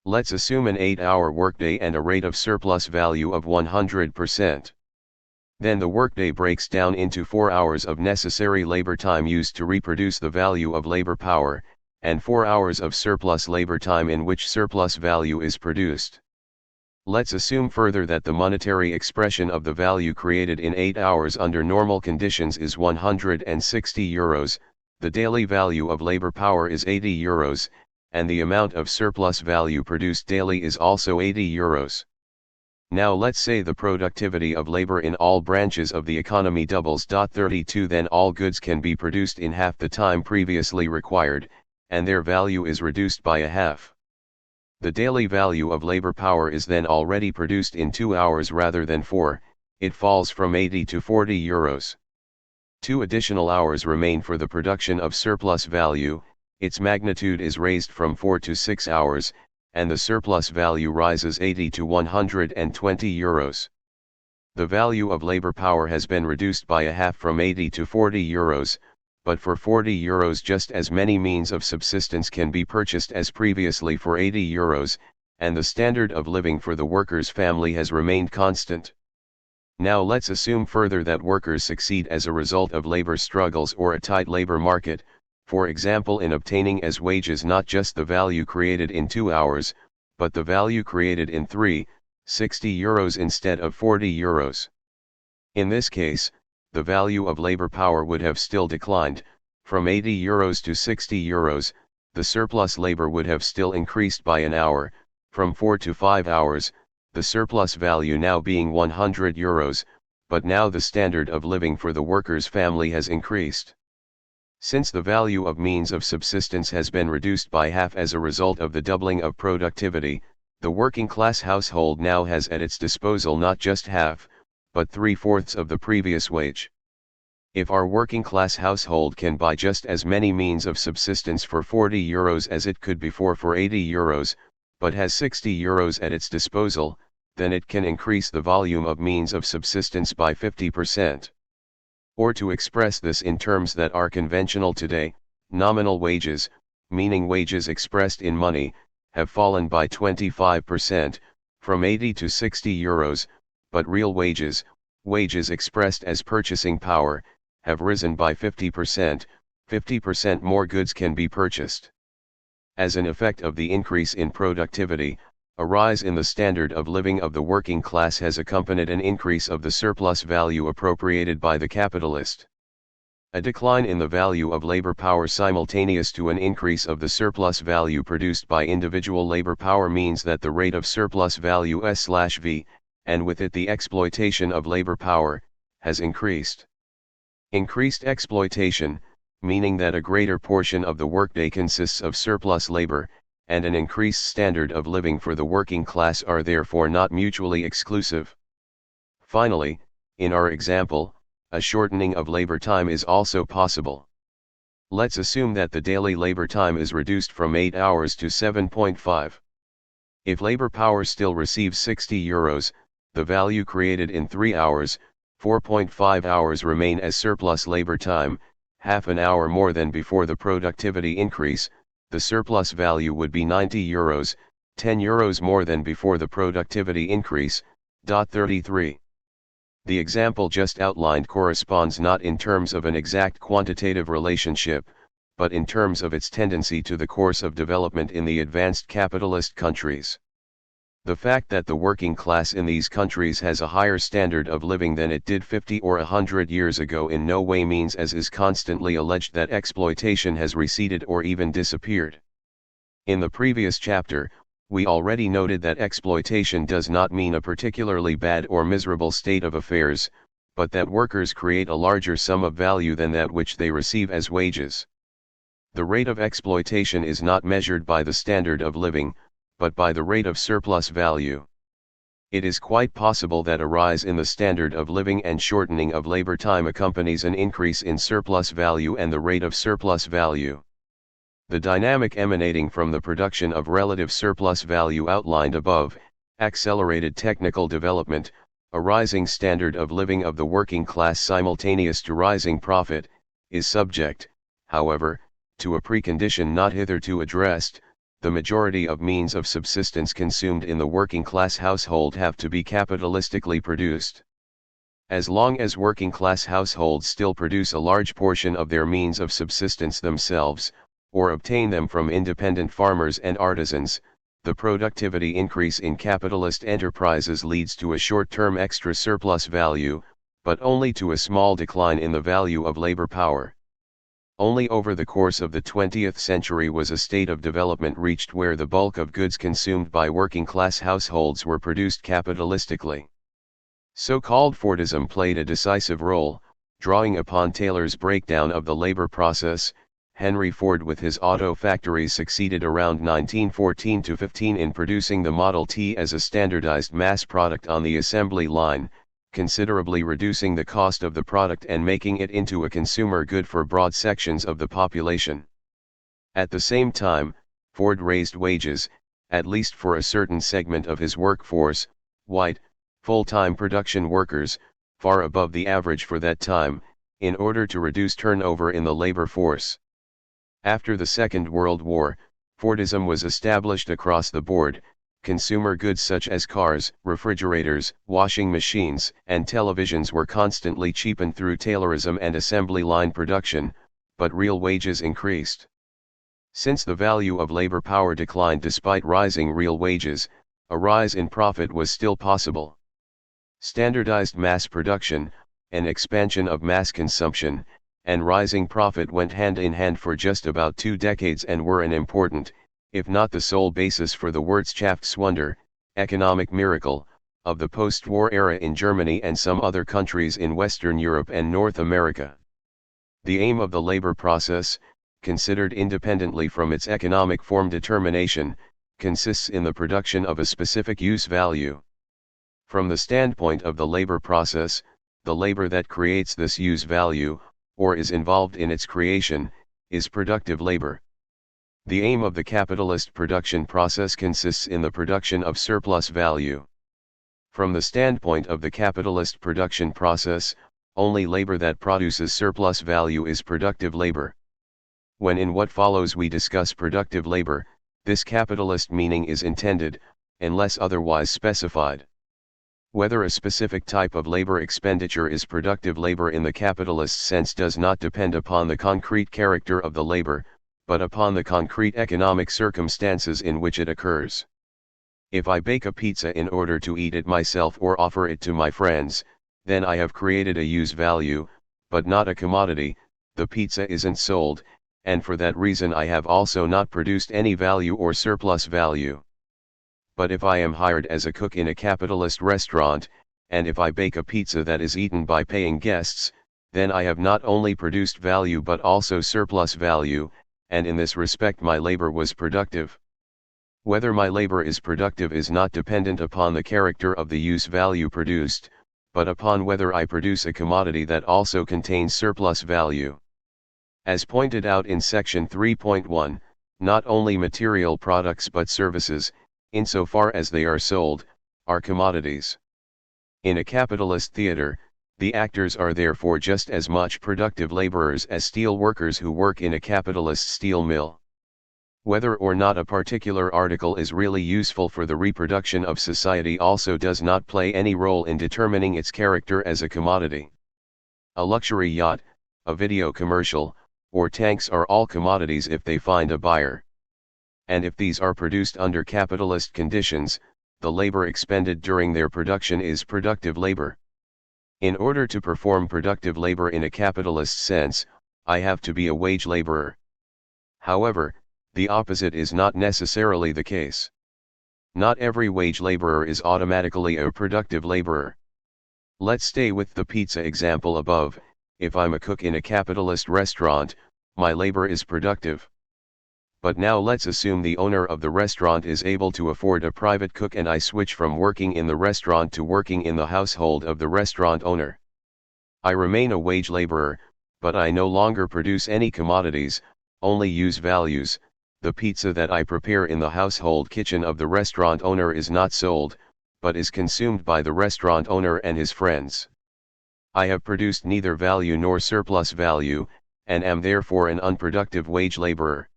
[SPEAKER 1] Let's assume an 8-hour workday and a rate of surplus value of 100%. Then the workday breaks down into 4 hours of necessary labor time used to reproduce the value of labor power, and 4 hours of surplus labor time in which surplus value is produced. Let's assume further that the monetary expression of the value created in 8 hours under normal conditions is 160 euros, the daily value of labor power is 80 euros, and the amount of surplus value produced daily is also 80 euros. Now let's say the productivity of labor in all branches of the economy doubles. 32 Then all goods can be produced in half the time previously required, and their value is reduced by a half. The daily value of labor power is then already produced in 2 hours rather than 4, it falls from 80 to 40 euros. 2 additional hours remain for the production of surplus value, its magnitude is raised from 4 to 6 hours, and the surplus value rises 80 to 120 euros. The value of labor power has been reduced by a half from 80 to 40 euros, but for 40 euros just as many means of subsistence can be purchased as previously for 80 euros, and the standard of living for the worker's family has remained constant. Now let's assume further that workers succeed as a result of labor struggles or a tight labor market, for example in obtaining as wages not just the value created in 2 hours, but the value created in 60 euros instead of 40 euros. In this case, the value of labor power would have still declined, from 80 euros to 60 euros, the surplus labor would have still increased by an hour, from 4 to 5 hours, the surplus value now being 100 euros, but now the standard of living for the worker's family has increased. Since the value of means of subsistence has been reduced by half as a result of the doubling of productivity, the working class household now has at its disposal not just half, but 3/4 of the previous wage. If our working class household can buy just as many means of subsistence for 40 euros as it could before for 80 euros, but has 60 euros at its disposal, then it can increase the volume of means of subsistence by 50%. Or to express this in terms that are conventional today, nominal wages, meaning wages expressed in money, have fallen by 25%, from 80 to 60 euros, but real wages, wages expressed as purchasing power, have risen by 50%, 50% more goods can be purchased. As an effect of the increase in productivity, a rise in the standard of living of the working class has accompanied an increase of the surplus value appropriated by the capitalist. A decline in the value of labor power simultaneous to an increase of the surplus value produced by individual labor power means that the rate of surplus value S/V, and with it the exploitation of labor power, has increased. Increased exploitation, meaning that a greater portion of the workday consists of surplus labor, and an increased standard of living for the working class are therefore not mutually exclusive. Finally, in our example, a shortening of labor time is also possible. Let's assume that the daily labor time is reduced from 8 hours to 7.5. If labor power still receives 60 euros, the value created in 3 hours, 4.5 hours remain as surplus labor time, half an hour more than before the productivity increase, the surplus value would be 90 euros, 10 euros more than before the productivity increase. 33. The example just outlined corresponds not in terms of an exact quantitative relationship, but in terms of its tendency to the course of development in the advanced capitalist countries. The fact that the working class in these countries has a higher standard of living than it did 50 or 100 years ago in no way means, as is constantly alleged, that exploitation has receded or even disappeared. In the previous chapter, we already noted that exploitation does not mean a particularly bad or miserable state of affairs, but that workers create a larger sum of value than that which they receive as wages. The rate of exploitation is not measured by the standard of living, but by the rate of surplus value. It is quite possible that a rise in the standard of living and shortening of labor time accompanies an increase in surplus value and the rate of surplus value. The dynamic emanating from the production of relative surplus value outlined above, accelerated technical development, a rising standard of living of the working class simultaneous to rising profit, is subject, however, to a precondition not hitherto addressed: the majority of means of subsistence consumed in the working class household have to be capitalistically produced. As long as working class households still produce a large portion of their means of subsistence themselves, or obtain them from independent farmers and artisans, the productivity increase in capitalist enterprises leads to a short-term extra surplus value, but only to a small decline in the value of labor power. Only over the course of the 20th century was a state of development reached where the bulk of goods consumed by working-class households were produced capitalistically. So-called Fordism played a decisive role, drawing upon Taylor's breakdown of the labor process. Henry Ford with his auto factories succeeded around 1914-15 in producing the Model T as a standardized mass product on the assembly line, considerably reducing the cost of the product and making it into a consumer good for broad sections of the population. At the same time, Ford raised wages, at least for a certain segment of his workforce, white, full-time production workers, far above the average for that time, in order to reduce turnover in the labor force. After the Second World War, Fordism was established across the board. Consumer goods such as cars, refrigerators, washing machines, and televisions were constantly cheapened through Taylorism and assembly line production, but real wages increased. Since the value of labor power declined despite rising real wages, a rise in profit was still possible. Standardized mass production, an expansion of mass consumption, and rising profit went hand in hand for just about 2 decades and were an important, if not the sole basis for the Wirtschaftswunder, economic miracle, of the post-war era in Germany and some other countries in Western Europe and North America. The aim of the labor process, considered independently from its economic form determination, consists in the production of a specific use value. From the standpoint of the labor process, the labor that creates this use value, or is involved in its creation, is productive labor. The aim of the capitalist production process consists in the production of surplus value. From the standpoint of the capitalist production process, only labor that produces surplus value is productive labor. When in what follows we discuss productive labor, this capitalist meaning is intended, unless otherwise specified. Whether a specific type of labor expenditure is productive labor in the capitalist sense does not depend upon the concrete character of the labor, but upon the concrete economic circumstances in which it occurs. If I bake a pizza in order to eat it myself or offer it to my friends, then I have created a use value, but not a commodity. The pizza isn't sold, and for that reason I have also not produced any value or surplus value. But if I am hired as a cook in a capitalist restaurant, and if I bake a pizza that is eaten by paying guests, then I have not only produced value but also surplus value, and in this respect my labor was productive. Whether my labor is productive is not dependent upon the character of the use value produced, but upon whether I produce a commodity that also contains surplus value. As pointed out in section 3.1, not only material products but services, insofar as they are sold, are commodities. In a capitalist theater, the actors are therefore just as much productive laborers as steel workers who work in a capitalist steel mill. Whether or not a particular article is really useful for the reproduction of society also does not play any role in determining its character as a commodity. A luxury yacht, a video commercial, or tanks are all commodities if they find a buyer. And if these are produced under capitalist conditions, the labor expended during their production is productive labor. In order to perform productive labor in a capitalist sense, I have to be a wage laborer. However, the opposite is not necessarily the case. Not every wage laborer is automatically a productive laborer. Let's stay with the pizza example above. If I'm a cook in a capitalist restaurant, my labor is productive. But now let's assume the owner of the restaurant is able to afford a private cook and I switch from working in the restaurant to working in the household of the restaurant owner. I remain a wage laborer, but I no longer produce any commodities, only use values. The pizza that I prepare in the household kitchen of the restaurant owner is not sold, but is consumed by the restaurant owner and his friends. I have produced neither value nor surplus value, and am therefore an unproductive wage laborer.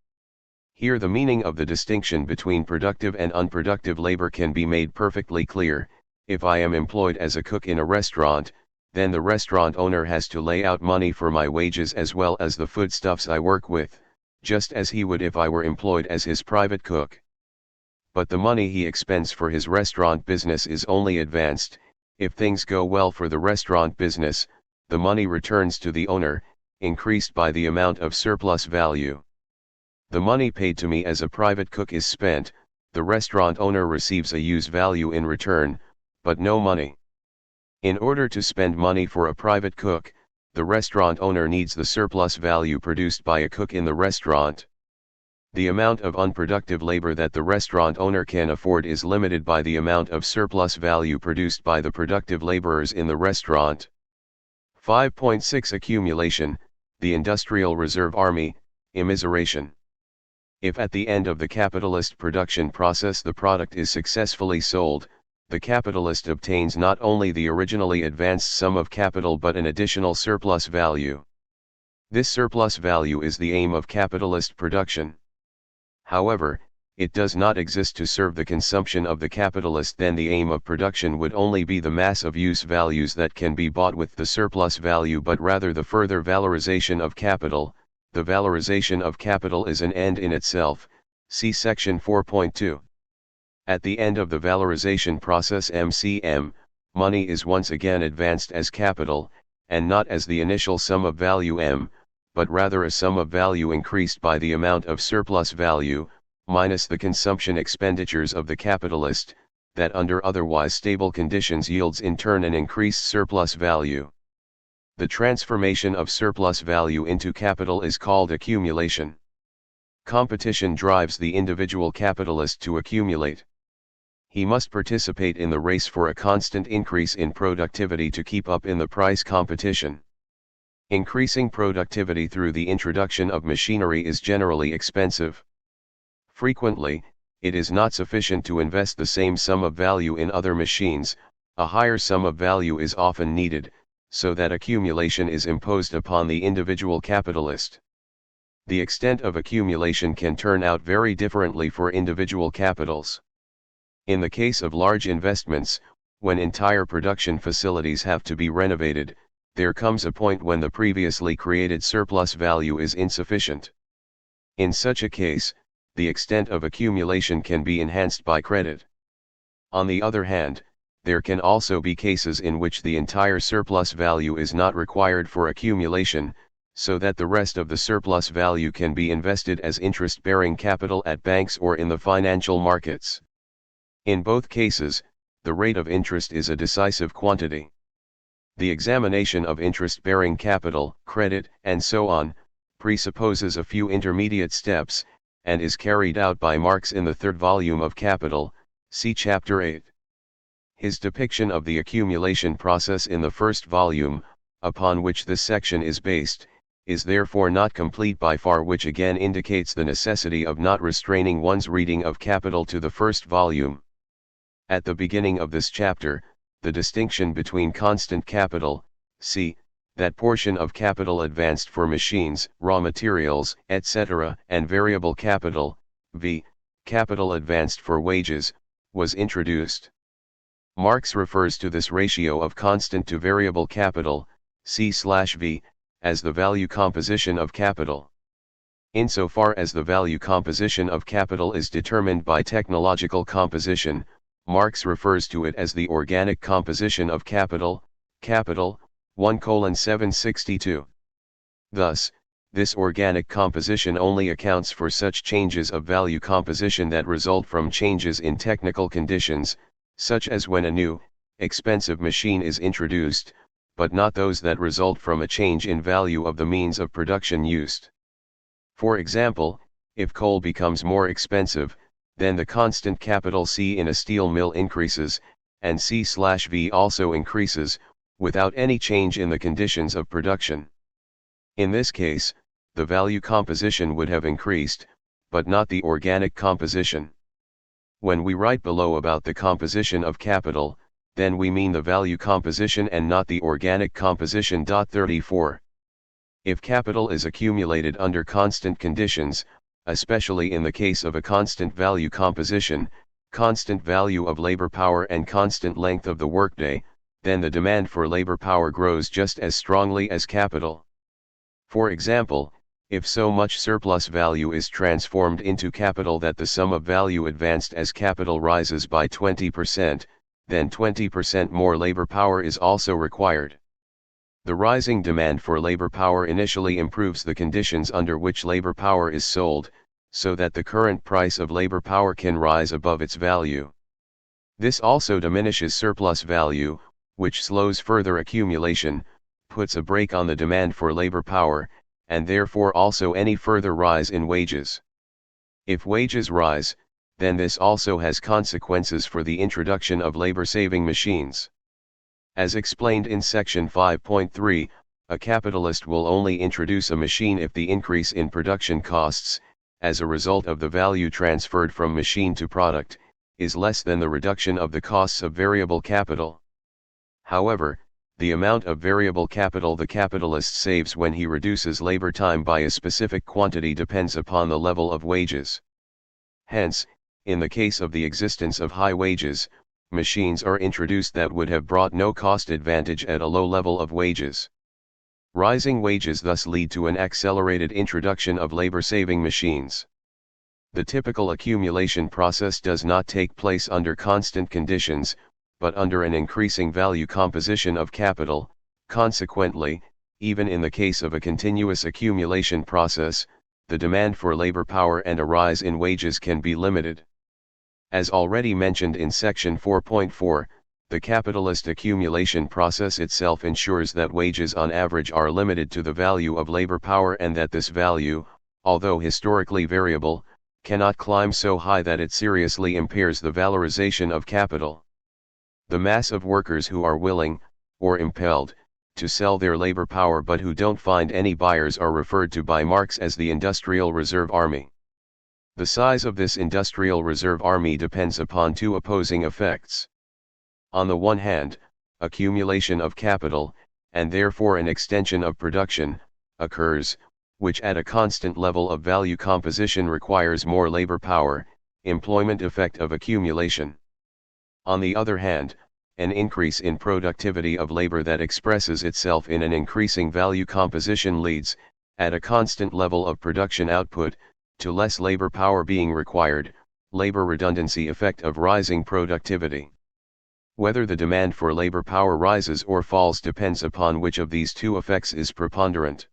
[SPEAKER 1] Here the meaning of the distinction between productive and unproductive labor can be made perfectly clear. If I am employed as a cook in a restaurant, then the restaurant owner has to lay out money for my wages as well as the foodstuffs I work with, just as he would if I were employed as his private cook. But the money he expends for his restaurant business is only advanced. If things go well for the restaurant business, the money returns to the owner, increased by the amount of surplus value. The money paid to me as a private cook is spent, the restaurant owner receives a use value in return, but no money. In order to spend money for a private cook, the restaurant owner needs the surplus value produced by a cook in the restaurant. The amount of unproductive labor that the restaurant owner can afford is limited by the amount of surplus value produced by the productive laborers in the restaurant. 5.6 Accumulation, the Industrial Reserve Army, immiseration. If at the end of the capitalist production process the product is successfully sold, the capitalist obtains not only the originally advanced sum of capital but an additional surplus value. This surplus value is the aim of capitalist production. However, it does not exist to serve the consumption of the capitalist. Then the aim of production would only be the mass of use values that can be bought with the surplus value, but rather the further valorization of capital. The valorization of capital is an end in itself, see section 4.2. At the end of the valorization process MCM, money is once again advanced as capital, and not as the initial sum of value M, but rather a sum of value increased by the amount of surplus value, minus the consumption expenditures of the capitalist, that under otherwise stable conditions yields in turn an increased surplus value. The transformation of surplus value into capital is called accumulation. Competition drives the individual capitalist to accumulate. He must participate in the race for a constant increase in productivity to keep up in the price competition. Increasing productivity through the introduction of machinery is generally expensive. Frequently, it is not sufficient to invest the same sum of value in other machines. A higher sum of value is often needed, so that accumulation is imposed upon the individual capitalist. The extent of accumulation can turn out very differently for individual capitals. In the case of large investments, When entire production facilities have to be renovated, there comes a point when the previously created surplus value is insufficient. In such a case, the extent of accumulation can be enhanced by credit. On the other hand, there can also be cases in which the entire surplus value is not required for accumulation, so that the rest of the surplus value can be invested as interest-bearing capital at banks or in the financial markets. In both cases, the rate of interest is a decisive quantity. The examination of interest-bearing capital, credit, and so on, presupposes a few intermediate steps, and is carried out by Marx in the third volume of Capital, see Chapter 8. His depiction of the accumulation process in the first volume, upon which this section is based, is therefore not complete by far, which again indicates the necessity of not restraining one's reading of Capital to the first volume. At the beginning of this chapter, the distinction between constant capital, c. that portion of capital advanced for machines, raw materials, etc., and variable capital, v. capital advanced for wages, was introduced. Marx refers to this ratio of constant to variable capital, c/v, as the value composition of capital. Insofar as the value composition of capital is determined by technological composition, Marx refers to it as the organic composition of capital, 1:762. Thus, this organic composition only accounts for such changes of value composition that result from changes in technical conditions, such as when a new, expensive machine is introduced, but not those that result from a change in value of the means of production used. For example, if coal becomes more expensive, then the constant capital C in a steel mill increases, and C/V also increases, without any change in the conditions of production. In this case, the value composition would have increased, but not the organic composition. When we write below about the composition of capital, then we mean the value composition and not the organic composition. 34. If capital is accumulated under constant conditions, especially in the case of a constant value composition, constant value of labor power and constant length of the workday, then the demand for labor power grows just as strongly as capital. For example, if so much surplus value is transformed into capital that the sum of value advanced as capital rises by 20%, then 20% more labor power is also required. The rising demand for labor power initially improves the conditions under which labor power is sold, so that the current price of labor power can rise above its value. This also diminishes surplus value, which slows further accumulation, puts a brake on the demand for labor power, and therefore also any further rise in wages. If wages rise, then this also has consequences for the introduction of labor-saving machines. As explained in section 5.3, a capitalist will only introduce a machine if the increase in production costs, as a result of the value transferred from machine to product, is less than the reduction of the costs of variable capital. However, the amount of variable capital the capitalist saves when he reduces labor time by a specific quantity depends upon the level of wages. Hence, in the case of the existence of high wages, machines are introduced that would have brought no cost advantage at a low level of wages. Rising wages thus lead to an accelerated introduction of labor-saving machines. The typical accumulation process does not take place under constant conditions, but under an increasing value composition of capital. Consequently, even in the case of a continuous accumulation process, the demand for labor power and a rise in wages can be limited. As already mentioned in section 4.4, the capitalist accumulation process itself ensures that wages on average are limited to the value of labor power, and that this value, although historically variable, cannot climb so high that it seriously impairs the valorization of capital. The mass of workers who are willing, or impelled, to sell their labor power but who don't find any buyers are referred to by Marx as the industrial reserve army. The size of this industrial reserve army depends upon two opposing effects. On the one hand, accumulation of capital, and therefore an extension of production, occurs, which at a constant level of value composition requires more labor power, employment effect of accumulation. On the other hand, an increase in productivity of labor that expresses itself in an increasing value composition leads, at a constant level of production output, to less labor power being required, labor redundancy effect of rising productivity. Whether the demand for labor power rises or falls depends upon which of these two effects is preponderant.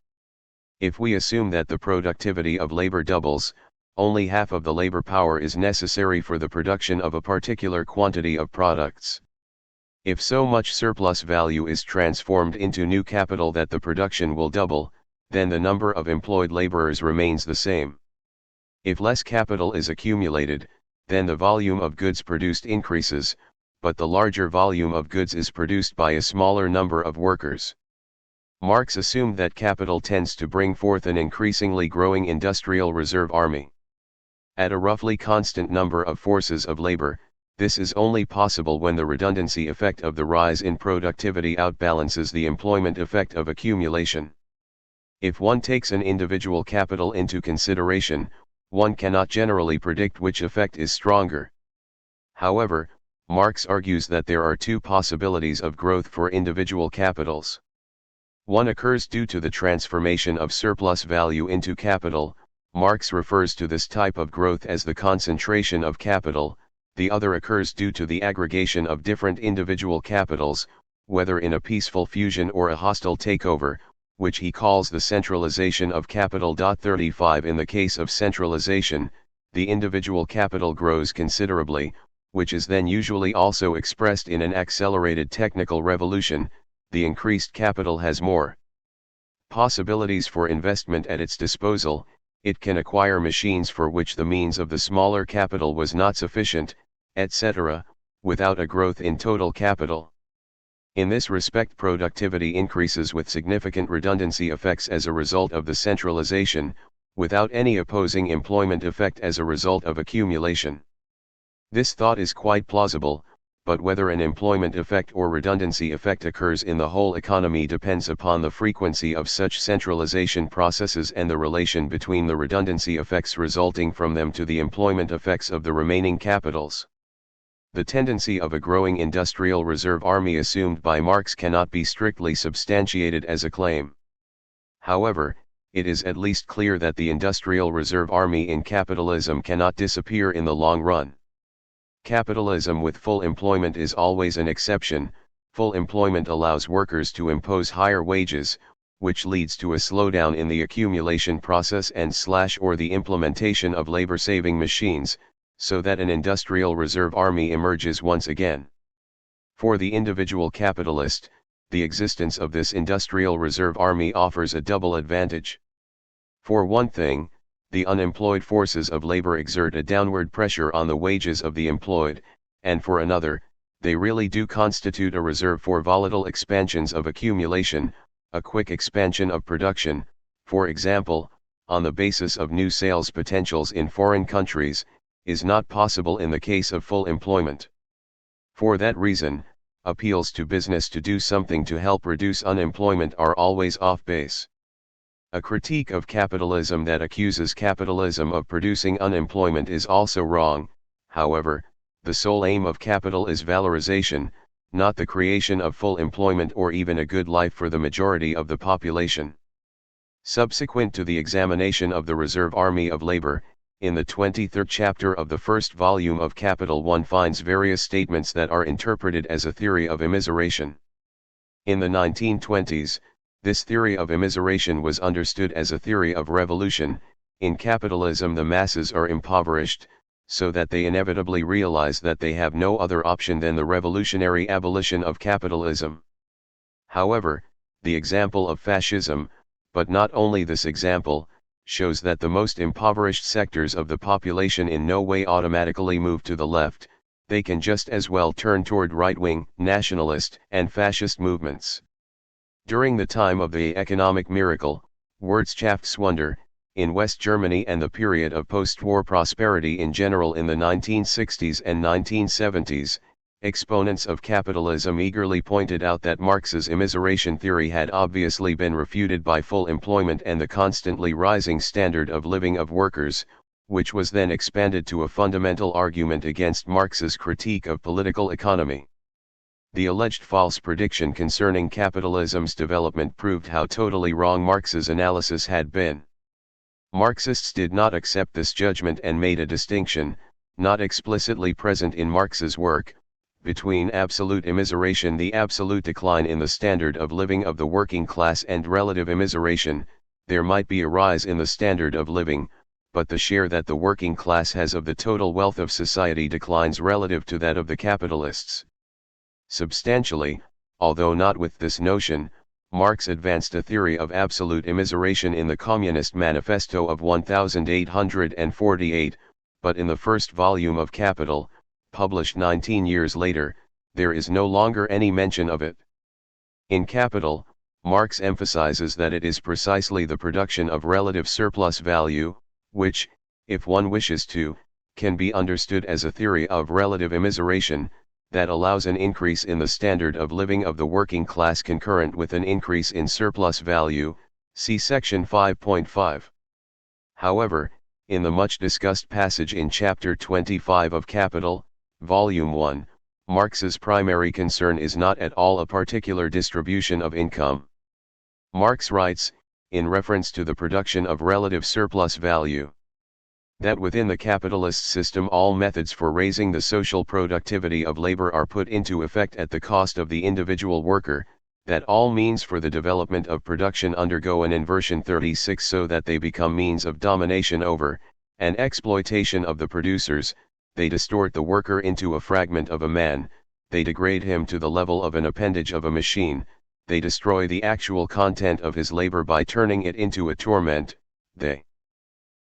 [SPEAKER 1] If we assume that the productivity of labor doubles, only half of the labor power is necessary for the production of a particular quantity of products. If so much surplus value is transformed into new capital that the production will double, then the number of employed laborers remains the same. If less capital is accumulated, then the volume of goods produced increases, but the larger volume of goods is produced by a smaller number of workers. Marx assumed that capital tends to bring forth an increasingly growing industrial reserve army. At a roughly constant number of forces of labor, this is only possible when the redundancy effect of the rise in productivity outbalances the employment effect of accumulation. If one takes an individual capital into consideration, one cannot generally predict which effect is stronger. However, Marx argues that there are two possibilities of growth for individual capitals. One occurs due to the transformation of surplus value into capital. Marx refers to this type of growth as the concentration of capital. The other occurs due to the aggregation of different individual capitals, whether in a peaceful fusion or a hostile takeover, which he calls the centralization of capital. 35 In the case of centralization, the individual capital grows considerably, which is then usually also expressed in an accelerated technical revolution. The increased capital has more possibilities for investment at its disposal. It can acquire machines for which the means of the smaller capital was not sufficient, etc., without a growth in total capital. In this respect, productivity increases with significant redundancy effects as a result of the centralization, without any opposing employment effect as a result of accumulation. This thought is quite plausible, but whether an employment effect or redundancy effect occurs in the whole economy depends upon the frequency of such centralization processes and the relation between the redundancy effects resulting from them to the employment effects of the remaining capitals. The tendency of a growing industrial reserve army assumed by Marx cannot be strictly substantiated as a claim. However, it is at least clear that the industrial reserve army in capitalism cannot disappear in the long run. Capitalism with full employment is always an exception. Full employment allows workers to impose higher wages, which leads to a slowdown in the accumulation process or the implementation of labor-saving machines, so that an industrial reserve army emerges once again. For the individual capitalist, the existence of this industrial reserve army offers a double advantage. For one thing, the unemployed forces of labor exert a downward pressure on the wages of the employed, and for another, they really do constitute a reserve for volatile expansions of accumulation. A quick expansion of production, for example, on the basis of new sales potentials in foreign countries, is not possible in the case of full employment. For that reason, appeals to business to do something to help reduce unemployment are always off base. A critique of capitalism that accuses capitalism of producing unemployment is also wrong. However, the sole aim of capital is valorization, not the creation of full employment or even a good life for the majority of the population. Subsequent to the examination of the reserve army of labor, in the 23rd chapter of the first volume of Capital, one finds various statements that are interpreted as a theory of immiseration. In the 1920s, this theory of immiseration was understood as a theory of revolution. In capitalism, the masses are impoverished, so that they inevitably realize that they have no other option than the revolutionary abolition of capitalism. However, the example of fascism, but not only this example, shows that the most impoverished sectors of the population in no way automatically move to the left. They can just as well turn toward right-wing, nationalist, and fascist movements. During the time of the economic miracle, Wirtschaftswunder, in West Germany and the period of post-war prosperity in general in the 1960s and 1970s, exponents of capitalism eagerly pointed out that Marx's immiseration theory had obviously been refuted by full employment and the constantly rising standard of living of workers, which was then expanded to a fundamental argument against Marx's critique of political economy. The alleged false prediction concerning capitalism's development proved how totally wrong Marx's analysis had been. Marxists did not accept this judgment and made a distinction, not explicitly present in Marx's work, between absolute immiseration, the absolute decline in the standard of living of the working class, and relative immiseration. There might be a rise in the standard of living, but the share that the working class has of the total wealth of society declines relative to that of the capitalists. Substantially, although not with this notion, Marx advanced a theory of absolute immiseration in the Communist Manifesto of 1848, but in the first volume of Capital, published 19 years later, there is no longer any mention of it. In Capital, Marx emphasizes that it is precisely the production of relative surplus value, which, if one wishes to, can be understood as a theory of relative immiseration, that allows an increase in the standard of living of the working class concurrent with an increase in surplus value, see section 5.5. However, in the much discussed passage in chapter 25 of Capital, volume 1, Marx's primary concern is not at all a particular distribution of income. Marx writes, in reference to the production of relative surplus value, that within the capitalist system all methods for raising the social productivity of labor are put into effect at the cost of the individual worker, that all means for the development of production undergo an inversion 36 so that they become means of domination over, and exploitation of the producers, they distort the worker into a fragment of a man, they degrade him to the level of an appendage of a machine, they destroy the actual content of his labor by turning it into a torment, they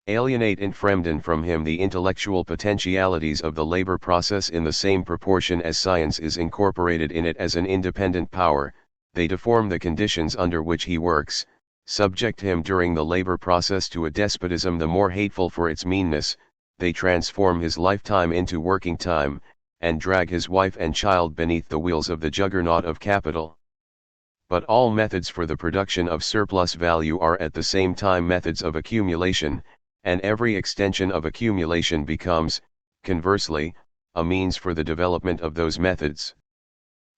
[SPEAKER 1] alienate and fremden from him the intellectual potentialities of the labor process in the same proportion as science is incorporated in it as an independent power, they deform the conditions under which he works, subject him during the labor process to a despotism the more hateful for its meanness, they transform his lifetime into working time, and drag his wife and child beneath the wheels of the juggernaut of capital. But all methods for the production of surplus value are at the same time methods of accumulation, and every extension of accumulation becomes, conversely, a means for the development of those methods.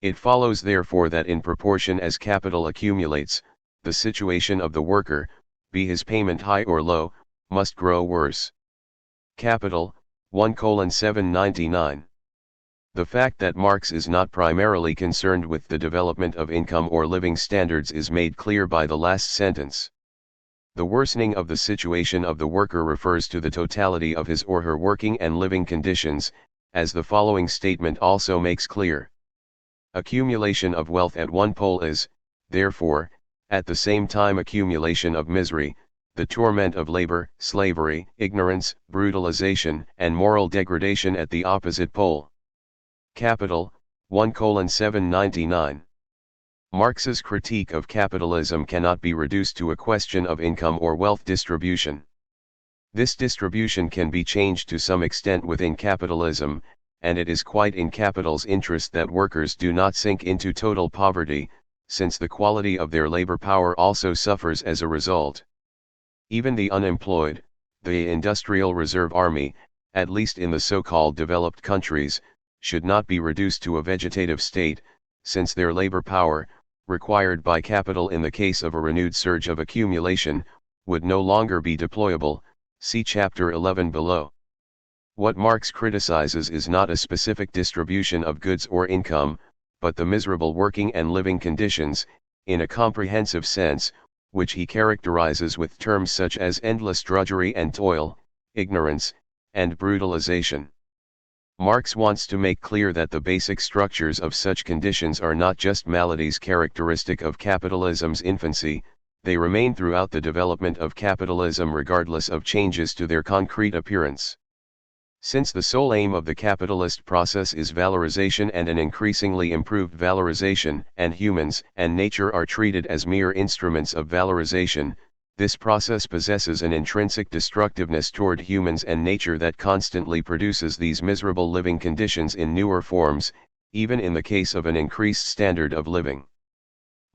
[SPEAKER 1] It follows therefore that in proportion as capital accumulates, the situation of the worker, be his payment high or low, must grow worse. Capital, 1:799. The fact that Marx is not primarily concerned with the development of income or living standards is made clear by the last sentence. The worsening of the situation of the worker refers to the totality of his or her working and living conditions, as the following statement also makes clear. Accumulation of wealth at one pole is, therefore, at the same time accumulation of misery, the torment of labor, slavery, ignorance, brutalization, and moral degradation at the opposite pole. Capital, 1:799. Marx's critique of capitalism cannot be reduced to a question of income or wealth distribution. This distribution can be changed to some extent within capitalism, and it is quite in capital's interest that workers do not sink into total poverty, since the quality of their labor power also suffers as a result. Even the unemployed, the industrial reserve army, at least in the so-called developed countries, should not be reduced to a vegetative state, since their labor power, required by capital in the case of a renewed surge of accumulation, would no longer be deployable, see chapter 11 below. What Marx criticizes is not a specific distribution of goods or income, but the miserable working and living conditions, in a comprehensive sense, which he characterizes with terms such as endless drudgery and toil, ignorance, and brutalization. Marx wants to make clear that the basic structures of such conditions are not just maladies characteristic of capitalism's infancy, they remain throughout the development of capitalism regardless of changes to their concrete appearance. Since the sole aim of the capitalist process is valorization and an increasingly improved valorization, and humans and nature are treated as mere instruments of valorization, this process possesses an intrinsic destructiveness toward humans and nature that constantly produces these miserable living conditions in newer forms, even in the case of an increased standard of living.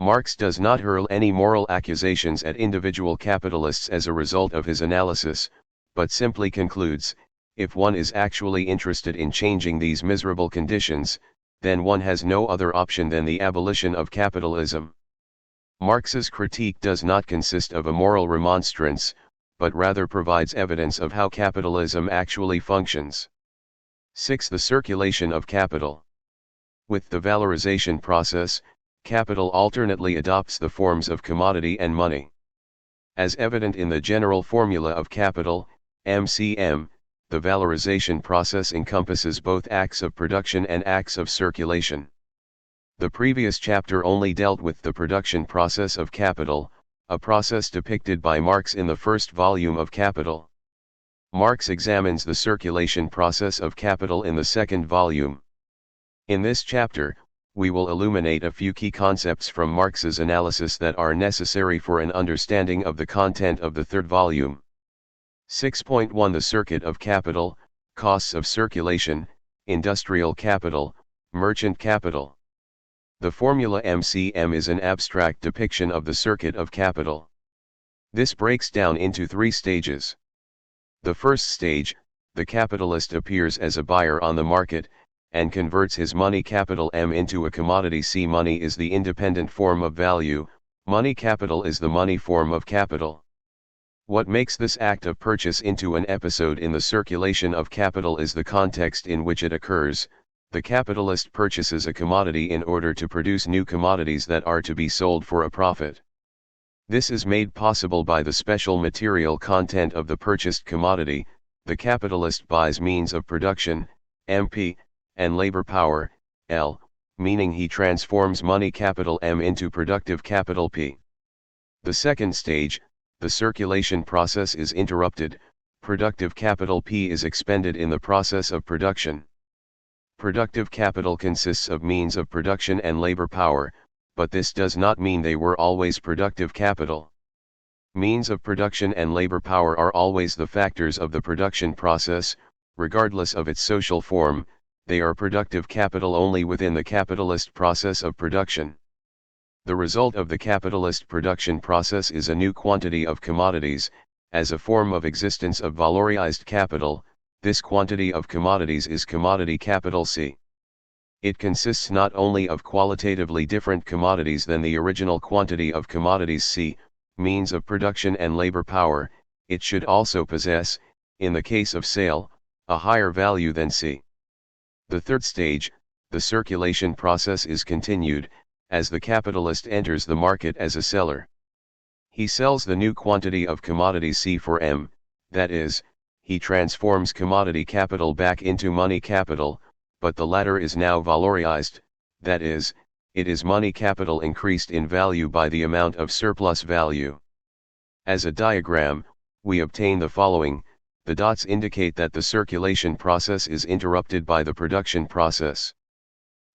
[SPEAKER 1] Marx does not hurl any moral accusations at individual capitalists as a result of his analysis, but simply concludes, if one is actually interested in changing these miserable conditions, then one has no other option than the abolition of capitalism. Marx's critique does not consist of a moral remonstrance, but rather provides evidence of how capitalism actually functions. 6. The circulation of capital. With the valorization process, capital alternately adopts the forms of commodity and money. As evident in the general formula of capital, MCM, the valorization process encompasses both acts of production and acts of circulation. The previous chapter only dealt with the production process of capital, a process depicted by Marx in the first volume of Capital. Marx examines the circulation process of capital in the second volume. In this chapter, we will illuminate a few key concepts from Marx's analysis that are necessary for an understanding of the content of the third volume. 6.1 The circuit of capital, costs of circulation, industrial capital, merchant capital. The formula MCM is an abstract depiction of the circuit of capital. This breaks down into 3 stages. The first stage, the capitalist appears as a buyer on the market, and converts his money capital M into a commodity C. Money is the independent form of value, money capital is the money form of capital. What makes this act of purchase into an episode in the circulation of capital is the context in which it occurs. The capitalist purchases a commodity in order to produce new commodities that are to be sold for a profit. This is made possible by the special material content of the purchased commodity. The capitalist buys means of production, MP, and labor power, L, meaning he transforms money capital M into productive capital P. The second stage, the circulation process is interrupted, productive capital P is expended in the process of production. Productive capital consists of means of production and labor power, but this does not mean they were always productive capital. Means of production and labor power are always the factors of the production process, regardless of its social form. They are productive capital only within the capitalist process of production. The result of the capitalist production process is a new quantity of commodities, as a form of existence of valorized capital. This quantity of commodities is commodity capital C. It consists not only of qualitatively different commodities than the original quantity of commodities C, means of production and labor power, it should also possess, in the case of sale, a higher value than C. The third stage, the circulation process is continued, as the capitalist enters the market as a seller. He sells the new quantity of commodity C for M, that is, he transforms commodity capital back into money capital, but the latter is now valorized, that is, it is money capital increased in value by the amount of surplus value. As a diagram, we obtain the following. The dots indicate that the circulation process is interrupted by the production process.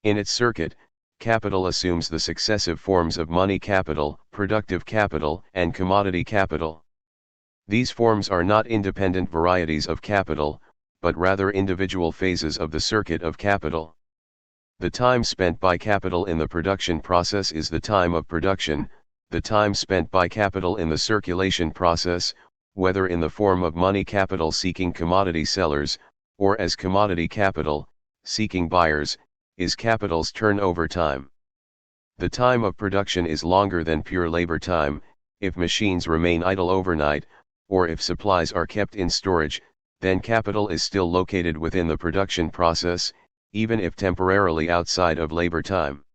[SPEAKER 1] In its circuit, capital assumes the successive forms of money capital, productive capital, and commodity capital. These forms are not independent varieties of capital, but rather individual phases of the circuit of capital. The time spent by capital in the production process is the time of production. The time spent by capital in the circulation process, whether in the form of money capital seeking commodity sellers, or as commodity capital, seeking buyers, is capital's turnover time. The time of production is longer than pure labor time. If machines remain idle overnight, or if supplies are kept in storage, then capital is still located within the production process, even if temporarily outside of labor time.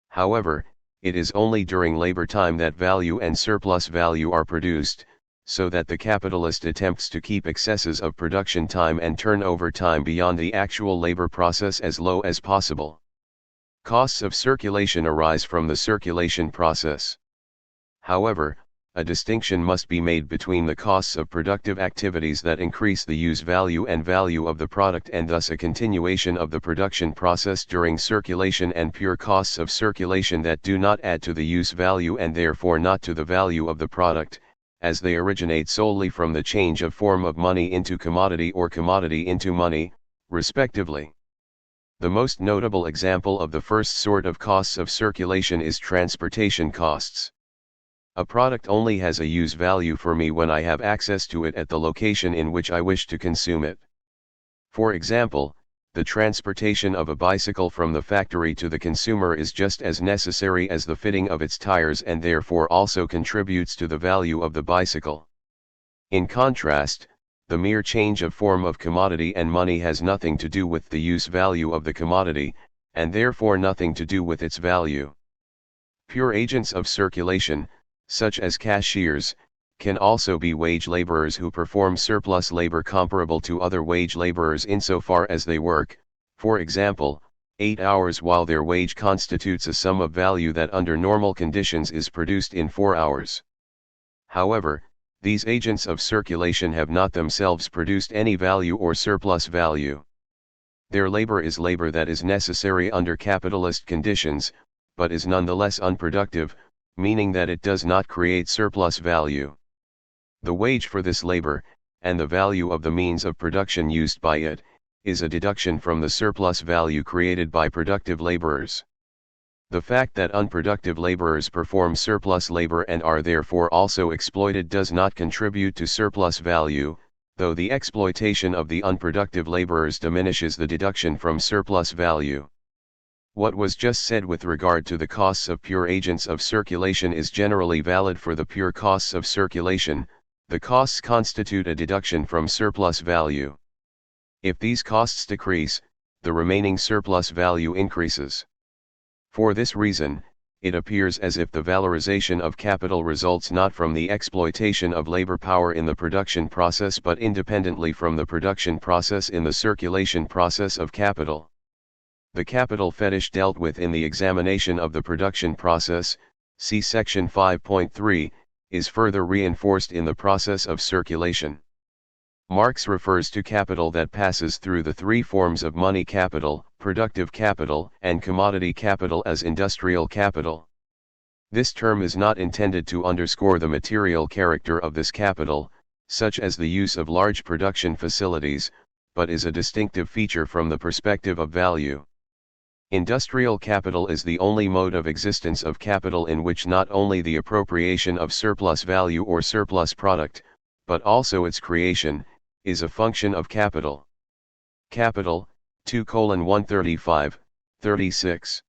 [SPEAKER 1] However, it is only during labor time that value and surplus value are produced, so that the capitalist attempts to keep excesses of production time and turnover time beyond the actual labor process as low as possible. Costs of circulation arise from the circulation process. However, a distinction must be made between the costs of productive activities that increase the use value and value of the product and thus a continuation of the production process during circulation, and pure costs of circulation that do not add to the use value and therefore not to the value of the product, as they originate solely from the change of form of money into commodity or commodity into money, respectively. The most notable example of the first sort of costs of circulation is transportation costs. A product only has a use value for me when I have access to it at the location in which I wish to consume it. For example, the transportation of a bicycle from the factory to the consumer is just as necessary as the fitting of its tires and therefore also contributes to the value of the bicycle. In contrast, the mere change of form of commodity and money has nothing to do with the use value of the commodity, and therefore nothing to do with its value. Pure agents of circulation, such as cashiers, can also be wage laborers who perform surplus labor comparable to other wage laborers insofar as they work, for example, 8 hours while their wage constitutes a sum of value that under normal conditions is produced in 4 hours. However, these agents of circulation have not themselves produced any value or surplus value. Their labor is labor that is necessary under capitalist conditions, but is nonetheless unproductive, meaning that it does not create surplus value. The wage for this labor, and the value of the means of production used by it, is a deduction from the surplus value created by productive laborers. The fact that unproductive laborers perform surplus labor and are therefore also exploited does not contribute to surplus value, though the exploitation of the unproductive laborers diminishes the deduction from surplus value. What was just said with regard to the costs of pure agents of circulation is generally valid for the pure costs of circulation. The costs constitute a deduction from surplus value. If these costs decrease, the remaining surplus value increases. For this reason, it appears as if the valorization of capital results not from the exploitation of labor power in the production process but independently from the production process in the circulation process of capital. The capital fetish dealt with in the examination of the production process, see section 5.3, is further reinforced in the process of circulation. Marx refers to capital that passes through the three forms of money capital, productive capital, and commodity capital as industrial capital. This term is not intended to underscore the material character of this capital, such as the use of large production facilities, but is a distinctive feature from the perspective of value. Industrial capital is the only mode of existence of capital in which not only the appropriation of surplus value or surplus product, but also its creation, is a function of capital. Capital, 2:135, 36.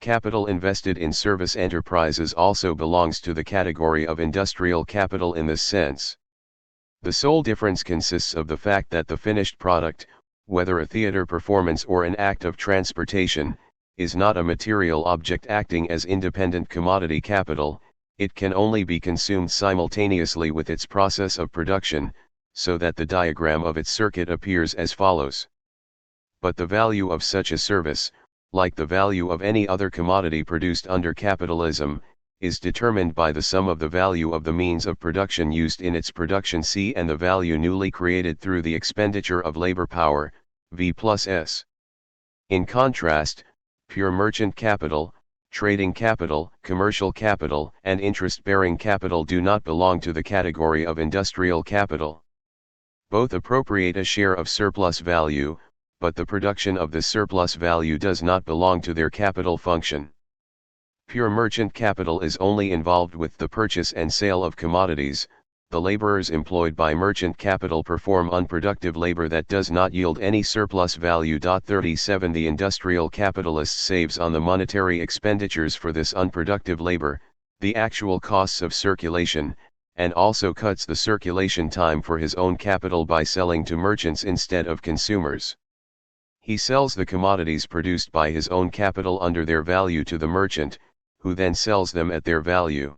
[SPEAKER 1] Capital invested in service enterprises also belongs to the category of industrial capital in this sense. The sole difference consists of the fact that the finished product, whether a theater performance or an act of transportation, is not a material object acting as independent commodity capital. It can only be consumed simultaneously with its process of production, so that the diagram of its circuit appears as follows. But the value of such a service, like the value of any other commodity produced under capitalism, is determined by the sum of the value of the means of production used in its production C and the value newly created through the expenditure of labor power, V plus S. In contrast, pure merchant capital, trading capital, commercial capital, and interest-bearing capital do not belong to the category of industrial capital. Both appropriate a share of surplus value, but the production of this surplus value does not belong to their capital function. Pure merchant capital is only involved with the purchase and sale of commodities. The laborers employed by merchant capital perform unproductive labor that does not yield any surplus value. 37 The industrial capitalist saves on the monetary expenditures for this unproductive labor, the actual costs of circulation, and also cuts the circulation time for his own capital by selling to merchants instead of consumers. He sells the commodities produced by his own capital under their value to the merchant, who then sells them at their value.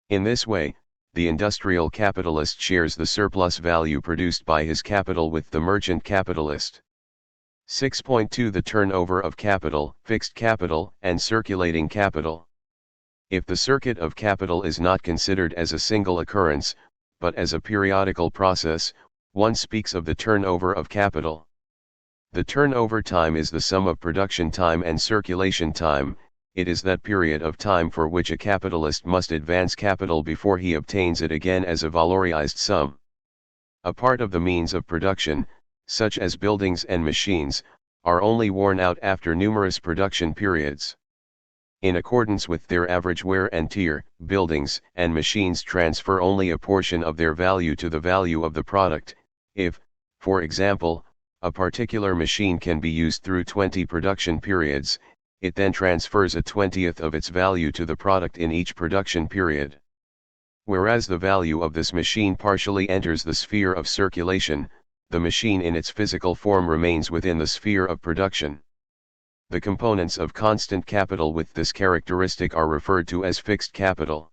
[SPEAKER 1] In this way, the industrial capitalist shares the surplus value produced by his capital with the merchant capitalist. 6.2 The turnover of capital, fixed capital, and circulating capital. If the circuit of capital is not considered as a single occurrence, but as a periodical process, one speaks of the turnover of capital. The turnover time is the sum of production time and circulation time. It is that period of time for which a capitalist must advance capital before he obtains it again as a valorized sum. A part of the means of production, such as buildings and machines, are only worn out after numerous production periods. In accordance with their average wear and tear, buildings and machines transfer only a portion of their value to the value of the product. If, for example, A particular machine can be used through 20 production periods, it then transfers a 20th of its value to the product in each production period. Whereas the value of this machine partially enters the sphere of circulation, the machine in its physical form remains within the sphere of production. The components of constant capital with this characteristic are referred to as fixed capital.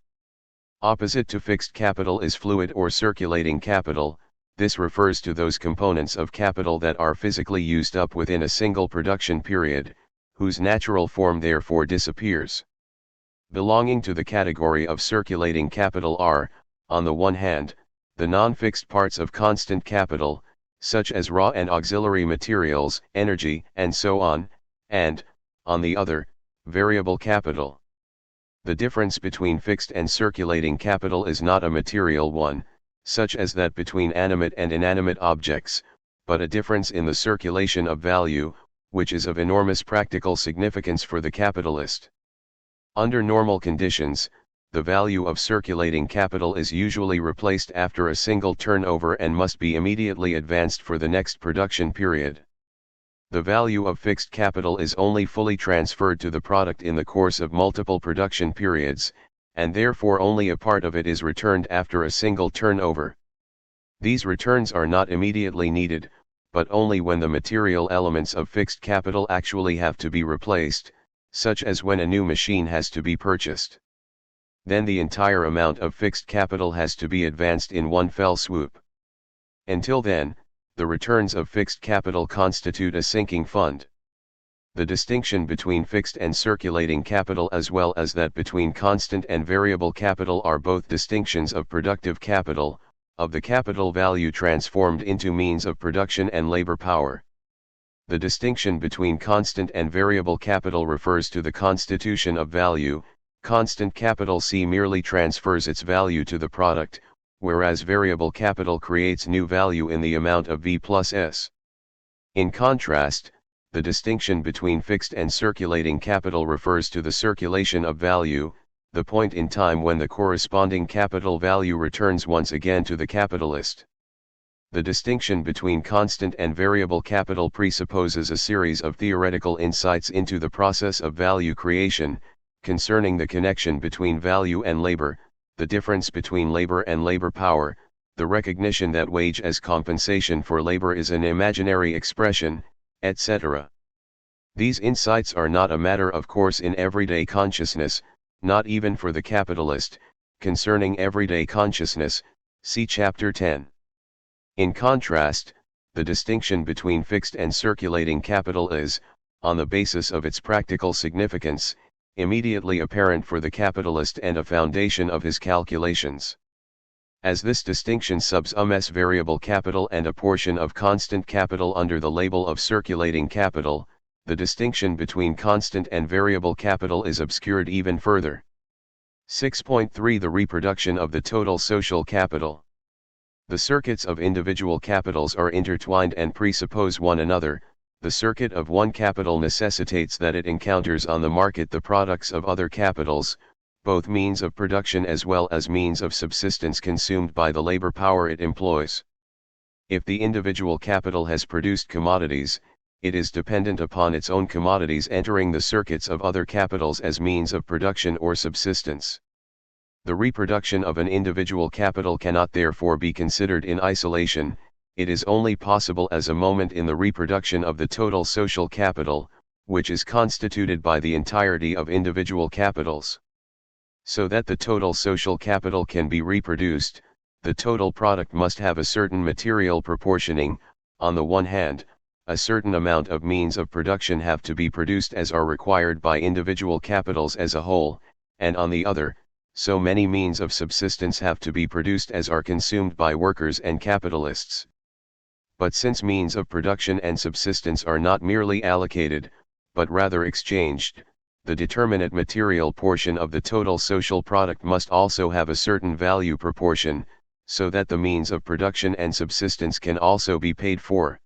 [SPEAKER 1] Opposite to fixed capital is fluid or circulating capital. This refers to those components of capital that are physically used up within a single production period, whose natural form therefore disappears. Belonging to the category of circulating capital are, on the one hand, the non-fixed parts of constant capital, such as raw and auxiliary materials, energy, and so on, and, on the other, variable capital. The difference between fixed and circulating capital is not a material one, such as that between animate and inanimate objects, but a difference in the circulation of value, which is of enormous practical significance for the capitalist. Under normal conditions, the value of circulating capital is usually replaced after a single turnover and must be immediately advanced for the next production period. The value of fixed capital is only fully transferred to the product in the course of multiple production periods, and therefore only a part of it is returned after a single turnover. These returns are not immediately needed, but only when the material elements of fixed capital actually have to be replaced, such as when a new machine has to be purchased. Then the entire amount of fixed capital has to be advanced in one fell swoop. Until then, the returns of fixed capital constitute a sinking fund. The distinction between fixed and circulating capital as well as that between constant and variable capital are both distinctions of productive capital, of the capital value transformed into means of production and labor power. The distinction between constant and variable capital refers to the constitution of value. Constant capital C merely transfers its value to the product, whereas variable capital creates new value in the amount of V plus S. In contrast, the distinction between fixed and circulating capital refers to the circulation of value, the point in time when the corresponding capital value returns once again to the capitalist. The distinction between constant and variable capital presupposes a series of theoretical insights into the process of value creation, concerning the connection between value and labor, the difference between labor and labor power, the recognition that wage as compensation for labor is an imaginary expression, etc. These insights are not a matter of course in everyday consciousness, not even for the capitalist. Concerning everyday consciousness, see Chapter 10. In contrast, the distinction between fixed and circulating capital is, on the basis of its practical significance, immediately apparent for the capitalist and a foundation of his calculations. As this distinction subsumes variable capital and a portion of constant capital under the label of circulating capital, the distinction between constant and variable capital is obscured even further. 6.3 The reproduction of the total social capital. The circuits of individual capitals are intertwined and presuppose one another. The circuit of one capital necessitates that it encounters on the market the products of other capitals, both means of production as well as means of subsistence consumed by the labor power it employs. If the individual capital has produced commodities, it is dependent upon its own commodities entering the circuits of other capitals as means of production or subsistence. The reproduction of an individual capital cannot therefore be considered in isolation. It is only possible as a moment in the reproduction of the total social capital, which is constituted by the entirety of individual capitals. So that the total social capital can be reproduced, the total product must have a certain material proportioning. On the one hand, a certain amount of means of production have to be produced as are required by individual capitals as a whole, and on the other, so many means of subsistence have to be produced as are consumed by workers and capitalists. But since means of production and subsistence are not merely allocated, but rather exchanged, the determinate material portion of the total social product must also have a certain value proportion, so that the means of production and subsistence can also be paid for.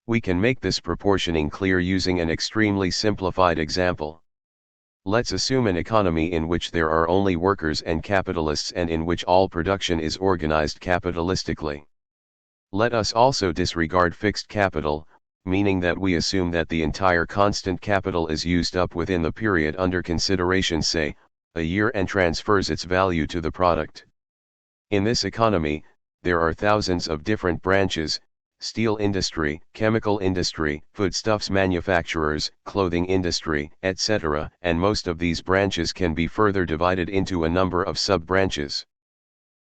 [SPEAKER 1] We can make this proportioning clear using an extremely simplified example. Let's assume an economy in which there are only workers and capitalists and in which all production is organized capitalistically. Let us also disregard fixed capital, meaning that we assume that the entire constant capital is used up within the period under consideration, say, a year, and transfers its value to the product. In this economy, there are thousands of different branches: steel industry, chemical industry, foodstuffs manufacturers, clothing industry, etc., and most of these branches can be further divided into a number of sub-branches.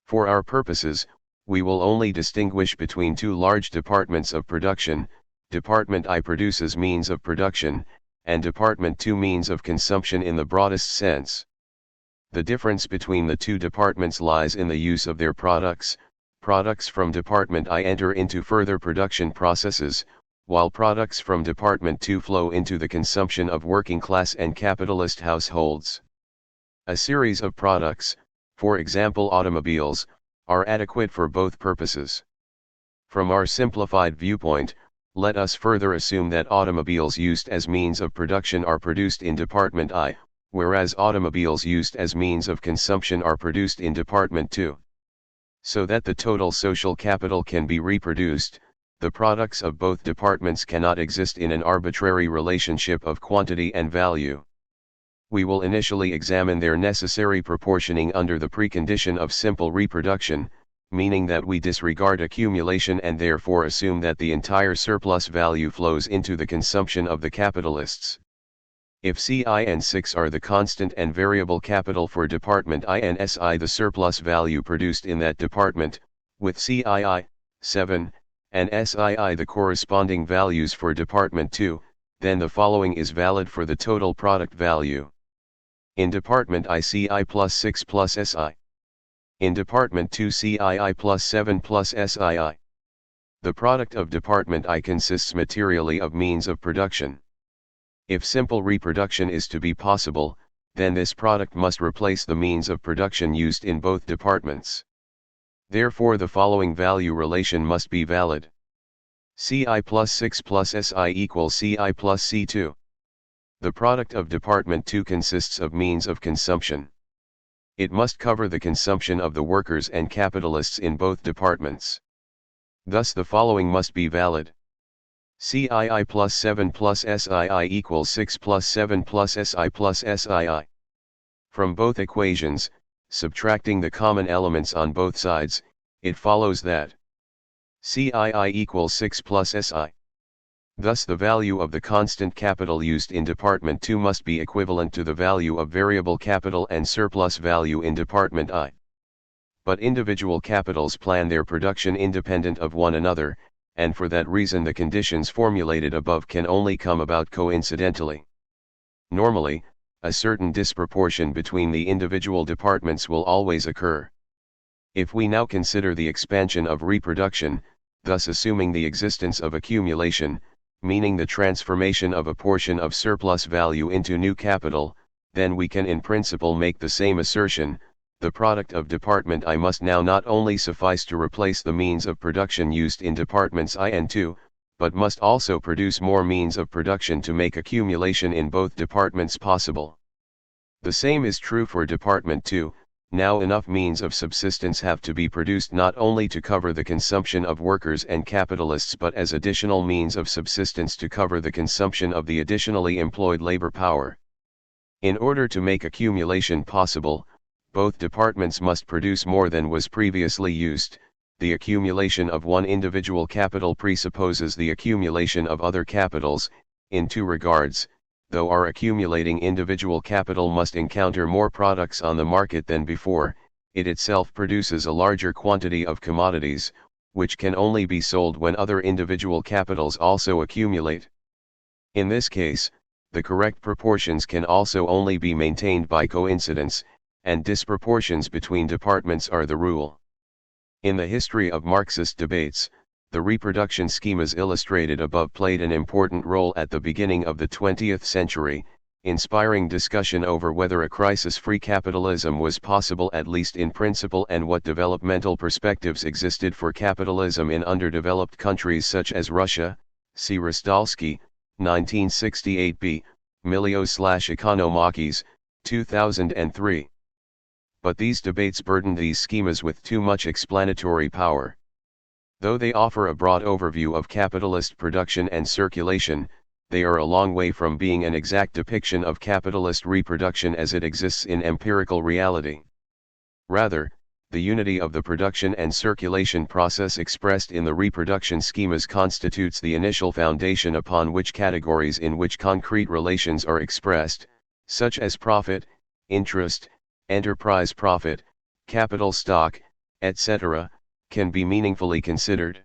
[SPEAKER 1] For our purposes, we will only distinguish between two large departments of production: Department I produces means of production, and Department II means of consumption in the broadest sense. The difference between the two departments lies in the use of their products. Products from Department I enter into further production processes, while products from Department II flow into the consumption of working class and capitalist households. A series of products, for example automobiles, are adequate for both purposes. From our simplified viewpoint, let us further assume that automobiles used as means of production are produced in Department I, whereas automobiles used as means of consumption are produced in Department II. So that the total social capital can be reproduced, the products of both departments cannot exist in an arbitrary relationship of quantity and value. We will initially examine their necessary proportioning under the precondition of simple reproduction, meaning that we disregard accumulation and therefore assume that the entire surplus value flows into the consumption of the capitalists. If Ci and 6 are the constant and variable capital for Department I and Si the surplus value produced in that department, with Cii, 7, and Sii the corresponding values for Department II, then the following is valid for the total product value. In Department I Ci plus 6 plus Si. In Department II Cii plus 7 plus Sii. The product of Department I consists materially of means of production. If simple reproduction is to be possible, then this product must replace the means of production used in both departments. Therefore the following value relation must be valid. Ci plus 6 plus Si equals Ci plus C2. The product of Department II consists of means of consumption. It must cover the consumption of the workers and capitalists in both departments. Thus the following must be valid. Cii plus 7 plus Sii equals 6 plus 7 plus Si plus Sii. From both equations, subtracting the common elements on both sides, it follows that Cii equals 6 plus Si. Thus the value of the constant capital used in Department II must be equivalent to the value of variable capital and surplus value in Department I. But individual capitals plan their production independent of one another, and for that reason the conditions formulated above can only come about coincidentally. Normally, a certain disproportion between the individual departments will always occur. If we now consider the expansion of reproduction, thus assuming the existence of accumulation, meaning the transformation of a portion of surplus value into new capital, then we can in principle make the same assertion: the product of Department I must now not only suffice to replace the means of production used in Departments I and II, but must also produce more means of production to make accumulation in both departments possible. The same is true for Department II. Now enough means of subsistence have to be produced not only to cover the consumption of workers and capitalists but as additional means of subsistence to cover the consumption of the additionally employed labor power. In order to make accumulation possible, both departments must produce more than was previously used. The accumulation of one individual capital presupposes the accumulation of other capitals, in two regards. Though our accumulating individual capital must encounter more products on the market than before, it itself produces a larger quantity of commodities, which can only be sold when other individual capitals also accumulate. In this case, the correct proportions can also only be maintained by coincidence, and disproportions between departments are the rule. In the history of Marxist debates, the reproduction schemas illustrated above played an important role at the beginning of the 20th century, inspiring discussion over whether a crisis-free capitalism was possible at least in principle and what developmental perspectives existed for capitalism in underdeveloped countries such as Russia. See Rostalski, 1968b, Milieu/Economakis, 2003. But these debates burdened these schemas with too much explanatory power. Though they offer a broad overview of capitalist production and circulation, they are a long way from being an exact depiction of capitalist reproduction as it exists in empirical reality. Rather, the unity of the production and circulation process expressed in the reproduction schemas constitutes the initial foundation upon which categories in which concrete relations are expressed, such as profit, interest, enterprise profit, capital stock, etc., can be meaningfully considered.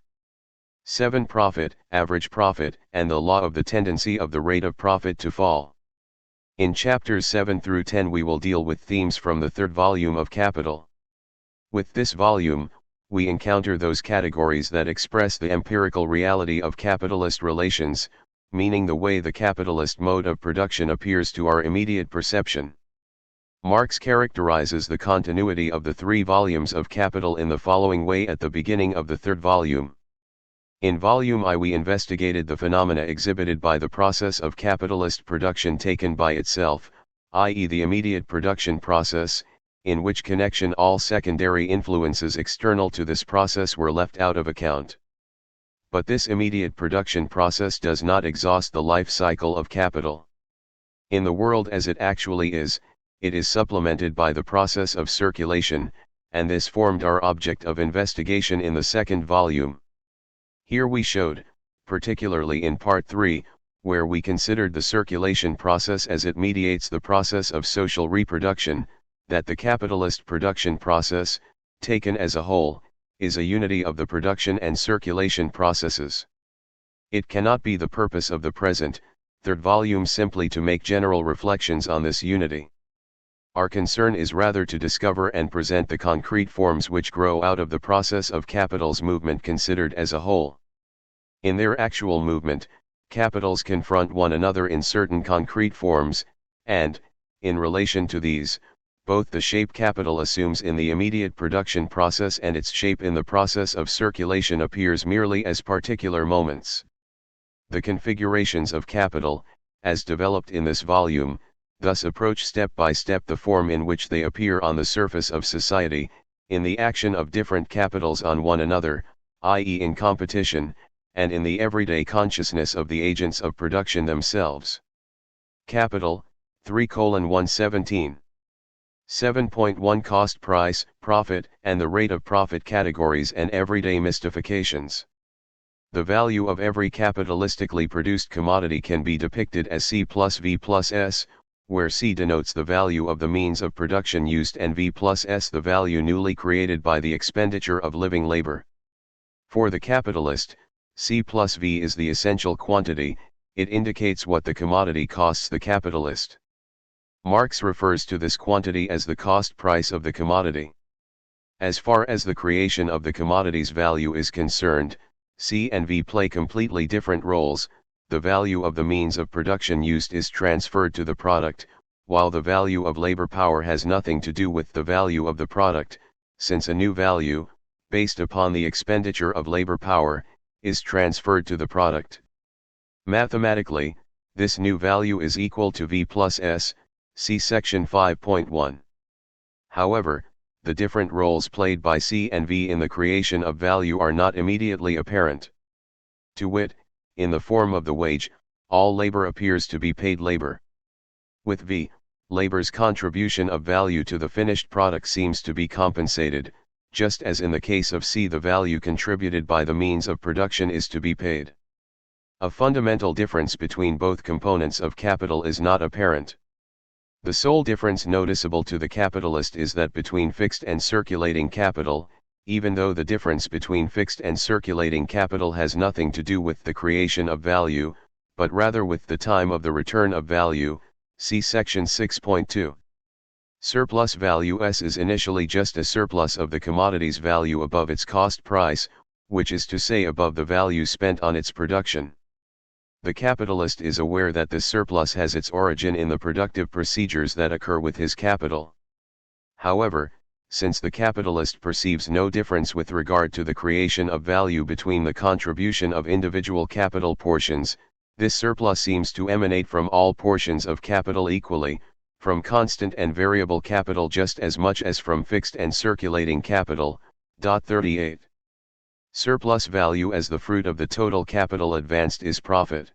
[SPEAKER 1] 7. Profit, average profit, and the law of the tendency of the rate of profit to fall. In chapters 7 through 10 we will deal with themes from the third volume of Capital. With this volume, we encounter those categories that express the empirical reality of capitalist relations, meaning the way the capitalist mode of production appears to our immediate perception. Marx characterizes the continuity of the 3 volumes of Capital in the following way at the beginning of the third volume. In Volume I we investigated the phenomena exhibited by the process of capitalist production taken by itself, i.e. the immediate production process, in which connection all secondary influences external to this process were left out of account. But this immediate production process does not exhaust the life cycle of capital. In the world as it actually is, it is supplemented by the process of circulation, and this formed our object of investigation in the second volume. Here we showed, particularly in Part 3, where we considered the circulation process as it mediates the process of social reproduction, that the capitalist production process, taken as a whole, is a unity of the production and circulation processes. It cannot be the purpose of the present, third volume simply to make general reflections on this unity. Our concern is rather to discover and present the concrete forms which grow out of the process of capital's movement considered as a whole. In their actual movement, capitals confront one another in certain concrete forms, and, in relation to these, both the shape capital assumes in the immediate production process and its shape in the process of circulation appears merely as particular moments. The configurations of capital, as developed in this volume, thus approach step by step the form in which they appear on the surface of society, in the action of different capitals on one another, i.e. in competition, and in the everyday consciousness of the agents of production themselves. Capital, 3:117. 7.1 Cost price, profit, and the rate of profit categories and everyday mystifications. The value of every capitalistically produced commodity can be depicted as C plus V plus S, where C denotes the value of the means of production used and V plus S the value newly created by the expenditure of living labor. For the capitalist, C plus V is the essential quantity, it indicates what the commodity costs the capitalist. Marx refers to this quantity as the cost price of the commodity. As far as the creation of the commodity's value is concerned, C and V play completely different roles. The value of the means of production used is transferred to the product, while the value of labor power has nothing to do with the value of the product, since a new value, based upon the expenditure of labor power, is transferred to the product. Mathematically, this new value is equal to V plus S, see section 5.1. However, the different roles played by C and V in the creation of value are not immediately apparent. To wit, in the form of the wage, all labor appears to be paid labor. With V, labor's contribution of value to the finished product seems to be compensated, just as in the case of C the value contributed by the means of production is to be paid. A fundamental difference between both components of capital is not apparent. The sole difference noticeable to the capitalist is that between fixed and circulating capital, even though the difference between fixed and circulating capital has nothing to do with the creation of value, but rather with the time of the return of value, see section 6.2. Surplus value S is initially just a surplus of the commodity's value above its cost price, which is to say above the value spent on its production. The capitalist is aware that this surplus has its origin in the productive procedures that occur with his capital. However, since the capitalist perceives no difference with regard to the creation of value between the contribution of individual capital portions, this surplus seems to emanate from all portions of capital equally, from constant and variable capital just as much as from fixed and circulating capital. 38. Surplus value as the fruit of the total capital advanced is profit.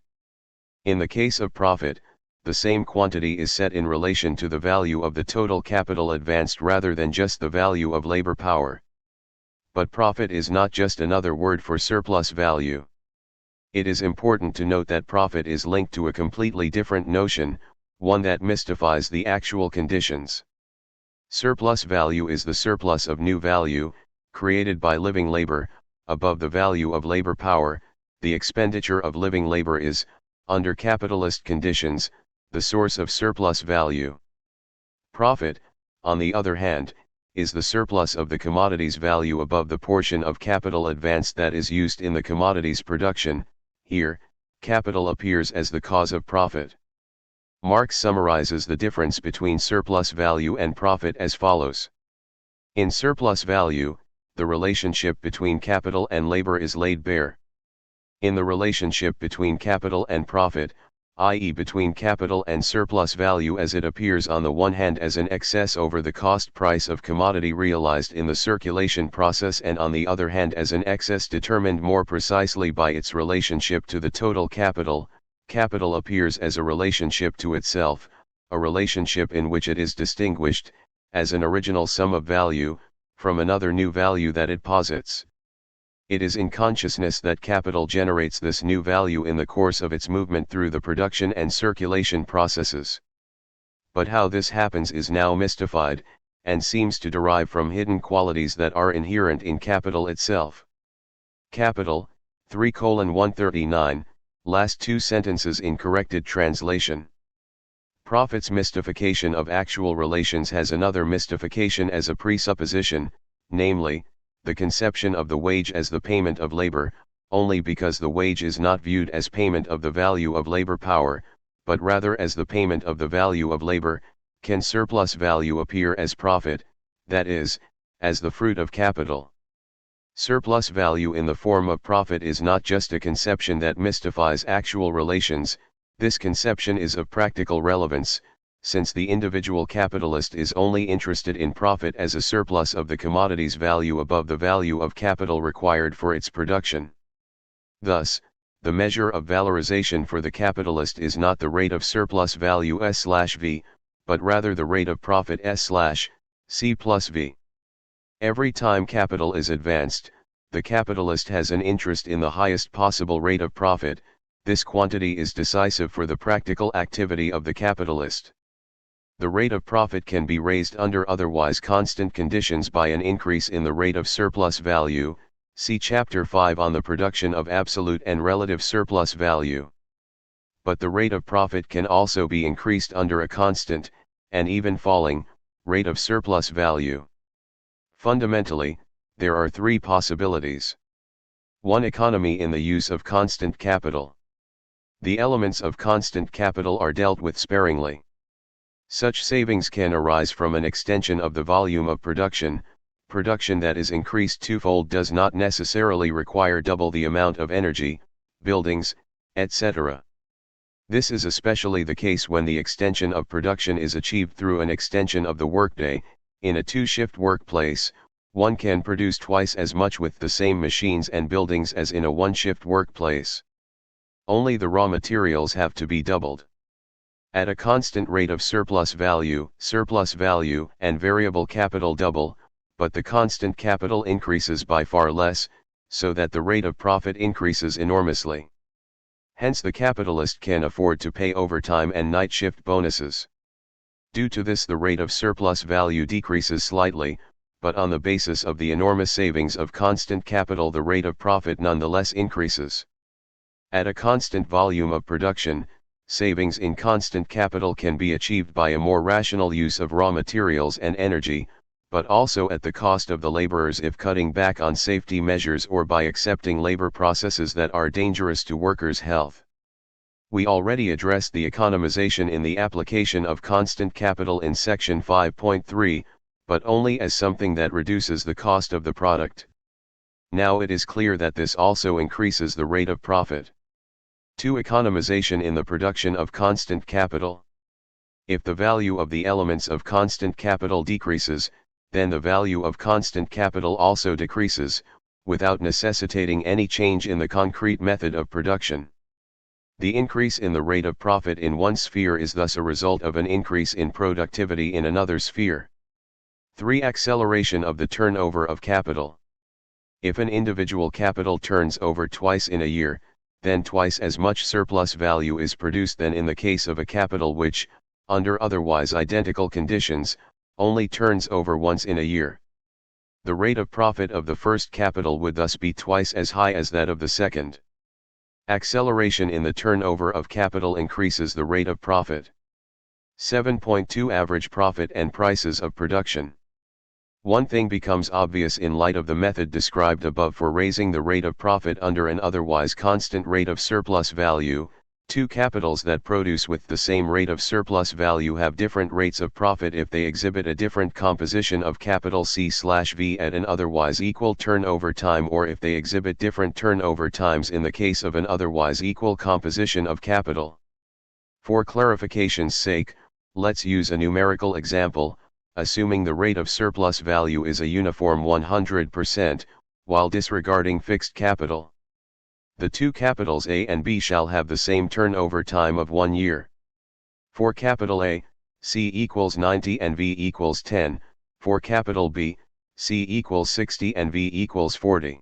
[SPEAKER 1] In the case of profit, the same quantity is set in relation to the value of the total capital advanced rather than just the value of labor power. But profit is not just another word for surplus value. It is important to note that profit is linked to a completely different notion, one that mystifies the actual conditions. Surplus value is the surplus of new value, created by living labor, above the value of labor power. The expenditure of living labor is, under capitalist conditions, the source of surplus value. Profit, on the other hand, is the surplus of the commodity's value above the portion of capital advanced that is used in the commodity's production. Here, capital appears as the cause of profit. Marx summarizes the difference between surplus value and profit as follows. In surplus value, the relationship between capital and labor is laid bare. In the relationship between capital and profit, i.e. between capital and surplus value as it appears on the one hand as an excess over the cost price of commodity realized in the circulation process and on the other hand as an excess determined more precisely by its relationship to the total capital, capital appears as a relationship to itself, a relationship in which it is distinguished, as an original sum of value, from another new value that it posits. It is in consciousness that capital generates this new value in the course of its movement through the production and circulation processes. But how this happens is now mystified, and seems to derive from hidden qualities that are inherent in capital itself. Capital, 3:139, last two sentences in corrected translation. Profit's mystification of actual relations has another mystification as a presupposition, namely, the conception of the wage as the payment of labor, only because the wage is not viewed as payment of the value of labor power, but rather as the payment of the value of labor, can surplus value appear as profit, that is, as the fruit of capital. Surplus value in the form of profit is not just a conception that mystifies actual relations, this conception is of practical relevance, since the individual capitalist is only interested in profit as a surplus of the commodity's value above the value of capital required for its production. Thus, the measure of valorization for the capitalist is not the rate of surplus value S/V, but rather the rate of profit S/C plus V. Every time capital is advanced, the capitalist has an interest in the highest possible rate of profit. This quantity is decisive for the practical activity of the capitalist. The rate of profit can be raised under otherwise constant conditions by an increase in the rate of surplus value, see Chapter 5 on the production of absolute and relative surplus value. But the rate of profit can also be increased under a constant, and even falling, rate of surplus value. Fundamentally, there are three possibilities. 1. Economy in the use of constant capital. The elements of constant capital are dealt with sparingly. Such savings can arise from an extension of the volume of production. Production that is increased twofold does not necessarily require double the amount of energy, buildings, etc. This is especially the case when the extension of production is achieved through an extension of the workday. In a two-shift workplace, one can produce twice as much with the same machines and buildings as in a one-shift workplace. Only the raw materials have to be doubled. At a constant rate of surplus value and variable capital double, but the constant capital increases by far less, so that the rate of profit increases enormously. Hence the capitalist can afford to pay overtime and night shift bonuses. Due to this the rate of surplus value decreases slightly, but on the basis of the enormous savings of constant capital the rate of profit nonetheless increases. At a constant volume of production, savings in constant capital can be achieved by a more rational use of raw materials and energy, but also at the cost of the laborers if cutting back on safety measures or by accepting labor processes that are dangerous to workers' health. We already addressed the economization in the application of constant capital in section 5.3, but only as something that reduces the cost of the product. Now it is clear that this also increases the rate of profit. 2. Economization in the production of constant capital. If the value of the elements of constant capital decreases, then the value of constant capital also decreases, without necessitating any change in the concrete method of production. The increase in the rate of profit in one sphere is thus a result of an increase in productivity in another sphere. 3. Acceleration of the turnover of capital. If an individual capital turns over twice in a year, then twice as much surplus value is produced than in the case of a capital which, under otherwise identical conditions, only turns over once in a year. The rate of profit of the first capital would thus be twice as high as that of the second. Acceleration in the turnover of capital increases the rate of profit. 7.2 Average profit and prices of production. One thing becomes obvious in light of the method described above for raising the rate of profit under an otherwise constant rate of surplus value. Two capitals that produce with the same rate of surplus value have different rates of profit if they exhibit a different composition of capital C/V at an otherwise equal turnover time, or if they exhibit different turnover times in the case of an otherwise equal composition of capital. For clarification's sake, let's use a numerical example, assuming the rate of surplus value is a uniform 100%, while disregarding fixed capital. The two capitals A and B shall have the same turnover time of 1 year. For capital A, C equals 90 and V equals 10, for capital B, C equals 60 and V equals 40.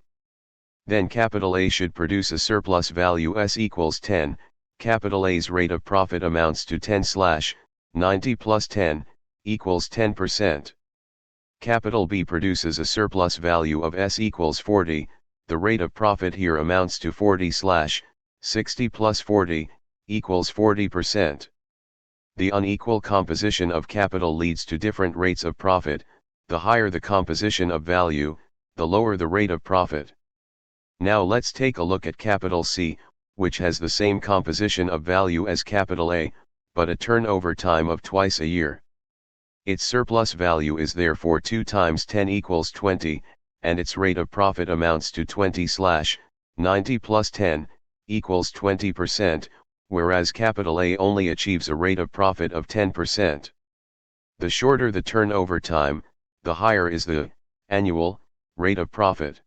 [SPEAKER 1] Then capital A should produce a surplus value S equals 10, capital A's rate of profit amounts to 10/90 plus 10, equals 10%. Capital B produces a surplus value of S equals 40, the rate of profit here amounts to 40/60 plus 40, equals 40%. The unequal composition of capital leads to different rates of profit. The higher the composition of value, the lower the rate of profit. Now let's take a look at capital C, which has the same composition of value as capital A, but a turnover time of twice a year. Its surplus value is therefore 2 times 10 equals 20, and its rate of profit amounts to 20/90 plus 10, equals 20%, whereas capital A only achieves a rate of profit of 10%. The shorter the turnover time, the higher is the annual rate of profit.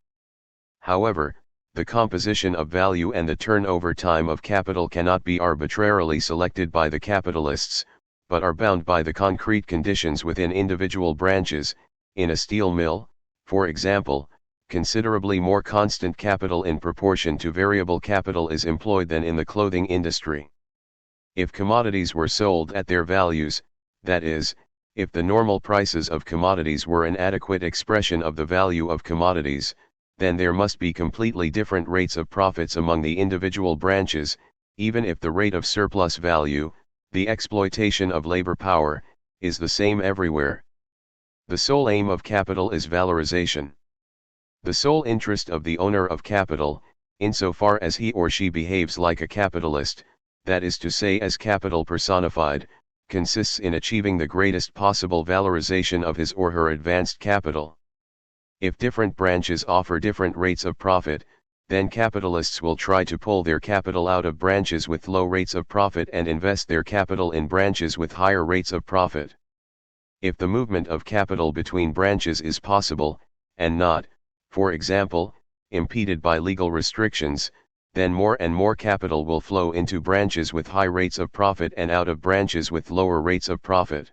[SPEAKER 1] However, the composition of value and the turnover time of capital cannot be arbitrarily selected by the capitalists, but are bound by the concrete conditions within individual branches. In a steel mill, for example, considerably more constant capital in proportion to variable capital is employed than in the clothing industry. If commodities were sold at their values, that is, if the normal prices of commodities were an adequate expression of the value of commodities, then there must be completely different rates of profits among the individual branches, even if the rate of surplus value, the exploitation of labor power, is the same everywhere. The sole aim of capital is valorization. The sole interest of the owner of capital, insofar as he or she behaves like a capitalist, that is to say as capital personified, consists in achieving the greatest possible valorization of his or her advanced capital. If different branches offer different rates of profit, then capitalists will try to pull their capital out of branches with low rates of profit and invest their capital in branches with higher rates of profit. If the movement of capital between branches is possible, and not, for example, impeded by legal restrictions, then more and more capital will flow into branches with high rates of profit and out of branches with lower rates of profit.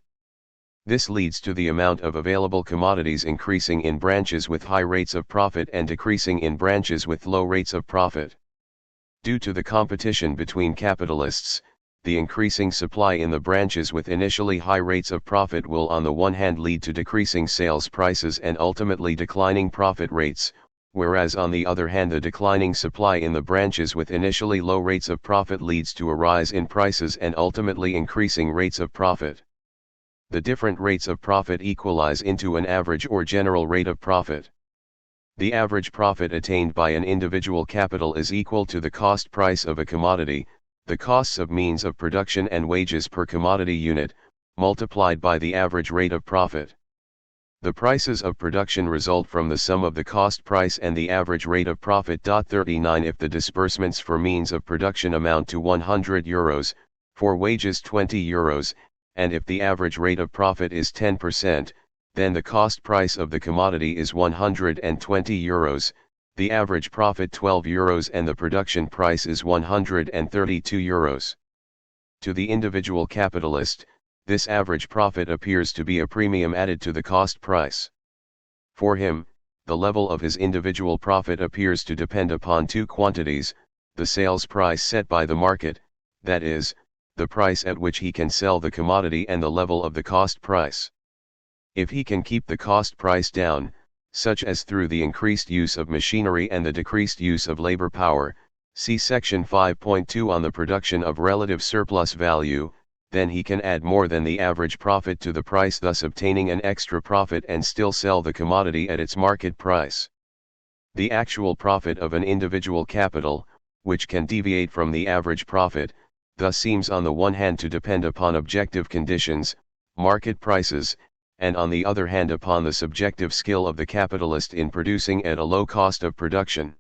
[SPEAKER 1] This leads to the amount of available commodities increasing in branches with high rates of profit and decreasing in branches with low rates of profit. Due to the competition between capitalists, the increasing supply in the branches with initially high rates of profit will on the one hand lead to decreasing sales prices and ultimately declining profit rates, whereas on the other hand the declining supply in the branches with initially low rates of profit leads to a rise in prices and ultimately increasing rates of profit. The different rates of profit equalize into an average or general rate of profit. The average profit attained by an individual capital is equal to the cost price of a commodity, the costs of means of production and wages per commodity unit, multiplied by the average rate of profit. The prices of production result from the sum of the cost price and the average rate of profit. 39 If the disbursements for means of production amount to €100, for wages €20, and if the average rate of profit is 10%, then the cost price of the commodity is €120, The average profit €12 and the production price is €132. To the individual capitalist, this average profit appears to be a premium added to the cost price. For him, the level of his individual profit appears to depend upon two quantities: the sales price set by the market, that is, the price at which he can sell the commodity, and the level of the cost price. If he can keep the cost price down, such as through the increased use of machinery and the decreased use of labor power, see section 5.2 on the production of relative surplus value, then he can add more than the average profit to the price, thus obtaining an extra profit and still sell the commodity at its market price. The actual profit of an individual capital, which can deviate from the average profit, thus seems on the one hand to depend upon objective conditions, market prices, and on the other hand upon the subjective skill of the capitalist in producing at a low cost of production.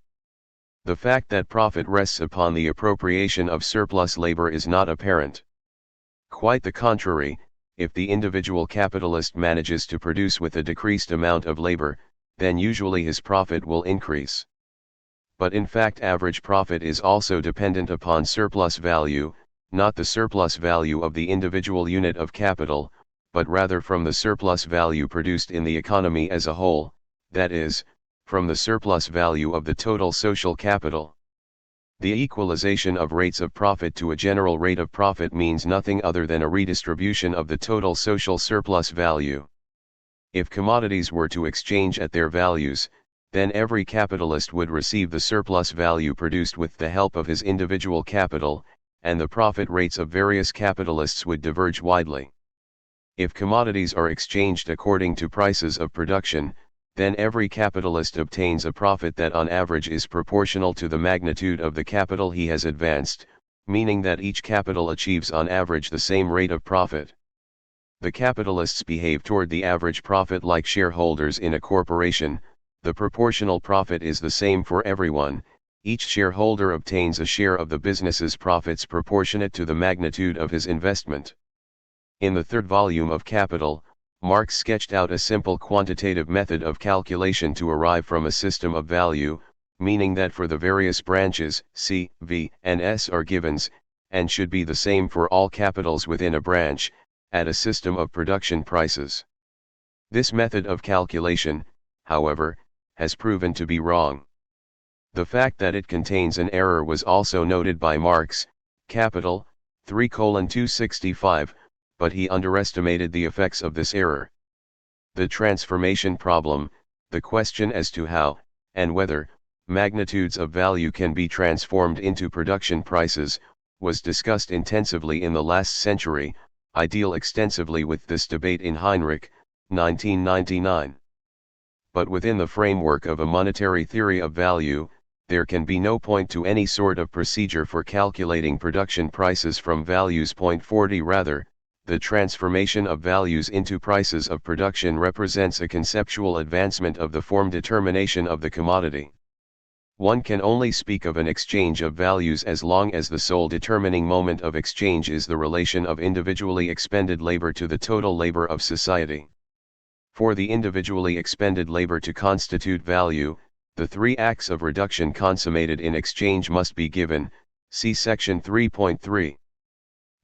[SPEAKER 1] The fact that profit rests upon the appropriation of surplus labor is not apparent. Quite the contrary, if the individual capitalist manages to produce with a decreased amount of labor, then usually his profit will increase. But in fact, average profit is also dependent upon surplus value, not the surplus value of the individual unit of capital, but rather from the surplus value produced in the economy as a whole, that is, from the surplus value of the total social capital. The equalization of rates of profit to a general rate of profit means nothing other than a redistribution of the total social surplus value. If commodities were to exchange at their values, then every capitalist would receive the surplus value produced with the help of his individual capital, and the profit rates of various capitalists would diverge widely. If commodities are exchanged according to prices of production, then every capitalist obtains a profit that on average is proportional to the magnitude of the capital he has advanced, meaning that each capital achieves on average the same rate of profit. The capitalists behave toward the average profit like shareholders in a corporation. The proportional profit is the same for everyone. Each shareholder obtains a share of the business's profits proportionate to the magnitude of his investment. In the third volume of Capital, Marx sketched out a simple quantitative method of calculation to arrive from a system of value, meaning that for the various branches, C, V, and S are givens, and should be the same for all capitals within a branch, at a system of production prices. This method of calculation, however, has proven to be wrong. The fact that it contains an error was also noted by Marx, Capital, 3:265, but he underestimated the effects of this error. The transformation problem, the question as to how, and whether, magnitudes of value can be transformed into production prices, was discussed intensively in the last century. I deal extensively with this debate in Heinrich, 1999. But within the framework of a monetary theory of value, there can be no point to any sort of procedure for calculating production prices from values. 40 Rather, the transformation of values into prices of production represents a conceptual advancement of the form determination of the commodity. One can only speak of an exchange of values as long as the sole determining moment of exchange is the relation of individually expended labor to the total labor of society. For the individually expended labor to constitute value, the three acts of reduction consummated in exchange must be given, see section 3.3.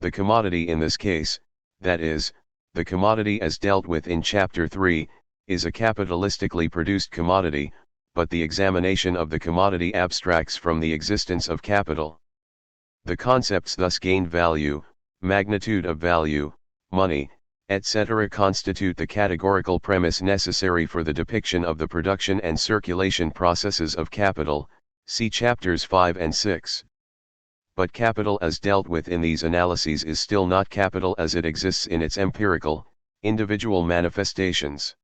[SPEAKER 1] The commodity in this case, that is, the commodity as dealt with in chapter 3, is a capitalistically produced commodity, but the examination of the commodity abstracts from the existence of capital. The concepts thus gain value, magnitude of value, money, etc. constitute the categorical premise necessary for the depiction of the production and circulation processes of capital, see chapters 5 and 6. But capital as dealt with in these analyses is still not capital as it exists in its empirical, individual manifestations.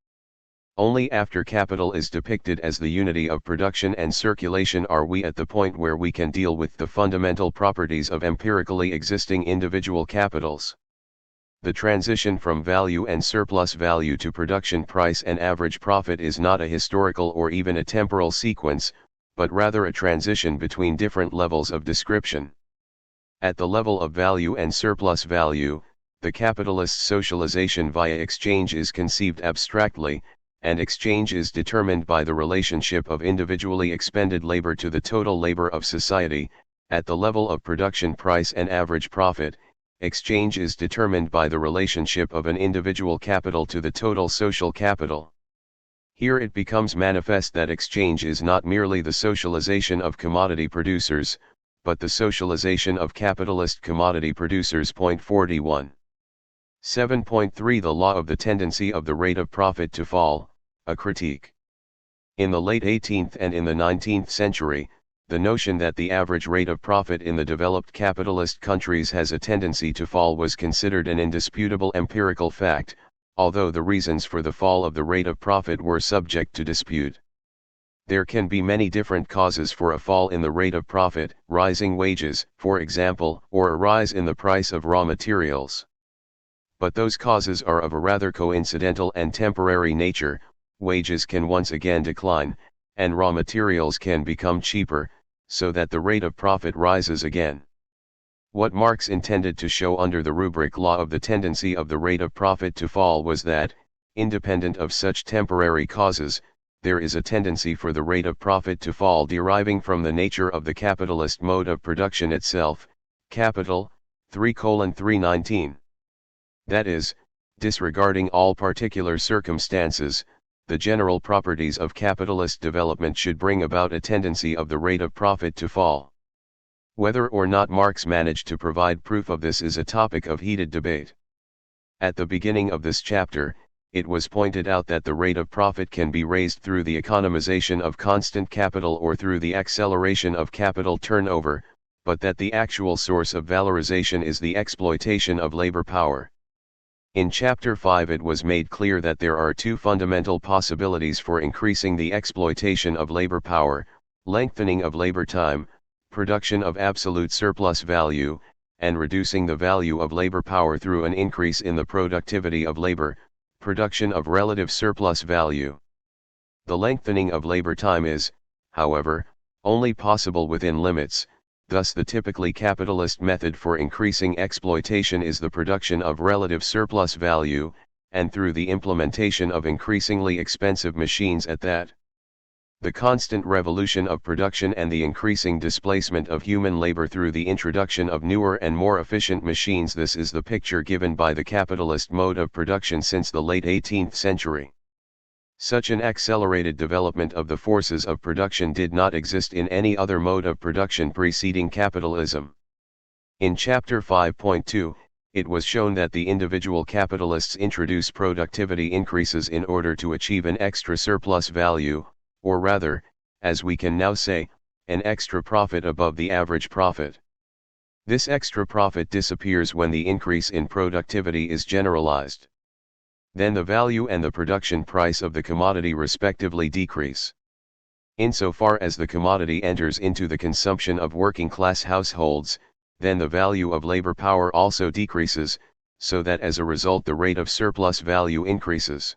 [SPEAKER 1] Only after capital is depicted as the unity of production and circulation are we at the point where we can deal with the fundamental properties of empirically existing individual capitals. The transition from value and surplus value to production price and average profit is not a historical or even a temporal sequence, but rather a transition between different levels of description. At the level of value and surplus value, the capitalist's socialization via exchange is conceived abstractly, and exchange is determined by the relationship of individually expended labor to the total labor of society. At the level of production price and average profit, exchange is determined by the relationship of an individual capital to the total social capital. Here it becomes manifest that exchange is not merely the socialization of commodity producers, but the socialization of capitalist commodity producers. 41. 7.3 The law of the tendency of the rate of profit to fall, a critique. In the late 18th and in the 19th century, the notion that the average rate of profit in the developed capitalist countries has a tendency to fall was considered an indisputable empirical fact, although the reasons for the fall of the rate of profit were subject to dispute. There can be many different causes for a fall in the rate of profit, rising wages, for example, or a rise in the price of raw materials. But those causes are of a rather coincidental and temporary nature. Wages can once again decline, and raw materials can become cheaper, so that the rate of profit rises again. What Marx intended to show under the rubric law of the tendency of the rate of profit to fall was that, independent of such temporary causes, there is a tendency for the rate of profit to fall deriving from the nature of the capitalist mode of production itself, capital, 3:319. That is, disregarding all particular circumstances, the general properties of capitalist development should bring about a tendency of the rate of profit to fall. Whether or not Marx managed to provide proof of this is a topic of heated debate. At the beginning of this chapter, it was pointed out that the rate of profit can be raised through the economization of constant capital or through the acceleration of capital turnover, but that the actual source of valorization is the exploitation of labor power. In Chapter 5 it was made clear that there are two fundamental possibilities for increasing the exploitation of labor power: lengthening of labor time, production of absolute surplus value, and reducing the value of labor power through an increase in the productivity of labor, production of relative surplus value. The lengthening of labor time is, however, only possible within limits. Thus the typically capitalist method for increasing exploitation is the production of relative surplus value, and through the implementation of increasingly expensive machines at that. The constant revolution of production and the increasing displacement of human labor through the introduction of newer and more efficient machines. This is the picture given by the capitalist mode of production since the late 18th century. Such an accelerated development of the forces of production did not exist in any other mode of production preceding capitalism. In Chapter 5.2, it was shown that the individual capitalists introduce productivity increases in order to achieve an extra surplus value, or rather, as we can now say, an extra profit above the average profit. This extra profit disappears when the increase in productivity is generalized. Then the value and the production price of the commodity respectively decrease. Insofar as the commodity enters into the consumption of working-class households, then the value of labor power also decreases, so that as a result the rate of surplus value increases.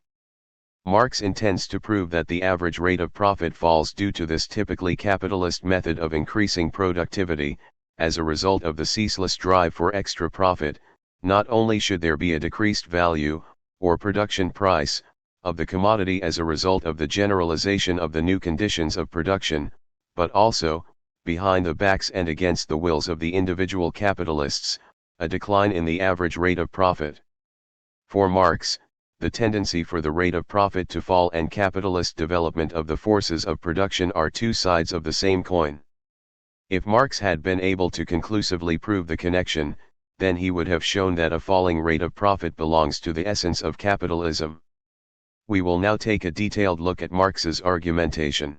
[SPEAKER 1] Marx intends to prove that the average rate of profit falls due to this typically capitalist method of increasing productivity. As a result of the ceaseless drive for extra profit, not only should there be a decreased value, or production price, of the commodity as a result of the generalization of the new conditions of production, but also, behind the backs and against the wills of the individual capitalists, a decline in the average rate of profit. For Marx, the tendency for the rate of profit to fall and capitalist development of the forces of production are two sides of the same coin. If Marx had been able to conclusively prove the connection, then he would have shown that a falling rate of profit belongs to the essence of capitalism. We will now take a detailed look at Marx's argumentation.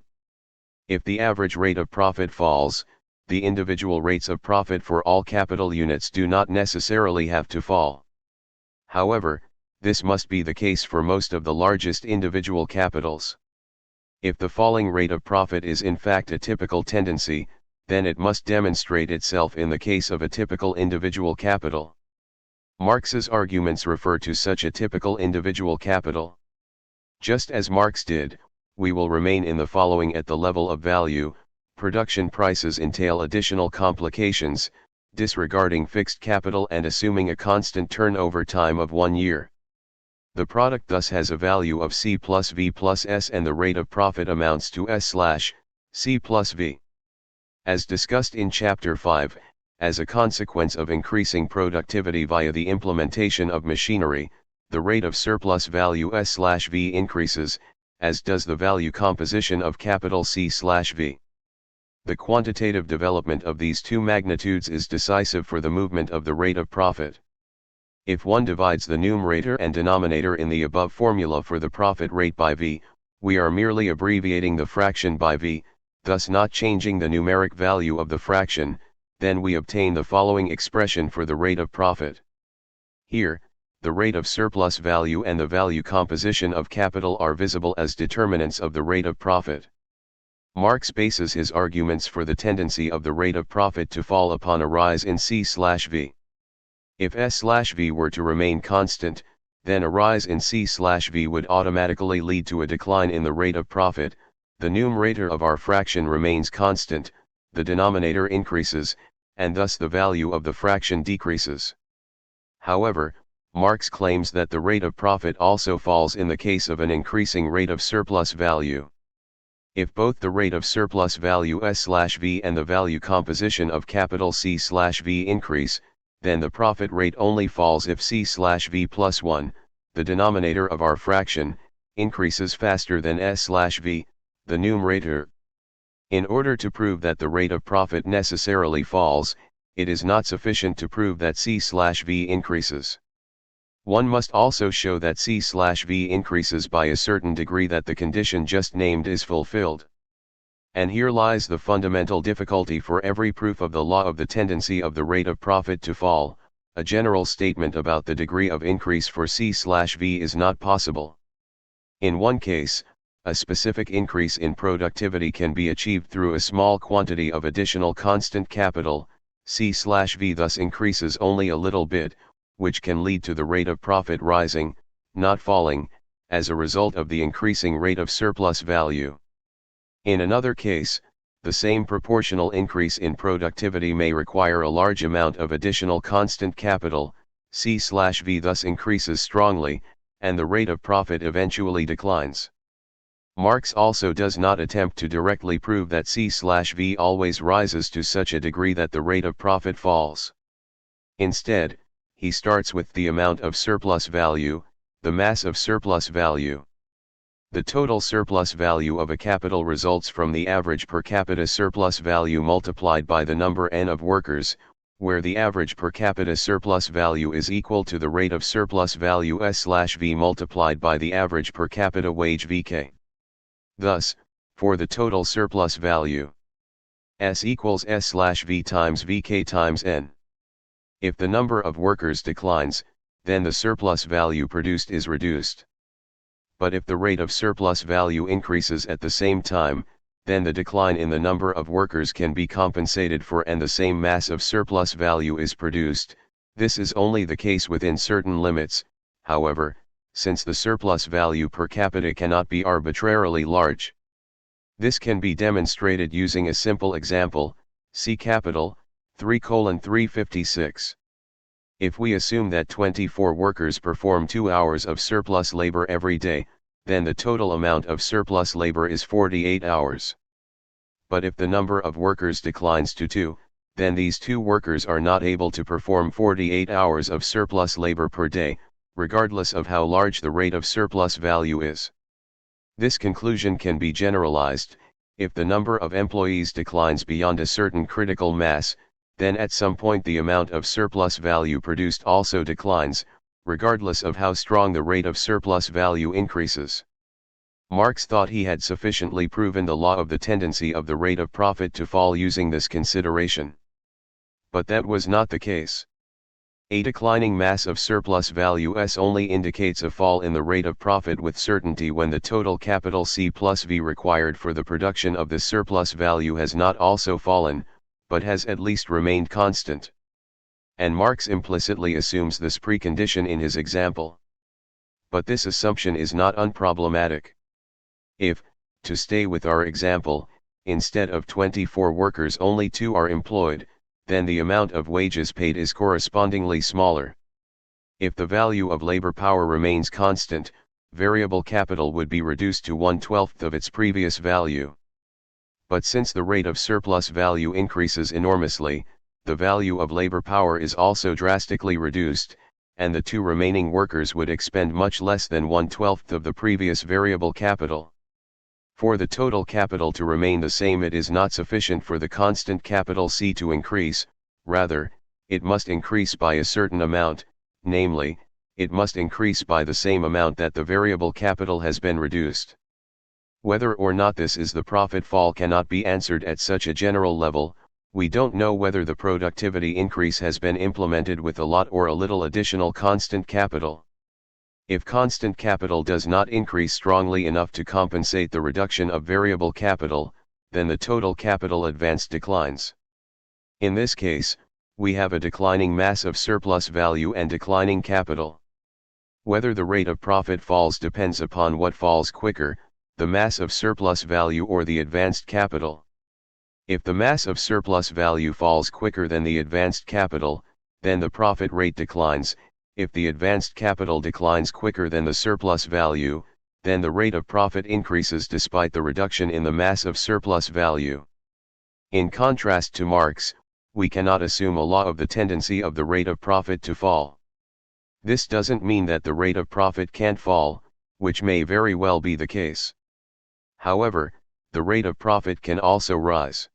[SPEAKER 1] If the average rate of profit falls, the individual rates of profit for all capital units do not necessarily have to fall. However, this must be the case for most of the largest individual capitals. If the falling rate of profit is in fact a typical tendency, then it must demonstrate itself in the case of a typical individual capital. Marx's arguments refer to such a typical individual capital. Just as Marx did, we will remain in the following: at the level of value, production prices entail additional complications, disregarding fixed capital and assuming a constant turnover time of 1 year. The product thus has a value of C plus V plus S, and the rate of profit amounts to S/C plus V. As discussed in Chapter 5, as a consequence of increasing productivity via the implementation of machinery, the rate of surplus value S/V increases, as does the value composition of capital C/V. The quantitative development of these two magnitudes is decisive for the movement of the rate of profit. If one divides the numerator and denominator in the above formula for the profit rate by V, we are merely abbreviating the fraction by V, thus not changing the numeric value of the fraction. Then we obtain the following expression for the rate of profit. Here, the rate of surplus value and the value composition of capital are visible as determinants of the rate of profit. Marx bases his arguments for the tendency of the rate of profit to fall upon a rise in C/V. If S/V were to remain constant, then a rise in C/V would automatically lead to a decline in the rate of profit. The numerator of our fraction remains constant, the denominator increases, and thus the value of the fraction decreases. However, Marx claims that the rate of profit also falls in the case of an increasing rate of surplus value. If both the rate of surplus value S/V and the value composition of capital C/V increase, then the profit rate only falls if C/V plus 1, the denominator of our fraction, increases faster than S/V, the numerator. In order to prove that the rate of profit necessarily falls, it is not sufficient to prove that C/V increases. One must also show that C/V increases by a certain degree, that the condition just named is fulfilled. And here lies the fundamental difficulty for every proof of the law of the tendency of the rate of profit to fall. A general statement about the degree of increase for C/V is not possible. In one case, a specific increase in productivity can be achieved through a small quantity of additional constant capital. C/V thus increases only a little bit, which can lead to the rate of profit rising, not falling, as a result of the increasing rate of surplus value. In another case, the same proportional increase in productivity may require a large amount of additional constant capital. C/V thus increases strongly, and the rate of profit eventually declines. Marx also does not attempt to directly prove that C/V always rises to such a degree that the rate of profit falls. Instead, he starts with the amount of surplus value, the mass of surplus value. The total surplus value of a capital results from the average per capita surplus value multiplied by the number n of workers, where the average per capita surplus value is equal to the rate of surplus value S/V multiplied by the average per capita wage Vk. Thus, for the total surplus value, S equals S/V times Vk times n. If the number of workers declines, then the surplus value produced is reduced. But if the rate of surplus value increases at the same time, then the decline in the number of workers can be compensated for and the same mass of surplus value is produced. This is only the case within certain limits, however, since the surplus value per capita cannot be arbitrarily large. This can be demonstrated using a simple example. See Capital, 3:356. If we assume that 24 workers perform 2 hours of surplus labor every day, then the total amount of surplus labor is 48 hours. But if the number of workers declines to 2, then these 2 workers are not able to perform 48 hours of surplus labor per day, regardless of how large the rate of surplus value is. This conclusion can be generalized. If the number of employees declines beyond a certain critical mass, then at some point the amount of surplus value produced also declines, regardless of how strong the rate of surplus value increases. Marx thought he had sufficiently proven the law of the tendency of the rate of profit to fall using this consideration. But that was not the case. A declining mass of surplus value S only indicates a fall in the rate of profit with certainty when the total capital C plus V required for the production of the surplus value has not also fallen, but has at least remained constant. And Marx implicitly assumes this precondition in his example. But this assumption is not unproblematic. If, to stay with our example, instead of 24 workers only 2 are employed, then the amount of wages paid is correspondingly smaller. If the value of labor power remains constant, variable capital would be reduced to 1/12 of its previous value. But since the rate of surplus value increases enormously, the value of labor power is also drastically reduced, and the two remaining workers would expend much less than 1/12 of the previous variable capital. For the total capital to remain the same, it is not sufficient for the constant capital C to increase, rather, it must increase by a certain amount, namely, it must increase by the same amount that the variable capital has been reduced. Whether or not this is the profit fall cannot be answered at such a general level. We don't know whether the productivity increase has been implemented with a lot or a little additional constant capital. If constant capital does not increase strongly enough to compensate the reduction of variable capital, then the total capital advance declines. In this case, we have a declining mass of surplus value and declining capital. Whether the rate of profit falls depends upon what falls quicker, the mass of surplus value or the advanced capital. If the mass of surplus value falls quicker than the advanced capital, then the profit rate declines. If the advanced capital declines quicker than the surplus value, then the rate of profit increases despite the reduction in the mass of surplus value. In contrast to Marx, we cannot assume a law of the tendency of the rate of profit to fall. This doesn't mean that the rate of profit can't fall, which may very well be the case. However, the rate of profit can also rise.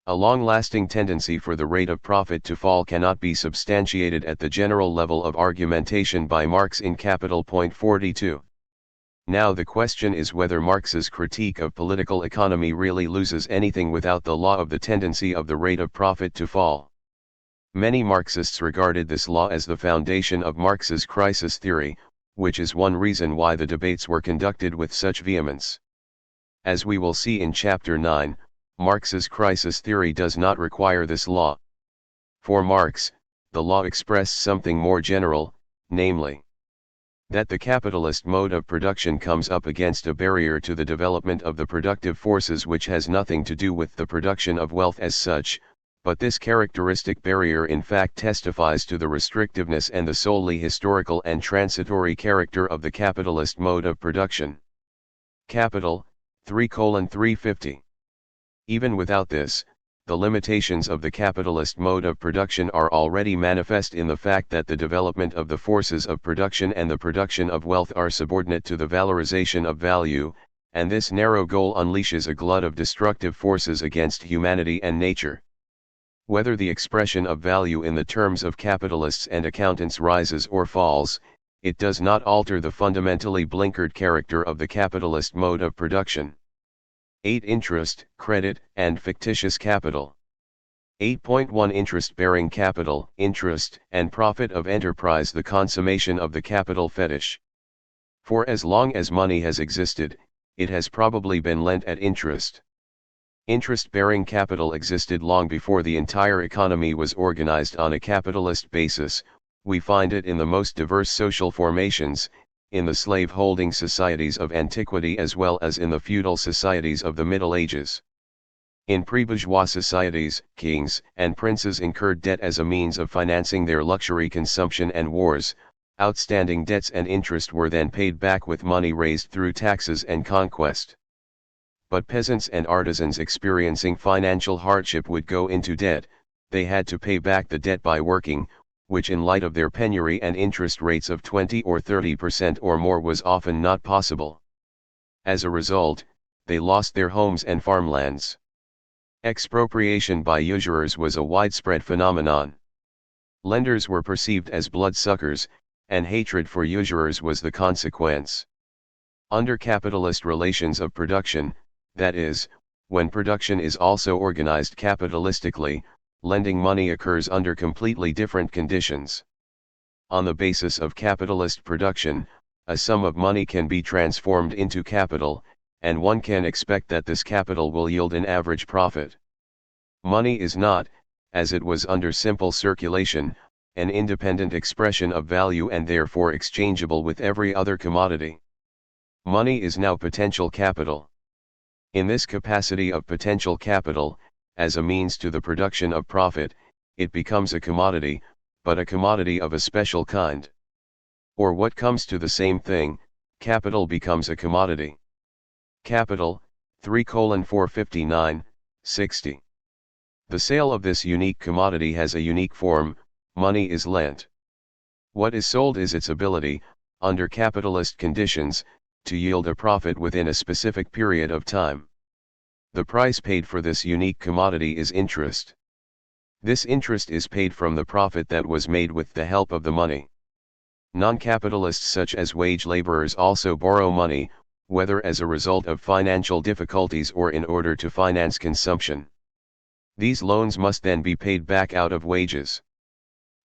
[SPEAKER 1] A long-lasting tendency for the rate of profit to fall cannot be substantiated at the general level of argumentation by Marx in Capital. Point 42. Now the question is whether Marx's critique of political economy really loses anything without the law of the tendency of the rate of profit to fall. Many Marxists regarded this law as the foundation of Marx's crisis theory, which is one reason why the debates were conducted with such vehemence. As we will see in Chapter 9, Marx's crisis theory does not require this law. For Marx, the law expressed something more general, namely, that the capitalist mode of production comes up against a barrier to the development of the productive forces which has nothing to do with the production of wealth as such, but this characteristic barrier in fact testifies to the restrictiveness and the solely historical and transitory character of the capitalist mode of production. Capital, 3:350. Even without this, the limitations of the capitalist mode of production are already manifest in the fact that the development of the forces of production and the production of wealth are subordinate to the valorization of value, and this narrow goal unleashes a glut of destructive forces against humanity and nature. Whether the expression of value in the terms of capitalists and accountants rises or falls, it does not alter the fundamentally blinkered character of the capitalist mode of production. 8. Interest, credit, and fictitious capital. 8.1 Interest-bearing capital, interest, and profit of enterprise, the consummation of the capital fetish. For as long as money has existed, it has probably been lent at interest. Interest-bearing capital existed long before the entire economy was organized on a capitalist basis. We find it in the most diverse social formations, in the slave-holding societies of antiquity as well as in the feudal societies of the Middle Ages. In pre-bourgeois societies, kings and princes incurred debt as a means of financing their luxury consumption and wars. Outstanding debts and interest were then paid back with money raised through taxes and conquest. But peasants and artisans experiencing financial hardship would go into debt. They had to pay back the debt by working, which in light of their penury and interest rates of 20 or 30% or more was often not possible. As a result, they lost their homes and farmlands. Expropriation by usurers was a widespread phenomenon. Lenders were perceived as bloodsuckers, and hatred for usurers was the consequence. Under capitalist relations of production, that is, when production is also organized capitalistically, lending money occurs under completely different conditions. On the basis of capitalist production, a sum of money can be transformed into capital, and one can expect that this capital will yield an average profit. Money is not, as it was under simple circulation, an independent expression of value and therefore exchangeable with every other commodity. Money is now potential capital. In this capacity of potential capital, as a means to the production of profit, it becomes a commodity, but a commodity of a special kind. Or what comes to the same thing, capital becomes a commodity. Capital, 3:459, 60. The sale of this unique commodity has a unique form, money is lent. What is sold is its ability, under capitalist conditions, to yield a profit within a specific period of time. The price paid for this unique commodity is interest. This interest is paid from the profit that was made with the help of the money. Non-capitalists such as wage laborers also borrow money, whether as a result of financial difficulties or in order to finance consumption. These loans must then be paid back out of wages.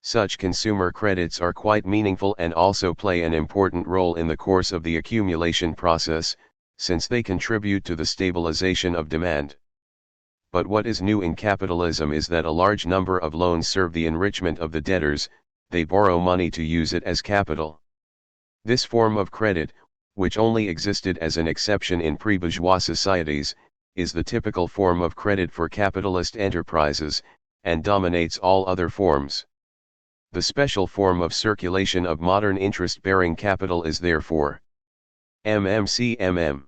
[SPEAKER 1] Such consumer credits are quite meaningful and also play an important role in the course of the accumulation process, since they contribute to the stabilization of demand. But what is new in capitalism is that a large number of loans serve the enrichment of the debtors, they borrow money to use it as capital. This form of credit, which only existed as an exception in pre-bourgeois societies, is the typical form of credit for capitalist enterprises, and dominates all other forms. The special form of circulation of modern interest-bearing capital is therefore MMCMM.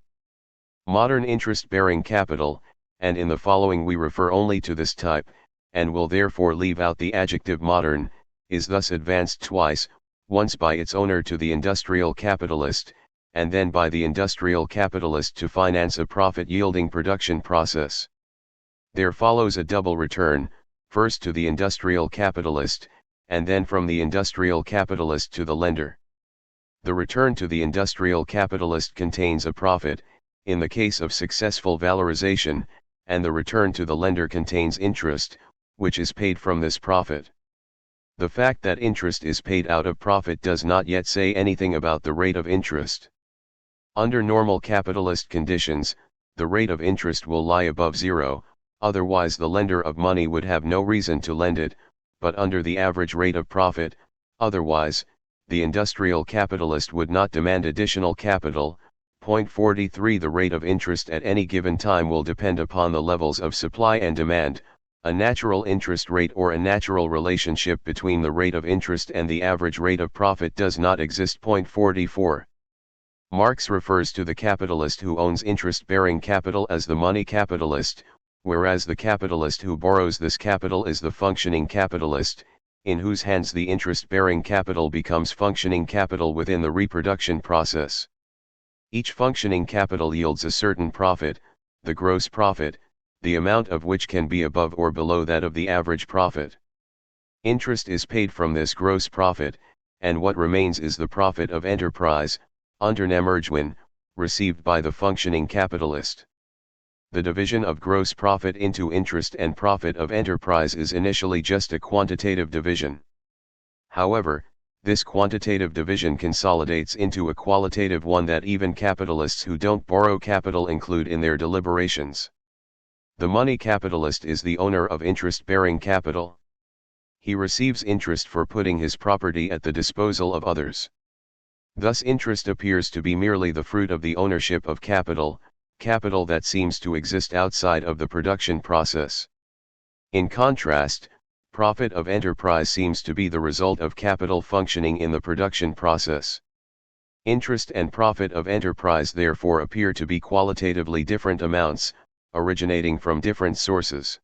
[SPEAKER 1] Modern interest-bearing capital, and in the following we refer only to this type, and will therefore leave out the adjective modern, is thus advanced twice, once by its owner to the industrial capitalist, and then by the industrial capitalist to finance a profit-yielding production process. There follows a double return, first to the industrial capitalist, and then from the industrial capitalist to the lender. The return to the industrial capitalist contains a profit, in the case of successful valorization, and the return to the lender contains interest, which is paid from this profit. The fact that interest is paid out of profit does not yet say anything about the rate of interest. Under normal capitalist conditions, the rate of interest will lie above zero, otherwise the lender of money would have no reason to lend it, but under the average rate of profit, otherwise, the industrial capitalist would not demand additional capital. Point 43 The rate of interest at any given time will depend upon the levels of supply and demand, a natural interest rate or a natural relationship between the rate of interest and the average rate of profit does not exist. Point 44. Marx refers to the capitalist who owns interest-bearing capital as the money capitalist, whereas the capitalist who borrows this capital is the functioning capitalist, in whose hands the interest-bearing capital becomes functioning capital within the reproduction process. Each functioning capital yields a certain profit, the gross profit, the amount of which can be above or below that of the average profit. Interest is paid from this gross profit, and what remains is the profit of enterprise, Unternehmergewinn, received by the functioning capitalist. The division of gross profit into interest and profit of enterprise is initially just a quantitative division. However, this quantitative division consolidates into a qualitative one that even capitalists who don't borrow capital include in their deliberations. The money capitalist is the owner of interest-bearing capital. He receives interest for putting his property at the disposal of others. Thus interest appears to be merely the fruit of the ownership of capital, capital that seems to exist outside of the production process. In contrast, profit of enterprise seems to be the result of capital functioning in the production process. Interest and profit of enterprise therefore appear to be qualitatively different amounts, originating from different sources.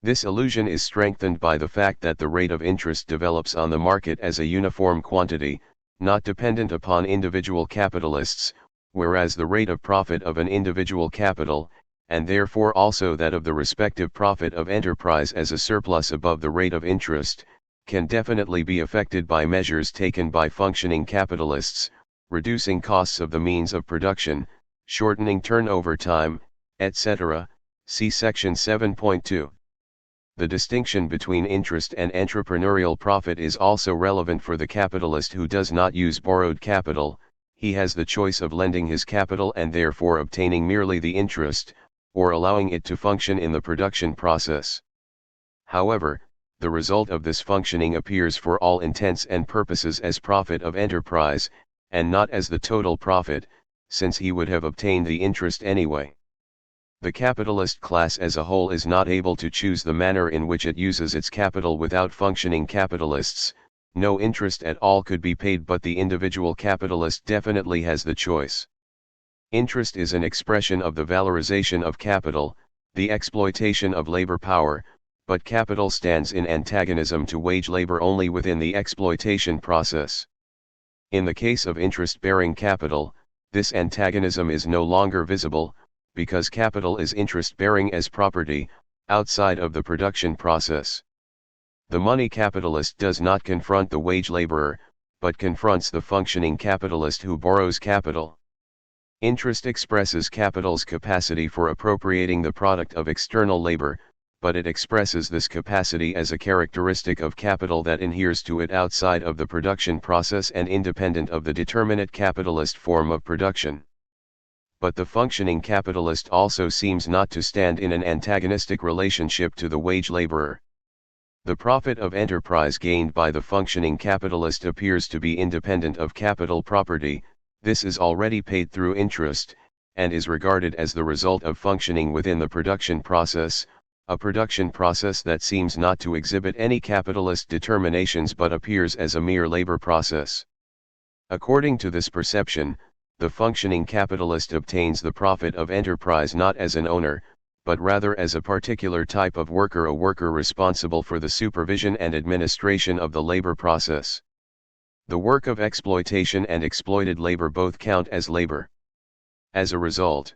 [SPEAKER 1] This illusion is strengthened by the fact that the rate of interest develops on the market as a uniform quantity, not dependent upon individual capitalists, whereas the rate of profit of an individual capital, and therefore also that of the respective profit of enterprise as a surplus above the rate of interest, can definitely be affected by measures taken by functioning capitalists, reducing costs of the means of production, shortening turnover time, etc. See section 7.2. The distinction between interest and entrepreneurial profit is also relevant for the capitalist who does not use borrowed capital. He has the choice of lending his capital and therefore obtaining merely the interest, or allowing it to function in the production process. However, the result of this functioning appears for all intents and purposes as profit of enterprise, and not as the total profit, since he would have obtained the interest anyway. The capitalist class as a whole is not able to choose the manner in which it uses its capital without functioning capitalists, no interest at all could be paid, but the individual capitalist definitely has the choice. Interest is an expression of the valorization of capital, the exploitation of labor power, but capital stands in antagonism to wage labor only within the exploitation process. In the case of interest-bearing capital, this antagonism is no longer visible, because capital is interest-bearing as property, outside of the production process. The money capitalist does not confront the wage laborer, but confronts the functioning capitalist who borrows capital. Interest expresses capital's capacity for appropriating the product of external labor, but it expresses this capacity as a characteristic of capital that inheres to it outside of the production process and independent of the determinate capitalist form of production. But the functioning capitalist also seems not to stand in an antagonistic relationship to the wage laborer. The profit of enterprise gained by the functioning capitalist appears to be independent of capital property. This is already paid through interest, and is regarded as the result of functioning within the production process, a production process that seems not to exhibit any capitalist determinations but appears as a mere labor process. According to this perception, the functioning capitalist obtains the profit of enterprise not as an owner, but rather as a particular type of worker, a worker responsible for the supervision and administration of the labor process. The work of exploitation and exploited labor both count as labor. As a result,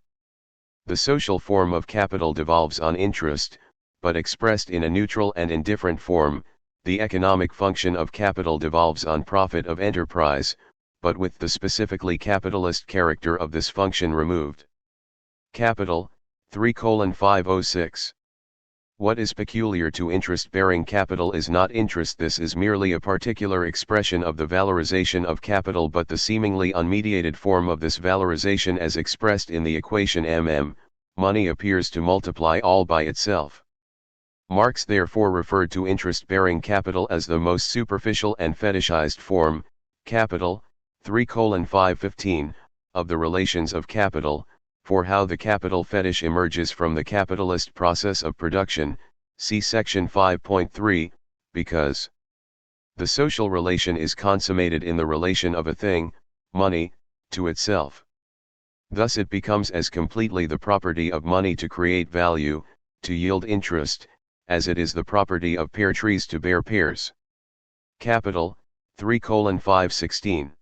[SPEAKER 1] the social form of capital devolves on interest, but expressed in a neutral and indifferent form. The economic function of capital devolves on profit of enterprise, but with the specifically capitalist character of this function removed. Capital, 3:506. What is peculiar to interest-bearing capital is not interest. This is merely a particular expression of the valorization of capital, but the seemingly unmediated form of this valorization as expressed in the equation money appears to multiply all by itself. Marx therefore referred to interest-bearing capital as the most superficial and fetishized form, capital, 3:515, of the relations of capital. For how the capital fetish emerges from the capitalist process of production, see section 5.3, because the social relation is consummated in the relation of a thing, money, to itself. Thus it becomes as completely the property of money to create value, to yield interest, as it is the property of pear trees to bear pears. Capital, 3:516.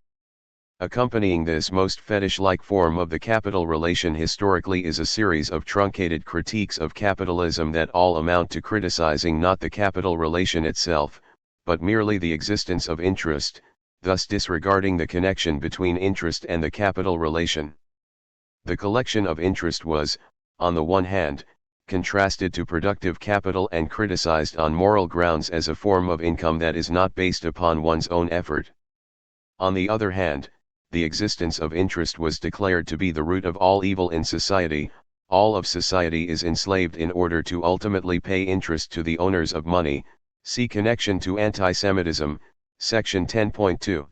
[SPEAKER 1] Accompanying this most fetish-like form of the capital relation historically is a series of truncated critiques of capitalism that all amount to criticizing not the capital relation itself, but merely the existence of interest, thus disregarding the connection between interest and the capital relation. The collection of interest was, on the one hand, contrasted to productive capital and criticized on moral grounds as a form of income that is not based upon one's own effort. On the other hand, the existence of interest was declared to be the root of all evil in society. All of society is enslaved in order to ultimately pay interest to the owners of money. See Connection to Anti-Semitism, section 10.2.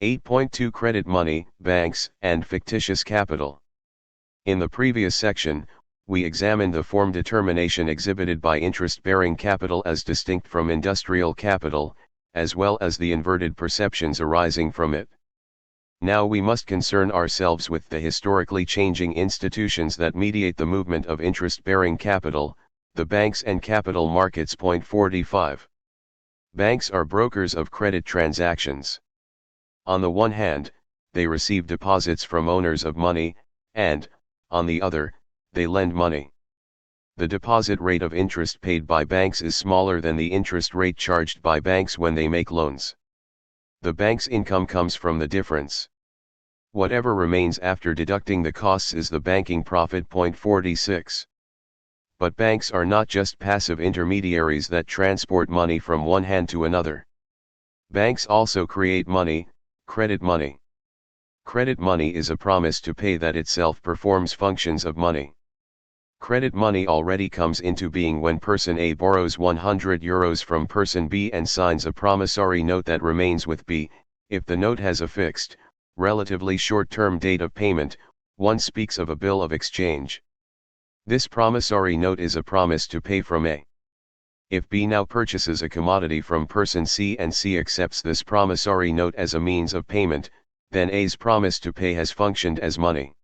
[SPEAKER 1] 8.2 Credit money, banks, and fictitious capital. In the previous section, we examined the form determination exhibited by interest-bearing capital as distinct from industrial capital, as well as the inverted perceptions arising from it. Now we must concern ourselves with the historically changing institutions that mediate the movement of interest-bearing capital, the banks and capital markets. Point 45. Banks are brokers of credit transactions. On the one hand, they receive deposits from owners of money, and, on the other, they lend money. The deposit rate of interest paid by banks is smaller than the interest rate charged by banks when they make loans. The bank's income comes from the difference. Whatever remains after deducting the costs is the banking profit. Point 46. But banks are not just passive intermediaries that transport money from one hand to another. Banks also create money, credit money. Credit money is a promise to pay that itself performs functions of money. Credit money already comes into being when person A borrows €100 from person B and signs a promissory note that remains with B. If the note has a fixed, relatively short-term date of payment, one speaks of a bill of exchange. This promissory note is a promise to pay from A. If B now purchases a commodity from person C and C accepts this promissory note as a means of payment, then A's promise to pay has functioned as money.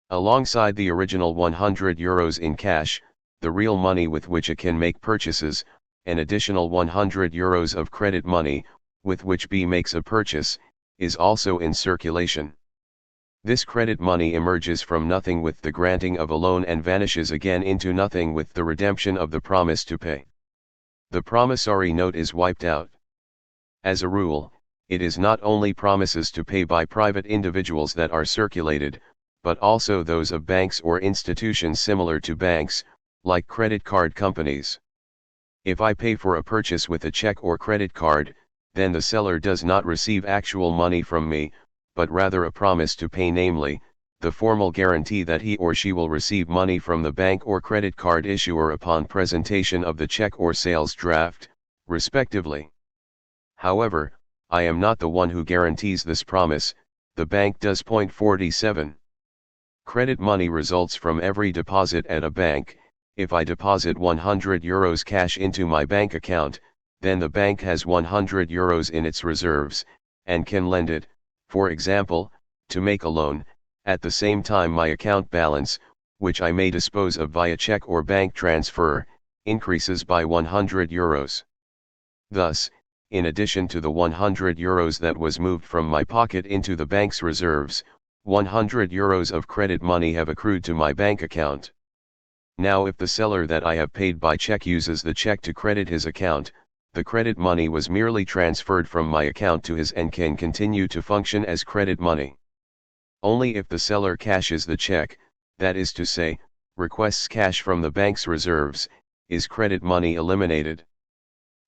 [SPEAKER 1] Alongside the original €100 in cash, the real money with which A can make purchases, an additional €100 of credit money, with which B makes a purchase, is also in circulation. This credit money emerges from nothing with the granting of a loan and vanishes again into nothing with the redemption of the promise to pay. The promissory note is wiped out. As a rule, it is not only promises to pay by private individuals that are circulated, but also those of banks or institutions similar to banks, like credit card companies. If I pay for a purchase with a check or credit card, then the seller does not receive actual money from me, but rather a promise to pay, namely, the formal guarantee that he or she will receive money from the bank or credit card issuer upon presentation of the check or sales draft, respectively. However, I am not the one who guarantees this promise, the bank does. 47. Credit money results from every deposit at a bank. If I deposit €100 cash into my bank account, then the bank has €100 in its reserves, and can lend it, for example, to make a loan. At the same time my account balance, which I may dispose of via check or bank transfer, increases by €100. Thus, in addition to the €100 that was moved from my pocket into the bank's reserves, €100 of credit money have accrued to my bank account. Now if the seller that I have paid by check uses the check to credit his account, the credit money was merely transferred from my account to his and can continue to function as credit money. Only if the seller cashes the check, that is to say, requests cash from the bank's reserves, is credit money eliminated.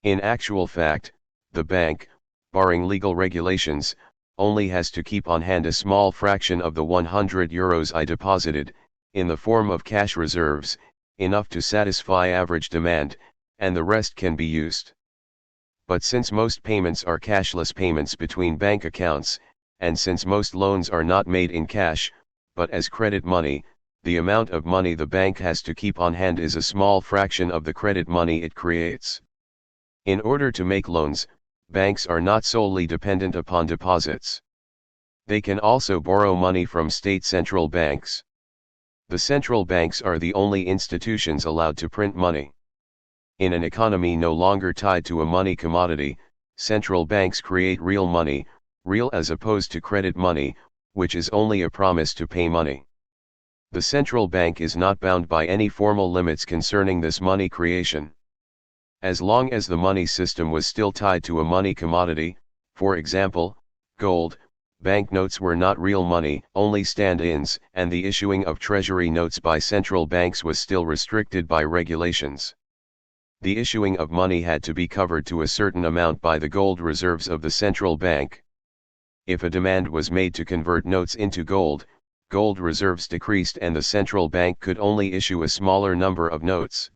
[SPEAKER 1] In actual fact, the bank, barring legal regulations, only has to keep on hand a small fraction of the €100 I deposited, in the form of cash reserves, enough to satisfy average demand, and the rest can be used. But since most payments are cashless payments between bank accounts, and since most loans are not made in cash, but as credit money, the amount of money the bank has to keep on hand is a small fraction of the credit money it creates. In order to make loans, banks are not solely dependent upon deposits. They can also borrow money from state central banks. The central banks are the only institutions allowed to print money. In an economy no longer tied to a money commodity, central banks create real money, real as opposed to credit money, which is only a promise to pay money. The central bank is not bound by any formal limits concerning this money creation. As long as the money system was still tied to a money commodity, for example, gold, banknotes were not real money, only stand-ins, and the issuing of treasury notes by central banks was still restricted by regulations. The issuing of money had to be covered to a certain amount by the gold reserves of the central bank. If a demand was made to convert notes into gold, gold reserves decreased and the central bank could only issue a smaller number of notes.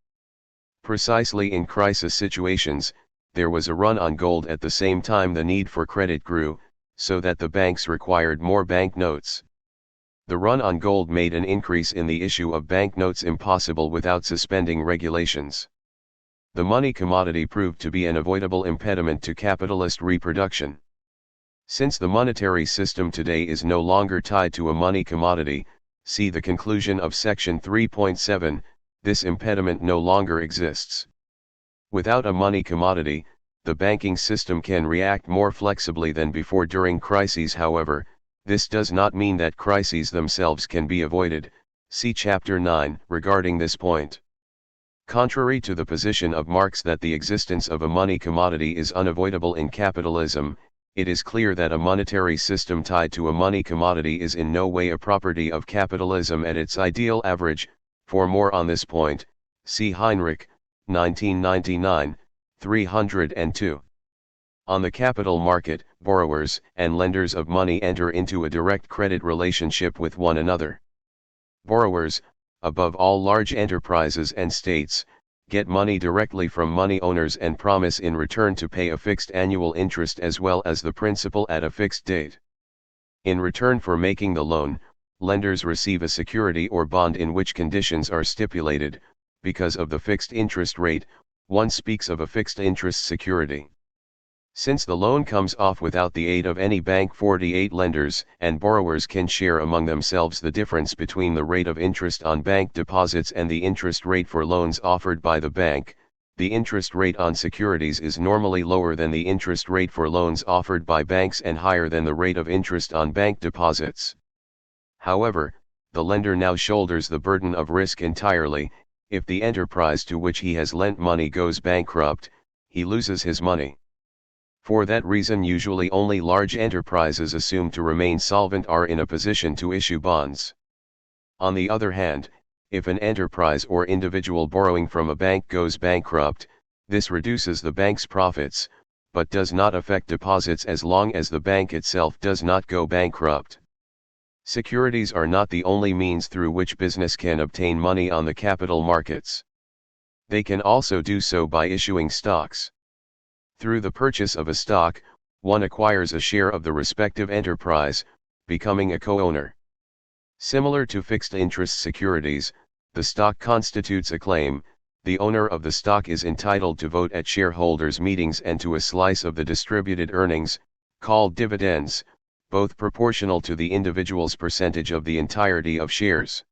[SPEAKER 1] Precisely in crisis situations, there was a run on gold. At the same time the need for credit grew, so that the banks required more banknotes. The run on gold made an increase in the issue of banknotes impossible without suspending regulations. The money commodity proved to be an avoidable impediment to capitalist reproduction. Since the monetary system today is no longer tied to a money commodity, see the conclusion of section 3.7, this impediment no longer exists. Without a money commodity, the banking system can react more flexibly than before during crises. However, this does not mean that crises themselves can be avoided, see chapter 9 regarding this point. Contrary to the position of Marx that the existence of a money commodity is unavoidable in capitalism, it is clear that a monetary system tied to a money commodity is in no way a property of capitalism at its ideal average. For more on this point, see Heinrich, 1999, 302. On the capital market, borrowers and lenders of money enter into a direct credit relationship with one another. Borrowers, above all large enterprises and states, get money directly from money owners and promise in return to pay a fixed annual interest as well as the principal at a fixed date. In return for making the loan, lenders receive a security or bond in which conditions are stipulated, because of the fixed interest rate, One speaks of a fixed interest security. Since the loan comes off without the aid of any bank, 48 lenders and borrowers can share among themselves the difference between the rate of interest on bank deposits and the interest rate for loans offered by the bank. The interest rate on securities is normally lower than the interest rate for loans offered by banks and higher than the rate of interest on bank deposits. However, the lender now shoulders the burden of risk entirely. If the enterprise to which he has lent money goes bankrupt, he loses his money. For that reason, usually only large enterprises assumed to remain solvent are in a position to issue bonds. On the other hand, if an enterprise or individual borrowing from a bank goes bankrupt, this reduces the bank's profits, but does not affect deposits as long as the bank itself does not go bankrupt. Securities are not the only means through which business can obtain money on the capital markets. They can also do so by issuing stocks. Through the purchase of a stock, one acquires a share of the respective enterprise, becoming a co-owner. Similar to fixed interest securities, the stock constitutes a claim. The owner of the stock is entitled to vote at shareholders' meetings and to a slice of the distributed earnings, called dividends, both proportional to the individual's percentage of the entirety of shares.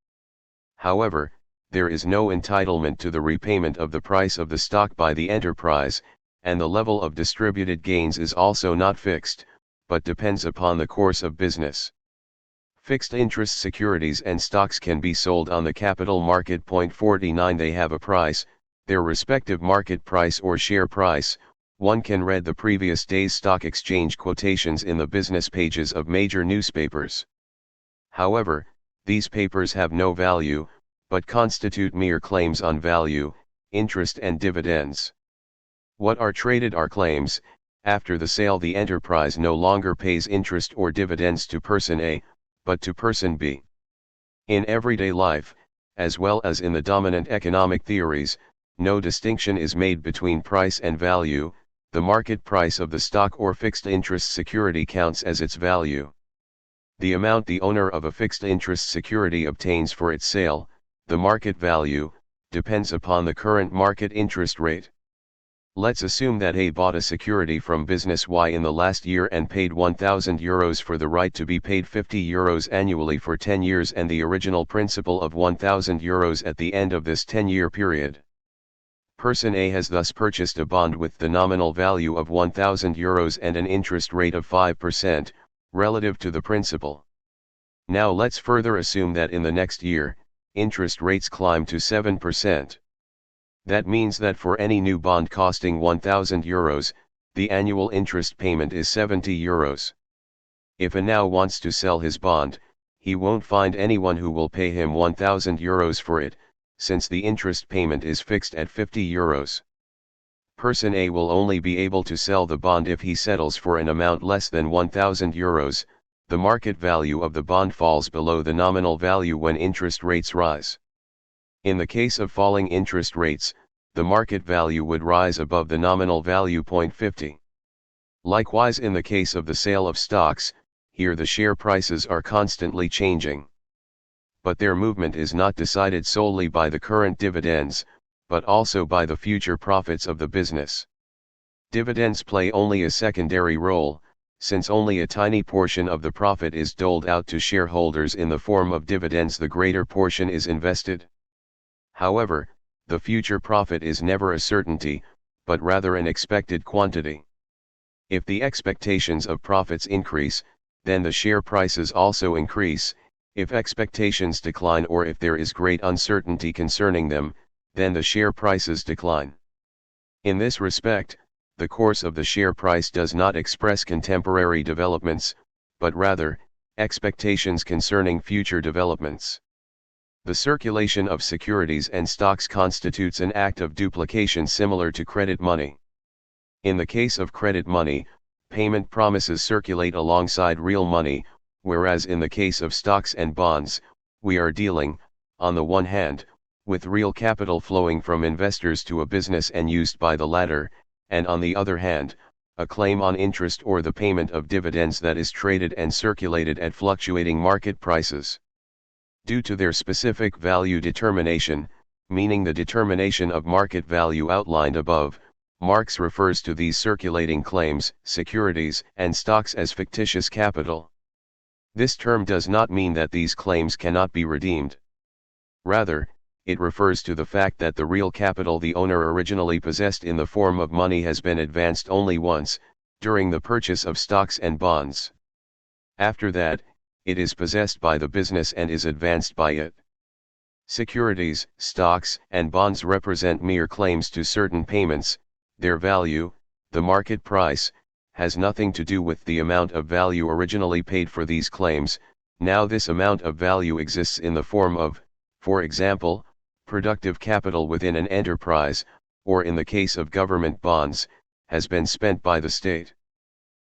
[SPEAKER 1] However, there is no entitlement to the repayment of the price of the stock by the enterprise, and the level of distributed gains is also not fixed, but depends upon the course of business. Fixed interest securities and stocks can be sold on the capital market. 49 They have a price, their respective market price or share price. One can read the previous day's stock exchange quotations in the business pages of major newspapers. However, these papers have no value, but constitute mere claims on value, interest and dividends. What are traded are claims. After the sale, the enterprise no longer pays interest or dividends to person A, but to person B. In everyday life, as well as in the dominant economic theories, no distinction is made between price and value. The market price of the stock or fixed interest security counts as its value. The amount the owner of a fixed interest security obtains for its sale, the market value, depends upon the current market interest rate. Let's assume that A bought a security from business Y in the last year and paid €1,000 for the right to be paid €50 annually for 10 years and the original principal of €1,000 at the end of this 10-year period. Person A has thus purchased a bond with the nominal value of €1,000 and an interest rate of 5%, relative to the principal. Now let's further assume that in the next year, interest rates climb to 7%. That means that for any new bond costing €1,000, the annual interest payment is €70. If A now wants to sell his bond, he won't find anyone who will pay him €1,000 for it, since the interest payment is fixed at €50. Person A will only be able to sell the bond if he settles for an amount less than €1,000. The market value of the bond falls below the nominal value when interest rates rise. In the case of falling interest rates, the market value would rise above the nominal value. 50. Likewise, in the case of the sale of stocks, here the share prices are constantly changing. But their movement is not decided solely by the current dividends, but also by the future profits of the business. Dividends play only a secondary role, since only a tiny portion of the profit is doled out to shareholders in the form of dividends. The greater portion is invested. However, the future profit is never a certainty, but rather an expected quantity. If the expectations of profits increase, then the share prices also increase. If expectations decline or if there is great uncertainty concerning them, then the share prices decline. In this respect, the course of the share price does not express contemporary developments, but rather, expectations concerning future developments. The circulation of securities and stocks constitutes an act of duplication similar to credit money. In the case of credit money, payment promises circulate alongside real money, whereas in the case of stocks and bonds, we are dealing, on the one hand, with real capital flowing from investors to a business and used by the latter, and on the other hand, a claim on interest or the payment of dividends that is traded and circulated at fluctuating market prices. Due to their specific value determination, meaning the determination of market value outlined above. Marx refers to these circulating claims, securities, and stocks as fictitious capital. This term does not mean that these claims cannot be redeemed. Rather, it refers to the fact that the real capital the owner originally possessed in the form of money has been advanced only once, during the purchase of stocks and bonds. After that, it is possessed by the business and is advanced by it. Securities, stocks, and bonds represent mere claims to certain payments. Their value, the market price, has nothing to do with the amount of value originally paid for these claims. Now this amount of value exists in the form of, for example, productive capital within an enterprise, or in the case of government bonds, has been spent by the state.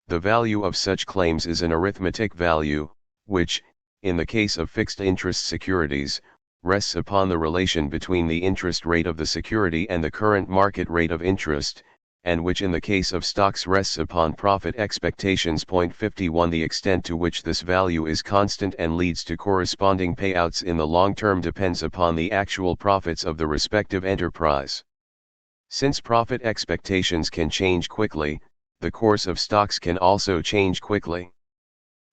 [SPEAKER 1] The value of such claims is an arithmetic value, which, in the case of fixed interest securities, rests upon the relation between the interest rate of the security and the current market rate of interest, and which in the case of stocks rests upon profit expectations. 51 The extent to which this value is constant and leads to corresponding payouts in the long term depends upon the actual profits of the respective enterprise. Since profit expectations can change quickly, the course of stocks can also change quickly.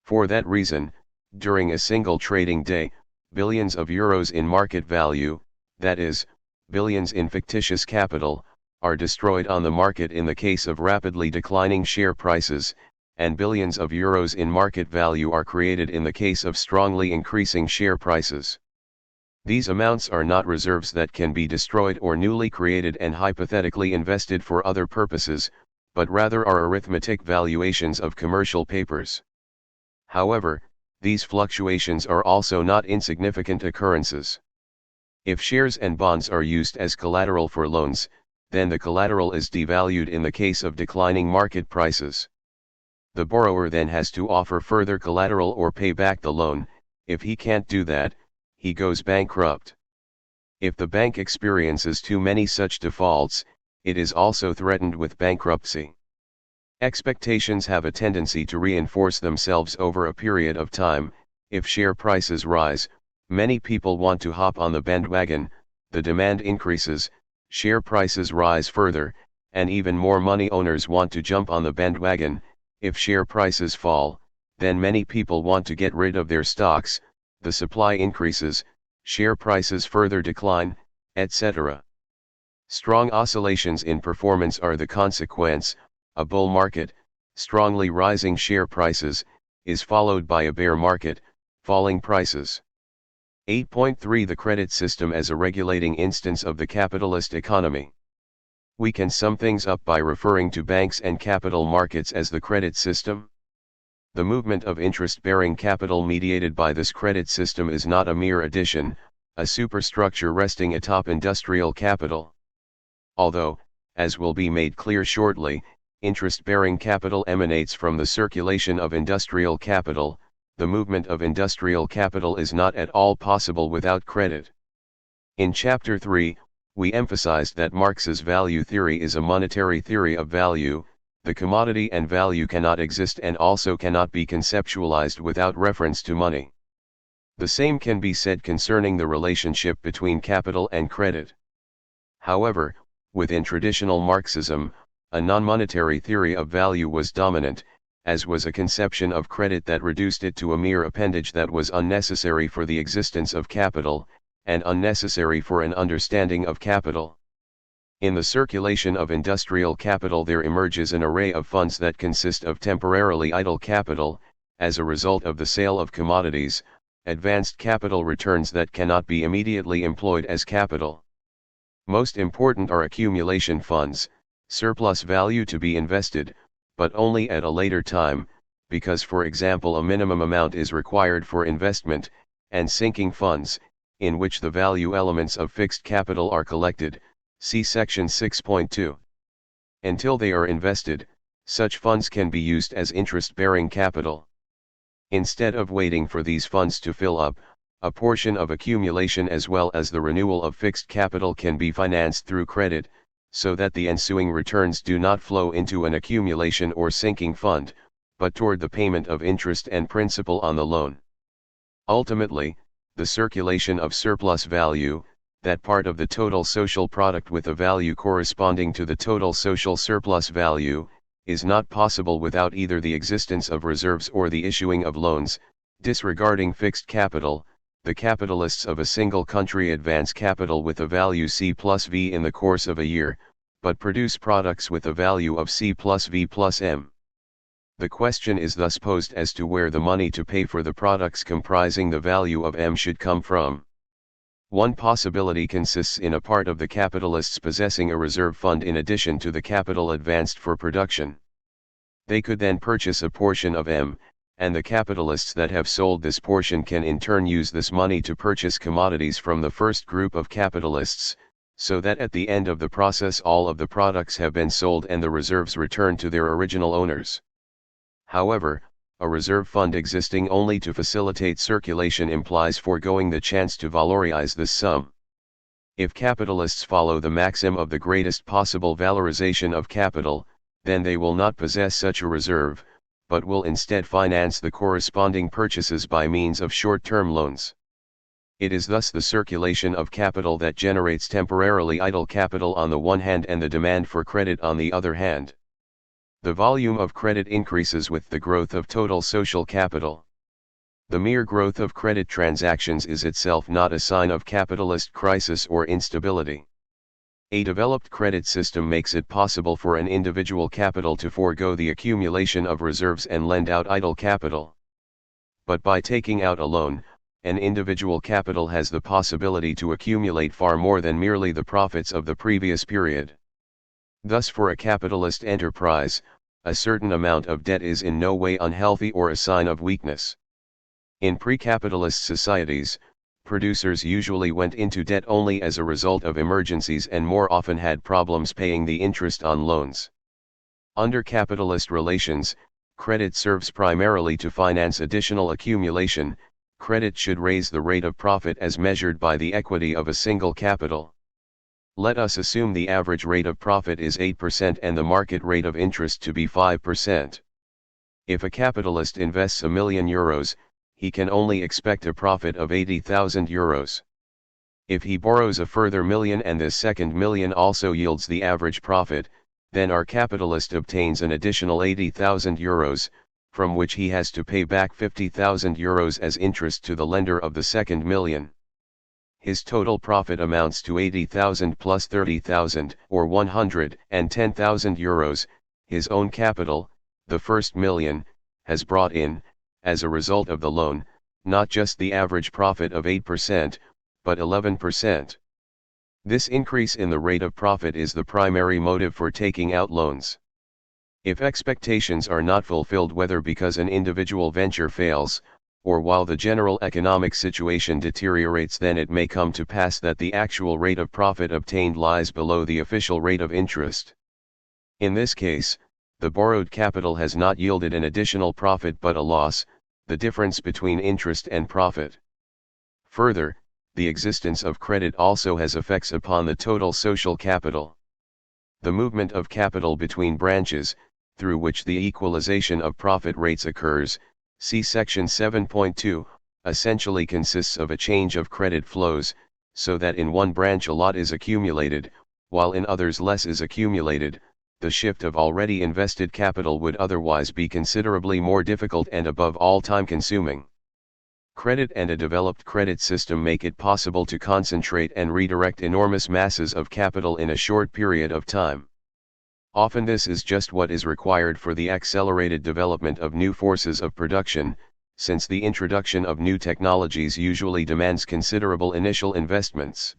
[SPEAKER 1] For that reason, during a single trading day, billions of euros in market value, that is, billions in fictitious capital, are destroyed on the market in the case of rapidly declining share prices, and billions of euros in market value are created in the case of strongly increasing share prices. These amounts are not reserves that can be destroyed or newly created and hypothetically invested for other purposes, but rather are arithmetic valuations of commercial papers. However, these fluctuations are also not insignificant occurrences. If shares and bonds are used as collateral for loans, then the collateral is devalued in the case of declining market prices. The borrower then has to offer further collateral or pay back the loan. If he can't do that, he goes bankrupt. If the bank experiences too many such defaults, it is also threatened with bankruptcy. Expectations have a tendency to reinforce themselves over a period of time. If share prices rise, many people want to hop on the bandwagon, the demand increases, share prices rise further, and even more money owners want to jump on the bandwagon. If share prices fall, then many people want to get rid of their stocks, the supply increases, share prices further decline, etc. Strong oscillations in performance are the consequence. A bull market, strongly rising share prices, is followed by a bear market, falling prices. 8.3 The credit system as a regulating instance of the capitalist economy. We can sum things up by referring to banks and capital markets as the credit system. The movement of interest-bearing capital mediated by this credit system is not a mere addition, a superstructure resting atop industrial capital. Although, as will be made clear shortly, interest-bearing capital emanates from the circulation of industrial capital, the movement of industrial capital is not at all possible without credit. In Chapter 3, we emphasized that Marx's value theory is a monetary theory of value. The commodity and value cannot exist and also cannot be conceptualized without reference to money. The same can be said concerning the relationship between capital and credit. However, within traditional Marxism, a non-monetary theory of value was dominant, as was a conception of credit that reduced it to a mere appendage that was unnecessary for the existence of capital, and unnecessary for an understanding of capital. In the circulation of industrial capital there emerges an array of funds that consist of temporarily idle capital, as a result of the sale of commodities, advanced capital returns that cannot be immediately employed as capital. Most important are accumulation funds, surplus value to be invested, but only at a later time, because for example a minimum amount is required for investment, and sinking funds, in which the value elements of fixed capital are collected, see section 6.2. Until they are invested, such funds can be used as interest-bearing capital. Instead of waiting for these funds to fill up, a portion of accumulation as well as the renewal of fixed capital can be financed through credit, so that the ensuing returns do not flow into an accumulation or sinking fund, but toward the payment of interest and principal on the loan. Ultimately, the circulation of surplus value, that part of the total social product with a value corresponding to the total social surplus value, is not possible without either the existence of reserves or the issuing of loans. Disregarding fixed capital, the capitalists of a single country advance capital with a value C plus V in the course of a year, but produce products with a value of C plus V plus M. The question is thus posed as to where the money to pay for the products comprising the value of M should come from. One possibility consists in a part of the capitalists possessing a reserve fund in addition to the capital advanced for production. They could then purchase a portion of M, and the capitalists that have sold this portion can in turn use this money to purchase commodities from the first group of capitalists, so that at the end of the process all of the products have been sold and the reserves returned to their original owners. However, a reserve fund existing only to facilitate circulation implies foregoing the chance to valorize this sum. If capitalists follow the maxim of the greatest possible valorization of capital, then they will not possess such a reserve, but will instead finance the corresponding purchases by means of short-term loans. It is thus the circulation of capital that generates temporarily idle capital on the one hand and the demand for credit on the other hand. The volume of credit increases with the growth of total social capital. The mere growth of credit transactions is itself not a sign of capitalist crisis or instability. A developed credit system makes it possible for an individual capital to forego the accumulation of reserves and lend out idle capital. But by taking out a loan, an individual capital has the possibility to accumulate far more than merely the profits of the previous period. Thus for a capitalist enterprise, a certain amount of debt is in no way unhealthy or a sign of weakness. In pre-capitalist societies, producers usually went into debt only as a result of emergencies and more often had problems paying the interest on loans. Under capitalist relations, credit serves primarily to finance additional accumulation. Credit should raise the rate of profit as measured by the equity of a single capital. Let us assume the average rate of profit is 8% and the market rate of interest to be 5%. If a capitalist invests €1,000,000, he can only expect a profit of €80,000. If he borrows a further million and this second million also yields the average profit, then our capitalist obtains an additional €80,000, from which he has to pay back €50,000 as interest to the lender of the second million. His total profit amounts to 80,000 plus 30,000, or €110,000. His own capital, the first million, has brought in, as a result of the loan, not just the average profit of 8%, but 11%. This increase in the rate of profit is the primary motive for taking out loans. If expectations are not fulfilled, whether because an individual venture fails, or while the general economic situation deteriorates, then it may come to pass that the actual rate of profit obtained lies below the official rate of interest. In this case, the borrowed capital has not yielded an additional profit but a loss, the difference between interest and profit. Further, the existence of credit also has effects upon the total social capital. The movement of capital between branches, through which the equalization of profit rates occurs, see section 7.2, essentially consists of a change of credit flows, so that in one branch a lot is accumulated, while in others less is accumulated. The shift of already invested capital would otherwise be considerably more difficult and above all time-consuming. Credit and a developed credit system make it possible to concentrate and redirect enormous masses of capital in a short period of time. Often this is just what is required for the accelerated development of new forces of production, since the introduction of new technologies usually demands considerable initial investments.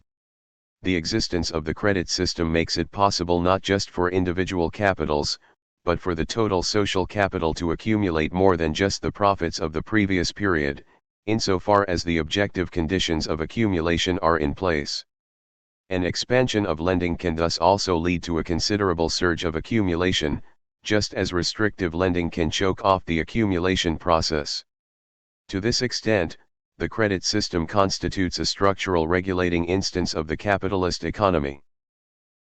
[SPEAKER 1] The existence of the credit system makes it possible not just for individual capitals, but for the total social capital to accumulate more than just the profits of the previous period, insofar as the objective conditions of accumulation are in place. An expansion of lending can thus also lead to a considerable surge of accumulation, just as restrictive lending can choke off the accumulation process. To this extent, the credit system constitutes a structural regulating instance of the capitalist economy.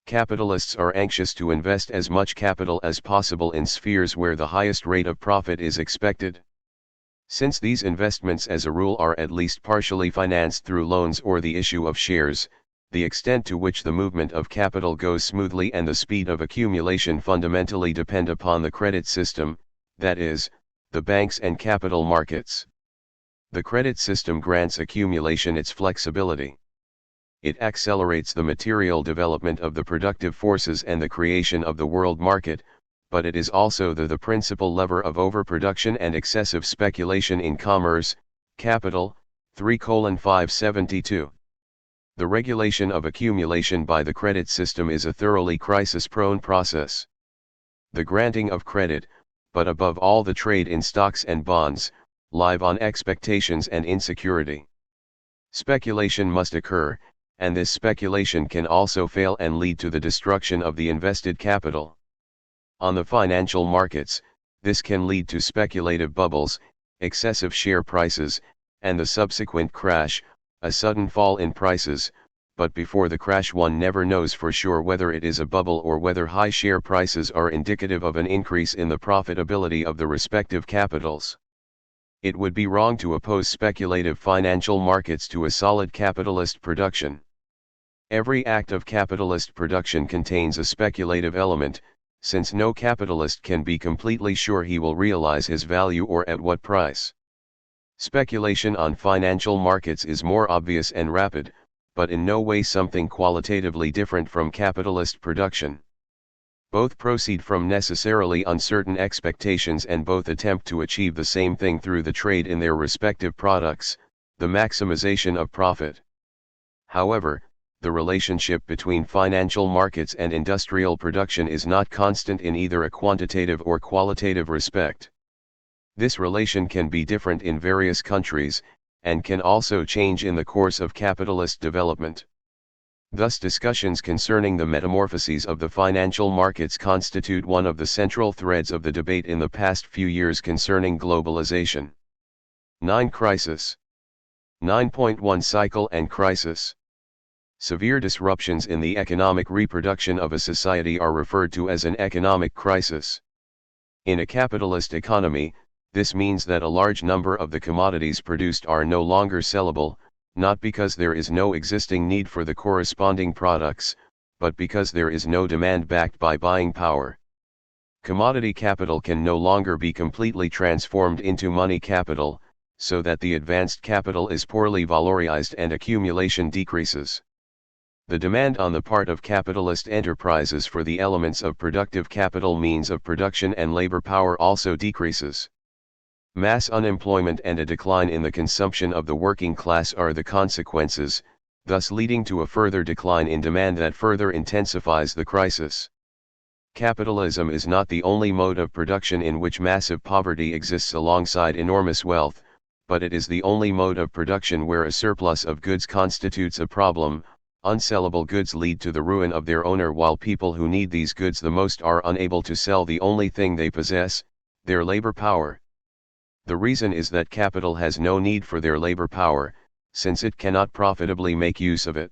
[SPEAKER 1] Capitalists are anxious to invest as much capital as possible in spheres where the highest rate of profit is expected. Since these investments as a rule are at least partially financed through loans or the issue of shares, The extent to which the movement of capital goes smoothly and the speed of accumulation fundamentally depend upon the credit system, that is, the banks and capital markets. The credit system grants accumulation its flexibility. It accelerates the material development of the productive forces and the creation of the world market, but it is also the principal lever of overproduction and excessive speculation in commerce, capital, 3:572. The regulation of accumulation by the credit system is a thoroughly crisis-prone process. The granting of credit, but above all the trade in stocks and bonds, live on expectations and insecurity. Speculation must occur, and this speculation can also fail and lead to the destruction of the invested capital. On the financial markets, this can lead to speculative bubbles, excessive share prices, and the subsequent crash, a sudden fall in prices, but before the crash one never knows for sure whether it is a bubble or whether high share prices are indicative of an increase in the profitability of the respective capitals. It would be wrong to oppose speculative financial markets to a solid capitalist production. Every act of capitalist production contains a speculative element, since no capitalist can be completely sure he will realize his value or at what price. Speculation on financial markets is more obvious and rapid, but in no way something qualitatively different from capitalist production. Both proceed from necessarily uncertain expectations and both attempt to achieve the same thing through the trade in their respective products, the maximization of profit. However, the relationship between financial markets and industrial production is not constant in either a quantitative or qualitative respect. This relation can be different in various countries, and can also change in the course of capitalist development. Thus discussions concerning the metamorphoses of the financial markets constitute one of the central threads of the debate in the past few years concerning globalization. 9. Crisis. 9.1 Cycle and crisis. Severe disruptions in the economic reproduction of a society are referred to as an economic crisis. In a capitalist economy, this means that a large number of the commodities produced are no longer sellable, not because there is no existing need for the corresponding products, but because there is no demand backed by buying power. Commodity capital can no longer be completely transformed into money capital, so that the advanced capital is poorly valorized and accumulation decreases. The demand on the part of capitalist enterprises for the elements of productive capital, means of production and labor power also decreases. Mass unemployment and a decline in the consumption of the working class are the consequences, thus leading to a further decline in demand that further intensifies the crisis. Capitalism is not the only mode of production in which massive poverty exists alongside enormous wealth, but it is the only mode of production where a surplus of goods constitutes a problem. Unsellable goods lead to the ruin of their owner, while people who need these goods the most are unable to sell the only thing they possess, their labor power. The reason is that capital has no need for their labor power, since it cannot profitably make use of it.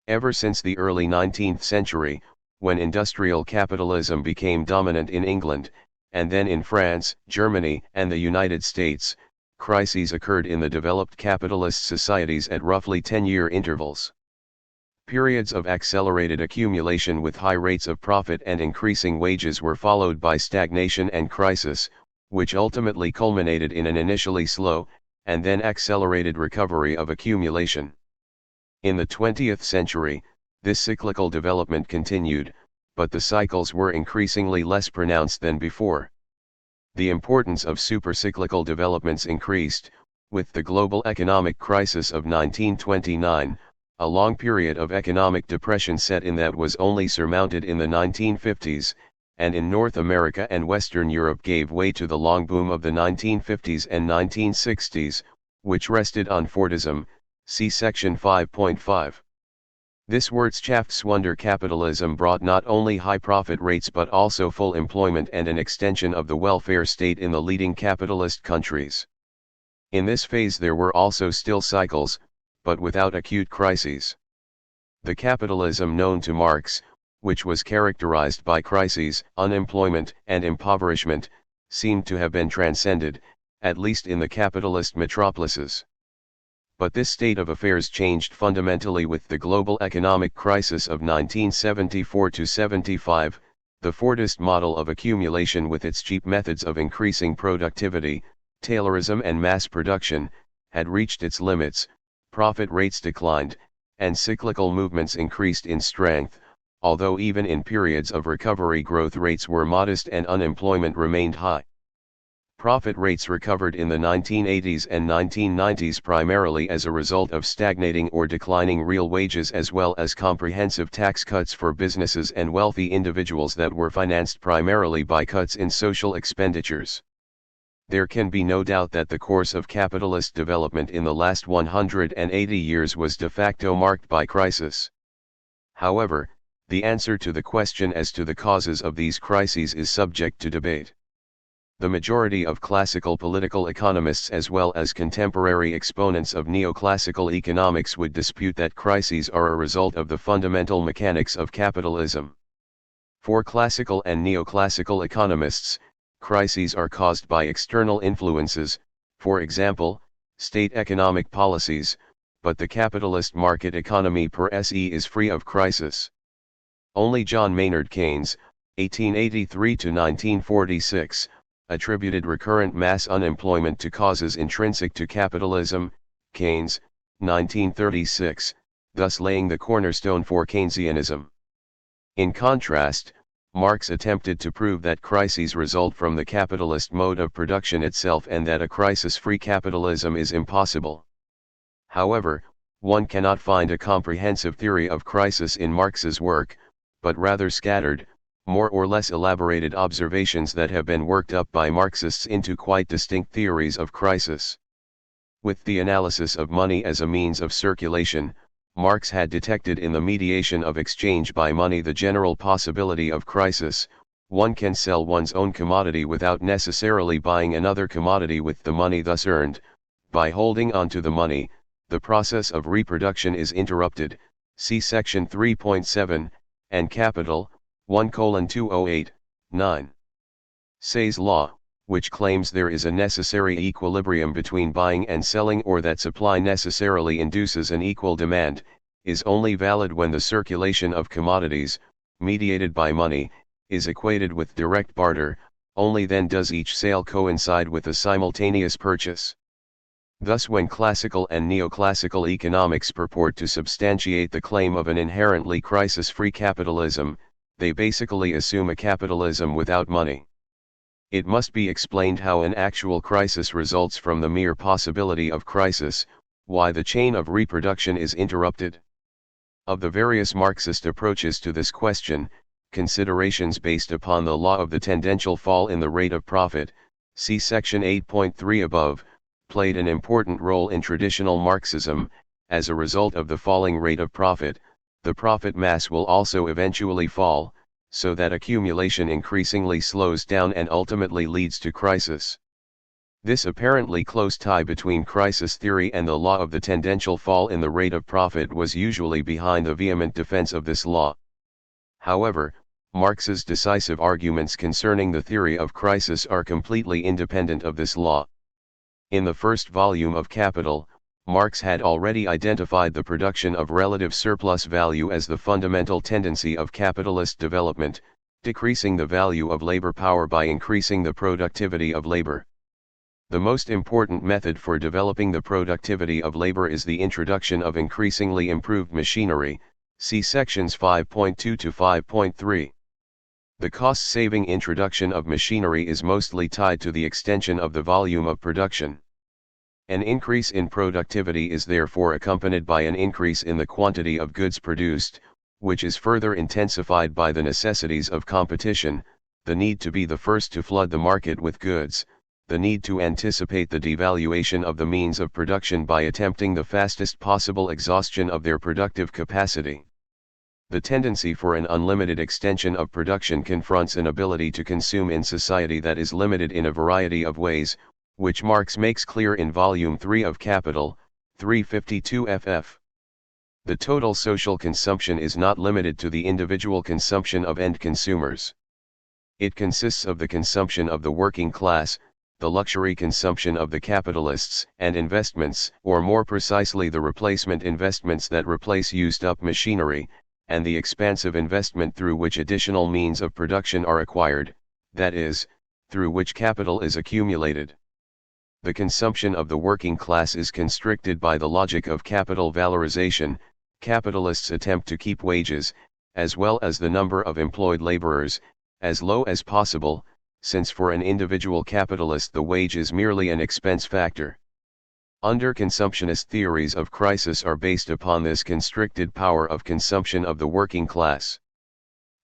[SPEAKER 1] Ever since the early 19th century, when industrial capitalism became dominant in England, and then in France, Germany, and the United States, crises occurred in the developed capitalist societies at roughly 10-year intervals. Periods of accelerated accumulation with high rates of profit and increasing wages were followed by stagnation and crisis, which ultimately culminated in an initially slow, and then accelerated recovery of accumulation. In the 20th century, this cyclical development continued, but the cycles were increasingly less pronounced than before. The importance of supercyclical developments increased, with the global economic crisis of 1929, a long period of economic depression set in that was only surmounted in the 1950s, and in North America and Western Europe gave way to the long boom of the 1950s and 1960s, which rested on Fordism, see section 5.5. This Wirtschaftswunder capitalism brought not only high profit rates but also full employment and an extension of the welfare state in the leading capitalist countries. In this phase there were also still cycles, but without acute crises. The capitalism known to Marx, which was characterized by crises, unemployment, and impoverishment, seemed to have been transcended, at least in the capitalist metropolises. But this state of affairs changed fundamentally with the global economic crisis of 1974-75, the Fordist model of accumulation with its cheap methods of increasing productivity, Taylorism and mass production, had reached its limits, profit rates declined, and cyclical movements increased in strength, although even in periods of recovery growth rates were modest and unemployment remained high. Profit rates recovered in the 1980s and 1990s primarily as a result of stagnating or declining real wages as well as comprehensive tax cuts for businesses and wealthy individuals that were financed primarily by cuts in social expenditures. There can be no doubt that the course of capitalist development in the last 180 years was de facto marked by crisis. However, the answer to the question as to the causes of these crises is subject to debate. The majority of classical political economists as well as contemporary exponents of neoclassical economics would dispute that crises are a result of the fundamental mechanics of capitalism. For classical and neoclassical economists, crises are caused by external influences, for example, state economic policies, but the capitalist market economy per se is free of crisis. Only John Maynard Keynes, 1883–1946, attributed recurrent mass unemployment to causes intrinsic to capitalism, Keynes, 1936, thus laying the cornerstone for Keynesianism. In contrast, Marx attempted to prove that crises result from the capitalist mode of production itself and that a crisis-free capitalism is impossible. However, one cannot find a comprehensive theory of crisis in Marx's work, but rather scattered, more or less elaborated observations that have been worked up by Marxists into quite distinct theories of crisis. With the analysis of money as a means of circulation, Marx had detected in the mediation of exchange by money the general possibility of crisis. One can sell one's own commodity without necessarily buying another commodity with the money thus earned. By holding on to the money, the process of reproduction is interrupted, see section 3.7, and Capital, 1:2089. Say's law, which claims there is a necessary equilibrium between buying and selling or that supply necessarily induces an equal demand, is only valid when the circulation of commodities, mediated by money, is equated with direct barter, only then does each sale coincide with a simultaneous purchase. Thus when classical and neoclassical economics purport to substantiate the claim of an inherently crisis-free capitalism, they basically assume a capitalism without money. It must be explained how an actual crisis results from the mere possibility of crisis, why the chain of reproduction is interrupted. Of the various Marxist approaches to this question, considerations based upon the law of the tendential fall in the rate of profit, see section 8.3 above, played an important role in traditional Marxism. As a result of the falling rate of profit, the profit mass will also eventually fall, so that accumulation increasingly slows down and ultimately leads to crisis. This apparently close tie between crisis theory and the law of the tendential fall in the rate of profit was usually behind the vehement defense of this law. However, Marx's decisive arguments concerning the theory of crisis are completely independent of this law. In the first volume of Capital, Marx had already identified the production of relative surplus value as the fundamental tendency of capitalist development, decreasing the value of labor power by increasing the productivity of labor. The most important method for developing the productivity of labor is the introduction of increasingly improved machinery, see sections 5.2 to 5.3. The cost-saving introduction of machinery is mostly tied to the extension of the volume of production. An increase in productivity is therefore accompanied by an increase in the quantity of goods produced, which is further intensified by the necessities of competition, the need to be the first to flood the market with goods, the need to anticipate the devaluation of the means of production by attempting the fastest possible exhaustion of their productive capacity. The tendency for an unlimited extension of production confronts an ability to consume in society that is limited in a variety of ways, which Marx makes clear in Volume 3 of Capital, 352 ff. The total social consumption is not limited to the individual consumption of end consumers. It consists of the consumption of the working class, the luxury consumption of the capitalists and investments, or more precisely the replacement investments that replace used-up machinery, and the expansive investment through which additional means of production are acquired, that is, through which capital is accumulated. The consumption of the working class is constricted by the logic of capital valorization. Capitalists attempt to keep wages, as well as the number of employed laborers, as low as possible, since for an individual capitalist the wage is merely an expense factor. Under-consumptionist theories of crisis are based upon this constricted power of consumption of the working class.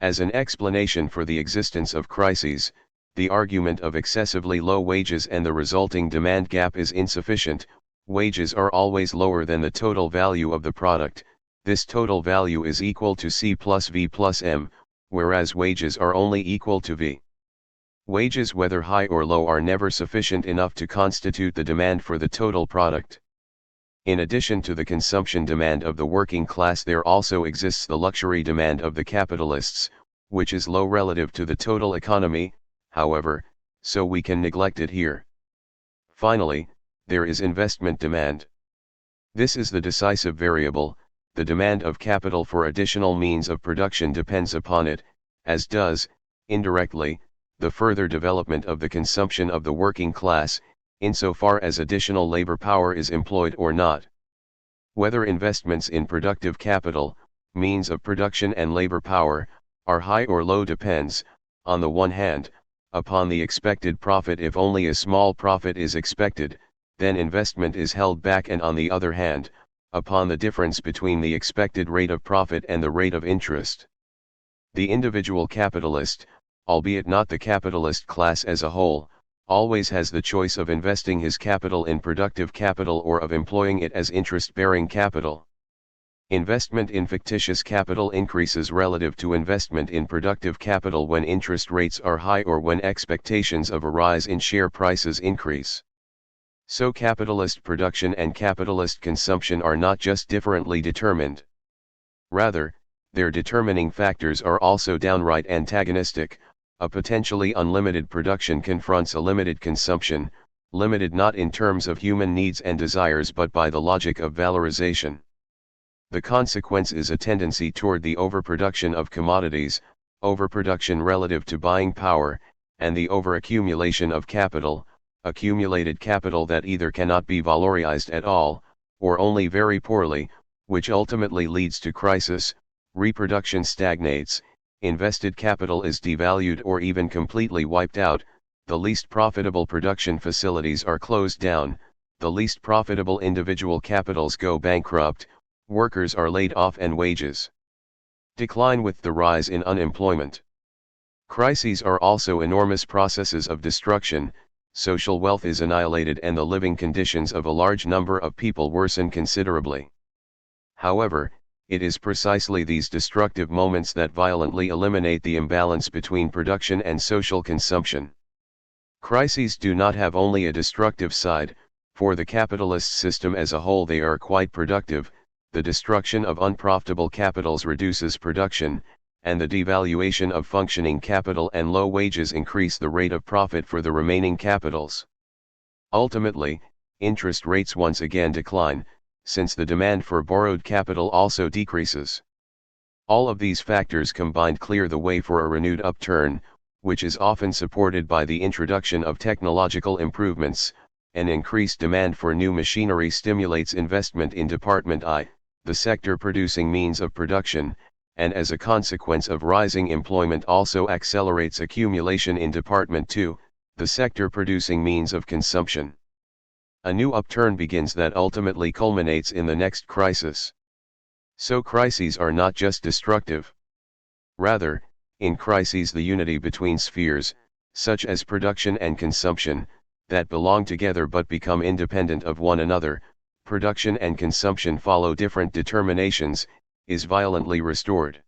[SPEAKER 1] As an explanation for the existence of crises, the argument of excessively low wages and the resulting demand gap is insufficient. Wages are always lower than the total value of the product. This total value is equal to C plus V plus M, whereas wages are only equal to V. Wages, whether high or low, are never sufficient enough to constitute the demand for the total product. In addition to the consumption demand of the working class, there also exists the luxury demand of the capitalists, which is low relative to the total economy, however, so we can neglect it here. Finally, there is investment demand. This is the decisive variable. The demand of capital for additional means of production depends upon it, as does, indirectly, the further development of the consumption of the working class, insofar as additional labor power is employed or not. Whether investments in productive capital, means of production and labor power, are high or low depends, on the one hand, upon the expected profit. If only a small profit is expected, then investment is held back, and on the other hand, upon the difference between the expected rate of profit and the rate of interest. The individual capitalist, albeit not the capitalist class as a whole, always has the choice of investing his capital in productive capital or of employing it as interest-bearing capital. Investment in fictitious capital increases relative to investment in productive capital when interest rates are high or when expectations of a rise in share prices increase. So capitalist production and capitalist consumption are not just differently determined. Rather, their determining factors are also downright antagonistic. A potentially unlimited production confronts a limited consumption, limited not in terms of human needs and desires but by the logic of valorization. The consequence is a tendency toward the overproduction of commodities, overproduction relative to buying power, and the overaccumulation of capital, accumulated capital that either cannot be valorized at all, or only very poorly, which ultimately leads to crisis. Reproduction stagnates, invested capital is devalued or even completely wiped out, the least profitable production facilities are closed down, the least profitable individual capitals go bankrupt, workers are laid off and wages decline with the rise in unemployment. Crises are also enormous processes of destruction. Social wealth is annihilated and the living conditions of a large number of people worsen considerably. However, it is precisely these destructive moments that violently eliminate the imbalance between production and social consumption. Crises do not have only a destructive side. For the capitalist system as a whole they are quite productive. The destruction of unprofitable capitals reduces production, and the devaluation of functioning capital and low wages increase the rate of profit for the remaining capitals. Ultimately, interest rates once again decline, since the demand for borrowed capital also decreases. All of these factors combined clear the way for a renewed upturn, which is often supported by the introduction of technological improvements. An increased demand for new machinery stimulates investment in Department I, the sector producing means of production, and as a consequence of rising employment also accelerates accumulation in Department II, the sector producing means of consumption. A new upturn begins that ultimately culminates in the next crisis. So crises are not just destructive. Rather, in crises the unity between spheres, such as production and consumption, that belong together but become independent of one another, production and consumption follow different determinations, is violently restored.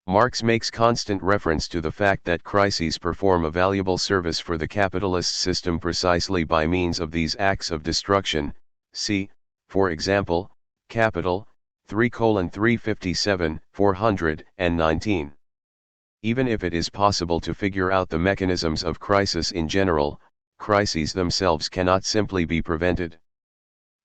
[SPEAKER 1] Marx makes constant reference to the fact that crises perform a valuable service for the capitalist system precisely by means of these acts of destruction. See, for example, Capital, 3:357, 419. Even if it is possible to figure out the mechanisms of crisis in general, crises themselves cannot simply be prevented.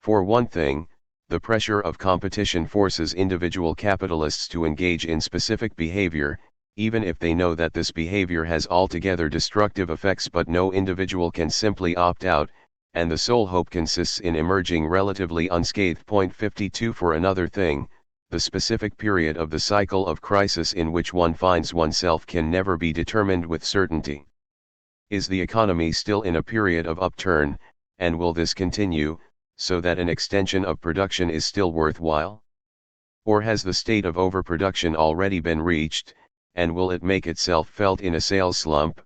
[SPEAKER 1] For one thing, the pressure of competition forces individual capitalists to engage in specific behavior, even if they know that this behavior has altogether destructive effects, but no individual can simply opt out, and the sole hope consists in emerging relatively unscathed. Point 52. For another thing, the specific period of the cycle of crisis in which one finds oneself can never be determined with certainty. Is the economy still in a period of upturn, and will this continue, so that an extension of production is still worthwhile? Or has the state of overproduction already been reached, and will it make itself felt in a sales slump?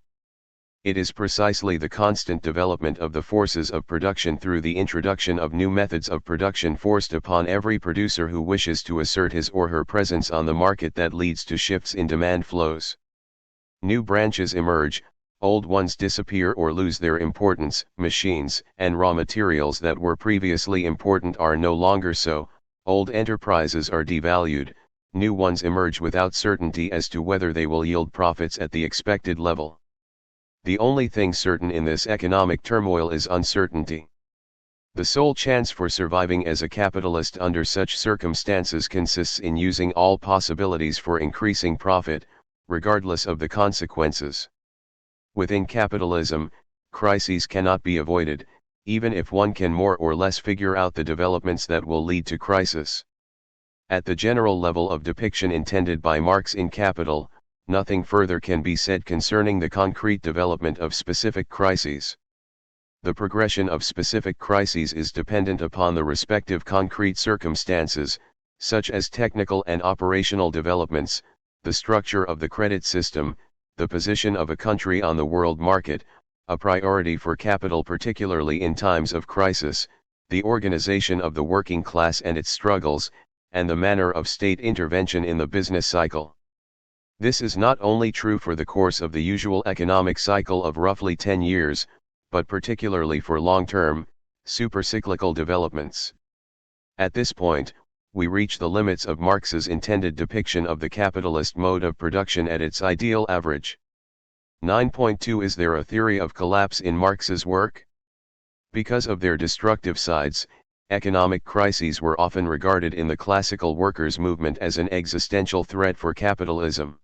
[SPEAKER 1] It is precisely the constant development of the forces of production through the introduction of new methods of production forced upon every producer who wishes to assert his or her presence on the market that leads to shifts in demand flows. New branches emerge, old ones disappear or lose their importance. Machines and raw materials that were previously important are no longer so, old enterprises are devalued, new ones emerge without certainty as to whether they will yield profits at the expected level. The only thing certain in this economic turmoil is uncertainty. The sole chance for surviving as a capitalist under such circumstances consists in using all possibilities for increasing profit, regardless of the consequences. Within capitalism, crises cannot be avoided, even if one can more or less figure out the developments that will lead to crisis. At the general level of depiction intended by Marx in Capital, nothing further can be said concerning the concrete development of specific crises. The progression of specific crises is dependent upon the respective concrete circumstances, such as technical and operational developments, the structure of the credit system, the position of a country on the world market, a priority for capital particularly in times of crisis, the organization of the working class and its struggles, and the manner of state intervention in the business cycle. This is not only true for the course of the usual economic cycle of roughly 10 years, but particularly for long-term, supercyclical developments. At this point, we reach the limits of Marx's intended depiction of the capitalist mode of production at its ideal average. 9.2 Is there a theory of collapse in Marx's work? Because of their destructive sides, economic crises were often regarded in the classical workers' movement as an existential threat for capitalism.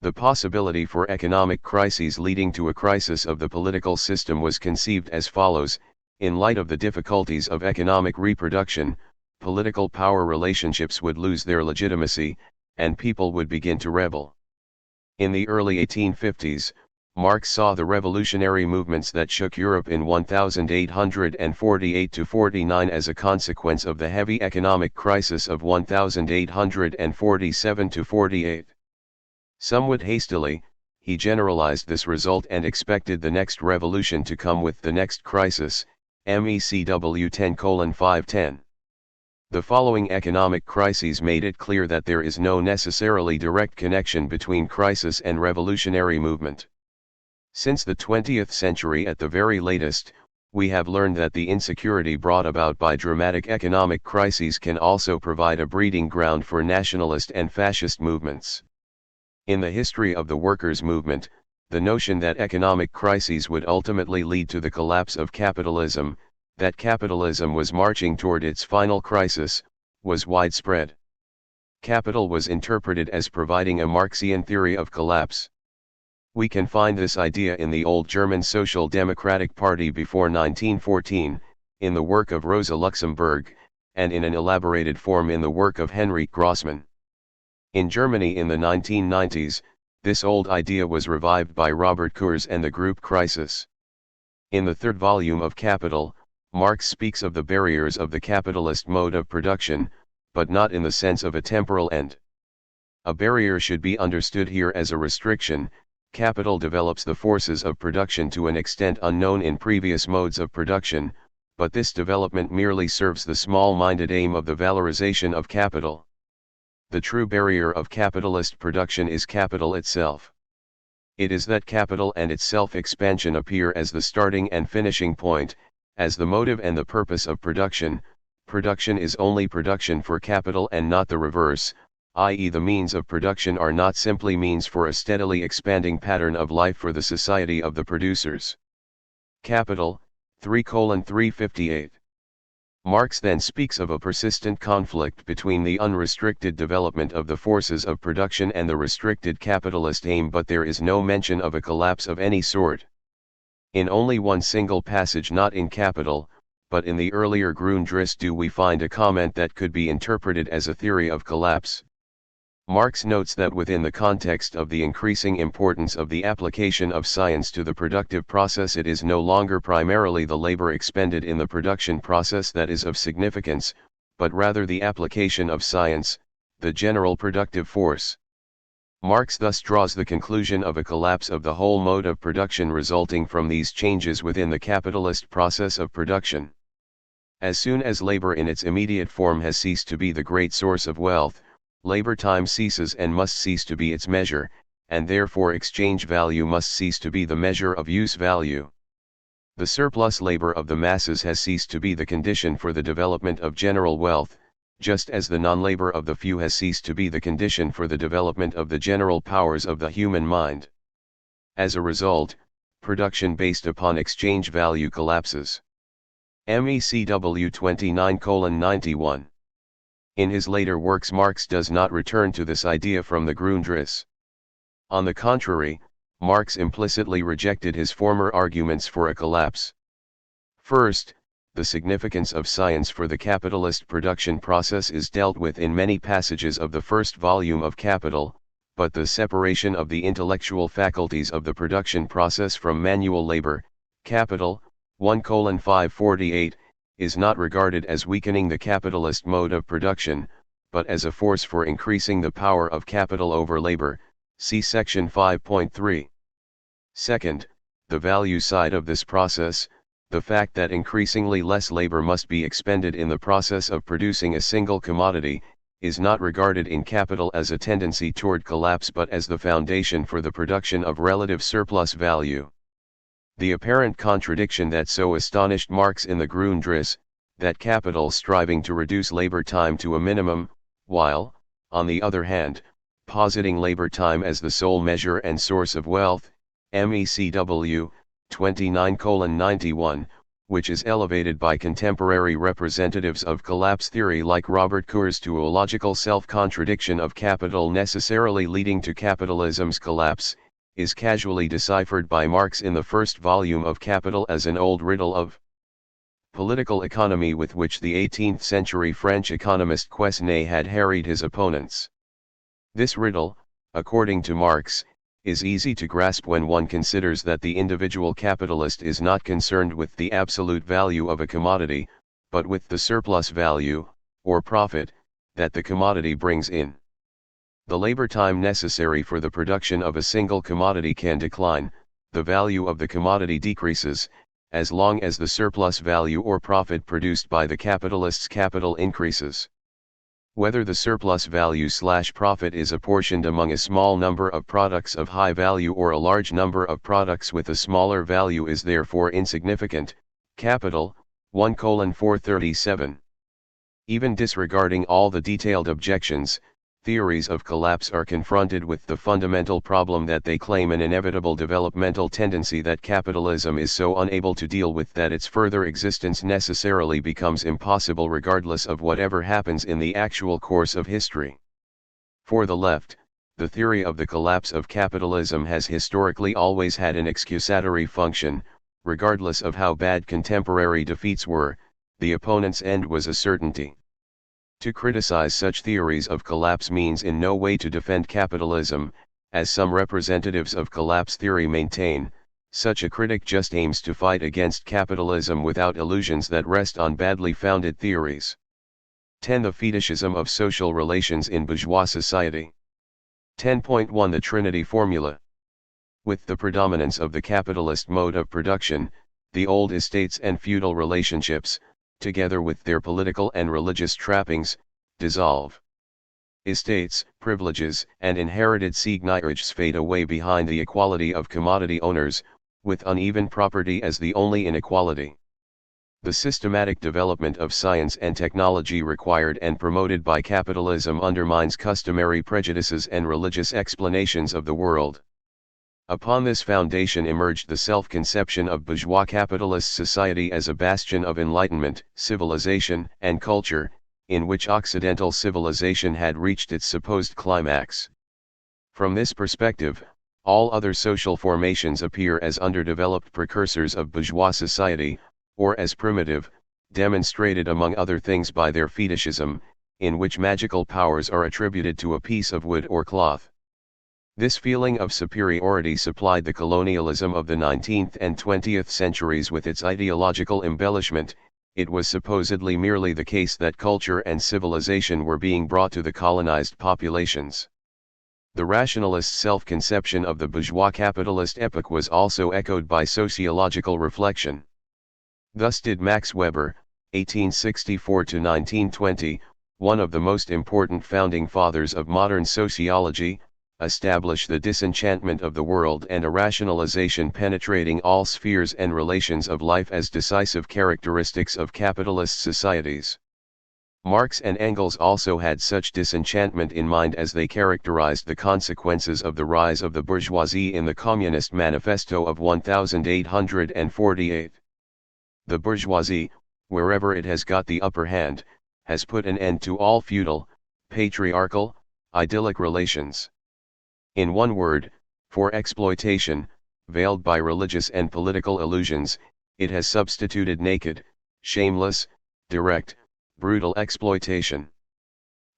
[SPEAKER 1] The possibility for economic crises leading to a crisis of the political system was conceived as follows: in light of the difficulties of economic reproduction, political power relationships would lose their legitimacy, and people would begin to rebel. In the early 1850s, Marx saw the revolutionary movements that shook Europe in 1848–49 as a consequence of the heavy economic crisis of 1847–48. Somewhat hastily, he generalized this result and expected the next revolution to come with the next crisis, MECW 10:510. The following economic crises made it clear that there is no necessarily direct connection between crisis and revolutionary movement. Since the 20th century at the very latest, we have learned that the insecurity brought about by dramatic economic crises can also provide a breeding ground for nationalist and fascist movements. In the history of the workers' movement, the notion that economic crises would ultimately lead to the collapse of capitalism, that capitalism was marching toward its final crisis, was widespread. Capital was interpreted as providing a Marxian theory of collapse. We can find this idea in the old German Social Democratic Party before 1914, in the work of Rosa Luxemburg, and in an elaborated form in the work of Heinrich Grossmann. In Germany in the 1990s, this old idea was revived by Robert Kurz and the group Crisis. In the third volume of Capital, Marx speaks of the barriers of the capitalist mode of production, but not in the sense of a temporal end. A barrier should be understood here as a restriction. Capital develops the forces of production to an extent unknown in previous modes of production, but this development merely serves the small-minded aim of the valorization of capital. The true barrier of capitalist production is capital itself. It is that capital and its self-expansion appear as the starting and finishing point, as the motive and the purpose of production. Production is only production for capital and not the reverse, i.e. the means of production are not simply means for a steadily expanding pattern of life for the society of the producers. Capital, 3:358. Marx then speaks of a persistent conflict between the unrestricted development of the forces of production and the restricted capitalist aim, but there is no mention of a collapse of any sort. In only one single passage, not in Capital, but in the earlier Grundrisse, do we find a comment that could be interpreted as a theory of collapse. Marx notes that within the context of the increasing importance of the application of science to the productive process, it is no longer primarily the labor expended in the production process that is of significance, but rather the application of science, the general productive force. Marx thus draws the conclusion of a collapse of the whole mode of production resulting from these changes within the capitalist process of production. As soon as labor in its immediate form has ceased to be the great source of wealth, labor time ceases and must cease to be its measure, and therefore exchange value must cease to be the measure of use value. The surplus labor of the masses has ceased to be the condition for the development of general wealth, just as the non-labor of the few has ceased to be the condition for the development of the general powers of the human mind. As a result, production based upon exchange value collapses. MECW 29:91. In his later works, Marx does not return to this idea from the Grundrisse. On the contrary, Marx implicitly rejected his former arguments for a collapse. First, the significance of science for the capitalist production process is dealt with in many passages of the first volume of Capital, but the separation of the intellectual faculties of the production process from manual labor, Capital, 1:548, is not regarded as weakening the capitalist mode of production, but as a force for increasing the power of capital over labor, see section 5.3. Second, the value side of this process, the fact that increasingly less labor must be expended in the process of producing a single commodity, is not regarded in Capital as a tendency toward collapse but as the foundation for the production of relative surplus value. The apparent contradiction that so astonished Marx in the Grundrisse, that Capital striving to reduce labor time to a minimum, while, on the other hand, positing labor time as the sole measure and source of wealth, MECW 29:91, which is elevated by contemporary representatives of collapse theory like Robert Kurz to a logical self-contradiction of capital necessarily leading to capitalism's collapse, is casually deciphered by Marx in the first volume of Capital as an old riddle of political economy with which the 18th-century French economist Quesnay had harried his opponents. This riddle, according to Marx, is easy to grasp when one considers that the individual capitalist is not concerned with the absolute value of a commodity, but with the surplus value, or profit, that the commodity brings in. The labor time necessary for the production of a single commodity can decline, the value of the commodity decreases, as long as the surplus value or profit produced by the capitalist's capital increases. Whether the surplus value/profit is apportioned among a small number of products of high value or a large number of products with a smaller value is therefore insignificant. Capital, 1:437. Even disregarding all the detailed objections, theories of collapse are confronted with the fundamental problem that they claim an inevitable developmental tendency that capitalism is so unable to deal with that its further existence necessarily becomes impossible regardless of whatever happens in the actual course of history. For the left, the theory of the collapse of capitalism has historically always had an excusatory function, regardless of how bad contemporary defeats were, the opponent's end was a certainty. To criticize such theories of collapse means in no way to defend capitalism, as some representatives of collapse theory maintain. Such a critic just aims to fight against capitalism without illusions that rest on badly founded theories. 10. The fetishism of social relations in bourgeois society. 10.1 The Trinity Formula. With the predominance of the capitalist mode of production, the old estates and feudal relationships, together with their political and religious trappings, dissolve. Estates, privileges, and inherited seigniorage fade away behind the equality of commodity owners, with uneven property as the only inequality. The systematic development of science and technology required and promoted by capitalism undermines customary prejudices and religious explanations of the world. Upon this foundation emerged the self-conception of bourgeois capitalist society as a bastion of enlightenment, civilization, and culture, in which Occidental civilization had reached its supposed climax. From this perspective, all other social formations appear as underdeveloped precursors of bourgeois society, or as primitive, demonstrated among other things by their fetishism, in which magical powers are attributed to a piece of wood or cloth. This feeling of superiority supplied the colonialism of the 19th and 20th centuries with its ideological embellishment. It was supposedly merely the case that culture and civilization were being brought to the colonized populations. The rationalist self-conception of the bourgeois capitalist epoch was also echoed by sociological reflection. Thus did Max Weber, 1864–1920, one of the most important founding fathers of modern sociology, establish the disenchantment of the world and a rationalization penetrating all spheres and relations of life as decisive characteristics of capitalist societies. Marx and Engels also had such disenchantment in mind as they characterized the consequences of the rise of the bourgeoisie in the Communist Manifesto of 1848. The bourgeoisie, wherever it has got the upper hand, has put an end to all feudal, patriarchal, idyllic relations. In one word, for exploitation, veiled by religious and political illusions, it has substituted naked, shameless, direct, brutal exploitation.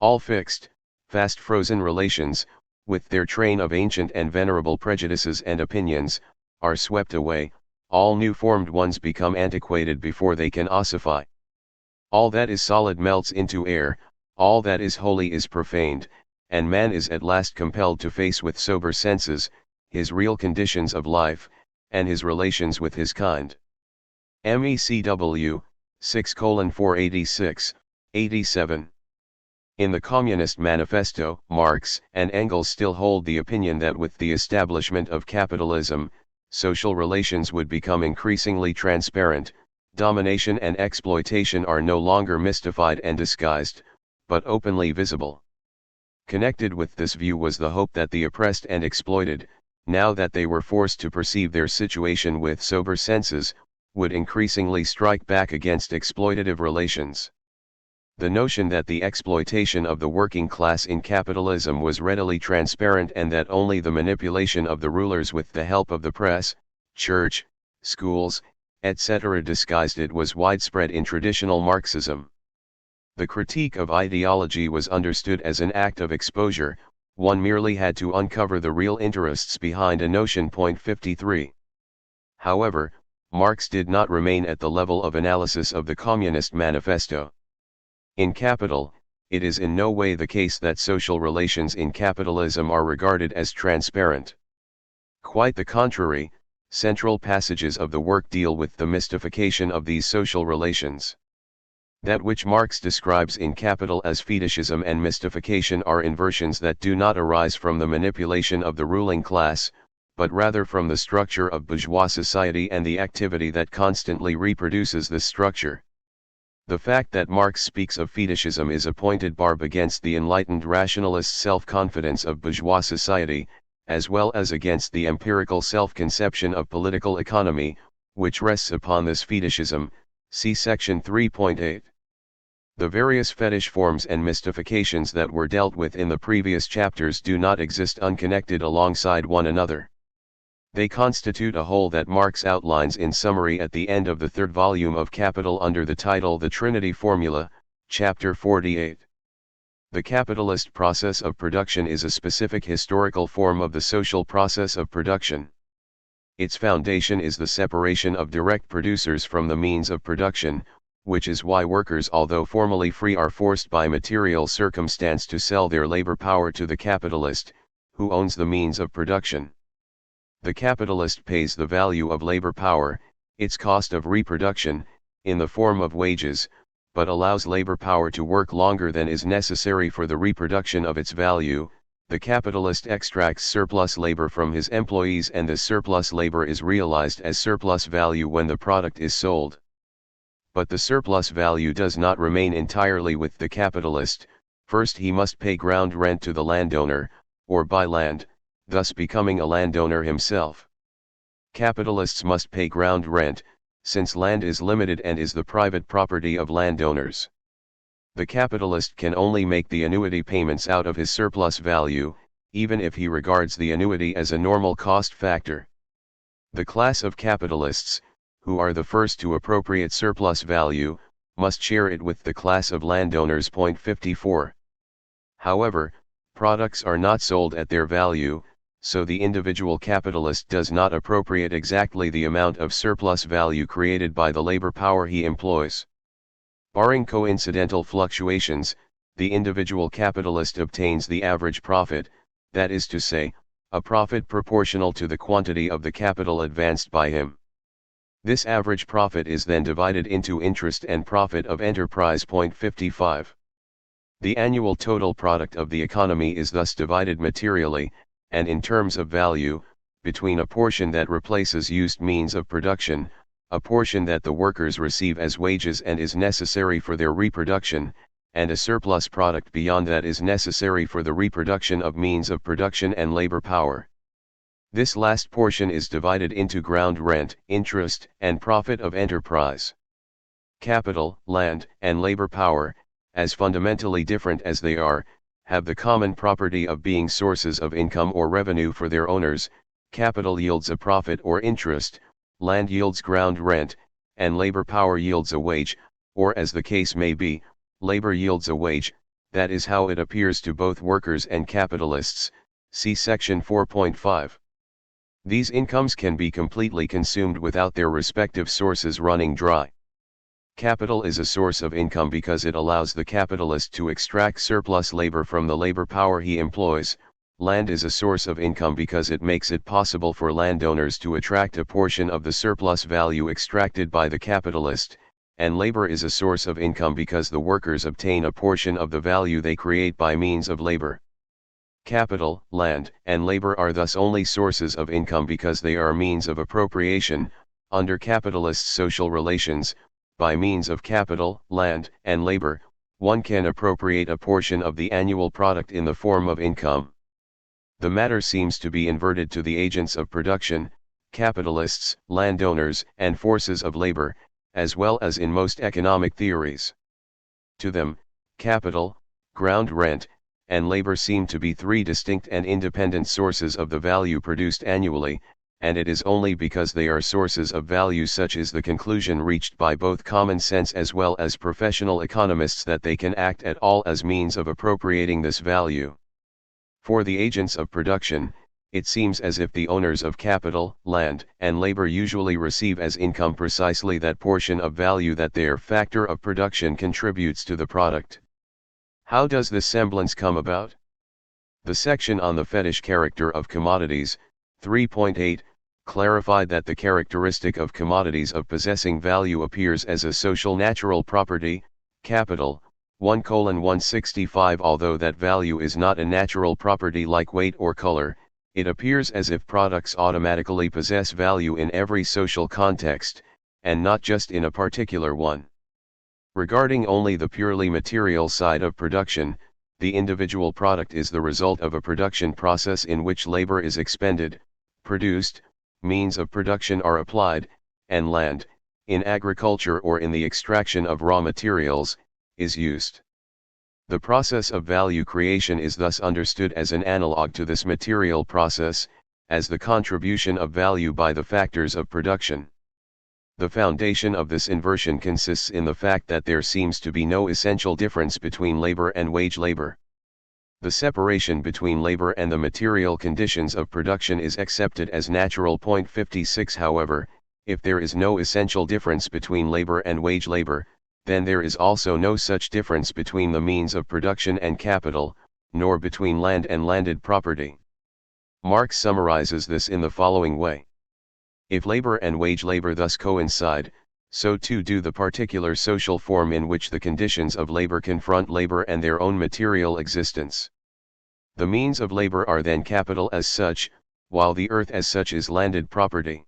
[SPEAKER 1] All fixed, fast-frozen relations, with their train of ancient and venerable prejudices and opinions, are swept away, all new-formed ones become antiquated before they can ossify. All that is solid melts into air, all that is holy is profaned, and man is at last compelled to face with sober senses, his real conditions of life, and his relations with his kind. MECW, 6:486, 87. In the Communist Manifesto, Marx and Engels still hold the opinion that with the establishment of capitalism, social relations would become increasingly transparent, domination and exploitation are no longer mystified and disguised, but openly visible. Connected with this view was the hope that the oppressed and exploited, now that they were forced to perceive their situation with sober senses, would increasingly strike back against exploitative relations. The notion that the exploitation of the working class in capitalism was readily transparent and that only the manipulation of the rulers with the help of the press, church, schools, etc. disguised it was widespread in traditional Marxism. The critique of ideology was understood as an act of exposure, one merely had to uncover the real interests behind a notion. 53. However, Marx did not remain at the level of analysis of the Communist Manifesto. In Capital, it is in no way the case that social relations in capitalism are regarded as transparent. Quite the contrary, central passages of the work deal with the mystification of these social relations. That which Marx describes in Capital as fetishism and mystification are inversions that do not arise from the manipulation of the ruling class, but rather from the structure of bourgeois society and the activity that constantly reproduces this structure. The fact that Marx speaks of fetishism is a pointed barb against the enlightened rationalist self-confidence of bourgeois society, as well as against the empirical self-conception of political economy, which rests upon this fetishism. See section 3.8. The various fetish forms and mystifications that were dealt with in the previous chapters do not exist unconnected alongside one another. They constitute a whole that Marx outlines in summary at the end of the third volume of Capital under the title The Trinity Formula, chapter 48. The capitalist process of production is a specific historical form of the social process of production. Its foundation is the separation of direct producers from the means of production, which is why workers, although formally free, are forced by material circumstance to sell their labor power to the capitalist, who owns the means of production. The capitalist pays the value of labor power, its cost of reproduction, in the form of wages, but allows labor power to work longer than is necessary for the reproduction of its value. The capitalist extracts surplus labor from his employees, and this surplus labor is realized as surplus value when the product is sold. But the surplus value does not remain entirely with the capitalist. First he must pay ground rent to the landowner, or buy land, thus becoming a landowner himself. Capitalists must pay ground rent, since land is limited and is the private property of landowners. The capitalist can only make the annuity payments out of his surplus value, even if he regards the annuity as a normal cost factor. The class of capitalists, who are the first to appropriate surplus value, must share it with the class of landowners. 54. However, products are not sold at their value, so the individual capitalist does not appropriate exactly the amount of surplus value created by the labor power he employs. Barring coincidental fluctuations, the individual capitalist obtains the average profit, that is to say, a profit proportional to the quantity of the capital advanced by him. This average profit is then divided into interest and profit of enterprise. 55. The annual total product of the economy is thus divided materially, and in terms of value, between a portion that replaces used means of production, a portion that the workers receive as wages and is necessary for their reproduction, and a surplus product beyond that is necessary for the reproduction of means of production and labor power. This last portion is divided into ground rent, interest, and profit of enterprise. Capital, land, and labor power, as fundamentally different as they are, have the common property of being sources of income or revenue for their owners. Capital yields a profit or interest, land yields ground rent, and labor power yields a wage, or as the case may be, labor yields a wage. That is how it appears to both workers and capitalists. See section 4.5. These incomes can be completely consumed without their respective sources running dry. Capital is a source of income because it allows the capitalist to extract surplus labor from the labor power he employs. Land is a source of income because it makes it possible for landowners to attract a portion of the surplus value extracted by the capitalist, and labor is a source of income because the workers obtain a portion of the value they create by means of labor. Capital, land, and labor are thus only sources of income because they are means of appropriation. Under capitalist social relations, by means of capital, land, and labor, one can appropriate a portion of the annual product in the form of income. The matter seems to be inverted to the agents of production, capitalists, landowners, and forces of labor, as well as in most economic theories. To them, capital, ground rent, and labor seem to be three distinct and independent sources of the value produced annually, and it is only because they are sources of value such is the conclusion reached by both common sense as well as professional economists that they can act at all as means of appropriating this value. For the agents of production, it seems as if the owners of capital, land, and labor usually receive as income precisely that portion of value that their factor of production contributes to the product. How does this semblance come about? The section on the fetish character of commodities, 3.8, clarified that the characteristic of commodities of possessing value appears as a social natural property, capital, 1:165. Although that value is not a natural property like weight or color, it appears as if products automatically possess value in every social context, and not just in a particular one. Regarding only the purely material side of production, the individual product is the result of a production process in which labor is expended, produced, means of production are applied, and land, in agriculture or in the extraction of raw materials, is used. The process of value creation is thus understood as an analog to this material process, as the contribution of value by the factors of production. The foundation of this inversion consists in the fact that there seems to be no essential difference between labor and wage labor. The separation between labor and the material conditions of production is accepted as natural. 56. However, if there is no essential difference between labor and wage labor, then there is also no such difference between the means of production and capital, nor between land and landed property. Marx summarizes this in the following way. If labor and wage labor thus coincide, so too do the particular social form in which the conditions of labor confront labor and their own material existence. The means of labor are then capital as such, while the earth as such is landed property.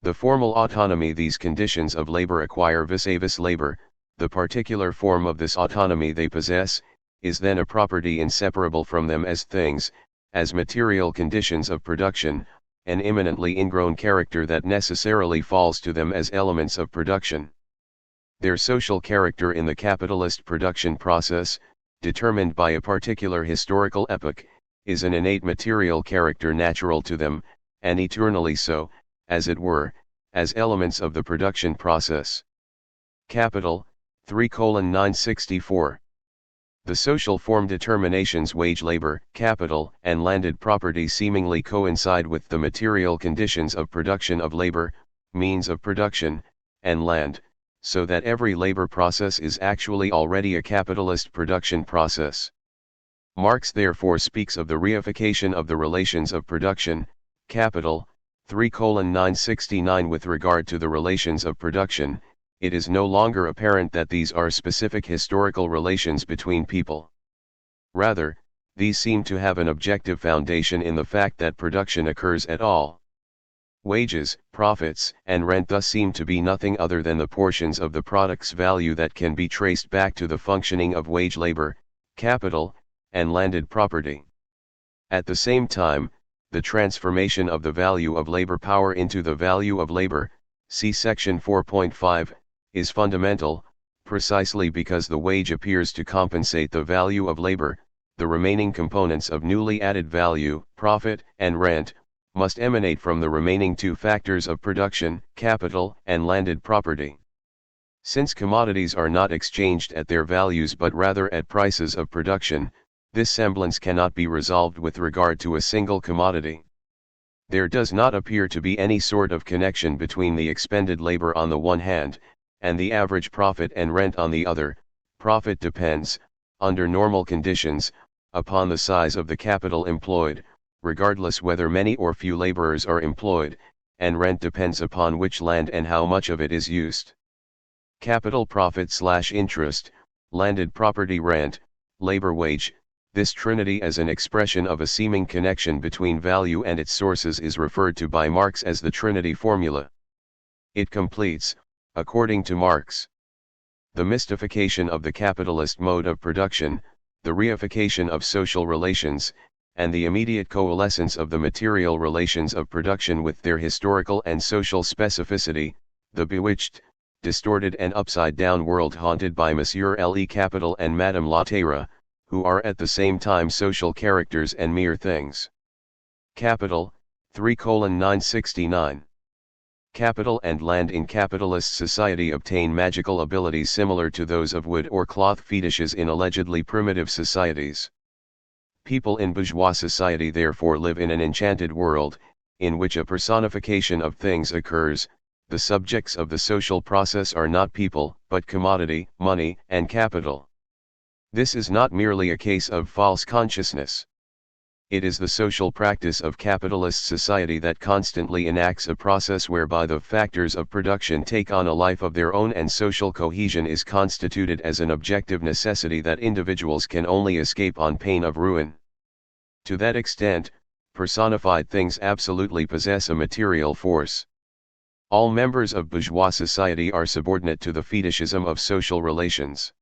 [SPEAKER 1] The formal autonomy these conditions of labor acquire vis-a-vis labor, the particular form of this autonomy they possess, is then a property inseparable from them as things, as material conditions of production, an immanently ingrown character that necessarily falls to them as elements of production. Their social character in the capitalist production process, determined by a particular historical epoch, is an innate material character natural to them, and eternally so, as it were, as elements of the production process. Capital, 3:964. The social form determinations wage labor, capital, and landed property seemingly coincide with the material conditions of production of labor, means of production, and land, so that every labor process is actually already a capitalist production process. Marx therefore speaks of the reification of the relations of production, capital, 3:969. With regard to the relations of production, it is no longer apparent that these are specific historical relations between people. Rather, these seem to have an objective foundation in the fact that production occurs at all. Wages, profits, and rent thus seem to be nothing other than the portions of the product's value that can be traced back to the functioning of wage labor, capital, and landed property. At the same time, the transformation of the value of labor power into the value of labor, see section 4.5, is fundamental, precisely because the wage appears to compensate the value of labor. The remaining components of newly added value, profit, and rent, must emanate from the remaining two factors of production, capital, and landed property. Since commodities are not exchanged at their values but rather at prices of production, this semblance cannot be resolved with regard to a single commodity. There does not appear to be any sort of connection between the expended labor on the one hand, and the average profit and rent on the other. Profit depends, under normal conditions, upon the size of the capital employed, regardless whether many or few laborers are employed, and rent depends upon which land and how much of it is used. Capital profit/interest, landed property rent, labor wage, this trinity as an expression of a seeming connection between value and its sources is referred to by Marx as the Trinity formula. It completes, according to Marx, the mystification of the capitalist mode of production, the reification of social relations, and the immediate coalescence of the material relations of production with their historical and social specificity, the bewitched, distorted and upside-down world haunted by Monsieur Le Capital and Madame La Terre, who are at the same time social characters and mere things. Capital, 3:969. Capital and land in capitalist society obtain magical abilities similar to those of wood or cloth fetishes in allegedly primitive societies. People in bourgeois society therefore live in an enchanted world, in which a personification of things occurs. The subjects of the social process are not people, but commodity, money, and capital. This is not merely a case of false consciousness. It is the social practice of capitalist society that constantly enacts a process whereby the factors of production take on a life of their own and social cohesion is constituted as an objective necessity that individuals can only escape on pain of ruin. To that extent, personified things absolutely possess a material force. All members of bourgeois society are subordinate to the fetishism of social relations.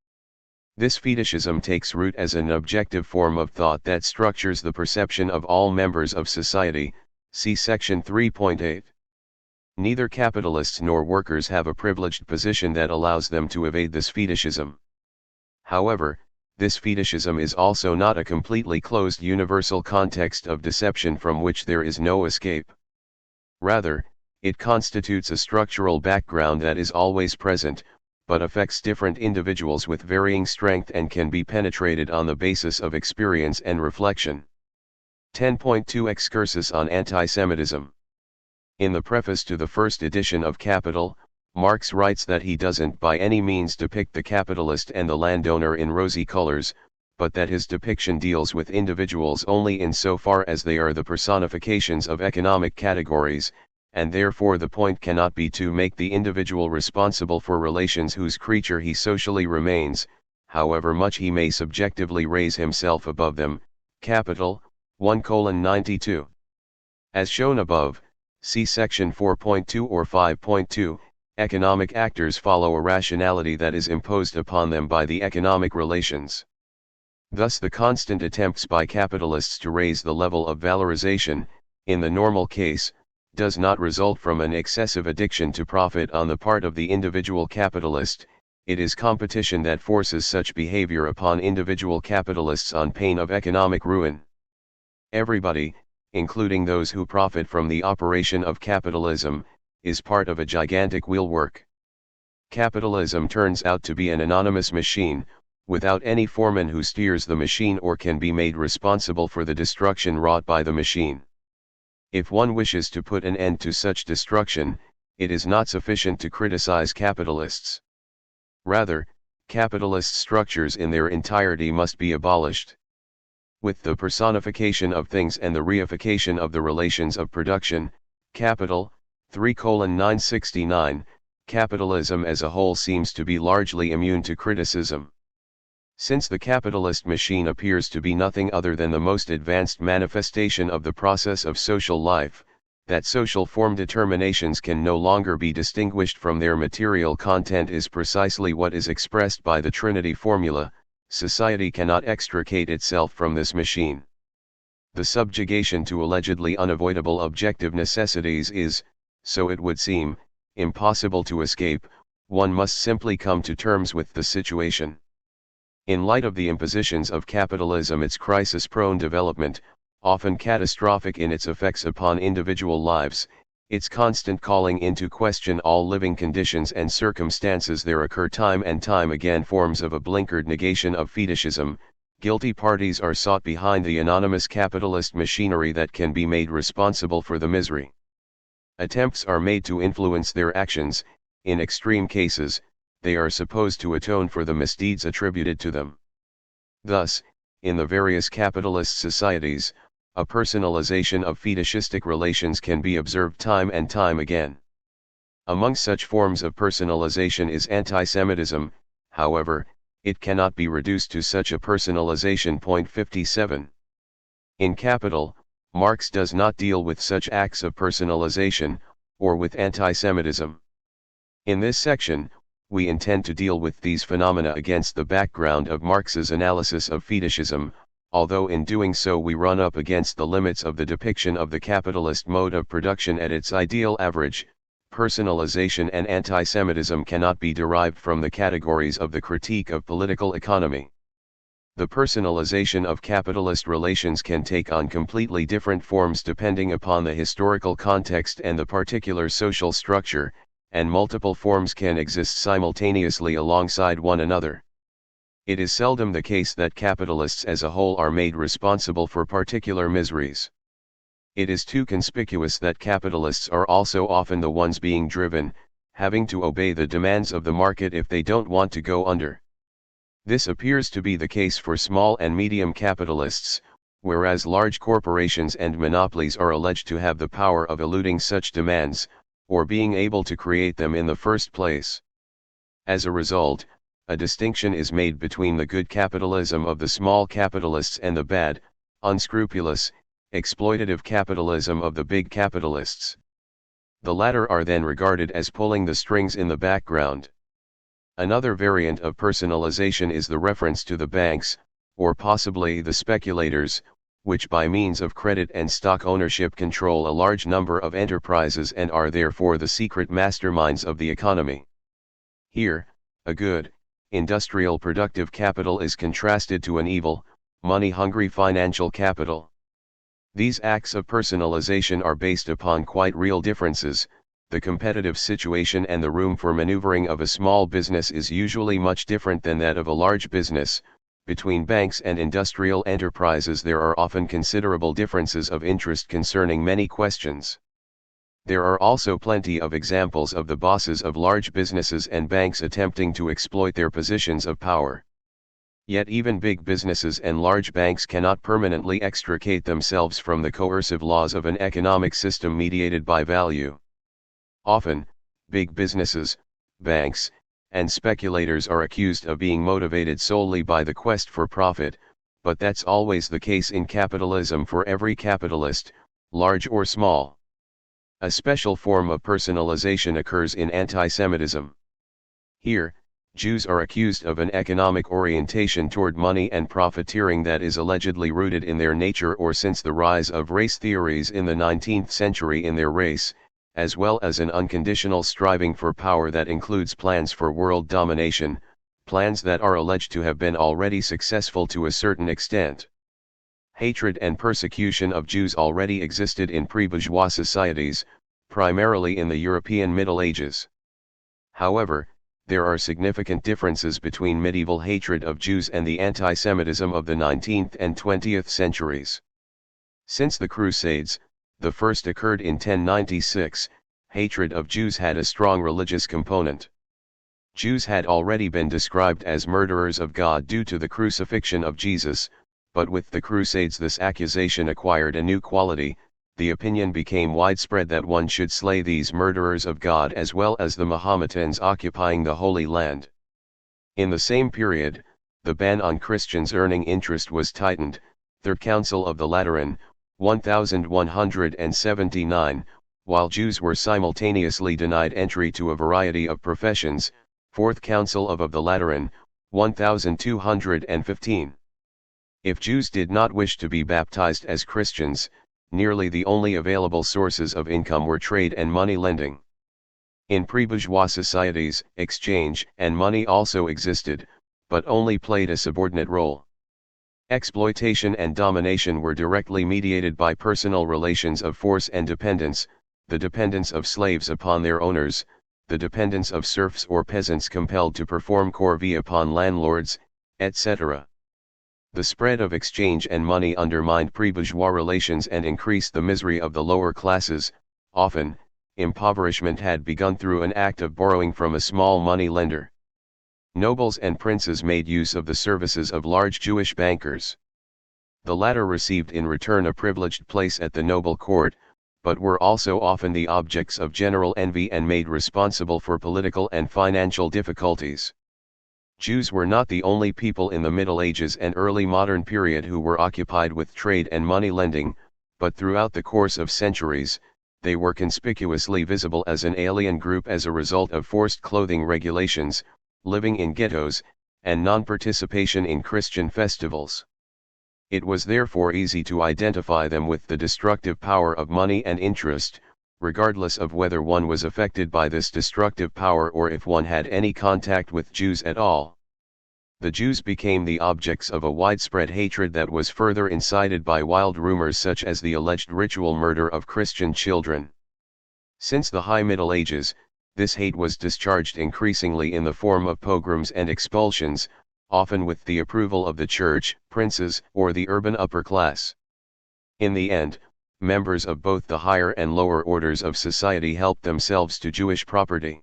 [SPEAKER 1] This fetishism takes root as an objective form of thought that structures the perception of all members of society, see section 3.8. Neither capitalists nor workers have a privileged position that allows them to evade this fetishism. However, this fetishism is also not a completely closed universal context of deception from which there is no escape. Rather, it constitutes a structural background that is always present, but affects different individuals with varying strength and can be penetrated on the basis of experience and reflection. 10.2 Excursus on Antisemitism. In the preface to the first edition of Capital, Marx writes that he doesn't by any means depict the capitalist and the landowner in rosy colors, but that his depiction deals with individuals only insofar as they are the personifications of economic categories, and therefore the point cannot be to make the individual responsible for relations whose creature he socially remains, however much he may subjectively raise himself above them. Capital, 1:92. As shown above, see section 4.2 or 5.2, economic actors follow a rationality that is imposed upon them by the economic relations. Thus the constant attempts by capitalists to raise the level of valorization, in the normal case, does not result from an excessive addiction to profit on the part of the individual capitalist. It is competition that forces such behavior upon individual capitalists on pain of economic ruin. Everybody, including those who profit from the operation of capitalism, is part of a gigantic wheelwork. Capitalism turns out to be an anonymous machine, without any foreman who steers the machine or can be made responsible for the destruction wrought by the machine. If one wishes to put an end to such destruction, it is not sufficient to criticize capitalists. Rather, capitalist structures in their entirety must be abolished. With the personification of things and the reification of the relations of production, capital, 3:969, capitalism as a whole seems to be largely immune to criticism. Since the capitalist machine appears to be nothing other than the most advanced manifestation of the process of social life, that social form determinations can no longer be distinguished from their material content is precisely what is expressed by the Trinity formula: society cannot extricate itself from this machine. The subjugation to allegedly unavoidable objective necessities is, so it would seem, impossible to escape. One must simply come to terms with the situation. In light of the impositions of capitalism, its crisis-prone development, often catastrophic in its effects upon individual lives, its constant calling into question all living conditions and circumstances, there occur time and time again forms of a blinkered negation of fetishism. Guilty parties are sought behind the anonymous capitalist machinery that can be made responsible for the misery. Attempts are made to influence their actions. In extreme cases, they are supposed to atone for the misdeeds attributed to them. Thus, in the various capitalist societies, a personalization of fetishistic relations can be observed time and time again. Among such forms of personalization is antisemitism. However, it cannot be reduced to such a personalization. 57. In Capital, Marx does not deal with such acts of personalization, or with antisemitism. In this section, we intend to deal with these phenomena against the background of Marx's analysis of fetishism, although in doing so we run up against the limits of the depiction of the capitalist mode of production at its ideal average. Personalization and antisemitism cannot be derived from the categories of the critique of political economy. The personalization of capitalist relations can take on completely different forms depending upon the historical context and the particular social structure, and multiple forms can exist simultaneously alongside one another. It is seldom the case that capitalists as a whole are made responsible for particular miseries. It is too conspicuous that capitalists are also often the ones being driven, having to obey the demands of the market if they don't want to go under. This appears to be the case for small and medium capitalists, whereas large corporations and monopolies are alleged to have the power of eluding such demands, or being able to create them in the first place. As a result, a distinction is made between the good capitalism of the small capitalists and the bad, unscrupulous, exploitative capitalism of the big capitalists. The latter are then regarded as pulling the strings in the background. Another variant of personalization is the reference to the banks, or possibly the speculators, which by means of credit and stock ownership control a large number of enterprises and are therefore the secret masterminds of the economy. Here, a good, industrial productive capital is contrasted to an evil, money-hungry financial capital. These acts of personalization are based upon quite real differences. The competitive situation and the room for maneuvering of a small business is usually much different than that of a large business. Between banks and industrial enterprises there are often considerable differences of interest concerning many questions. There are also plenty of examples of the bosses of large businesses and banks attempting to exploit their positions of power. Yet even big businesses and large banks cannot permanently extricate themselves from the coercive laws of an economic system mediated by value. Often, big businesses, banks, and speculators are accused of being motivated solely by the quest for profit, but that's always the case in capitalism for every capitalist, large or small. A special form of personalization occurs in antisemitism. Here, Jews are accused of an economic orientation toward money and profiteering that is allegedly rooted in their nature or since the rise of race theories in the 19th century in their race, as well as an unconditional striving for power that includes plans for world domination, plans that are alleged to have been already successful to a certain extent. Hatred and persecution of Jews already existed in pre-bourgeois societies, primarily in the European Middle Ages. However, there are significant differences between medieval hatred of Jews and the anti-Semitism of the 19th and 20th centuries. Since the Crusades, the first occurred in 1096, hatred of Jews had a strong religious component. Jews had already been described as murderers of God due to the crucifixion of Jesus, but with the Crusades this accusation acquired a new quality. The opinion became widespread that one should slay these murderers of God as well as the Mahometans occupying the Holy Land. In the same period, the ban on Christians earning interest was tightened. Third Council of the Lateran, 1179, while Jews were simultaneously denied entry to a variety of professions. Fourth Council of the Lateran, 1215. If Jews did not wish to be baptized as Christians, nearly the only available sources of income were trade and money lending. In pre-bourgeois societies, exchange and money also existed, but only played a subordinate role. Exploitation and domination were directly mediated by personal relations of force and dependence, the dependence of slaves upon their owners, the dependence of serfs or peasants compelled to perform corvée upon landlords, etc. The spread of exchange and money undermined pre-bourgeois relations and increased the misery of the lower classes. Often, impoverishment had begun through an act of borrowing from a small money lender. Nobles and princes made use of the services of large Jewish bankers. The latter received in return a privileged place at the noble court, but were also often the objects of general envy and made responsible for political and financial difficulties. Jews were not the only people in the Middle Ages and early modern period who were occupied with trade and money lending, but throughout the course of centuries, they were conspicuously visible as an alien group as a result of forced clothing regulations, living in ghettos, and non-participation in Christian festivals. It was therefore easy to identify them with the destructive power of money and interest, regardless of whether one was affected by this destructive power or if one had any contact with Jews at all. The Jews became the objects of a widespread hatred that was further incited by wild rumors such as the alleged ritual murder of Christian children. Since the High Middle Ages, this hate was discharged increasingly in the form of pogroms and expulsions, often with the approval of the church, princes, or the urban upper class. In the end, members of both the higher and lower orders of society helped themselves to Jewish property.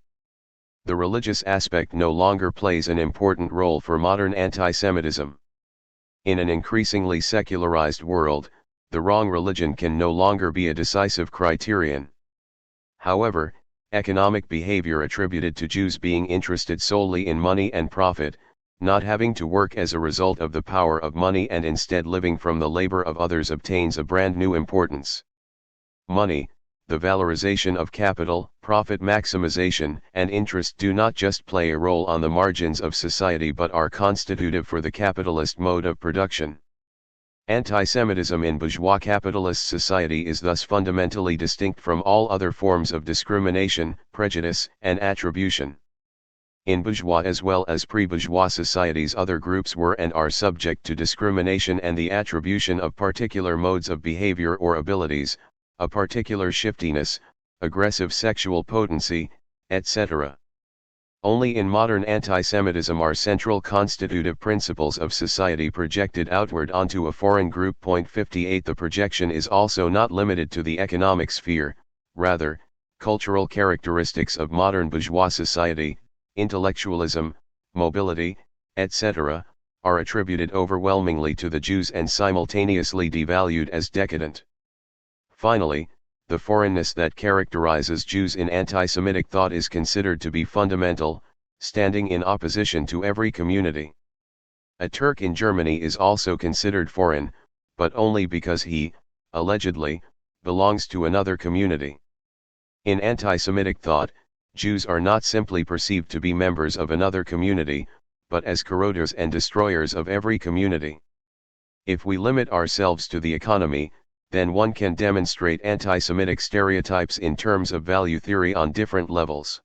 [SPEAKER 1] The religious aspect no longer plays an important role for modern anti-Semitism. In an increasingly secularized world, the wrong religion can no longer be a decisive criterion. However, economic behavior attributed to Jews being interested solely in money and profit, not having to work as a result of the power of money and instead living from the labor of others obtains a brand new importance. Money, the valorization of capital, profit maximization, and interest do not just play a role on the margins of society but are constitutive for the capitalist mode of production. Anti-Semitism in bourgeois capitalist society is thus fundamentally distinct from all other forms of discrimination, prejudice, and attribution. In bourgeois as well as pre-bourgeois societies, other groups were and are subject to discrimination and the attribution of particular modes of behavior or abilities, a particular shiftiness, aggressive sexual potency, etc. Only in modern anti-Semitism are central constitutive principles of society projected outward onto a foreign group. 58 The projection is also not limited to the economic sphere, rather, cultural characteristics of modern bourgeois society, intellectualism, mobility, etc., are attributed overwhelmingly to the Jews and simultaneously devalued as decadent. Finally, the foreignness that characterizes Jews in anti-Semitic thought is considered to be fundamental, standing in opposition to every community. A Turk in Germany is also considered foreign, but only because he, allegedly, belongs to another community. In anti-Semitic thought, Jews are not simply perceived to be members of another community, but as corroders and destroyers of every community. If we limit ourselves to the economy, then one can demonstrate anti-Semitic stereotypes in terms of value theory on different levels.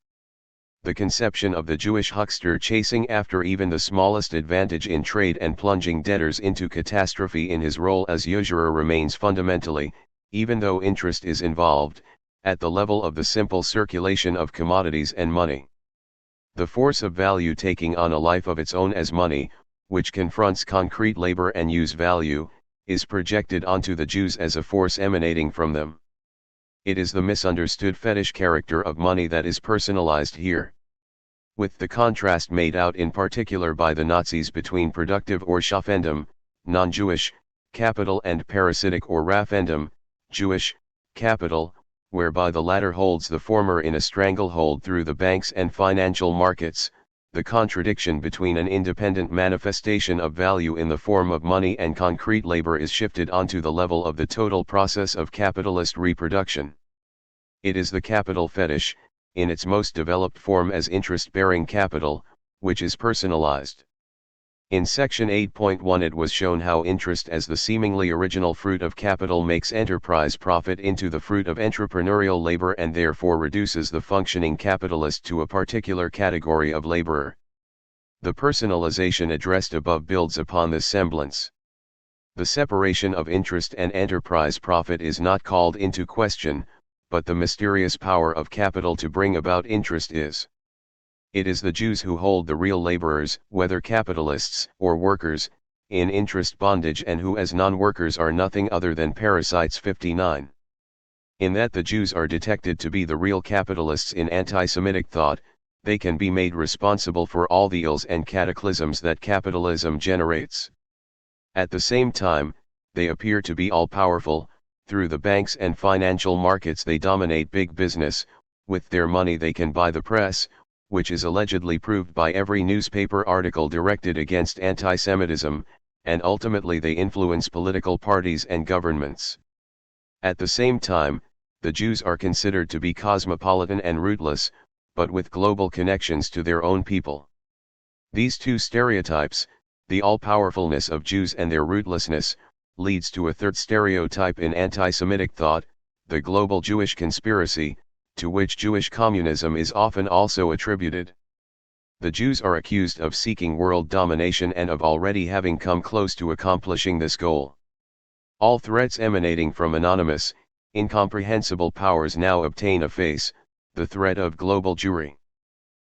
[SPEAKER 1] The conception of the Jewish huckster chasing after even the smallest advantage in trade and plunging debtors into catastrophe in his role as usurer remains fundamentally, even though interest is involved, at the level of the simple circulation of commodities and money. The force of value taking on a life of its own as money, which confronts concrete labor and use value, is projected onto the Jews as a force emanating from them. It is the misunderstood fetish character of money that is personalized here. With the contrast made out in particular by the Nazis between productive or Schaffendum, non-Jewish, capital and parasitic or Raffendum, Jewish, capital, whereby the latter holds the former in a stranglehold through the banks and financial markets, the contradiction between an independent manifestation of value in the form of money and concrete labor is shifted onto the level of the total process of capitalist reproduction. It is the capital fetish, in its most developed form as interest-bearing capital, which is personalized. In section 8.1 it was shown how interest as the seemingly original fruit of capital makes enterprise profit into the fruit of entrepreneurial labor and therefore reduces the functioning capitalist to a particular category of laborer. The personalization addressed above builds upon this semblance. The separation of interest and enterprise profit is not called into question, but the mysterious power of capital to bring about interest is. It is the Jews who hold the real laborers, whether capitalists or workers, in interest bondage and who as non-workers are nothing other than parasites. 59. In that the Jews are detected to be the real capitalists in anti-Semitic thought, they can be made responsible for all the ills and cataclysms that capitalism generates. At the same time, they appear to be all-powerful. Through the banks and financial markets they dominate big business, with their money they can buy the press, which is allegedly proved by every newspaper article directed against anti-Semitism, and ultimately they influence political parties and governments. At the same time, the Jews are considered to be cosmopolitan and rootless, but with global connections to their own people. These two stereotypes, the all-powerfulness of Jews and their rootlessness, leads to a third stereotype in anti-Semitic thought, the global Jewish conspiracy, to which Jewish communism is often also attributed. The Jews are accused of seeking world domination and of already having come close to accomplishing this goal. All threats emanating from anonymous, incomprehensible powers now obtain a face, the threat of global Jewry.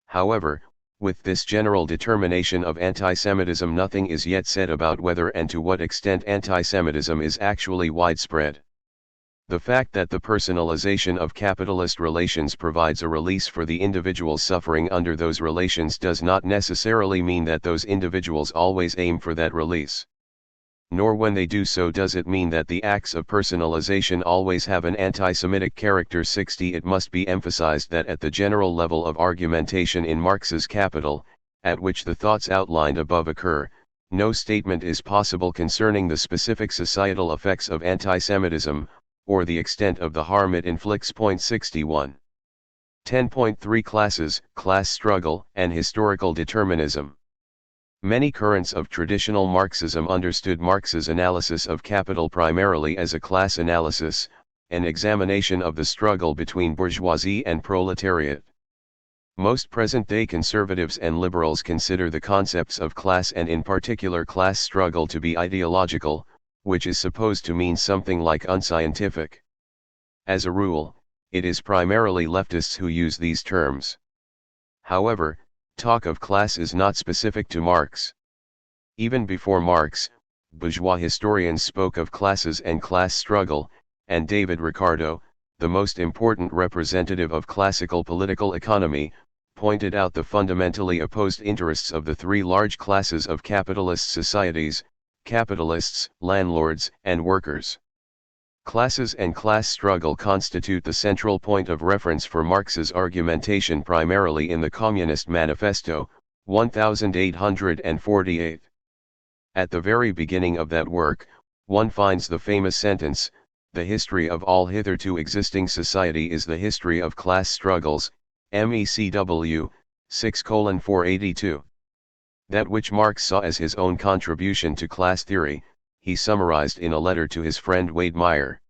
[SPEAKER 1] However, with this general determination of anti-Semitism, nothing is yet said about whether and to what extent anti-Semitism is actually widespread. The fact that the personalization of capitalist relations provides a release for the individuals suffering under those relations does not necessarily mean that those individuals always aim for that release. Nor when they do so does it mean that the acts of personalization always have an anti-Semitic character. 60. It must be emphasized that at the general level of argumentation in Marx's Capital, at which the thoughts outlined above occur, no statement is possible concerning the specific societal effects of anti-Semitism, or the extent of the harm it inflicts. 61. 10.3 Classes, Class Struggle, and Historical Determinism. Many currents of traditional Marxism understood Marx's analysis of capital primarily as a class analysis, an examination of the struggle between bourgeoisie and proletariat. Most present-day conservatives and liberals consider the concepts of class and in particular class struggle to be ideological, which is supposed to mean something like unscientific. As a rule, it is primarily leftists who use these terms. However, talk of class is not specific to Marx. Even before Marx, bourgeois historians spoke of classes and class struggle, and David Ricardo, the most important representative of classical political economy, pointed out the fundamentally opposed interests of the three large classes of capitalist societies: capitalists, landlords, and workers. Classes and class struggle constitute the central point of reference for Marx's argumentation primarily in the Communist Manifesto, 1848. At the very beginning of that work, one finds the famous sentence, "The history of all hitherto existing society is the history of class struggles," MECW, 6:482. That which Marx saw as his own contribution to class theory, he summarized in a letter to his friend Wade Meyer.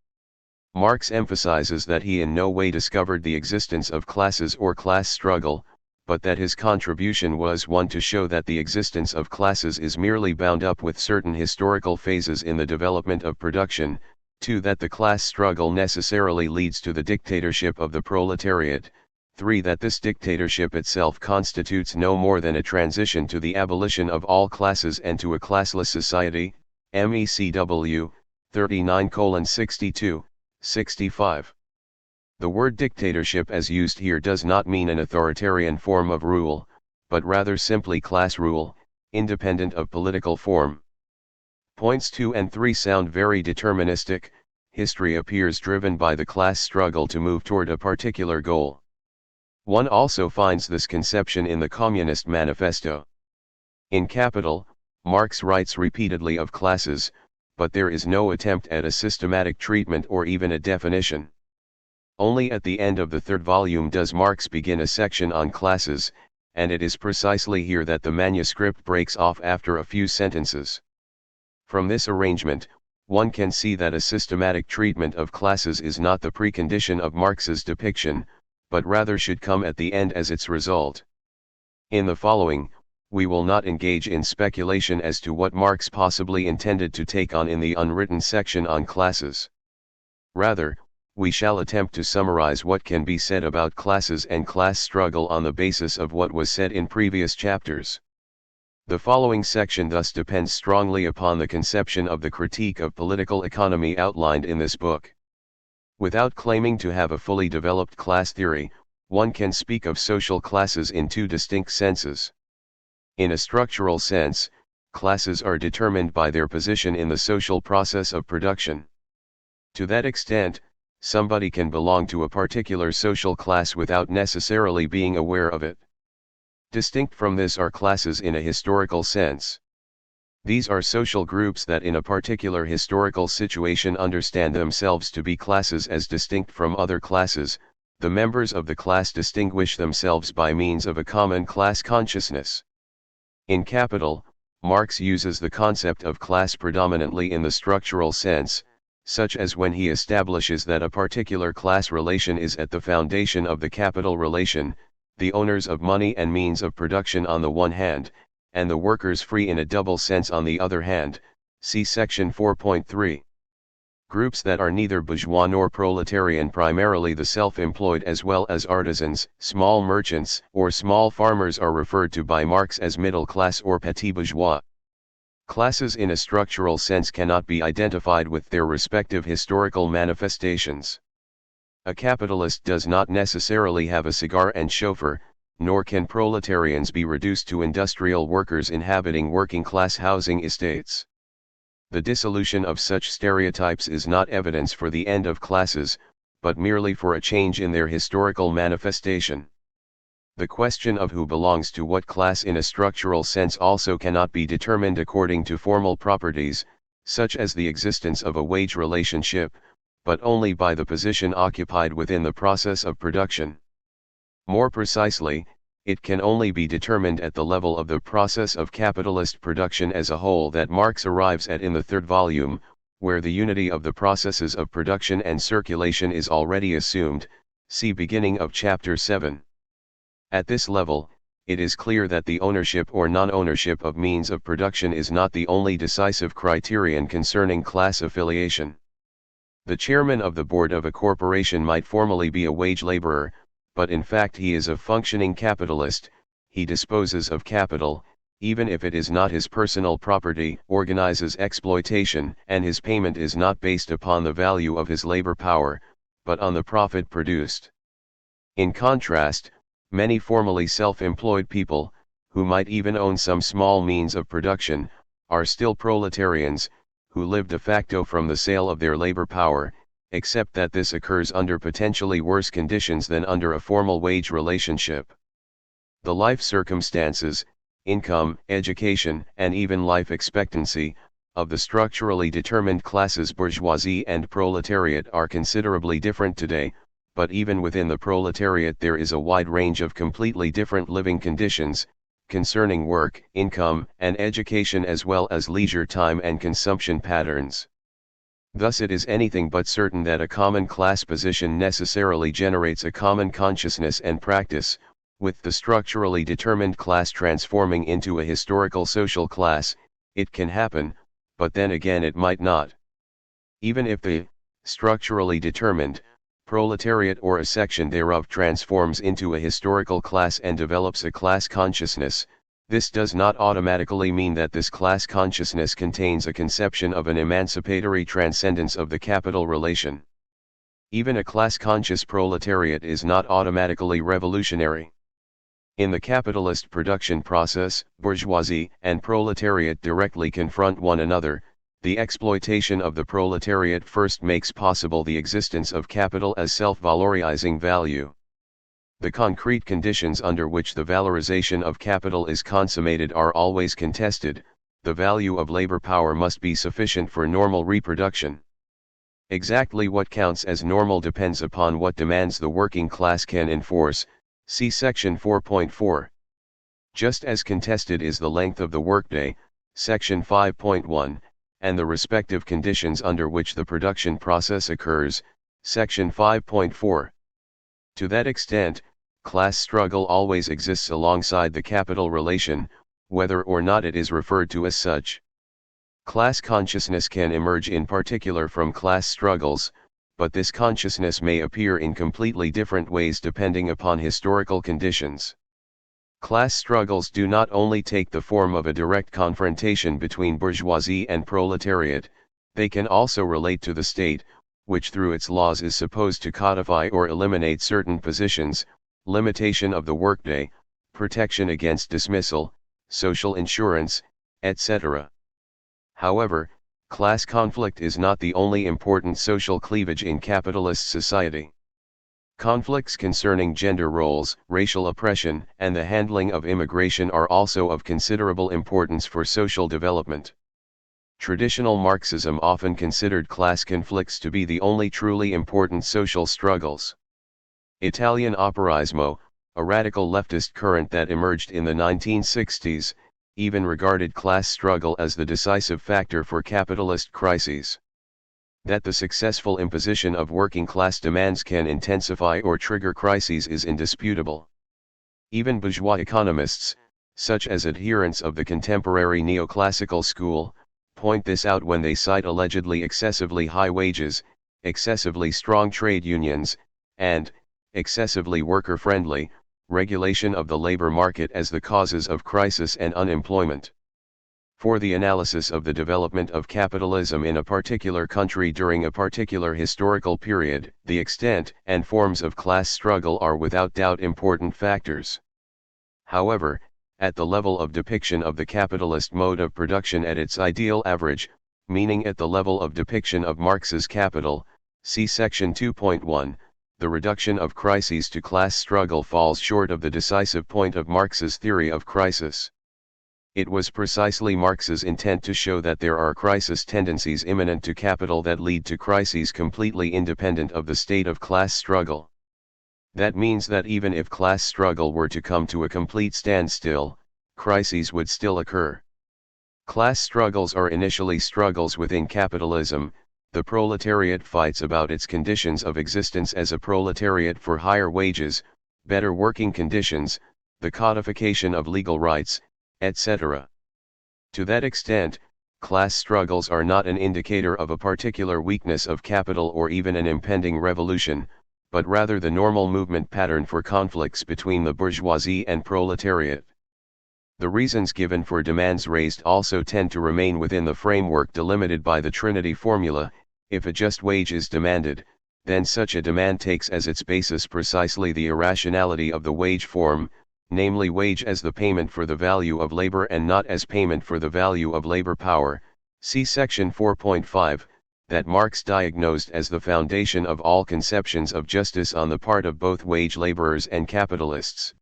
[SPEAKER 1] Marx emphasizes that he in no way discovered the existence of classes or class struggle, but that his contribution was one to show that the existence of classes is merely bound up with certain historical phases in the development of production, 2. That the class struggle necessarily leads to the dictatorship of the proletariat, 3. That this dictatorship itself constitutes no more than a transition to the abolition of all classes and to a classless society, MECW, 39:62, 65. The word dictatorship as used here does not mean an authoritarian form of rule, but rather simply class rule, independent of political form. Points 2 and 3 sound very deterministic. History appears driven by the class struggle to move toward a particular goal. One also finds this conception in the Communist Manifesto. In Capital, Marx writes repeatedly of classes, but there is no attempt at a systematic treatment or even a definition. Only at the end of the third volume does Marx begin a section on classes, and it is precisely here that the manuscript breaks off after a few sentences. From this arrangement, one can see that a systematic treatment of classes is not the precondition of Marx's depiction, but rather should come at the end as its result. In the following, we will not engage in speculation as to what Marx possibly intended to take on in the unwritten section on classes. Rather, we shall attempt to summarize what can be said about classes and class struggle on the basis of what was said in previous chapters. The following section thus depends strongly upon the conception of the critique of political economy outlined in this book. Without claiming to have a fully developed class theory, one can speak of social classes in two distinct senses. In a structural sense, classes are determined by their position in the social process of production. To that extent, somebody can belong to a particular social class without necessarily being aware of it. Distinct from this are classes in a historical sense. These are social groups that in a particular historical situation understand themselves to be classes as distinct from other classes. The members of the class distinguish themselves by means of a common class consciousness. In Capital, Marx uses the concept of class predominantly in the structural sense, such as when he establishes that a particular class relation is at the foundation of the capital relation, the owners of money and means of production on the one hand, and the workers free in a double sense on the other hand, see section 4.3. Groups that are neither bourgeois nor proletarian, primarily the self-employed as well as artisans, small merchants, or small farmers, are referred to by Marx as middle class or petit bourgeois. Classes in a structural sense cannot be identified with their respective historical manifestations. A capitalist does not necessarily have a cigar and chauffeur, nor can proletarians be reduced to industrial workers inhabiting working-class housing estates. The dissolution of such stereotypes is not evidence for the end of classes, but merely for a change in their historical manifestation. The question of who belongs to what class in a structural sense also cannot be determined according to formal properties, such as the existence of a wage relationship, but only by the position occupied within the process of production. More precisely, it can only be determined at the level of the process of capitalist production as a whole that Marx arrives at in the third volume, where the unity of the processes of production and circulation is already assumed, see beginning of chapter 7. At this level, it is clear that the ownership or non-ownership of means of production is not the only decisive criterion concerning class affiliation. The chairman of the board of a corporation might formally be a wage laborer, but in fact he is a functioning capitalist. He disposes of capital, even if it is not his personal property, organizes exploitation, and his payment is not based upon the value of his labor power, but on the profit produced. In contrast, many formally self-employed people, who might even own some small means of production, are still proletarians, who live de facto from the sale of their labor power, except that this occurs under potentially worse conditions than under a formal wage relationship. The life circumstances, income, education, and even life expectancy, of the structurally determined classes bourgeoisie and proletariat are considerably different today, but even within the proletariat there is a wide range of completely different living conditions, concerning work, income, and education as well as leisure time and consumption patterns. Thus it is anything but certain that a common class position necessarily generates a common consciousness and practice, with the structurally determined class transforming into a historical social class. It can happen, but then again it might not. Even if the structurally determined proletariat or a section thereof transforms into a historical class and develops a class consciousness, this does not automatically mean that this class consciousness contains a conception of an emancipatory transcendence of the capital relation. Even a class-conscious proletariat is not automatically revolutionary. In the capitalist production process, bourgeoisie and proletariat directly confront one another. The exploitation of the proletariat first makes possible the existence of capital as self-valorizing value. The concrete conditions under which the valorization of capital is consummated are always contested. The value of labor power must be sufficient for normal reproduction. Exactly what counts as normal depends upon what demands the working class can enforce. See section 4.4. Just as contested is the length of the workday, section 5.1, and the respective conditions under which the production process occurs, section 5.4. To that extent, class struggle always exists alongside the capital relation, whether or not it is referred to as such. Class consciousness can emerge in particular from class struggles, but this consciousness may appear in completely different ways depending upon historical conditions. Class struggles do not only take the form of a direct confrontation between bourgeoisie and proletariat, they can also relate to the state, which through its laws is supposed to codify or eliminate certain positions, limitation of the workday, protection against dismissal, social insurance, etc. However, class conflict is not the only important social cleavage in capitalist society. Conflicts concerning gender roles, racial oppression, and the handling of immigration are also of considerable importance for social development. Traditional Marxism often considered class conflicts to be the only truly important social struggles. Italian operaismo, a radical leftist current that emerged in the 1960s, even regarded class struggle as the decisive factor for capitalist crises. That the successful imposition of working-class demands can intensify or trigger crises is indisputable. Even bourgeois economists, such as adherents of the contemporary neoclassical school, point this out when they cite allegedly excessively high wages, excessively strong trade unions, and excessively worker-friendly regulation of the labor market as the causes of crisis and unemployment. For the analysis of the development of capitalism in a particular country during a particular historical period, the extent and forms of class struggle are without doubt important factors. However, at the level of depiction of the capitalist mode of production at its ideal average, meaning at the level of depiction of Marx's Capital, see section 2.1, the reduction of crises to class struggle falls short of the decisive point of Marx's theory of crisis. It was precisely Marx's intent to show that there are crisis tendencies immanent to capital that lead to crises completely independent of the state of class struggle. That means that even if class struggle were to come to a complete standstill, crises would still occur. Class struggles are initially struggles within capitalism. The proletariat fights about its conditions of existence as a proletariat for higher wages, better working conditions, the codification of legal rights, etc. To that extent, class struggles are not an indicator of a particular weakness of capital or even an impending revolution, but rather the normal movement pattern for conflicts between the bourgeoisie and proletariat. The reasons given for demands raised also tend to remain within the framework delimited by the Trinity formula. If a just wage is demanded, then such a demand takes as its basis precisely the irrationality of the wage form, namely wage as the payment for the value of labor and not as payment for the value of labor power. See section 4.5, that Marx diagnosed as the foundation of all conceptions of justice on the part of both wage laborers and capitalists.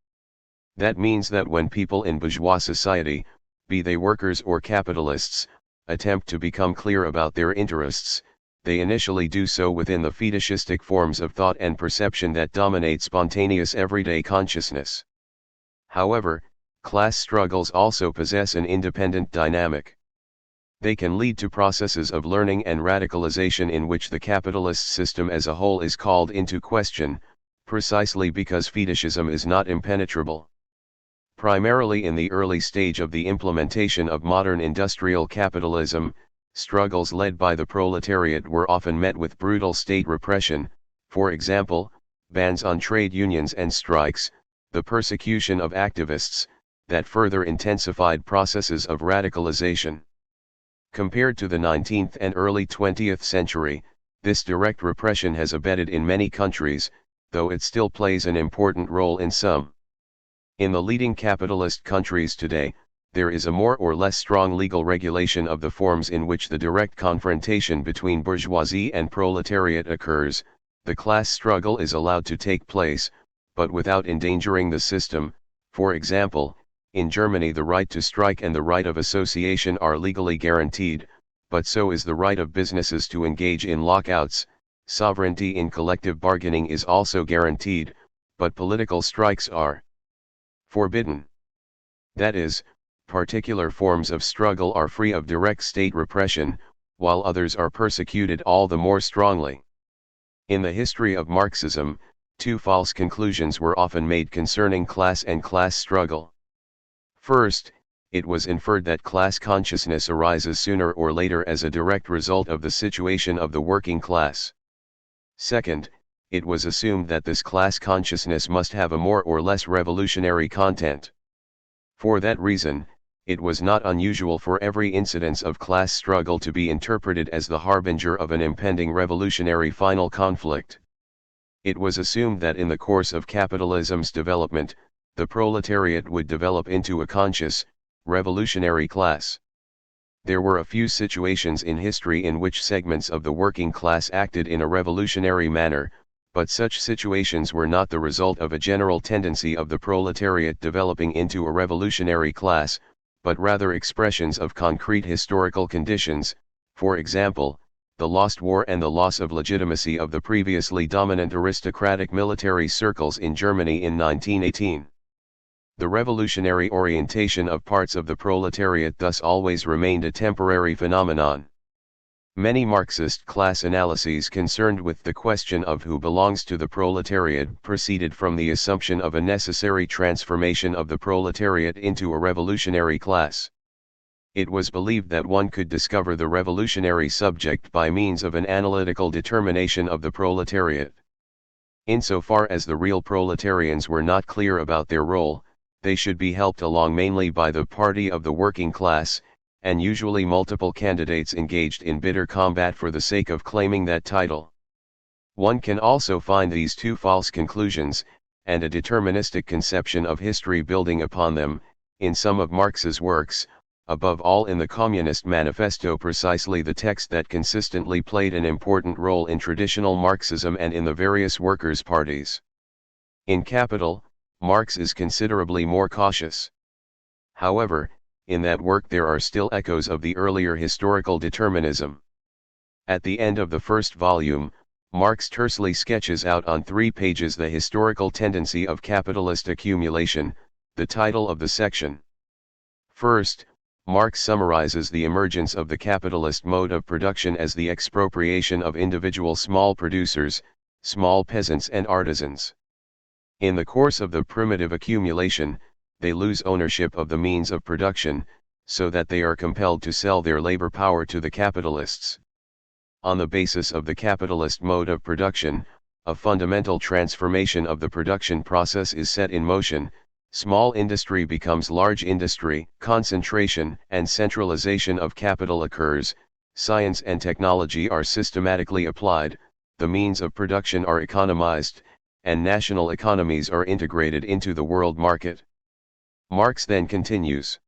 [SPEAKER 1] That means that when people in bourgeois society, be they workers or capitalists, attempt to become clear about their interests, they initially do so within the fetishistic forms of thought and perception that dominate spontaneous everyday consciousness. However, class struggles also possess an independent dynamic. They can lead to processes of learning and radicalization in which the capitalist system as a whole is called into question, precisely because fetishism is not impenetrable. Primarily in the early stage of the implementation of modern industrial capitalism, struggles led by the proletariat were often met with brutal state repression, for example, bans on trade unions and strikes, the persecution of activists, that further intensified processes of radicalization. Compared to the 19th and early 20th century, this direct repression has abated in many countries, though it still plays an important role in some. In the leading capitalist countries today, there is a more or less strong legal regulation of the forms in which the direct confrontation between bourgeoisie and proletariat occurs. The class struggle is allowed to take place, but without endangering the system. For example, in Germany the right to strike and the right of association are legally guaranteed, but so is the right of businesses to engage in lockouts. Sovereignty in collective bargaining is also guaranteed, but political strikes are forbidden. That is, particular forms of struggle are free of direct state repression, while others are persecuted all the more strongly. In the history of Marxism, two false conclusions were often made concerning class and class struggle. First, it was inferred that class consciousness arises sooner or later as a direct result of the situation of the working class. Second, it was assumed that this class consciousness must have a more or less revolutionary content. For that reason, it was not unusual for every incidence of class struggle to be interpreted as the harbinger of an impending revolutionary final conflict. It was assumed that in the course of capitalism's development, the proletariat would develop into a conscious, revolutionary class. There were a few situations in history in which segments of the working class acted in a revolutionary manner, but such situations were not the result of a general tendency of the proletariat developing into a revolutionary class, but rather expressions of concrete historical conditions, for example, the lost war and the loss of legitimacy of the previously dominant aristocratic military circles in Germany in 1918. The revolutionary orientation of parts of the proletariat thus always remained a temporary phenomenon. Many Marxist class analyses concerned with the question of who belongs to the proletariat proceeded from the assumption of a necessary transformation of the proletariat into a revolutionary class. It was believed that one could discover the revolutionary subject by means of an analytical determination of the proletariat. Insofar as the real proletarians were not clear about their role, they should be helped along mainly by the party of the working class, and usually multiple candidates engaged in bitter combat for the sake of claiming that title. One can also find these two false conclusions, and a deterministic conception of history building upon them, in some of Marx's works, above all in the Communist Manifesto, precisely the text that consistently played an important role in traditional Marxism and in the various workers' parties. In Capital, Marx is considerably more cautious. However, in that work there are still echoes of the earlier historical determinism. At the end of the first volume, Marx tersely sketches out on 3 pages the historical tendency of capitalist accumulation, the title of the section. First, Marx summarizes the emergence of the capitalist mode of production as the expropriation of individual small producers, small peasants and artisans. In the course of the primitive accumulation, they lose ownership of the means of production, so that they are compelled to sell their labor power to the capitalists. On the basis of the capitalist mode of production, a fundamental transformation of the production process is set in motion. Small industry becomes large industry, concentration and centralization of capital occurs, science and technology are systematically applied, the means of production are economized, and national economies are integrated into the world market. Marx then continues.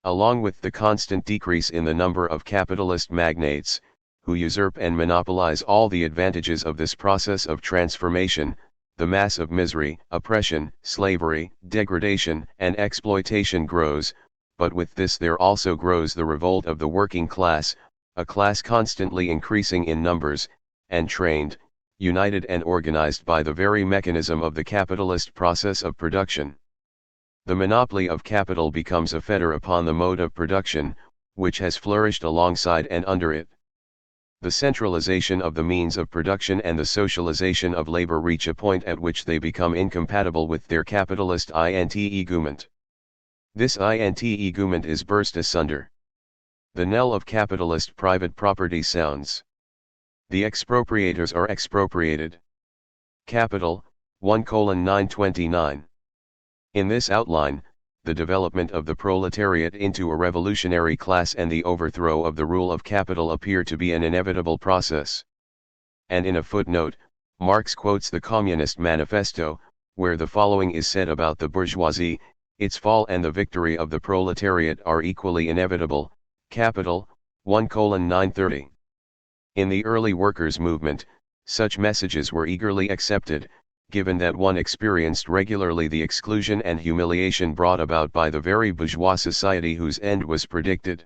[SPEAKER 1] Along with the constant decrease in the number of capitalist magnates, who usurp and monopolize all the advantages of this process of transformation, the mass of misery, oppression, slavery, degradation, and exploitation grows, but with this there also grows the revolt of the working class, a class constantly increasing in numbers, and trained, united and organized by the very mechanism of the capitalist process of production. The monopoly of capital becomes a fetter upon the mode of production, which has flourished alongside and under it. The centralization of the means of production and the socialization of labor reach a point at which they become incompatible with their capitalist int-egument. This int-egument is burst asunder. The knell of capitalist private property sounds. The expropriators are expropriated. Capital, 1:929. In this outline, the development of the proletariat into a revolutionary class and the overthrow of the rule of capital appear to be an inevitable process. And in a footnote, Marx quotes the Communist Manifesto, where the following is said about the bourgeoisie: its fall and the victory of the proletariat are equally inevitable. Capital, 1:930. In the early workers' movement, such messages were eagerly accepted, given that one experienced regularly the exclusion and humiliation brought about by the very bourgeois society whose end was predicted.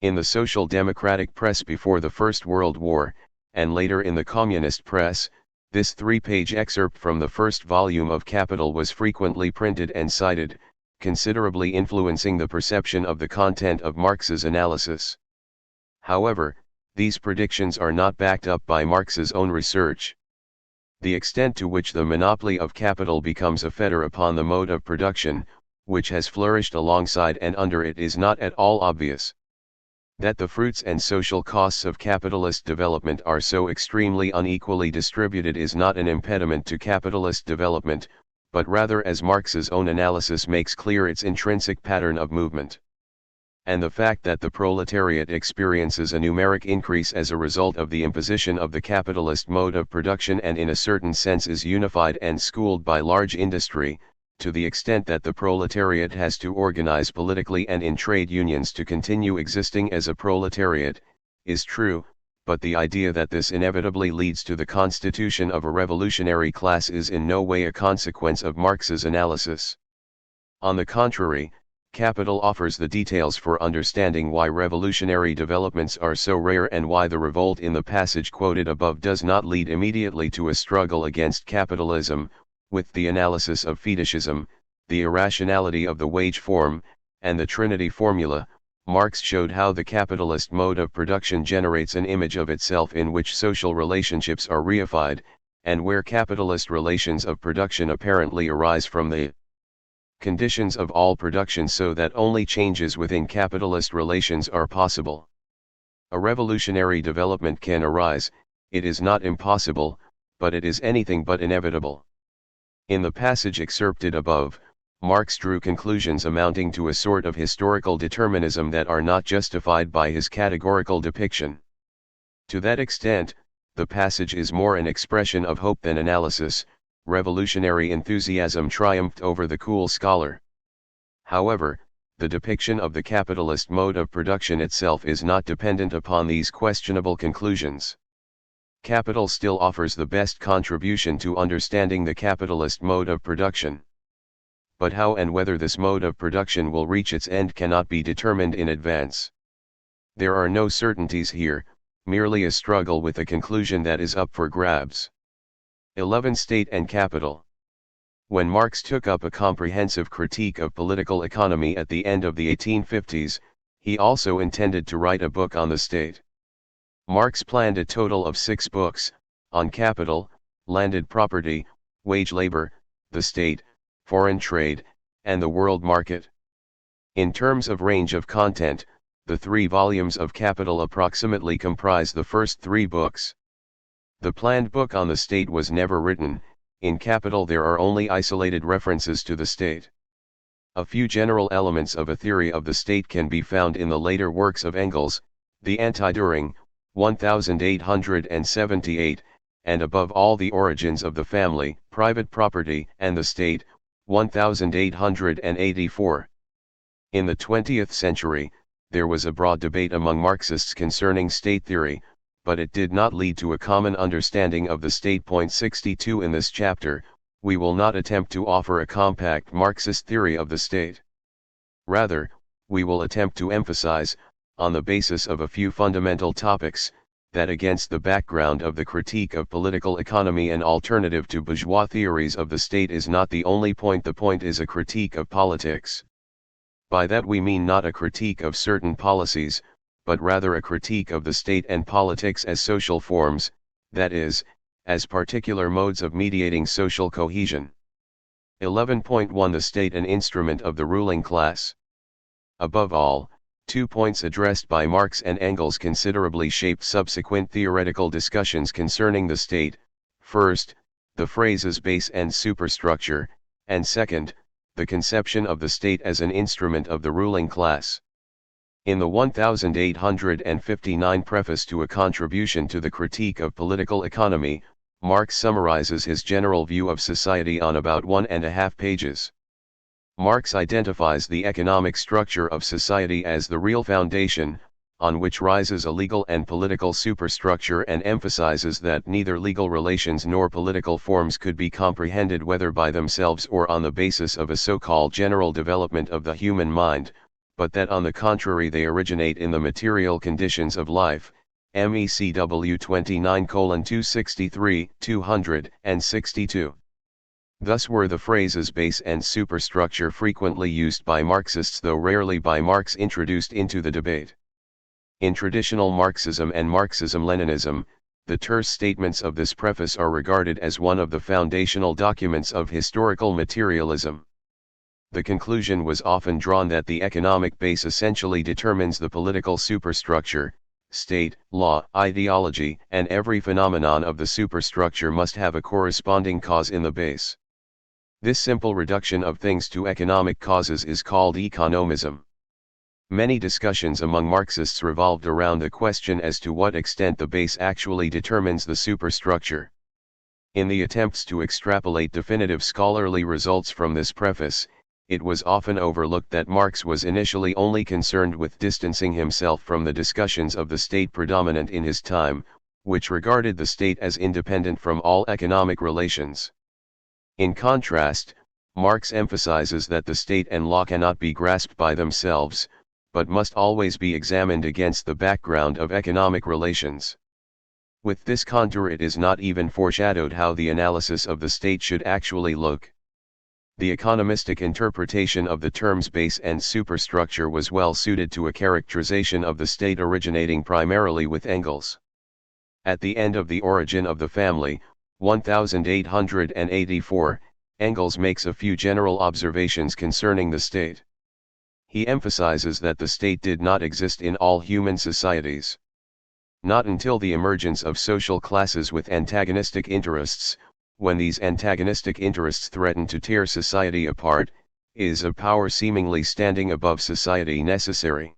[SPEAKER 1] In the social democratic press before the First World War, and later in the communist press, this 3-page excerpt from the first volume of Capital was frequently printed and cited, considerably influencing the perception of the content of Marx's analysis. However, these predictions are not backed up by Marx's own research. The extent to which the monopoly of capital becomes a fetter upon the mode of production, which has flourished alongside and under it, is not at all obvious. That the fruits and social costs of capitalist development are so extremely unequally distributed is not an impediment to capitalist development, but rather, as Marx's own analysis makes clear, its intrinsic pattern of movement. And the fact that the proletariat experiences a numeric increase as a result of the imposition of the capitalist mode of production, and in a certain sense is unified and schooled by large industry, to the extent that the proletariat has to organize politically and in trade unions to continue existing as a proletariat, is true, but the idea that this inevitably leads to the constitution of a revolutionary class is in no way a consequence of Marx's analysis. On the contrary, Capital offers the details for understanding why revolutionary developments are so rare and why the revolt in the passage quoted above does not lead immediately to a struggle against capitalism. With the analysis of fetishism, the irrationality of the wage form, and the Trinity formula, Marx showed how the capitalist mode of production generates an image of itself in which social relationships are reified, and where capitalist relations of production apparently arise from the conditions of all production, so that only changes within capitalist relations are possible. A revolutionary development can arise, it is not impossible, but it is anything but inevitable. In the passage excerpted above, Marx drew conclusions amounting to a sort of historical determinism that are not justified by his categorical depiction. To that extent, the passage is more an expression of hope than analysis. Revolutionary enthusiasm triumphed over the cool scholar. However, the depiction of the capitalist mode of production itself is not dependent upon these questionable conclusions. Capital still offers the best contribution to understanding the capitalist mode of production. But how and whether this mode of production will reach its end cannot be determined in advance. There are no certainties here, merely a struggle with a conclusion that is up for grabs. 11. State and Capital. When Marx took up a comprehensive critique of political economy at the end of the 1850s, he also intended to write a book on the state. Marx planned a total of 6 books, on capital, landed property, wage labor, the state, foreign trade, and the world market. In terms of range of content, the 3 volumes of Capital approximately comprise the first 3 books. The planned book on the state was never written. In Capital there are only isolated references to the state. A few general elements of a theory of the state can be found in the later works of Engels, the Anti-Düring, 1878, and above all the origins of the family, private property, and the state, 1884. In the 20th century, there was a broad debate among Marxists concerning state theory, but it did not lead to a common understanding of the state. 62 In this chapter, we will not attempt to offer a compact Marxist theory of the state. Rather, we will attempt to emphasize, on the basis of a few fundamental topics, that against the background of the critique of political economy an alternative to bourgeois theories of the state is not the only point. The point is a critique of politics. By that we mean not a critique of certain policies, but rather a critique of the state and politics as social forms, that is, as particular modes of mediating social cohesion. 11.1 The state an instrument of the ruling class. Above all, 2 points addressed by Marx and Engels considerably shaped subsequent theoretical discussions concerning the state: first, the phrases base and superstructure, and second, the conception of the state as an instrument of the ruling class. In the 1859 preface to a contribution to the critique of political economy, Marx summarizes his general view of society on about 1.5 pages. Marx identifies the economic structure of society as the real foundation, on which rises a legal and political superstructure, and emphasizes that neither legal relations nor political forms could be comprehended whether by themselves or on the basis of a so-called general development of the human mind, but that on the contrary they originate in the material conditions of life. MECW 29:263, 262. Thus were the phrases base and superstructure frequently used by Marxists, though rarely by Marx introduced into the debate. In traditional Marxism and Marxism-Leninism, the terse statements of this preface are regarded as one of the foundational documents of historical materialism. The conclusion was often drawn that the economic base essentially determines the political superstructure, state, law, ideology, and every phenomenon of the superstructure must have a corresponding cause in the base. This simple reduction of things to economic causes is called economism. Many discussions among Marxists revolved around the question as to what extent the base actually determines the superstructure. In the attempts to extrapolate definitive scholarly results from this preface, it was often overlooked that Marx was initially only concerned with distancing himself from the discussions of the state predominant in his time, which regarded the state as independent from all economic relations. In contrast, Marx emphasizes that the state and law cannot be grasped by themselves, but must always be examined against the background of economic relations. With this contour it is not even foreshadowed how the analysis of the state should actually look. The economistic interpretation of the terms base and superstructure was well suited to a characterization of the state originating primarily with Engels. At the end of The Origin of the Family, 1884, Engels makes a few general observations concerning the state. He emphasizes that the state did not exist in all human societies. Not until the emergence of social classes with antagonistic interests, when these antagonistic interests threaten to tear society apart, is a power seemingly standing above society necessary.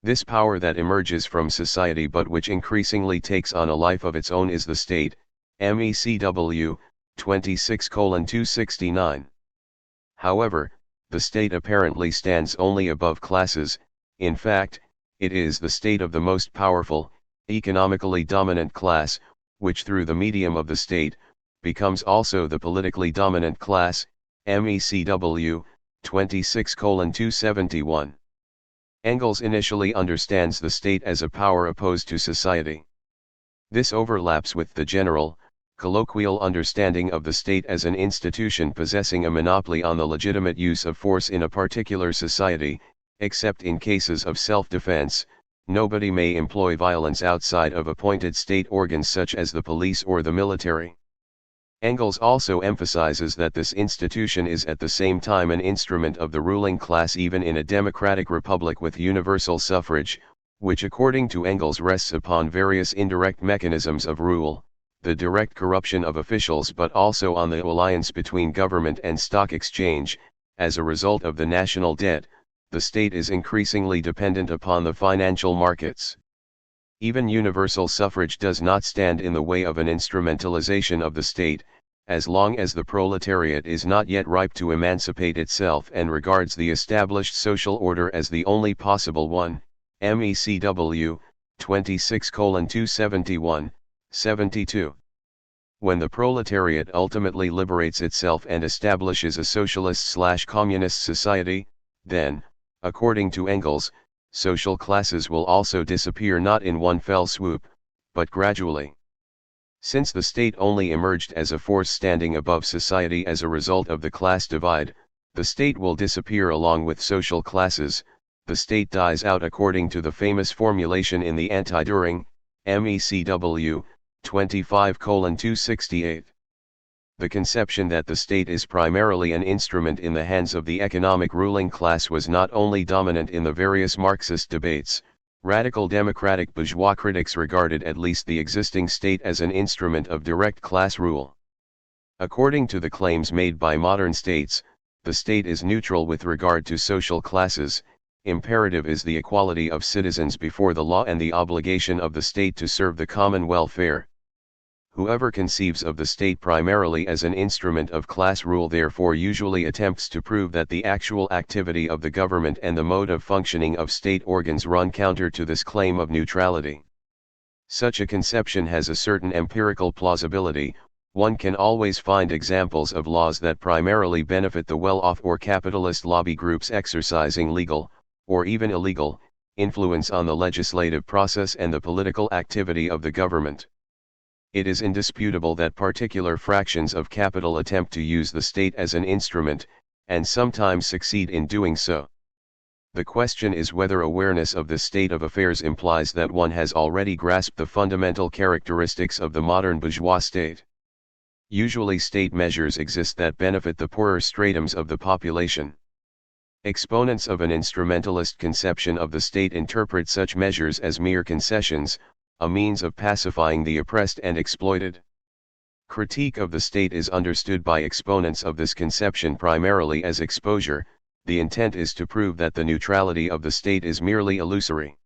[SPEAKER 1] This power that emerges from society but which increasingly takes on a life of its own is the state. MECW 26:269. However, the state apparently stands only above classes. In fact, it is the state of the most powerful, economically dominant class, which through the medium of the state, becomes also the politically dominant class. MECW 26:271. Engels initially understands the state as a power opposed to society. This overlaps with the general, colloquial understanding of the state as an institution possessing a monopoly on the legitimate use of force in a particular society. Except in cases of self-defense, nobody may employ violence outside of appointed state organs such as the police or the military. Engels also emphasizes that this institution is at the same time an instrument of the ruling class even in a democratic republic with universal suffrage, which according to Engels rests upon various indirect mechanisms of rule, the direct corruption of officials but also on the alliance between government and stock exchange. As a result of the national debt, the state is increasingly dependent upon the financial markets. Even universal suffrage does not stand in the way of an instrumentalization of the state, as long as the proletariat is not yet ripe to emancipate itself and regards the established social order as the only possible one. MECW 26:271, 72. When the proletariat ultimately liberates itself and establishes a socialist/communist society, then, according to Engels, social classes will also disappear not in one fell swoop, but gradually. Since the state only emerged as a force standing above society as a result of the class divide, the state will disappear along with social classes. The state dies out according to the famous formulation in the Anti-Düring, MECW, 25:268. The conception that the state is primarily an instrument in the hands of the economic ruling class was not only dominant in the various Marxist debates. Radical democratic bourgeois critics regarded at least the existing state as an instrument of direct class rule. According to the claims made by modern states, the state is neutral with regard to social classes. Imperative is the equality of citizens before the law and the obligation of the state to serve the common welfare. Whoever conceives of the state primarily as an instrument of class rule therefore usually attempts to prove that the actual activity of the government and the mode of functioning of state organs run counter to this claim of neutrality. Such a conception has a certain empirical plausibility. One can always find examples of laws that primarily benefit the well-off or capitalist lobby groups exercising legal, or even illegal, influence on the legislative process and the political activity of the government. It is indisputable that particular fractions of capital attempt to use the state as an instrument, and sometimes succeed in doing so. The question is whether awareness of this state of affairs implies that one has already grasped the fundamental characteristics of the modern bourgeois state. Usually state measures exist that benefit the poorer stratums of the population. Exponents of an instrumentalist conception of the state interpret such measures as mere concessions, a means of pacifying the oppressed and exploited. Critique of the state is understood by exponents of this conception primarily as exposure. The intent is to prove that the neutrality of the state is merely illusory.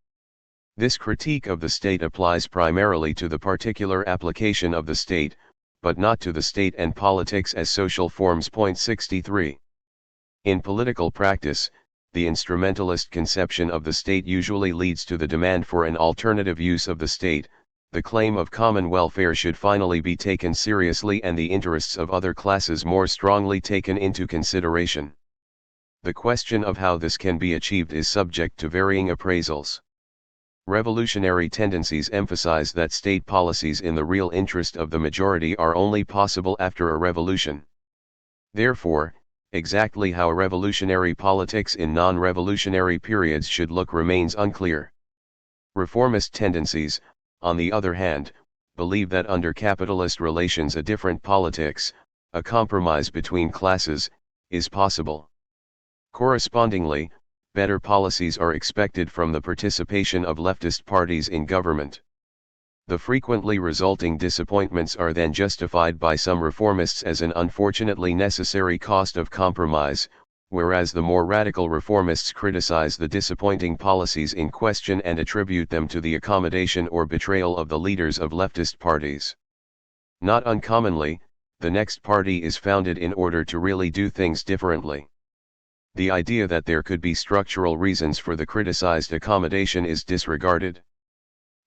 [SPEAKER 1] This critique of the state applies primarily to the particular application of the state, but not to the state and politics as social forms. 63. In political practice, the instrumentalist conception of the state usually leads to the demand for an alternative use of the state. The claim of common welfare should finally be taken seriously and the interests of other classes more strongly taken into consideration. The question of how this can be achieved is subject to varying appraisals. Revolutionary tendencies emphasize that state policies in the real interest of the majority are only possible after a revolution. Therefore, exactly how revolutionary politics in non-revolutionary periods should look remains unclear. Reformist tendencies, on the other hand, believe that under capitalist relations a different politics, a compromise between classes, is possible. Correspondingly, better policies are expected from the participation of leftist parties in government. The frequently resulting disappointments are then justified by some reformists as an unfortunately necessary cost of compromise, whereas the more radical reformists criticize the disappointing policies in question and attribute them to the accommodation or betrayal of the leaders of leftist parties. Not uncommonly, the next party is founded in order to really do things differently. The idea that there could be structural reasons for the criticized accommodation is disregarded.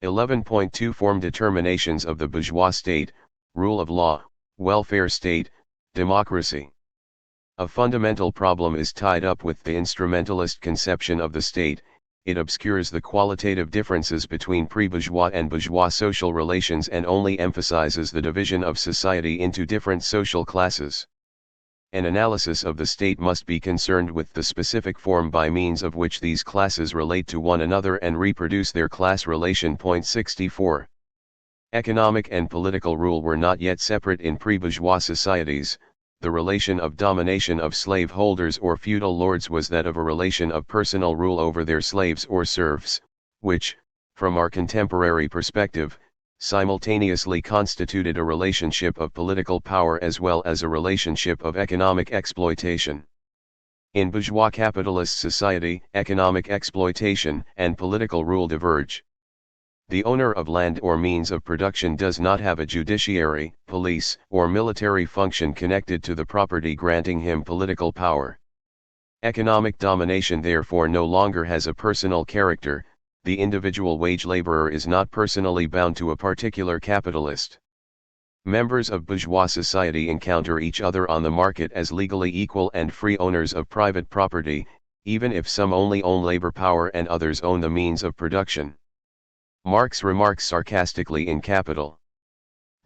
[SPEAKER 1] 11.2 Form determinations of the bourgeois state, rule of law, welfare state, democracy. A fundamental problem is tied up with the instrumentalist conception of the state. It obscures the qualitative differences between pre-bourgeois and bourgeois social relations and only emphasizes the division of society into different social classes. An analysis of the state must be concerned with the specific form by means of which these classes relate to one another and reproduce their class relation. 64. Economic and political rule were not yet separate in pre-bourgeois societies. The relation of domination of slaveholders or feudal lords was that of a relation of personal rule over their slaves or serfs, which, from our contemporary perspective, simultaneously constituted a relationship of political power as well as a relationship of economic exploitation. In bourgeois capitalist society, economic exploitation and political rule diverge. The owner of land or means of production does not have a judiciary, police, or military function connected to the property granting him political power. Economic domination therefore no longer has a personal character. The individual wage laborer is not personally bound to a particular capitalist. Members of bourgeois society encounter each other on the market as legally equal and free owners of private property. even if some only own labor power and others own the means of production. Marx remarks sarcastically in Capital.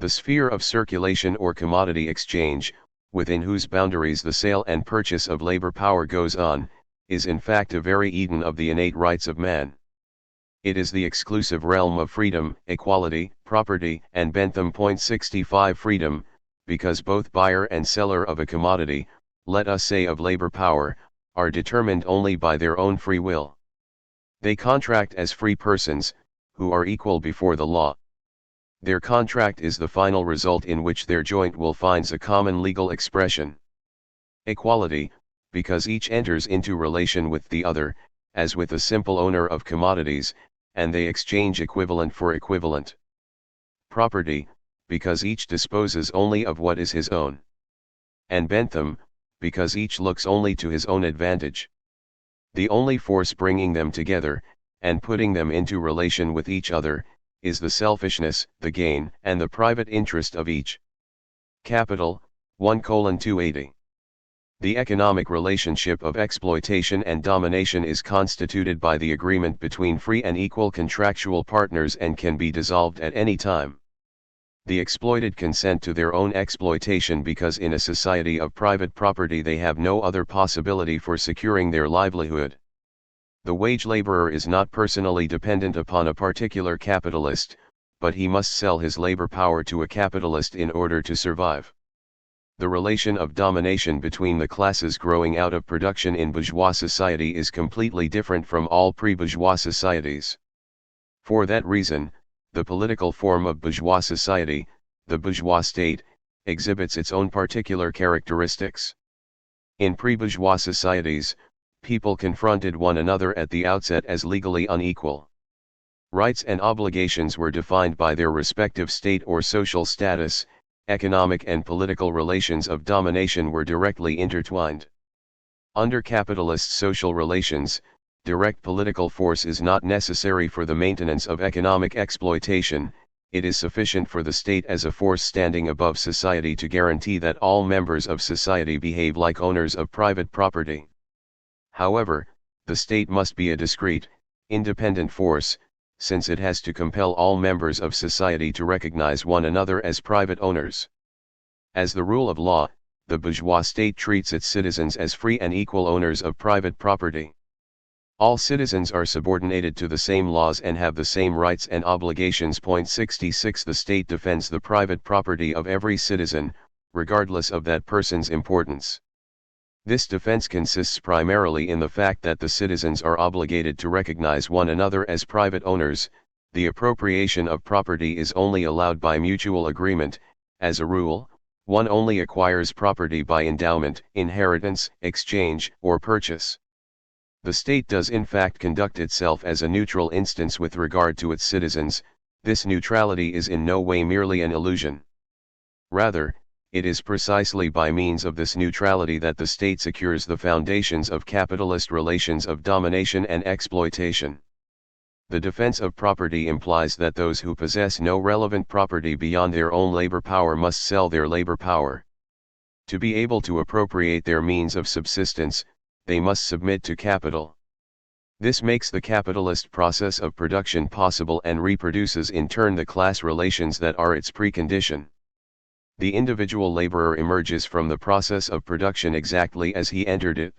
[SPEAKER 1] The sphere of circulation or commodity exchange, within whose boundaries the sale and purchase of labor power goes on, is in fact a very Eden of the innate rights of man. It is the exclusive realm of freedom, equality, property, and Bentham. 65 Freedom, because both buyer and seller of a commodity, let us say of labor power, are determined only by their own free will. They contract as free persons, who are equal before the law. Their contract is the final result in which their joint will finds a common legal expression. Equality, because each enters into relation with the other, as with a simple owner of commodities, and they exchange equivalent for equivalent. Property, because each disposes only of what is his own. And Bentham, because each looks only to his own advantage. The only force bringing them together, and putting them into relation with each other, is the selfishness, the gain, and the private interest of each. Capital, 1:280. The economic relationship of exploitation and domination is constituted by the agreement between free and equal contractual partners and can be dissolved at any time. The exploited consent to their own exploitation because in a society of private property they have no other possibility for securing their livelihood. The wage laborer is not personally dependent upon a particular capitalist, but he must sell his labor power to a capitalist in order to survive. The relation of domination between the classes growing out of production in bourgeois society is completely different from all pre-bourgeois societies. For that reason, the political form of bourgeois society, the bourgeois state, exhibits its own particular characteristics. In pre-bourgeois societies, people confronted one another at the outset as legally unequal. Rights and obligations were defined by their respective state or social status. Economic and political relations of domination were directly intertwined. Under capitalist social relations, direct political force is not necessary for the maintenance of economic exploitation, it is sufficient for the state as a force standing above society to guarantee that all members of society behave like owners of private property. However, the state must be a discrete, independent force, since it has to compel all members of society to recognize one another as private owners. As the rule of law, the bourgeois state treats its citizens as free and equal owners of private property. All citizens are subordinated to the same laws and have the same rights and obligations. 66 The state defends the private property of every citizen, regardless of that person's importance. This defense consists primarily in the fact that the citizens are obligated to recognize one another as private owners. The appropriation of property is only allowed by mutual agreement. As a rule, one only acquires property by endowment, inheritance, exchange, or purchase. The state does in fact conduct itself as a neutral instance with regard to its citizens. This neutrality is in no way merely an illusion. Rather, it is precisely by means of this neutrality that the state secures the foundations of capitalist relations of domination and exploitation. The defense of property implies that those who possess no relevant property beyond their own labor power must sell their labor power. To be able to appropriate their means of subsistence, they must submit to capital. This makes the capitalist process of production possible and reproduces in turn the class relations that are its precondition. The individual laborer emerges from the process of production exactly as he entered it.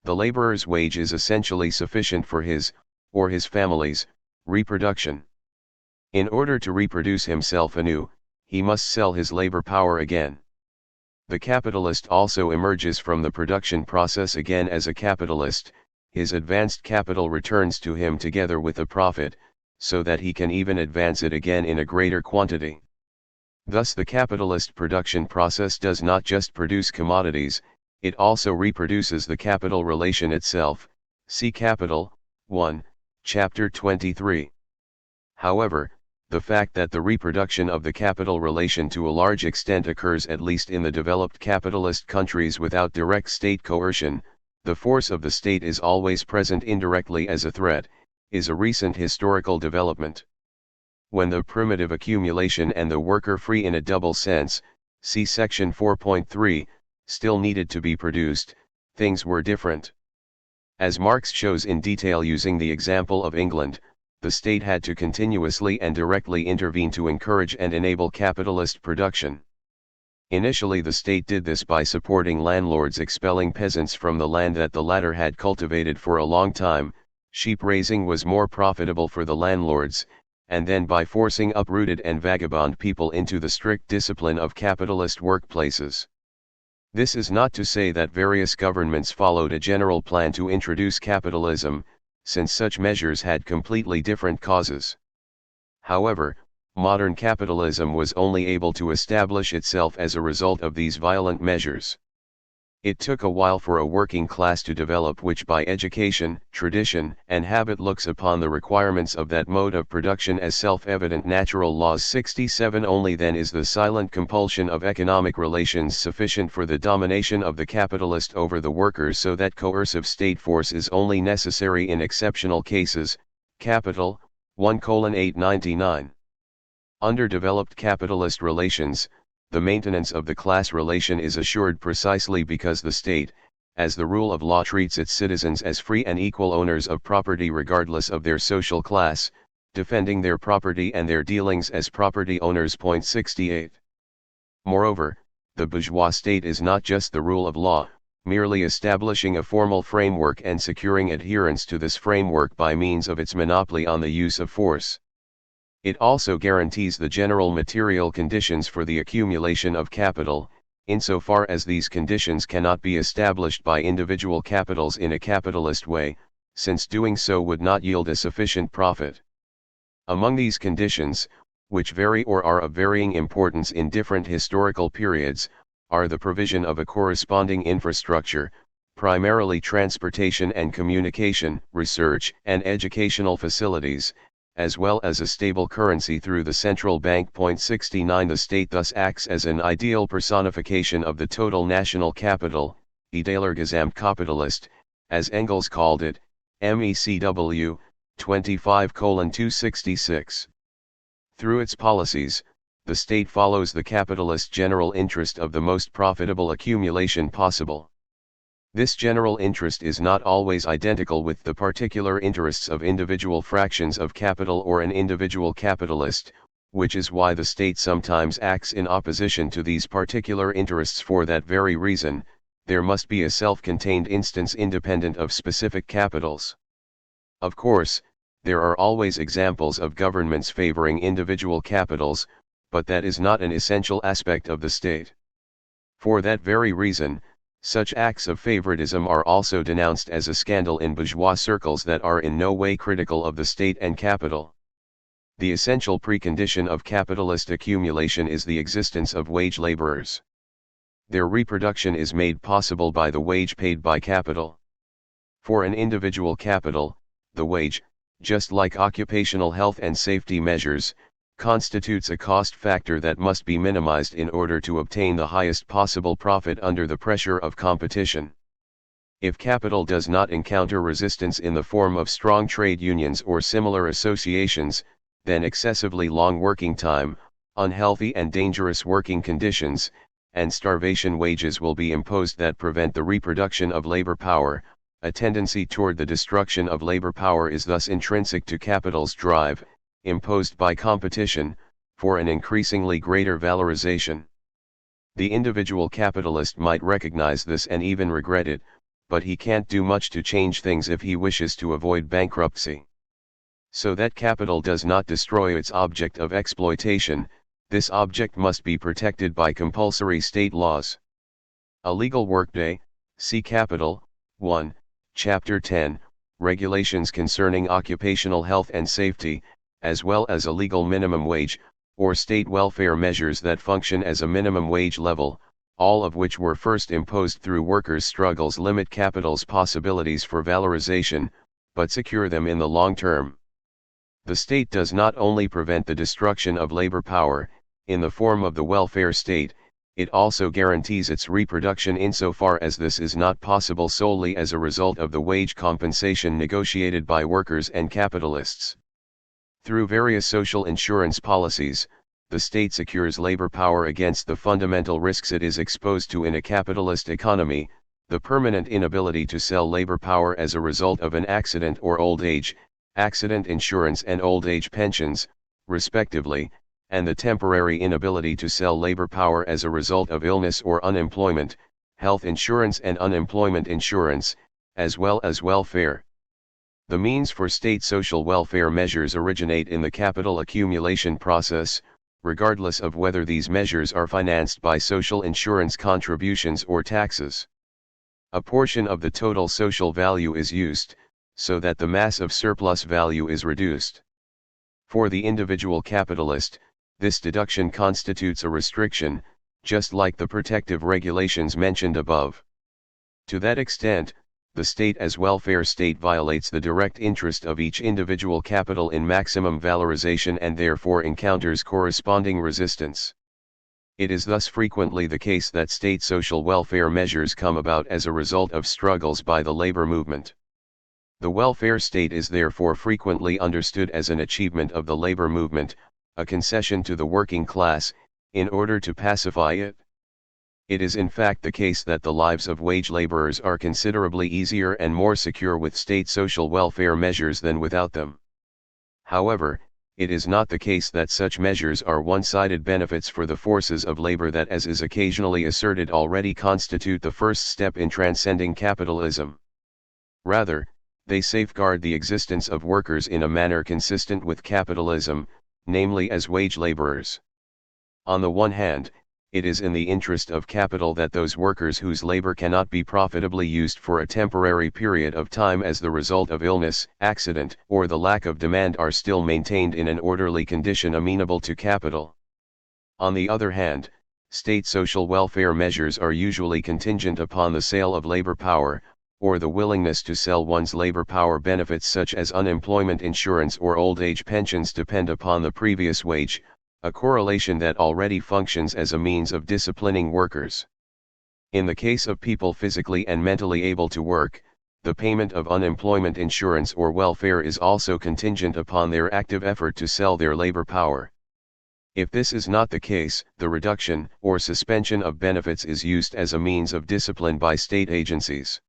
[SPEAKER 1] The laborer's wage is essentially sufficient for his, or his family's, reproduction. In order to reproduce himself anew, he must sell his labor power again. The capitalist also emerges from the production process again as a capitalist. His advanced capital returns to him together with a profit, so that he can even advance it again in a greater quantity. Thus the capitalist production process does not just produce commodities, it also reproduces the capital relation itself. See Capital, 1, Chapter 23. However, the fact that the reproduction of the capital relation to a large extent occurs at least in the developed capitalist countries without direct state coercion, the force of the state is always present indirectly as a threat, is a recent historical development. When the primitive accumulation and the worker free in a double sense, see section 4.3, still needed to be produced, things were different. As Marx shows in detail using the example of England, the state had to continuously and directly intervene to encourage and enable capitalist production. Initially the state did this by supporting landlords expelling peasants from the land that the latter had cultivated for a long time. Sheep raising was more profitable for the landlords, and then by forcing uprooted and vagabond people into the strict discipline of capitalist workplaces. This is not to say that various governments followed a general plan to introduce capitalism, since such measures had completely different causes. However, modern capitalism was only able to establish itself as a result of these violent measures. It took a while for a working class to develop which by education, tradition, and habit looks upon the requirements of that mode of production as self-evident natural laws. 67 Only then is the silent compulsion of economic relations sufficient for the domination of the capitalist over the workers, so that coercive state force is only necessary in exceptional cases. Capital, 1:899. Under developed capitalist relations, the maintenance of the class relation is assured precisely because the state, as the rule of law, treats its citizens as free and equal owners of property regardless of their social class, defending their property and their dealings as property owners. 68. Moreover, the bourgeois state is not just the rule of law, merely establishing a formal framework and securing adherence to this framework by means of its monopoly on the use of force. It also guarantees the general material conditions for the accumulation of capital, insofar as these conditions cannot be established by individual capitals in a capitalist way, since doing so would not yield a sufficient profit. Among these conditions, which vary or are of varying importance in different historical periods, are the provision of a corresponding infrastructure, primarily transportation and communication, research and educational facilities, as well as a stable currency through the central bank. 69 The state thus acts as an ideal personification of the total national capital, idealer Gesamtkapitalist, as Engels called it, MECW, 25:266. Through its policies, the state follows the capitalist general interest of the most profitable accumulation possible. This general interest is not always identical with the particular interests of individual fractions of capital or an individual capitalist, which is why the state sometimes acts in opposition to these particular interests. For that very reason, there must be a self-contained instance independent of specific capitals. Of course, there are always examples of governments favoring individual capitals, but that is not an essential aspect of the state. For that very reason, such acts of favoritism are also denounced as a scandal in bourgeois circles that are in no way critical of the state and capital. The essential precondition of capitalist accumulation is the existence of wage laborers. Their reproduction is made possible by the wage paid by capital. For an individual capital, the wage, just like occupational health and safety measures, constitutes a cost factor that must be minimized in order to obtain the highest possible profit under the pressure of competition. If capital does not encounter resistance in the form of strong trade unions or similar associations, then excessively long working time, unhealthy and dangerous working conditions, and starvation wages will be imposed that prevent the reproduction of labor power. A tendency toward the destruction of labor power is thus intrinsic to capital's drive, imposed by competition, for an increasingly greater valorization. The individual capitalist might recognize this and even regret it, but he can't do much to change things if he wishes to avoid bankruptcy. So that capital does not destroy its object of exploitation, this object must be protected by compulsory state laws. A legal workday, see Capital, 1, Chapter 10, Regulations concerning occupational health and safety, as well as a legal minimum wage, or state welfare measures that function as a minimum wage level, all of which were first imposed through workers' struggles, limit capital's possibilities for valorization, but secure them in the long term. The state does not only prevent the destruction of labor power, in the form of the welfare state, it also guarantees its reproduction insofar as this is not possible solely as a result of the wage compensation negotiated by workers and capitalists. Through various social insurance policies, the state secures labor power against the fundamental risks it is exposed to in a capitalist economy, The permanent inability to sell labor power as a result of an accident or old age, accident insurance and old age pensions, respectively, and the temporary inability to sell labor power as a result of illness or unemployment, health insurance and unemployment insurance, as well as welfare. The means for state social welfare measures originate in the capital accumulation process, regardless of whether these measures are financed by social insurance contributions or taxes. A portion of the total social value is used, so that the mass of surplus value is reduced. For the individual capitalist, this deduction constitutes a restriction, just like the protective regulations mentioned above. To that extent, the state as welfare state violates the direct interest of each individual capital in maximum valorization and therefore encounters corresponding resistance. It is thus frequently the case that state social welfare measures come about as a result of struggles by the labor movement. The welfare state is therefore frequently understood as an achievement of the labor movement, a concession to the working class, in order to pacify it. It is in fact the case that the lives of wage laborers are considerably easier and more secure with state social welfare measures than without them. However, it is not the case that such measures are one-sided benefits for the forces of labor that, as is occasionally asserted, already constitute the first step in transcending capitalism. Rather, they safeguard the existence of workers in a manner consistent with capitalism, namely as wage laborers. On the one hand, it is in the interest of capital that those workers whose labor cannot be profitably used for a temporary period of time as the result of illness, accident, or the lack of demand are still maintained in an orderly condition amenable to capital. On the other hand, state social welfare measures are usually contingent upon the sale of labor power, or the willingness to sell one's labor power. Benefits such as unemployment insurance or old age pensions depend upon the previous wage, a correlation that already functions as a means of disciplining workers. In the case of people physically and mentally able to work, the payment of unemployment insurance or welfare is also contingent upon their active effort to sell their labor power. If this is not the case, the reduction or suspension of benefits is used as a means of discipline by state agencies.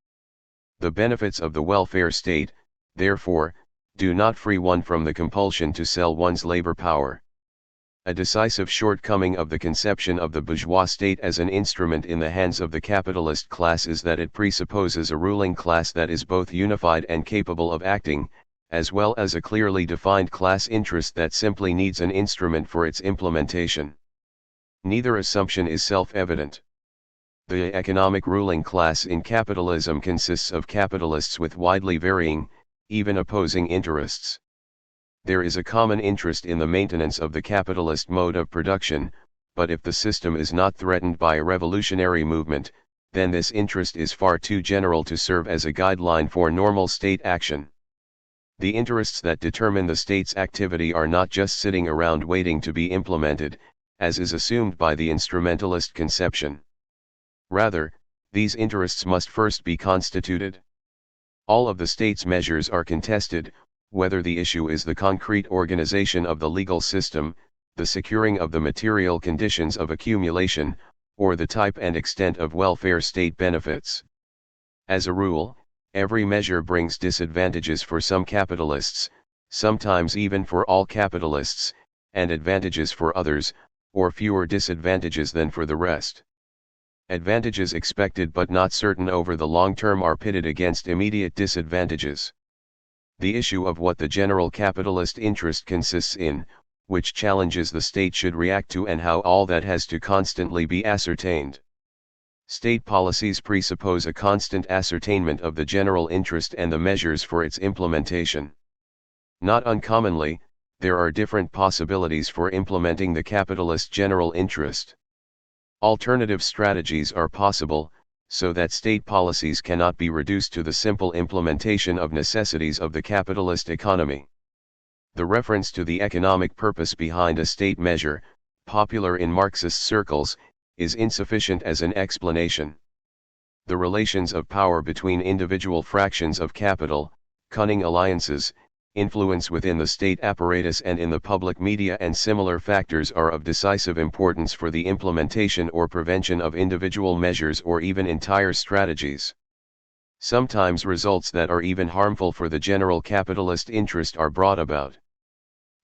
[SPEAKER 1] The benefits of the welfare state, therefore, do not free one from the compulsion to sell one's labor power. A decisive shortcoming of the conception of the bourgeois state as an instrument in the hands of the capitalist class is that it presupposes a ruling class that is both unified and capable of acting, as well as a clearly defined class interest that simply needs an instrument for its implementation. Neither assumption is self-evident. The economic ruling class in capitalism consists of capitalists with widely varying, even opposing interests. There is a common interest in the maintenance of the capitalist mode of production, but if the system is not threatened by a revolutionary movement, then this interest is far too general to serve as a guideline for normal state action. The interests that determine the state's activity are not just sitting around waiting to be implemented, as is assumed by the instrumentalist conception. Rather, these interests must first be constituted. All of the state's measures are contested, whether the issue is the concrete organization of the legal system, the securing of the material conditions of accumulation, or the type and extent of welfare state benefits. As a rule, every measure brings disadvantages for some capitalists, sometimes even for all capitalists, and advantages for others, or fewer disadvantages than for the rest. Advantages expected but not certain over the long term are pitted against immediate disadvantages. The issue of what the general capitalist interest consists in, which challenges the state should react to, and how all that has to constantly be ascertained. State policies presuppose a constant ascertainment of the general interest and the measures for its implementation. Not uncommonly, there are different possibilities for implementing the capitalist general interest. Alternative strategies are possible, so that state policies cannot be reduced to the simple implementation of necessities of the capitalist economy. The reference to the economic purpose behind a state measure, popular in Marxist circles, is insufficient as an explanation. The relations of power between individual fractions of capital, cunning alliances, influence within the state apparatus and in the public media and similar factors are of decisive importance for the implementation or prevention of individual measures or even entire strategies. Sometimes results that are even harmful for the general capitalist interest are brought about.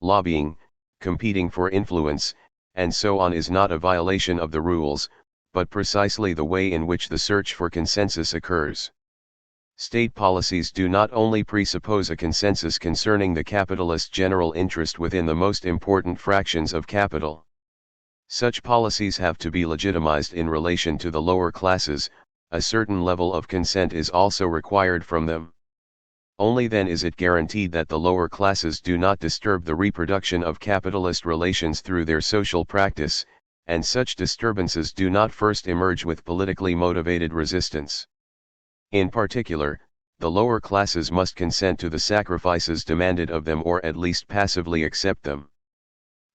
[SPEAKER 1] Lobbying, competing for influence, and so on is not a violation of the rules, but precisely the way in which the search for consensus occurs. State policies do not only presuppose a consensus concerning the capitalist general interest within the most important fractions of capital. Such policies have to be legitimized in relation to the lower classes. A certain level of consent is also required from them. Only then is it guaranteed that the lower classes do not disturb the reproduction of capitalist relations through their social practice, and such disturbances do not first emerge with politically motivated resistance. In particular, the lower classes must consent to the sacrifices demanded of them or at least passively accept them.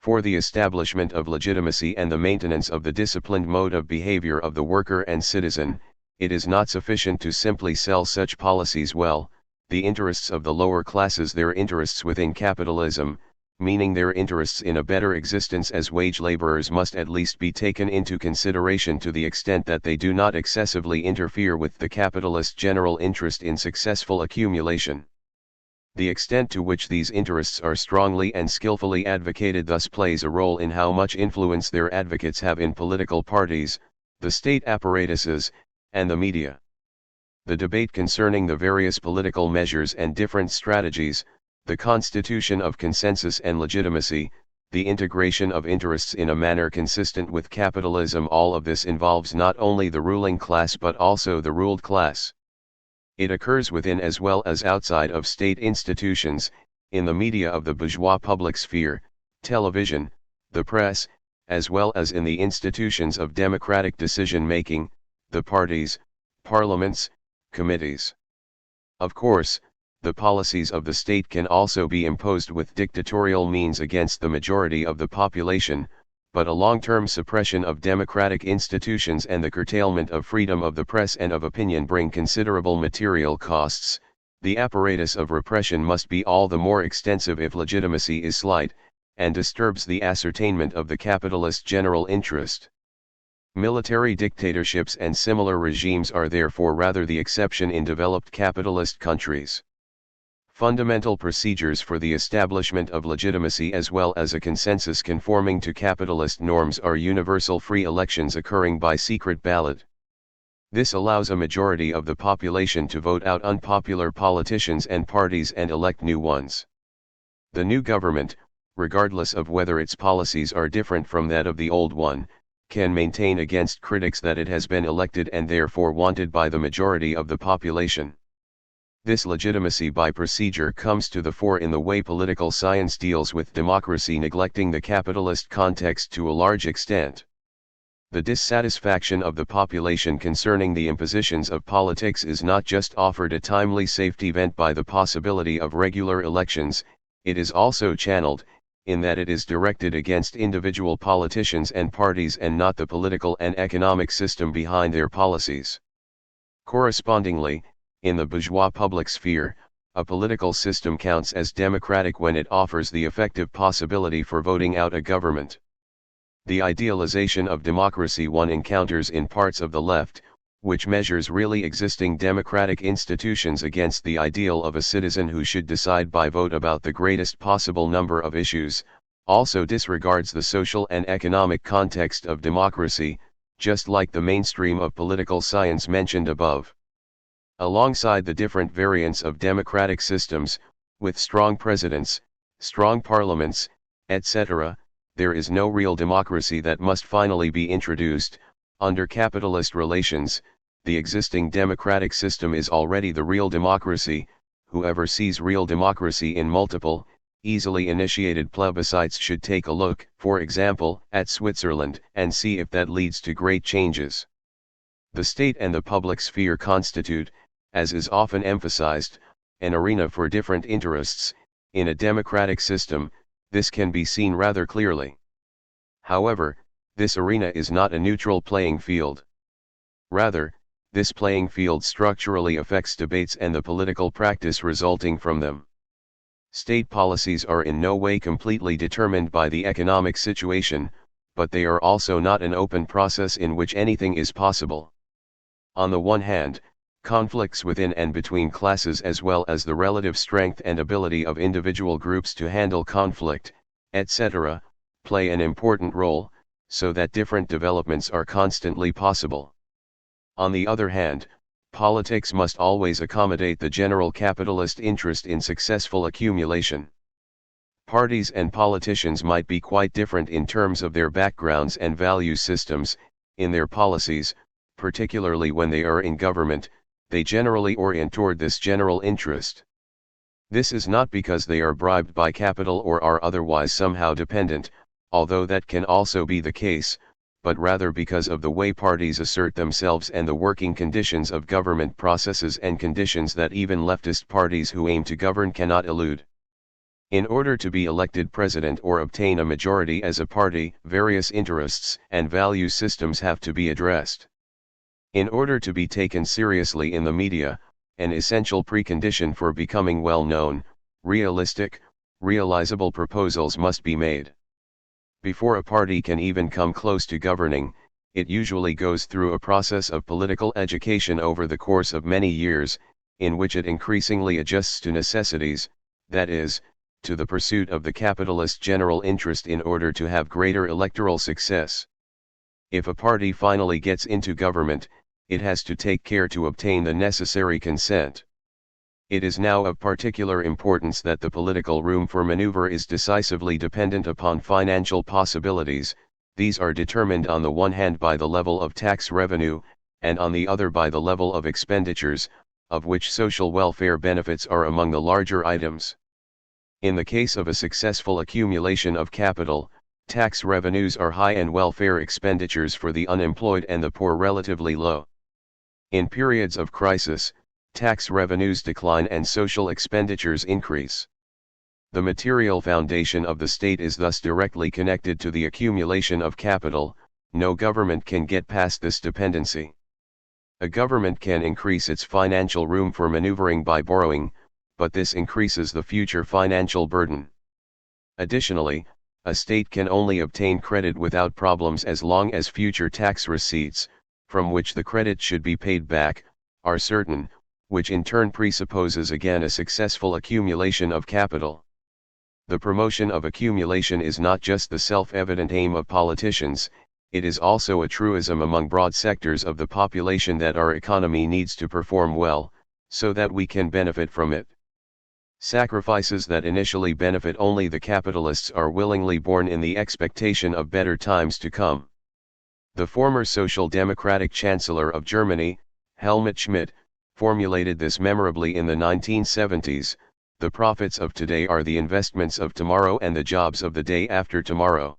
[SPEAKER 1] For the establishment of legitimacy and the maintenance of the disciplined mode of behavior of the worker and citizen, it is not sufficient to simply sell such policies well. The interests of the lower classes, their interests within capitalism, meaning their interests in a better existence as wage laborers, must at least be taken into consideration to the extent that they do not excessively interfere with the capitalist general interest in successful accumulation. The extent to which these interests are strongly and skillfully advocated thus plays a role in how much influence their advocates have in political parties, the state apparatuses, and the media. The debate concerning the various political measures and different strategies, the constitution of consensus and legitimacy, the integration of interests in a manner consistent with capitalism, all of this involves not only the ruling class but also the ruled class. It occurs within as well as outside of state institutions, in the media of the bourgeois public sphere, television, the press, as well as in the institutions of democratic decision-making, the parties, parliaments, committees. Of course, the policies of the state can also be imposed with dictatorial means against the majority of the population, but a long-term suppression of democratic institutions and the curtailment of freedom of the press and of opinion bring considerable material costs. The apparatus of repression must be all the more extensive if legitimacy is slight, and disturbs the ascertainment of the capitalist general interest. Military dictatorships and similar regimes are therefore rather the exception in developed capitalist countries. Fundamental procedures for the establishment of legitimacy as well as a consensus conforming to capitalist norms are universal free elections occurring by secret ballot. This allows a majority of the population to vote out unpopular politicians and parties and elect new ones. The new government, regardless of whether its policies are different from that of the old one, can maintain against critics that it has been elected and therefore wanted by the majority of the population. This legitimacy by procedure comes to the fore in the way political science deals with democracy, neglecting the capitalist context to a large extent. The dissatisfaction of the population concerning the impositions of politics is not just offered a timely safety vent by the possibility of regular elections, it is also channeled, in that it is directed against individual politicians and parties and not the political and economic system behind their policies. Correspondingly, in the bourgeois public sphere, a political system counts as democratic when it offers the effective possibility for voting out a government. The idealization of democracy one encounters in parts of the left, which measures really existing democratic institutions against the ideal of a citizen who should decide by vote about the greatest possible number of issues, also disregards the social and economic context of democracy, just like the mainstream of political science mentioned above. Alongside the different variants of democratic systems, with strong presidents, strong parliaments, etc., there is no real democracy that must finally be introduced. Under capitalist relations, the existing democratic system is already the real democracy. Whoever sees real democracy in multiple, easily initiated plebiscites should take a look, for example, at Switzerland, and see if that leads to great changes. The state and the public sphere constitute, as is often emphasized, an arena for different interests. In a democratic system, this can be seen rather clearly. However, this arena is not a neutral playing field. Rather, this playing field structurally affects debates and the political practice resulting from them. State policies are in no way completely determined by the economic situation, but they are also not an open process in which anything is possible. On the one hand, conflicts within and between classes as well as the relative strength and ability of individual groups to handle conflict, etc., play an important role, so that different developments are constantly possible. On the other hand, politics must always accommodate the general capitalist interest in successful accumulation. Parties and politicians might be quite different in terms of their backgrounds and value systems. In their policies, particularly when they are in government, they generally orient toward this general interest. This is not because they are bribed by capital or are otherwise somehow dependent, although that can also be the case, but rather because of the way parties assert themselves and the working conditions of government processes and conditions that even leftist parties who aim to govern cannot elude. In order to be elected president or obtain a majority as a party, various interests and value systems have to be addressed. In order to be taken seriously in the media, an essential precondition for becoming well known, realistic, realizable proposals must be made. Before a party can even come close to governing, it usually goes through a process of political education over the course of many years, in which it increasingly adjusts to necessities, that is, to the pursuit of the capitalist general interest in order to have greater electoral success. If a party finally gets into government, it has to take care to obtain the necessary consent. It is now of particular importance that the political room for maneuver is decisively dependent upon financial possibilities. These are determined on the one hand by the level of tax revenue, and on the other by the level of expenditures, of which social welfare benefits are among the larger items. In the case of a successful accumulation of capital, tax revenues are high and welfare expenditures for the unemployed and the poor relatively low. In periods of crisis, tax revenues decline and social expenditures increase. The material foundation of the state is thus directly connected to the accumulation of capital. No government can get past this dependency. A government can increase its financial room for maneuvering by borrowing, but this increases the future financial burden. Additionally, a state can only obtain credit without problems as long as future tax receipts, from which the credit should be paid back, are certain, which in turn presupposes again a successful accumulation of capital. The promotion of accumulation is not just the self-evident aim of politicians, it is also a truism among broad sectors of the population that our economy needs to perform well, so that we can benefit from it. Sacrifices that initially benefit only the capitalists are willingly borne in the expectation of better times to come. The former Social Democratic Chancellor of Germany, Helmut Schmidt, formulated this memorably in the 1970s, "The profits of today are the investments of tomorrow and the jobs of the day after tomorrow."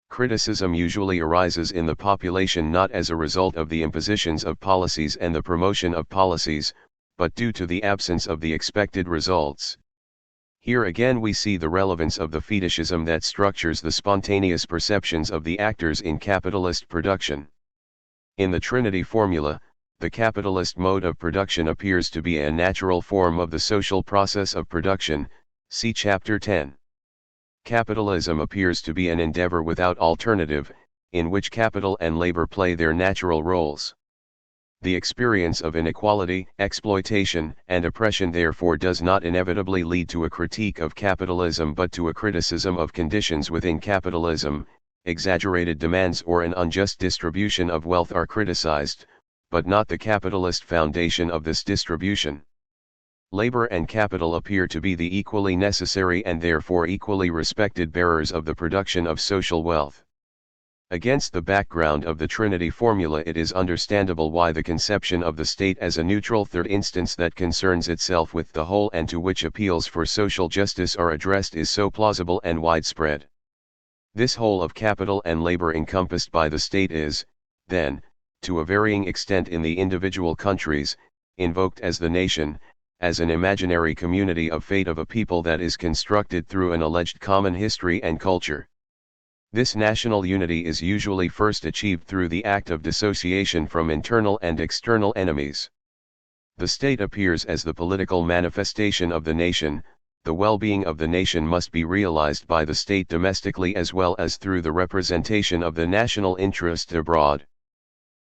[SPEAKER 1] Criticism usually arises in the population not as a result of the impositions of policies and the promotion of policies, but due to the absence of the expected results. Here again we see the relevance of the fetishism that structures the spontaneous perceptions of the actors in capitalist production. In the Trinity formula, the capitalist mode of production appears to be a natural form of the social process of production, see Chapter 10. Capitalism appears to be an endeavor without alternative, in which capital and labor play their natural roles. The experience of inequality, exploitation, and oppression therefore does not inevitably lead to a critique of capitalism but to a criticism of conditions within capitalism. Exaggerated demands or an unjust distribution of wealth are criticized, but not the capitalist foundation of this distribution. Labor and capital appear to be the equally necessary and therefore equally respected bearers of the production of social wealth. Against the background of the Trinity formula, it is understandable why the conception of the state as a neutral third instance that concerns itself with the whole and to which appeals for social justice are addressed is so plausible and widespread. This whole of capital and labor encompassed by the state is, then, to a varying extent in the individual countries, invoked as the nation, as an imaginary community of fate of a people that is constructed through an alleged common history and culture. This national unity is usually first achieved through the act of dissociation from internal and external enemies. The state appears as the political manifestation of the nation, the well-being of the nation must be realized by the state domestically as well as through the representation of the national interest abroad.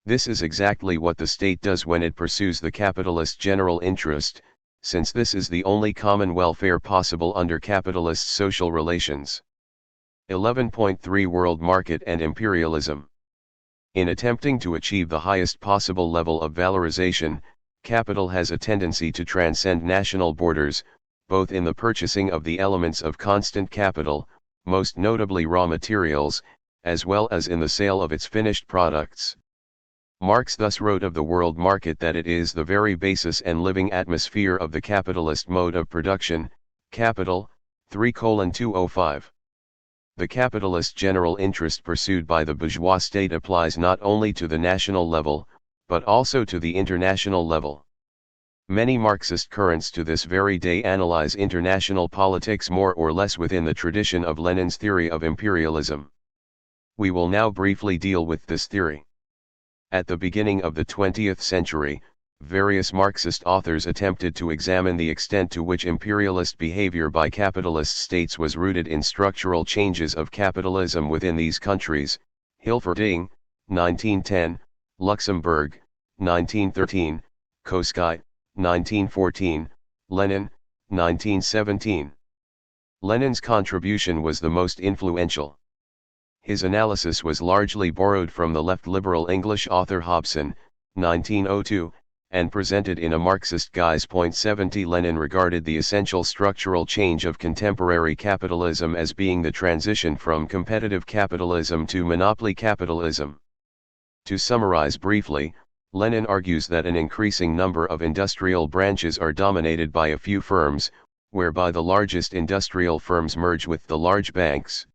[SPEAKER 1] This is exactly what the state does when it pursues the capitalist general interest, since this is the only common welfare possible under capitalist social relations. 11.3 World Market and Imperialism. In attempting to achieve the highest possible level of valorization, capital has a tendency to transcend national borders, both in the purchasing of the elements of constant capital, most notably raw materials, as well as in the sale of its finished products. Marx thus wrote of the world market that it is the very basis and living atmosphere of the capitalist mode of production, Capital, 3:205. The capitalist general interest pursued by the bourgeois state applies not only to the national level, but also to the international level. Many Marxist currents to this very day analyze international politics more or less within the tradition of Lenin's theory of imperialism. We will now briefly deal with this theory. At the beginning of the 20th century, various Marxist authors attempted to examine the extent to which imperialist behavior by capitalist states was rooted in structural changes of capitalism within these countries. Hilferding, 1910, Luxemburg, 1913, Kosky, 1914, Lenin, 1917. Lenin's contribution was the most influential. His analysis was largely borrowed from the left liberal English author Hobson, 1902, and presented in a Marxist guise. 70 Lenin regarded the essential structural change of contemporary capitalism as being the transition from competitive capitalism to monopoly capitalism. To summarize briefly, Lenin argues that an increasing number of industrial branches are dominated by a few firms, whereby the largest industrial firms merge with the large banks.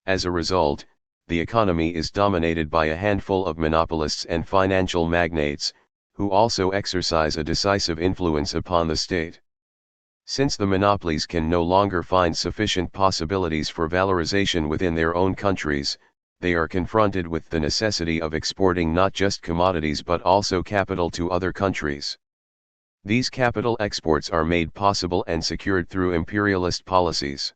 [SPEAKER 1] As a result, the economy is dominated by a handful of monopolists and financial magnates, who also exercise a decisive influence upon the state. Since the monopolies can no longer find sufficient possibilities for valorization within their own countries, they are confronted with the necessity of exporting not just commodities but also capital to other countries. These capital exports are made possible and secured through imperialist policies.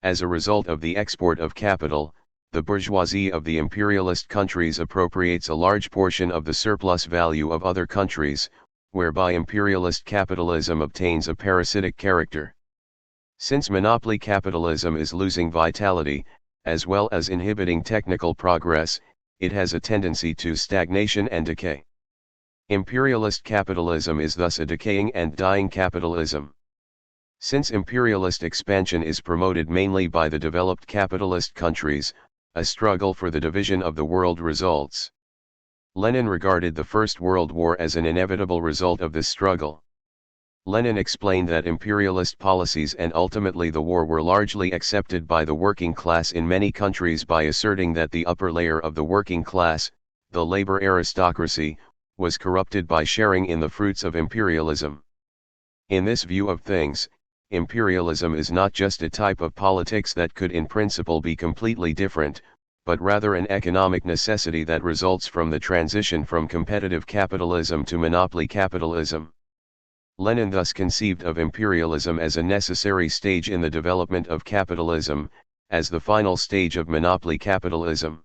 [SPEAKER 1] As a result of the export of capital, the bourgeoisie of the imperialist countries appropriates a large portion of the surplus value of other countries, whereby imperialist capitalism obtains a parasitic character. Since monopoly capitalism is losing vitality, as well as inhibiting technical progress, it has a tendency to stagnation and decay. Imperialist capitalism is thus a decaying and dying capitalism. Since imperialist expansion is promoted mainly by the developed capitalist countries, a struggle for the division of the world results. Lenin regarded the First World War as an inevitable result of this struggle. Lenin explained that imperialist policies and ultimately the war were largely accepted by the working class in many countries by asserting that the upper layer of the working class, the labor aristocracy, was corrupted by sharing in the fruits of imperialism. In this view of things, imperialism is not just a type of politics that could in principle be completely different, but rather an economic necessity that results from the transition from competitive capitalism to monopoly capitalism. Lenin thus conceived of imperialism as a necessary stage in the development of capitalism, as the final stage of monopoly capitalism.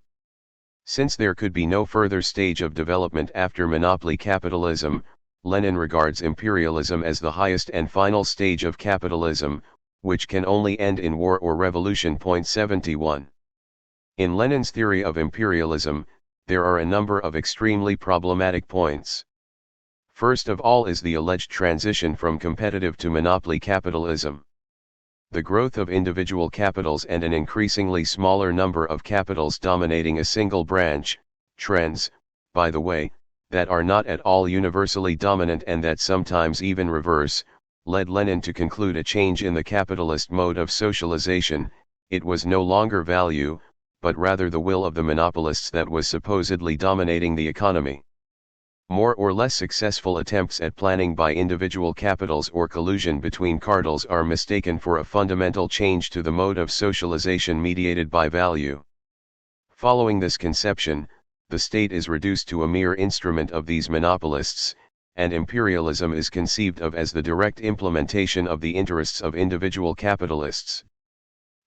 [SPEAKER 1] Since there could be no further stage of development after monopoly capitalism, Lenin regards imperialism as the highest and final stage of capitalism, which can only end in war or revolution. 71. In Lenin's theory of imperialism, there are a number of extremely problematic points. First of all is the alleged transition from competitive to monopoly capitalism. The growth of individual capitals and an increasingly smaller number of capitals dominating a single branch, trends, by the way, that are not at all universally dominant and that sometimes even reverse, led Lenin to conclude a change in the capitalist mode of socialization. It was no longer value, but rather the will of the monopolists that was supposedly dominating the economy. More or less successful attempts at planning by individual capitals or collusion between cartels are mistaken for a fundamental change to the mode of socialization mediated by value. Following this conception, the state is reduced to a mere instrument of these monopolists, and imperialism is conceived of as the direct implementation of the interests of individual capitalists.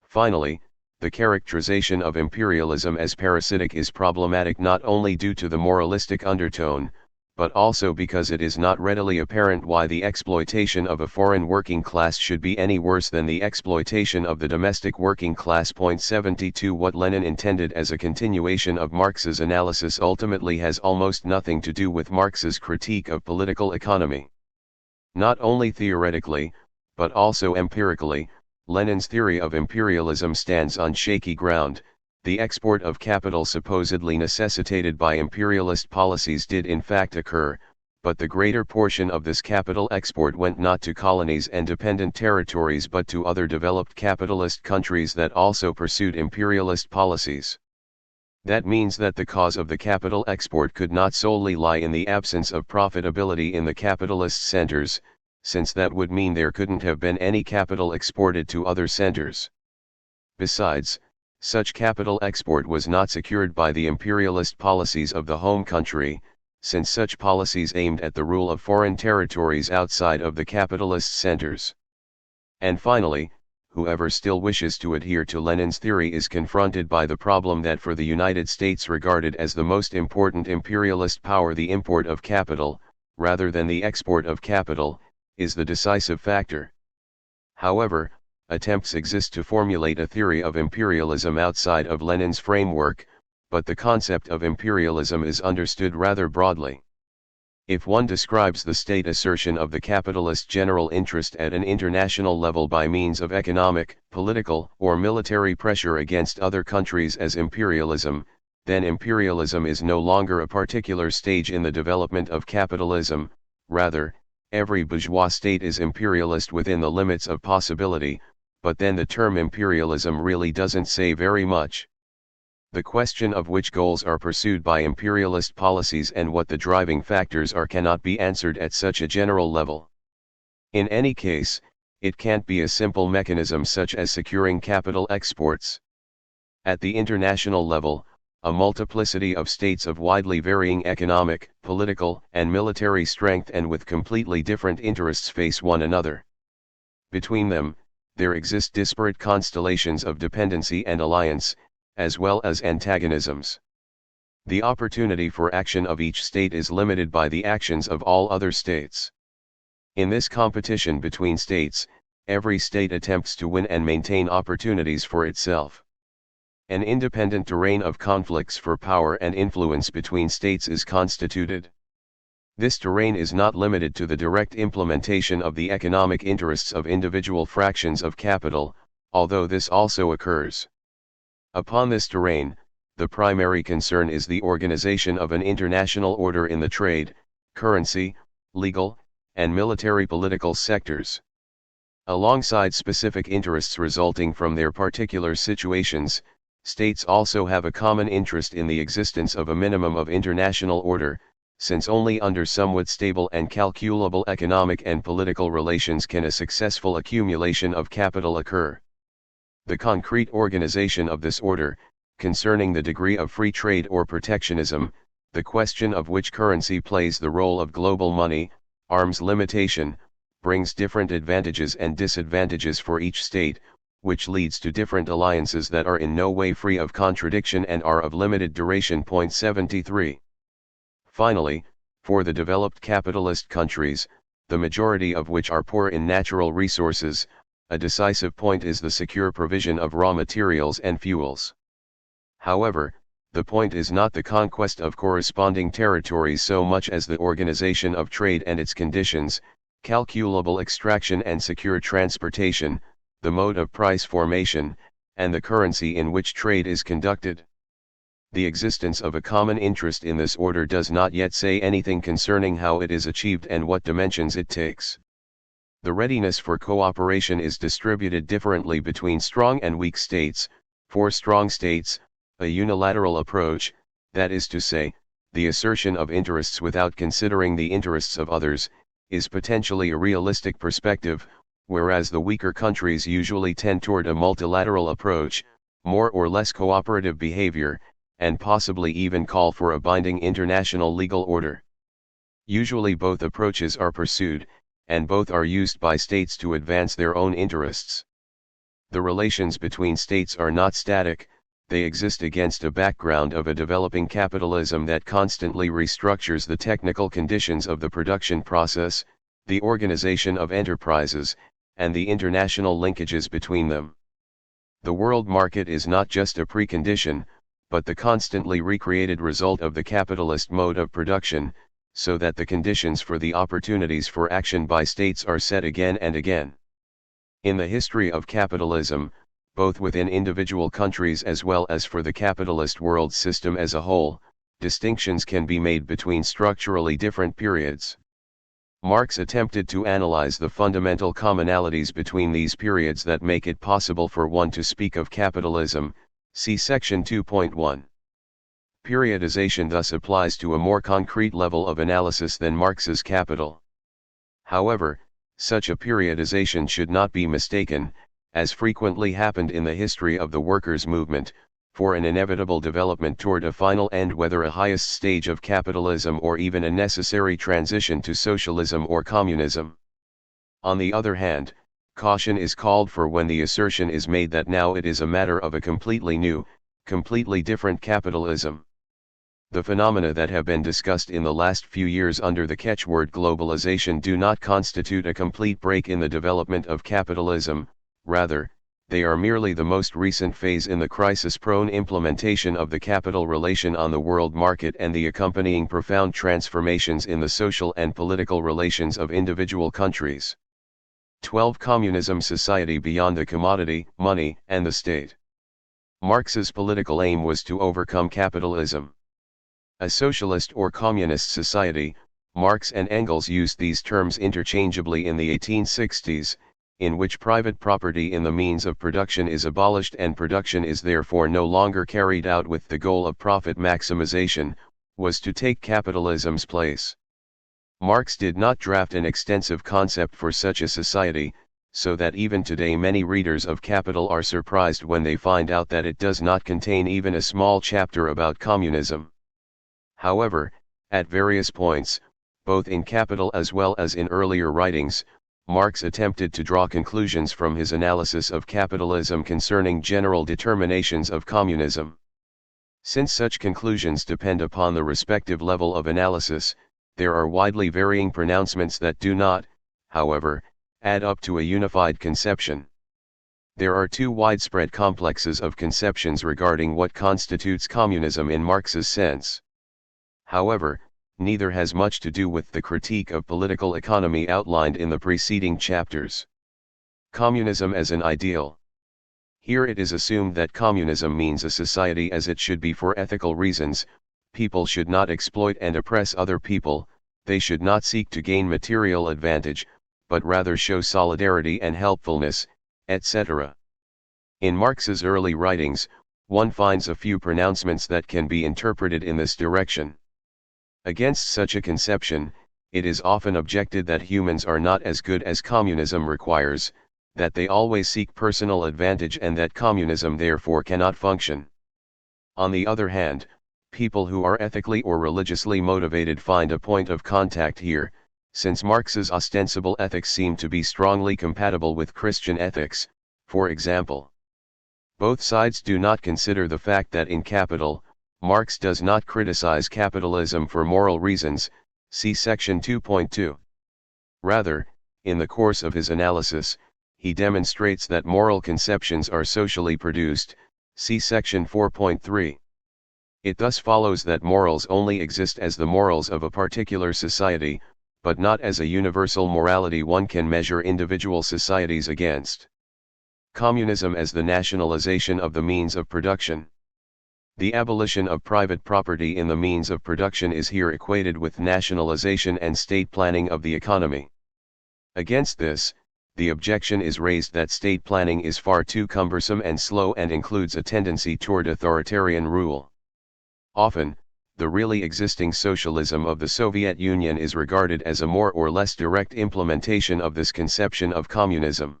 [SPEAKER 1] Finally, the characterization of imperialism as parasitic is problematic not only due to the moralistic undertone, but also because it is not readily apparent why the exploitation of a foreign working class should be any worse than the exploitation of the domestic working class. 72 What Lenin intended as a continuation of Marx's analysis ultimately has almost nothing to do with Marx's critique of political economy. Not only theoretically, but also empirically, Lenin's theory of imperialism stands on shaky ground. The export of capital supposedly necessitated by imperialist policies did in fact occur, but the greater portion of this capital export went not to colonies and dependent territories but to other developed capitalist countries that also pursued imperialist policies. That means that the cause of the capital export could not solely lie in the absence of profitability in the capitalist centers, since that would mean there couldn't have been any capital exported to other centers. Besides, such capital export was not secured by the imperialist policies of the home country, since such policies aimed at the rule of foreign territories outside of the capitalist centers. And finally, whoever still wishes to adhere to Lenin's theory is confronted by the problem that for the United States, regarded as the most important imperialist power, the import of capital, rather than the export of capital, is the decisive factor. However, attempts exist to formulate a theory of imperialism outside of Lenin's framework, but the concept of imperialism is understood rather broadly. If one describes the state assertion of the capitalist general interest at an international level by means of economic, political, or military pressure against other countries as imperialism, then imperialism is no longer a particular stage in the development of capitalism. Rather, every bourgeois state is imperialist within the limits of possibility, but then the term imperialism really doesn't say very much. The question of which goals are pursued by imperialist policies and what the driving factors are cannot be answered at such a general level. In any case, it can't be a simple mechanism such as securing capital exports. At the international level, a multiplicity of states of widely varying economic, political, and military strength and with completely different interests face one another. Between them, there exist disparate constellations of dependency and alliance, as well as antagonisms. The opportunity for action of each state is limited by the actions of all other states. In this competition between states, every state attempts to win and maintain opportunities for itself. An independent terrain of conflicts for power and influence between states is constituted. This terrain is not limited to the direct implementation of the economic interests of individual fractions of capital, although this also occurs. Upon this terrain, the primary concern is the organization of an international order in the trade, currency, legal, and military political sectors. Alongside specific interests resulting from their particular situations, states also have a common interest in the existence of a minimum of international order, since only under somewhat stable and calculable economic and political relations can a successful accumulation of capital occur. The concrete organization of this order, concerning the degree of free trade or protectionism, the question of which currency plays the role of global money, arms limitation, brings different advantages and disadvantages for each state, which leads to different alliances that are in no way free of contradiction and are of limited duration. 73. Finally, for the developed capitalist countries, the majority of which are poor in natural resources, a decisive point is the secure provision of raw materials and fuels. However, the point is not the conquest of corresponding territories so much as the organization of trade and its conditions, calculable extraction and secure transportation, the mode of price formation, and the currency in which trade is conducted. The existence of a common interest in this order does not yet say anything concerning how it is achieved and what dimensions it takes. The readiness for cooperation is distributed differently between strong and weak states. For strong states, a unilateral approach, that is to say, the assertion of interests without considering the interests of others, is potentially a realistic perspective, whereas the weaker countries usually tend toward a multilateral approach, more or less cooperative behavior, and possibly even call for a binding international legal order. Usually both approaches are pursued, and both are used by states to advance their own interests. The relations between states are not static, they exist against a background of a developing capitalism that constantly restructures the technical conditions of the production process, the organization of enterprises, and the international linkages between them. The world market is not just a precondition, but the constantly recreated result of the capitalist mode of production, so that the conditions for the opportunities for action by states are set again and again. In the history of capitalism, both within individual countries as well as for the capitalist world system as a whole, distinctions can be made between structurally different periods. Marx attempted to analyze the fundamental commonalities between these periods that make it possible for one to speak of capitalism, see section 2.1. Periodization thus applies to a more concrete level of analysis than Marx's Capital. However, such a periodization should not be mistaken, as frequently happened in the history of the workers' movement, for an inevitable development toward a final end, whether a highest stage of capitalism or even a necessary transition to socialism or communism. On the other hand, caution is called for when the assertion is made that now it is a matter of a completely new, completely different capitalism. The phenomena that have been discussed in the last few years under the catchword globalization do not constitute a complete break in the development of capitalism, rather, they are merely the most recent phase in the crisis-prone implementation of the capital relation on the world market and the accompanying profound transformations in the social and political relations of individual countries. 12. Communism society beyond the commodity, money, and the state. Marx's political aim was to overcome capitalism. A socialist or communist society, Marx and Engels used these terms interchangeably in the 1860s, in which private property in the means of production is abolished and production is therefore no longer carried out with the goal of profit maximization, was to take capitalism's place. Marx did not draft an extensive concept for such a society, so that even today many readers of Capital are surprised when they find out that it does not contain even a small chapter about communism. However, at various points, both in Capital as well as in earlier writings, Marx attempted to draw conclusions from his analysis of capitalism concerning general determinations of communism. Since such conclusions depend upon the respective level of analysis, there are widely varying pronouncements that do not, however, add up to a unified conception. There are two widespread complexes of conceptions regarding what constitutes communism in Marx's sense. However, neither has much to do with the critique of political economy outlined in the preceding chapters. Communism as an ideal. Here it is assumed that communism means a society as it should be for ethical reasons. People should not exploit and oppress other people, they should not seek to gain material advantage, but rather show solidarity and helpfulness, etc. In Marx's early writings, one finds a few pronouncements that can be interpreted in this direction. Against such a conception, it is often objected that humans are not as good as communism requires, that they always seek personal advantage and that communism therefore cannot function. On the other hand, people who are ethically or religiously motivated find a point of contact here, since Marx's ostensible ethics seem to be strongly compatible with Christian ethics, for example. Both sides do not consider the fact that in Capital, Marx does not criticize capitalism for moral reasons, see section 2.2. Rather, in the course of his analysis, he demonstrates that moral conceptions are socially produced, see section 4.3. It thus follows that morals only exist as the morals of a particular society, but not as a universal morality one can measure individual societies against. Communism as the nationalization of the means of production. The abolition of private property in the means of production is here equated with nationalization and state planning of the economy. Against this, the objection is raised that state planning is far too cumbersome and slow and includes a tendency toward authoritarian rule. Often, the really existing socialism of the Soviet Union is regarded as a more or less direct implementation of this conception of communism.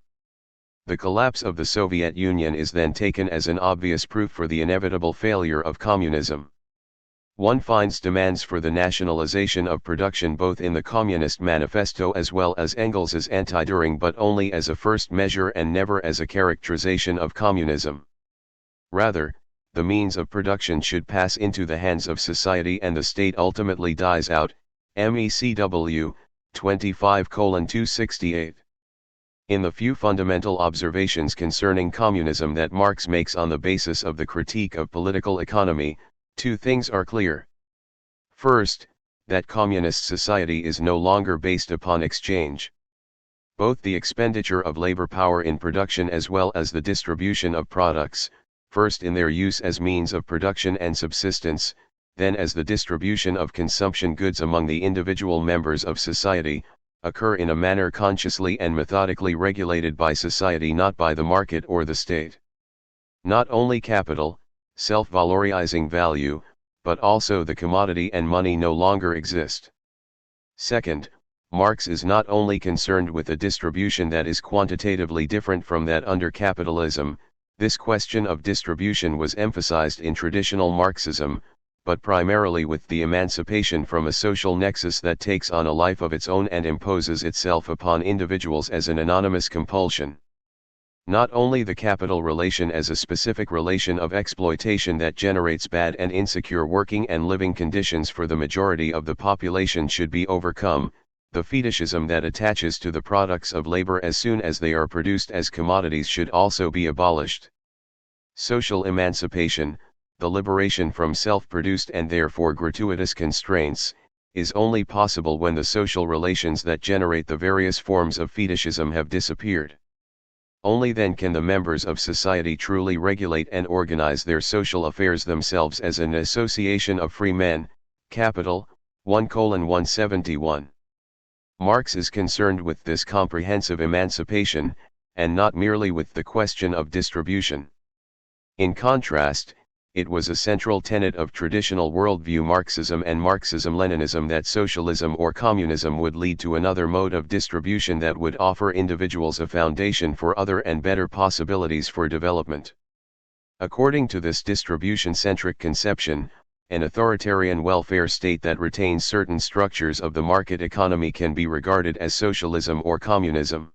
[SPEAKER 1] The collapse of the Soviet Union is then taken as an obvious proof for the inevitable failure of communism. One finds demands for the nationalization of production both in the Communist Manifesto as well as Engels's anti-Düring, but only as a first measure and never as a characterization of communism. Rather, the means of production should pass into the hands of society and the state ultimately dies out. MECW 25:268. In the few fundamental observations concerning communism that Marx makes on the basis of the critique of political economy, two things are clear. First, that communist society is no longer based upon exchange. Both the expenditure of labor power in production as well as the distribution of products, first in their use as means of production and subsistence, then as the distribution of consumption goods among the individual members of society, occur in a manner consciously and methodically regulated by society, not by the market or the state. Not only capital, self-valorizing value, but also the commodity and money no longer exist. Second, Marx is not only concerned with a distribution that is quantitatively different from that under capitalism. This question of distribution was emphasized in traditional Marxism, but primarily with the emancipation from a social nexus that takes on a life of its own and imposes itself upon individuals as an anonymous compulsion. Not only the capital relation as a specific relation of exploitation that generates bad and insecure working and living conditions for the majority of the population should be overcome, the fetishism that attaches to the products of labor as soon as they are produced as commodities should also be abolished. Social emancipation, the liberation from self-produced and therefore gratuitous constraints, is only possible when the social relations that generate the various forms of fetishism have disappeared. Only then can the members of society truly regulate and organize their social affairs themselves as an association of free men. Capital, 1:171. Marx is concerned with this comprehensive emancipation, and not merely with the question of distribution. In contrast, it was a central tenet of traditional worldview Marxism and Marxism-Leninism that socialism or communism would lead to another mode of distribution that would offer individuals a foundation for other and better possibilities for development. According to this distribution-centric conception, an authoritarian welfare state that retains certain structures of the market economy can be regarded as socialism or communism.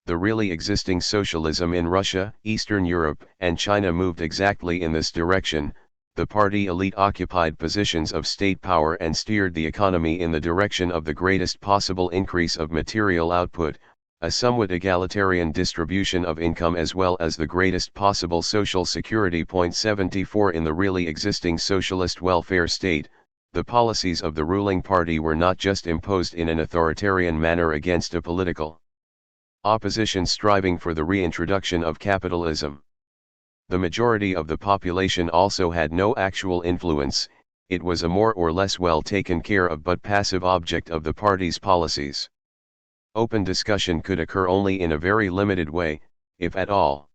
[SPEAKER 1] The really existing socialism in Russia, Eastern Europe, and China moved exactly in this direction. The party elite occupied positions of state power and steered the economy in the direction of the greatest possible increase of material output, a somewhat egalitarian distribution of income as well as the greatest possible social security. 74 In the really existing socialist welfare state, the policies of the ruling party were not just imposed in an authoritarian manner against a political opposition striving for the reintroduction of capitalism. The majority of the population also had no actual influence, it was a more or less well taken care of but passive object of the party's policies. Open discussion could occur only in a very limited way, if at all.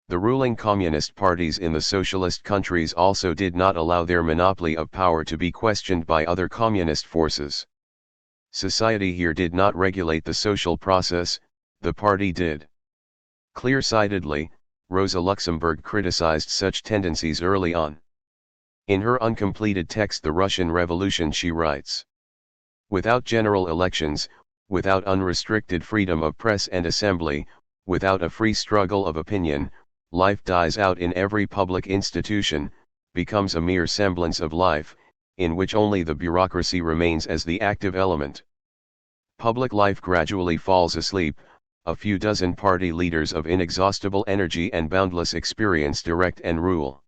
[SPEAKER 1] The ruling communist parties in the socialist countries also did not allow their monopoly of power to be questioned by other communist forces. Society here did not regulate the social process, the party did. Clear-sightedly, Rosa Luxemburg criticized such tendencies early on. In her uncompleted text The Russian Revolution she writes, "Without general elections, without unrestricted freedom of press and assembly, without a free struggle of opinion, life dies out in every public institution, becomes a mere semblance of life, in which only the bureaucracy remains as the active element. Public life gradually falls asleep, a few dozen party leaders of inexhaustible energy and boundless experience direct and rule.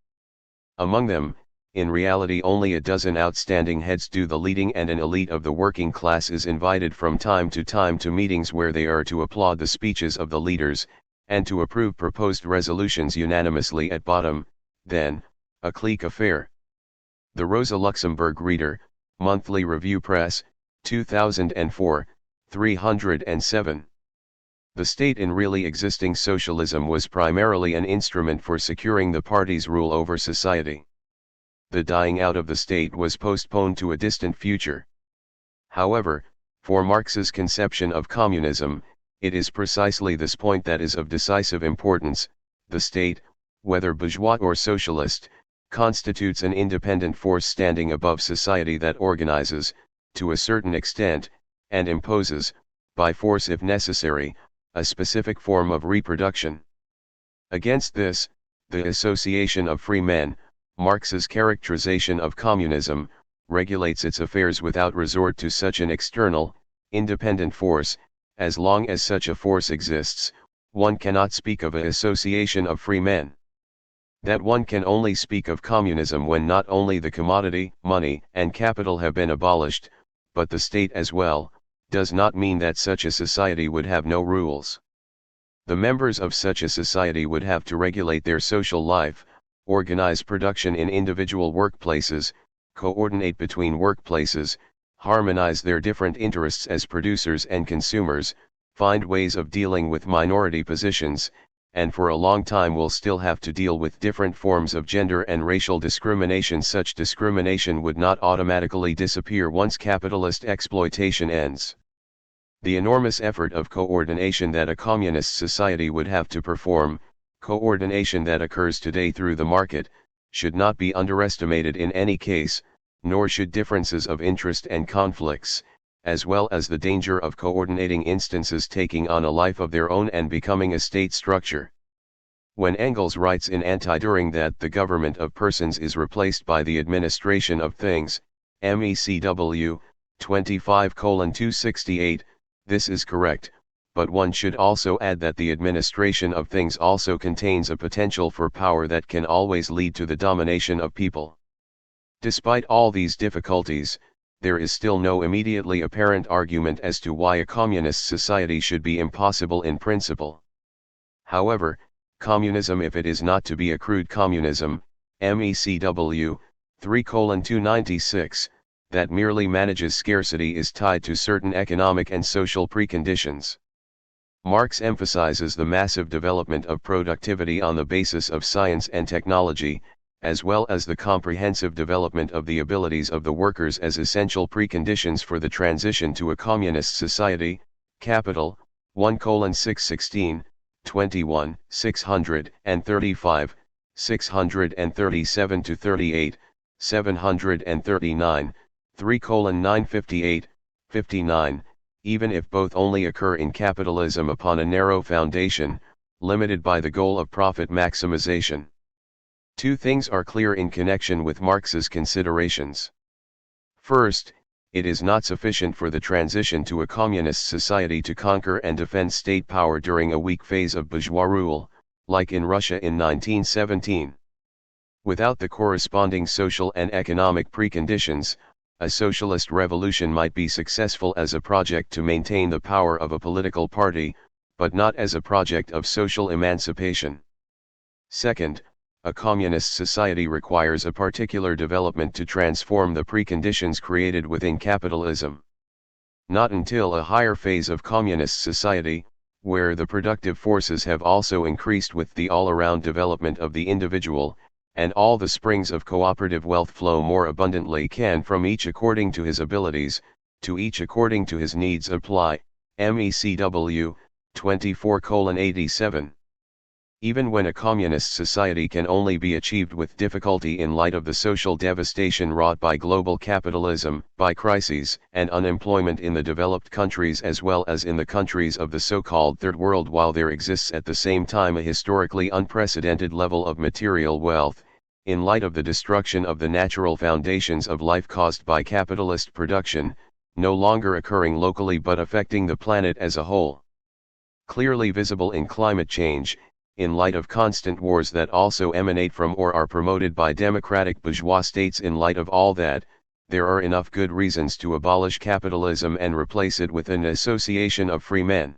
[SPEAKER 1] Among them, in reality only a dozen outstanding heads do the leading, and an elite of the working class is invited from time to meetings where they are to applaud the speeches of the leaders, and to approve proposed resolutions unanimously at bottom, then, a clique affair." The Rosa Luxemburg Reader, Monthly Review Press, 2004, 307. The state in really existing socialism was primarily an instrument for securing the party's rule over society. The dying out of the state was postponed to a distant future. However, for Marx's conception of communism, it is precisely this point that is of decisive importance: the state, whether bourgeois or socialist, constitutes an independent force standing above society that organizes, to a certain extent, and imposes, by force if necessary, a specific form of reproduction. Against this, the association of free men, Marx's characterization of communism, regulates its affairs without resort to such an external, independent force. As long as such a force exists, one cannot speak of an association of free men. That one can only speak of communism when not only the commodity, money, and capital have been abolished, but the state as well, does not mean that such a society would have no rules. The members of such a society would have to regulate their social life, organize production in individual workplaces, coordinate between workplaces, harmonize their different interests as producers and consumers, find ways of dealing with minority positions, and for a long time will still have to deal with different forms of gender and racial discrimination. Such discrimination would not automatically disappear once capitalist exploitation ends. The enormous effort of coordination that a communist society would have to perform, coordination that occurs today through the market, should not be underestimated in any case, nor should differences of interest and conflicts, as well as the danger of coordinating instances taking on a life of their own and becoming a state structure. When Engels writes in Anti-During that the government of persons is replaced by the administration of things, MECW, 25:268, this is correct, but one should also add that the administration of things also contains a potential for power that can always lead to the domination of people. Despite all these difficulties, there is still no immediately apparent argument as to why a communist society should be impossible in principle. However, communism, if it is not to be a crude communism, MECW, 3:296, that merely manages scarcity, is tied to certain economic and social preconditions. Marx emphasizes the massive development of productivity on the basis of science and technology, as well as the comprehensive development of the abilities of the workers as essential preconditions for the transition to a communist society. Capital, 1:616, 21, 635, 637-38, 739, 3:958, 59, even if both only occur in capitalism upon a narrow foundation, limited by the goal of profit maximization. Two things are clear in connection with Marx's considerations. First, it is not sufficient for the transition to a communist society to conquer and defend state power during a weak phase of bourgeois rule, like in Russia in 1917. Without the corresponding social and economic preconditions, a socialist revolution might be successful as a project to maintain the power of a political party, but not as a project of social emancipation. Second, a communist society requires a particular development to transform the preconditions created within capitalism. Not until a higher phase of communist society, where the productive forces have also increased with the all-around development of the individual, and all the springs of cooperative wealth flow more abundantly, can from each according to his abilities, to each according to his needs apply, MECW, 24:87. Even when a communist society can only be achieved with difficulty in light of the social devastation wrought by global capitalism, by crises and unemployment in the developed countries as well as in the countries of the so-called Third World, while there exists at the same time a historically unprecedented level of material wealth, in light of the destruction of the natural foundations of life caused by capitalist production, no longer occurring locally but affecting the planet as a whole. Clearly visible in climate change, in light of constant wars that also emanate from or are promoted by democratic bourgeois states, in light of all that, there are enough good reasons to abolish capitalism and replace it with an association of free men.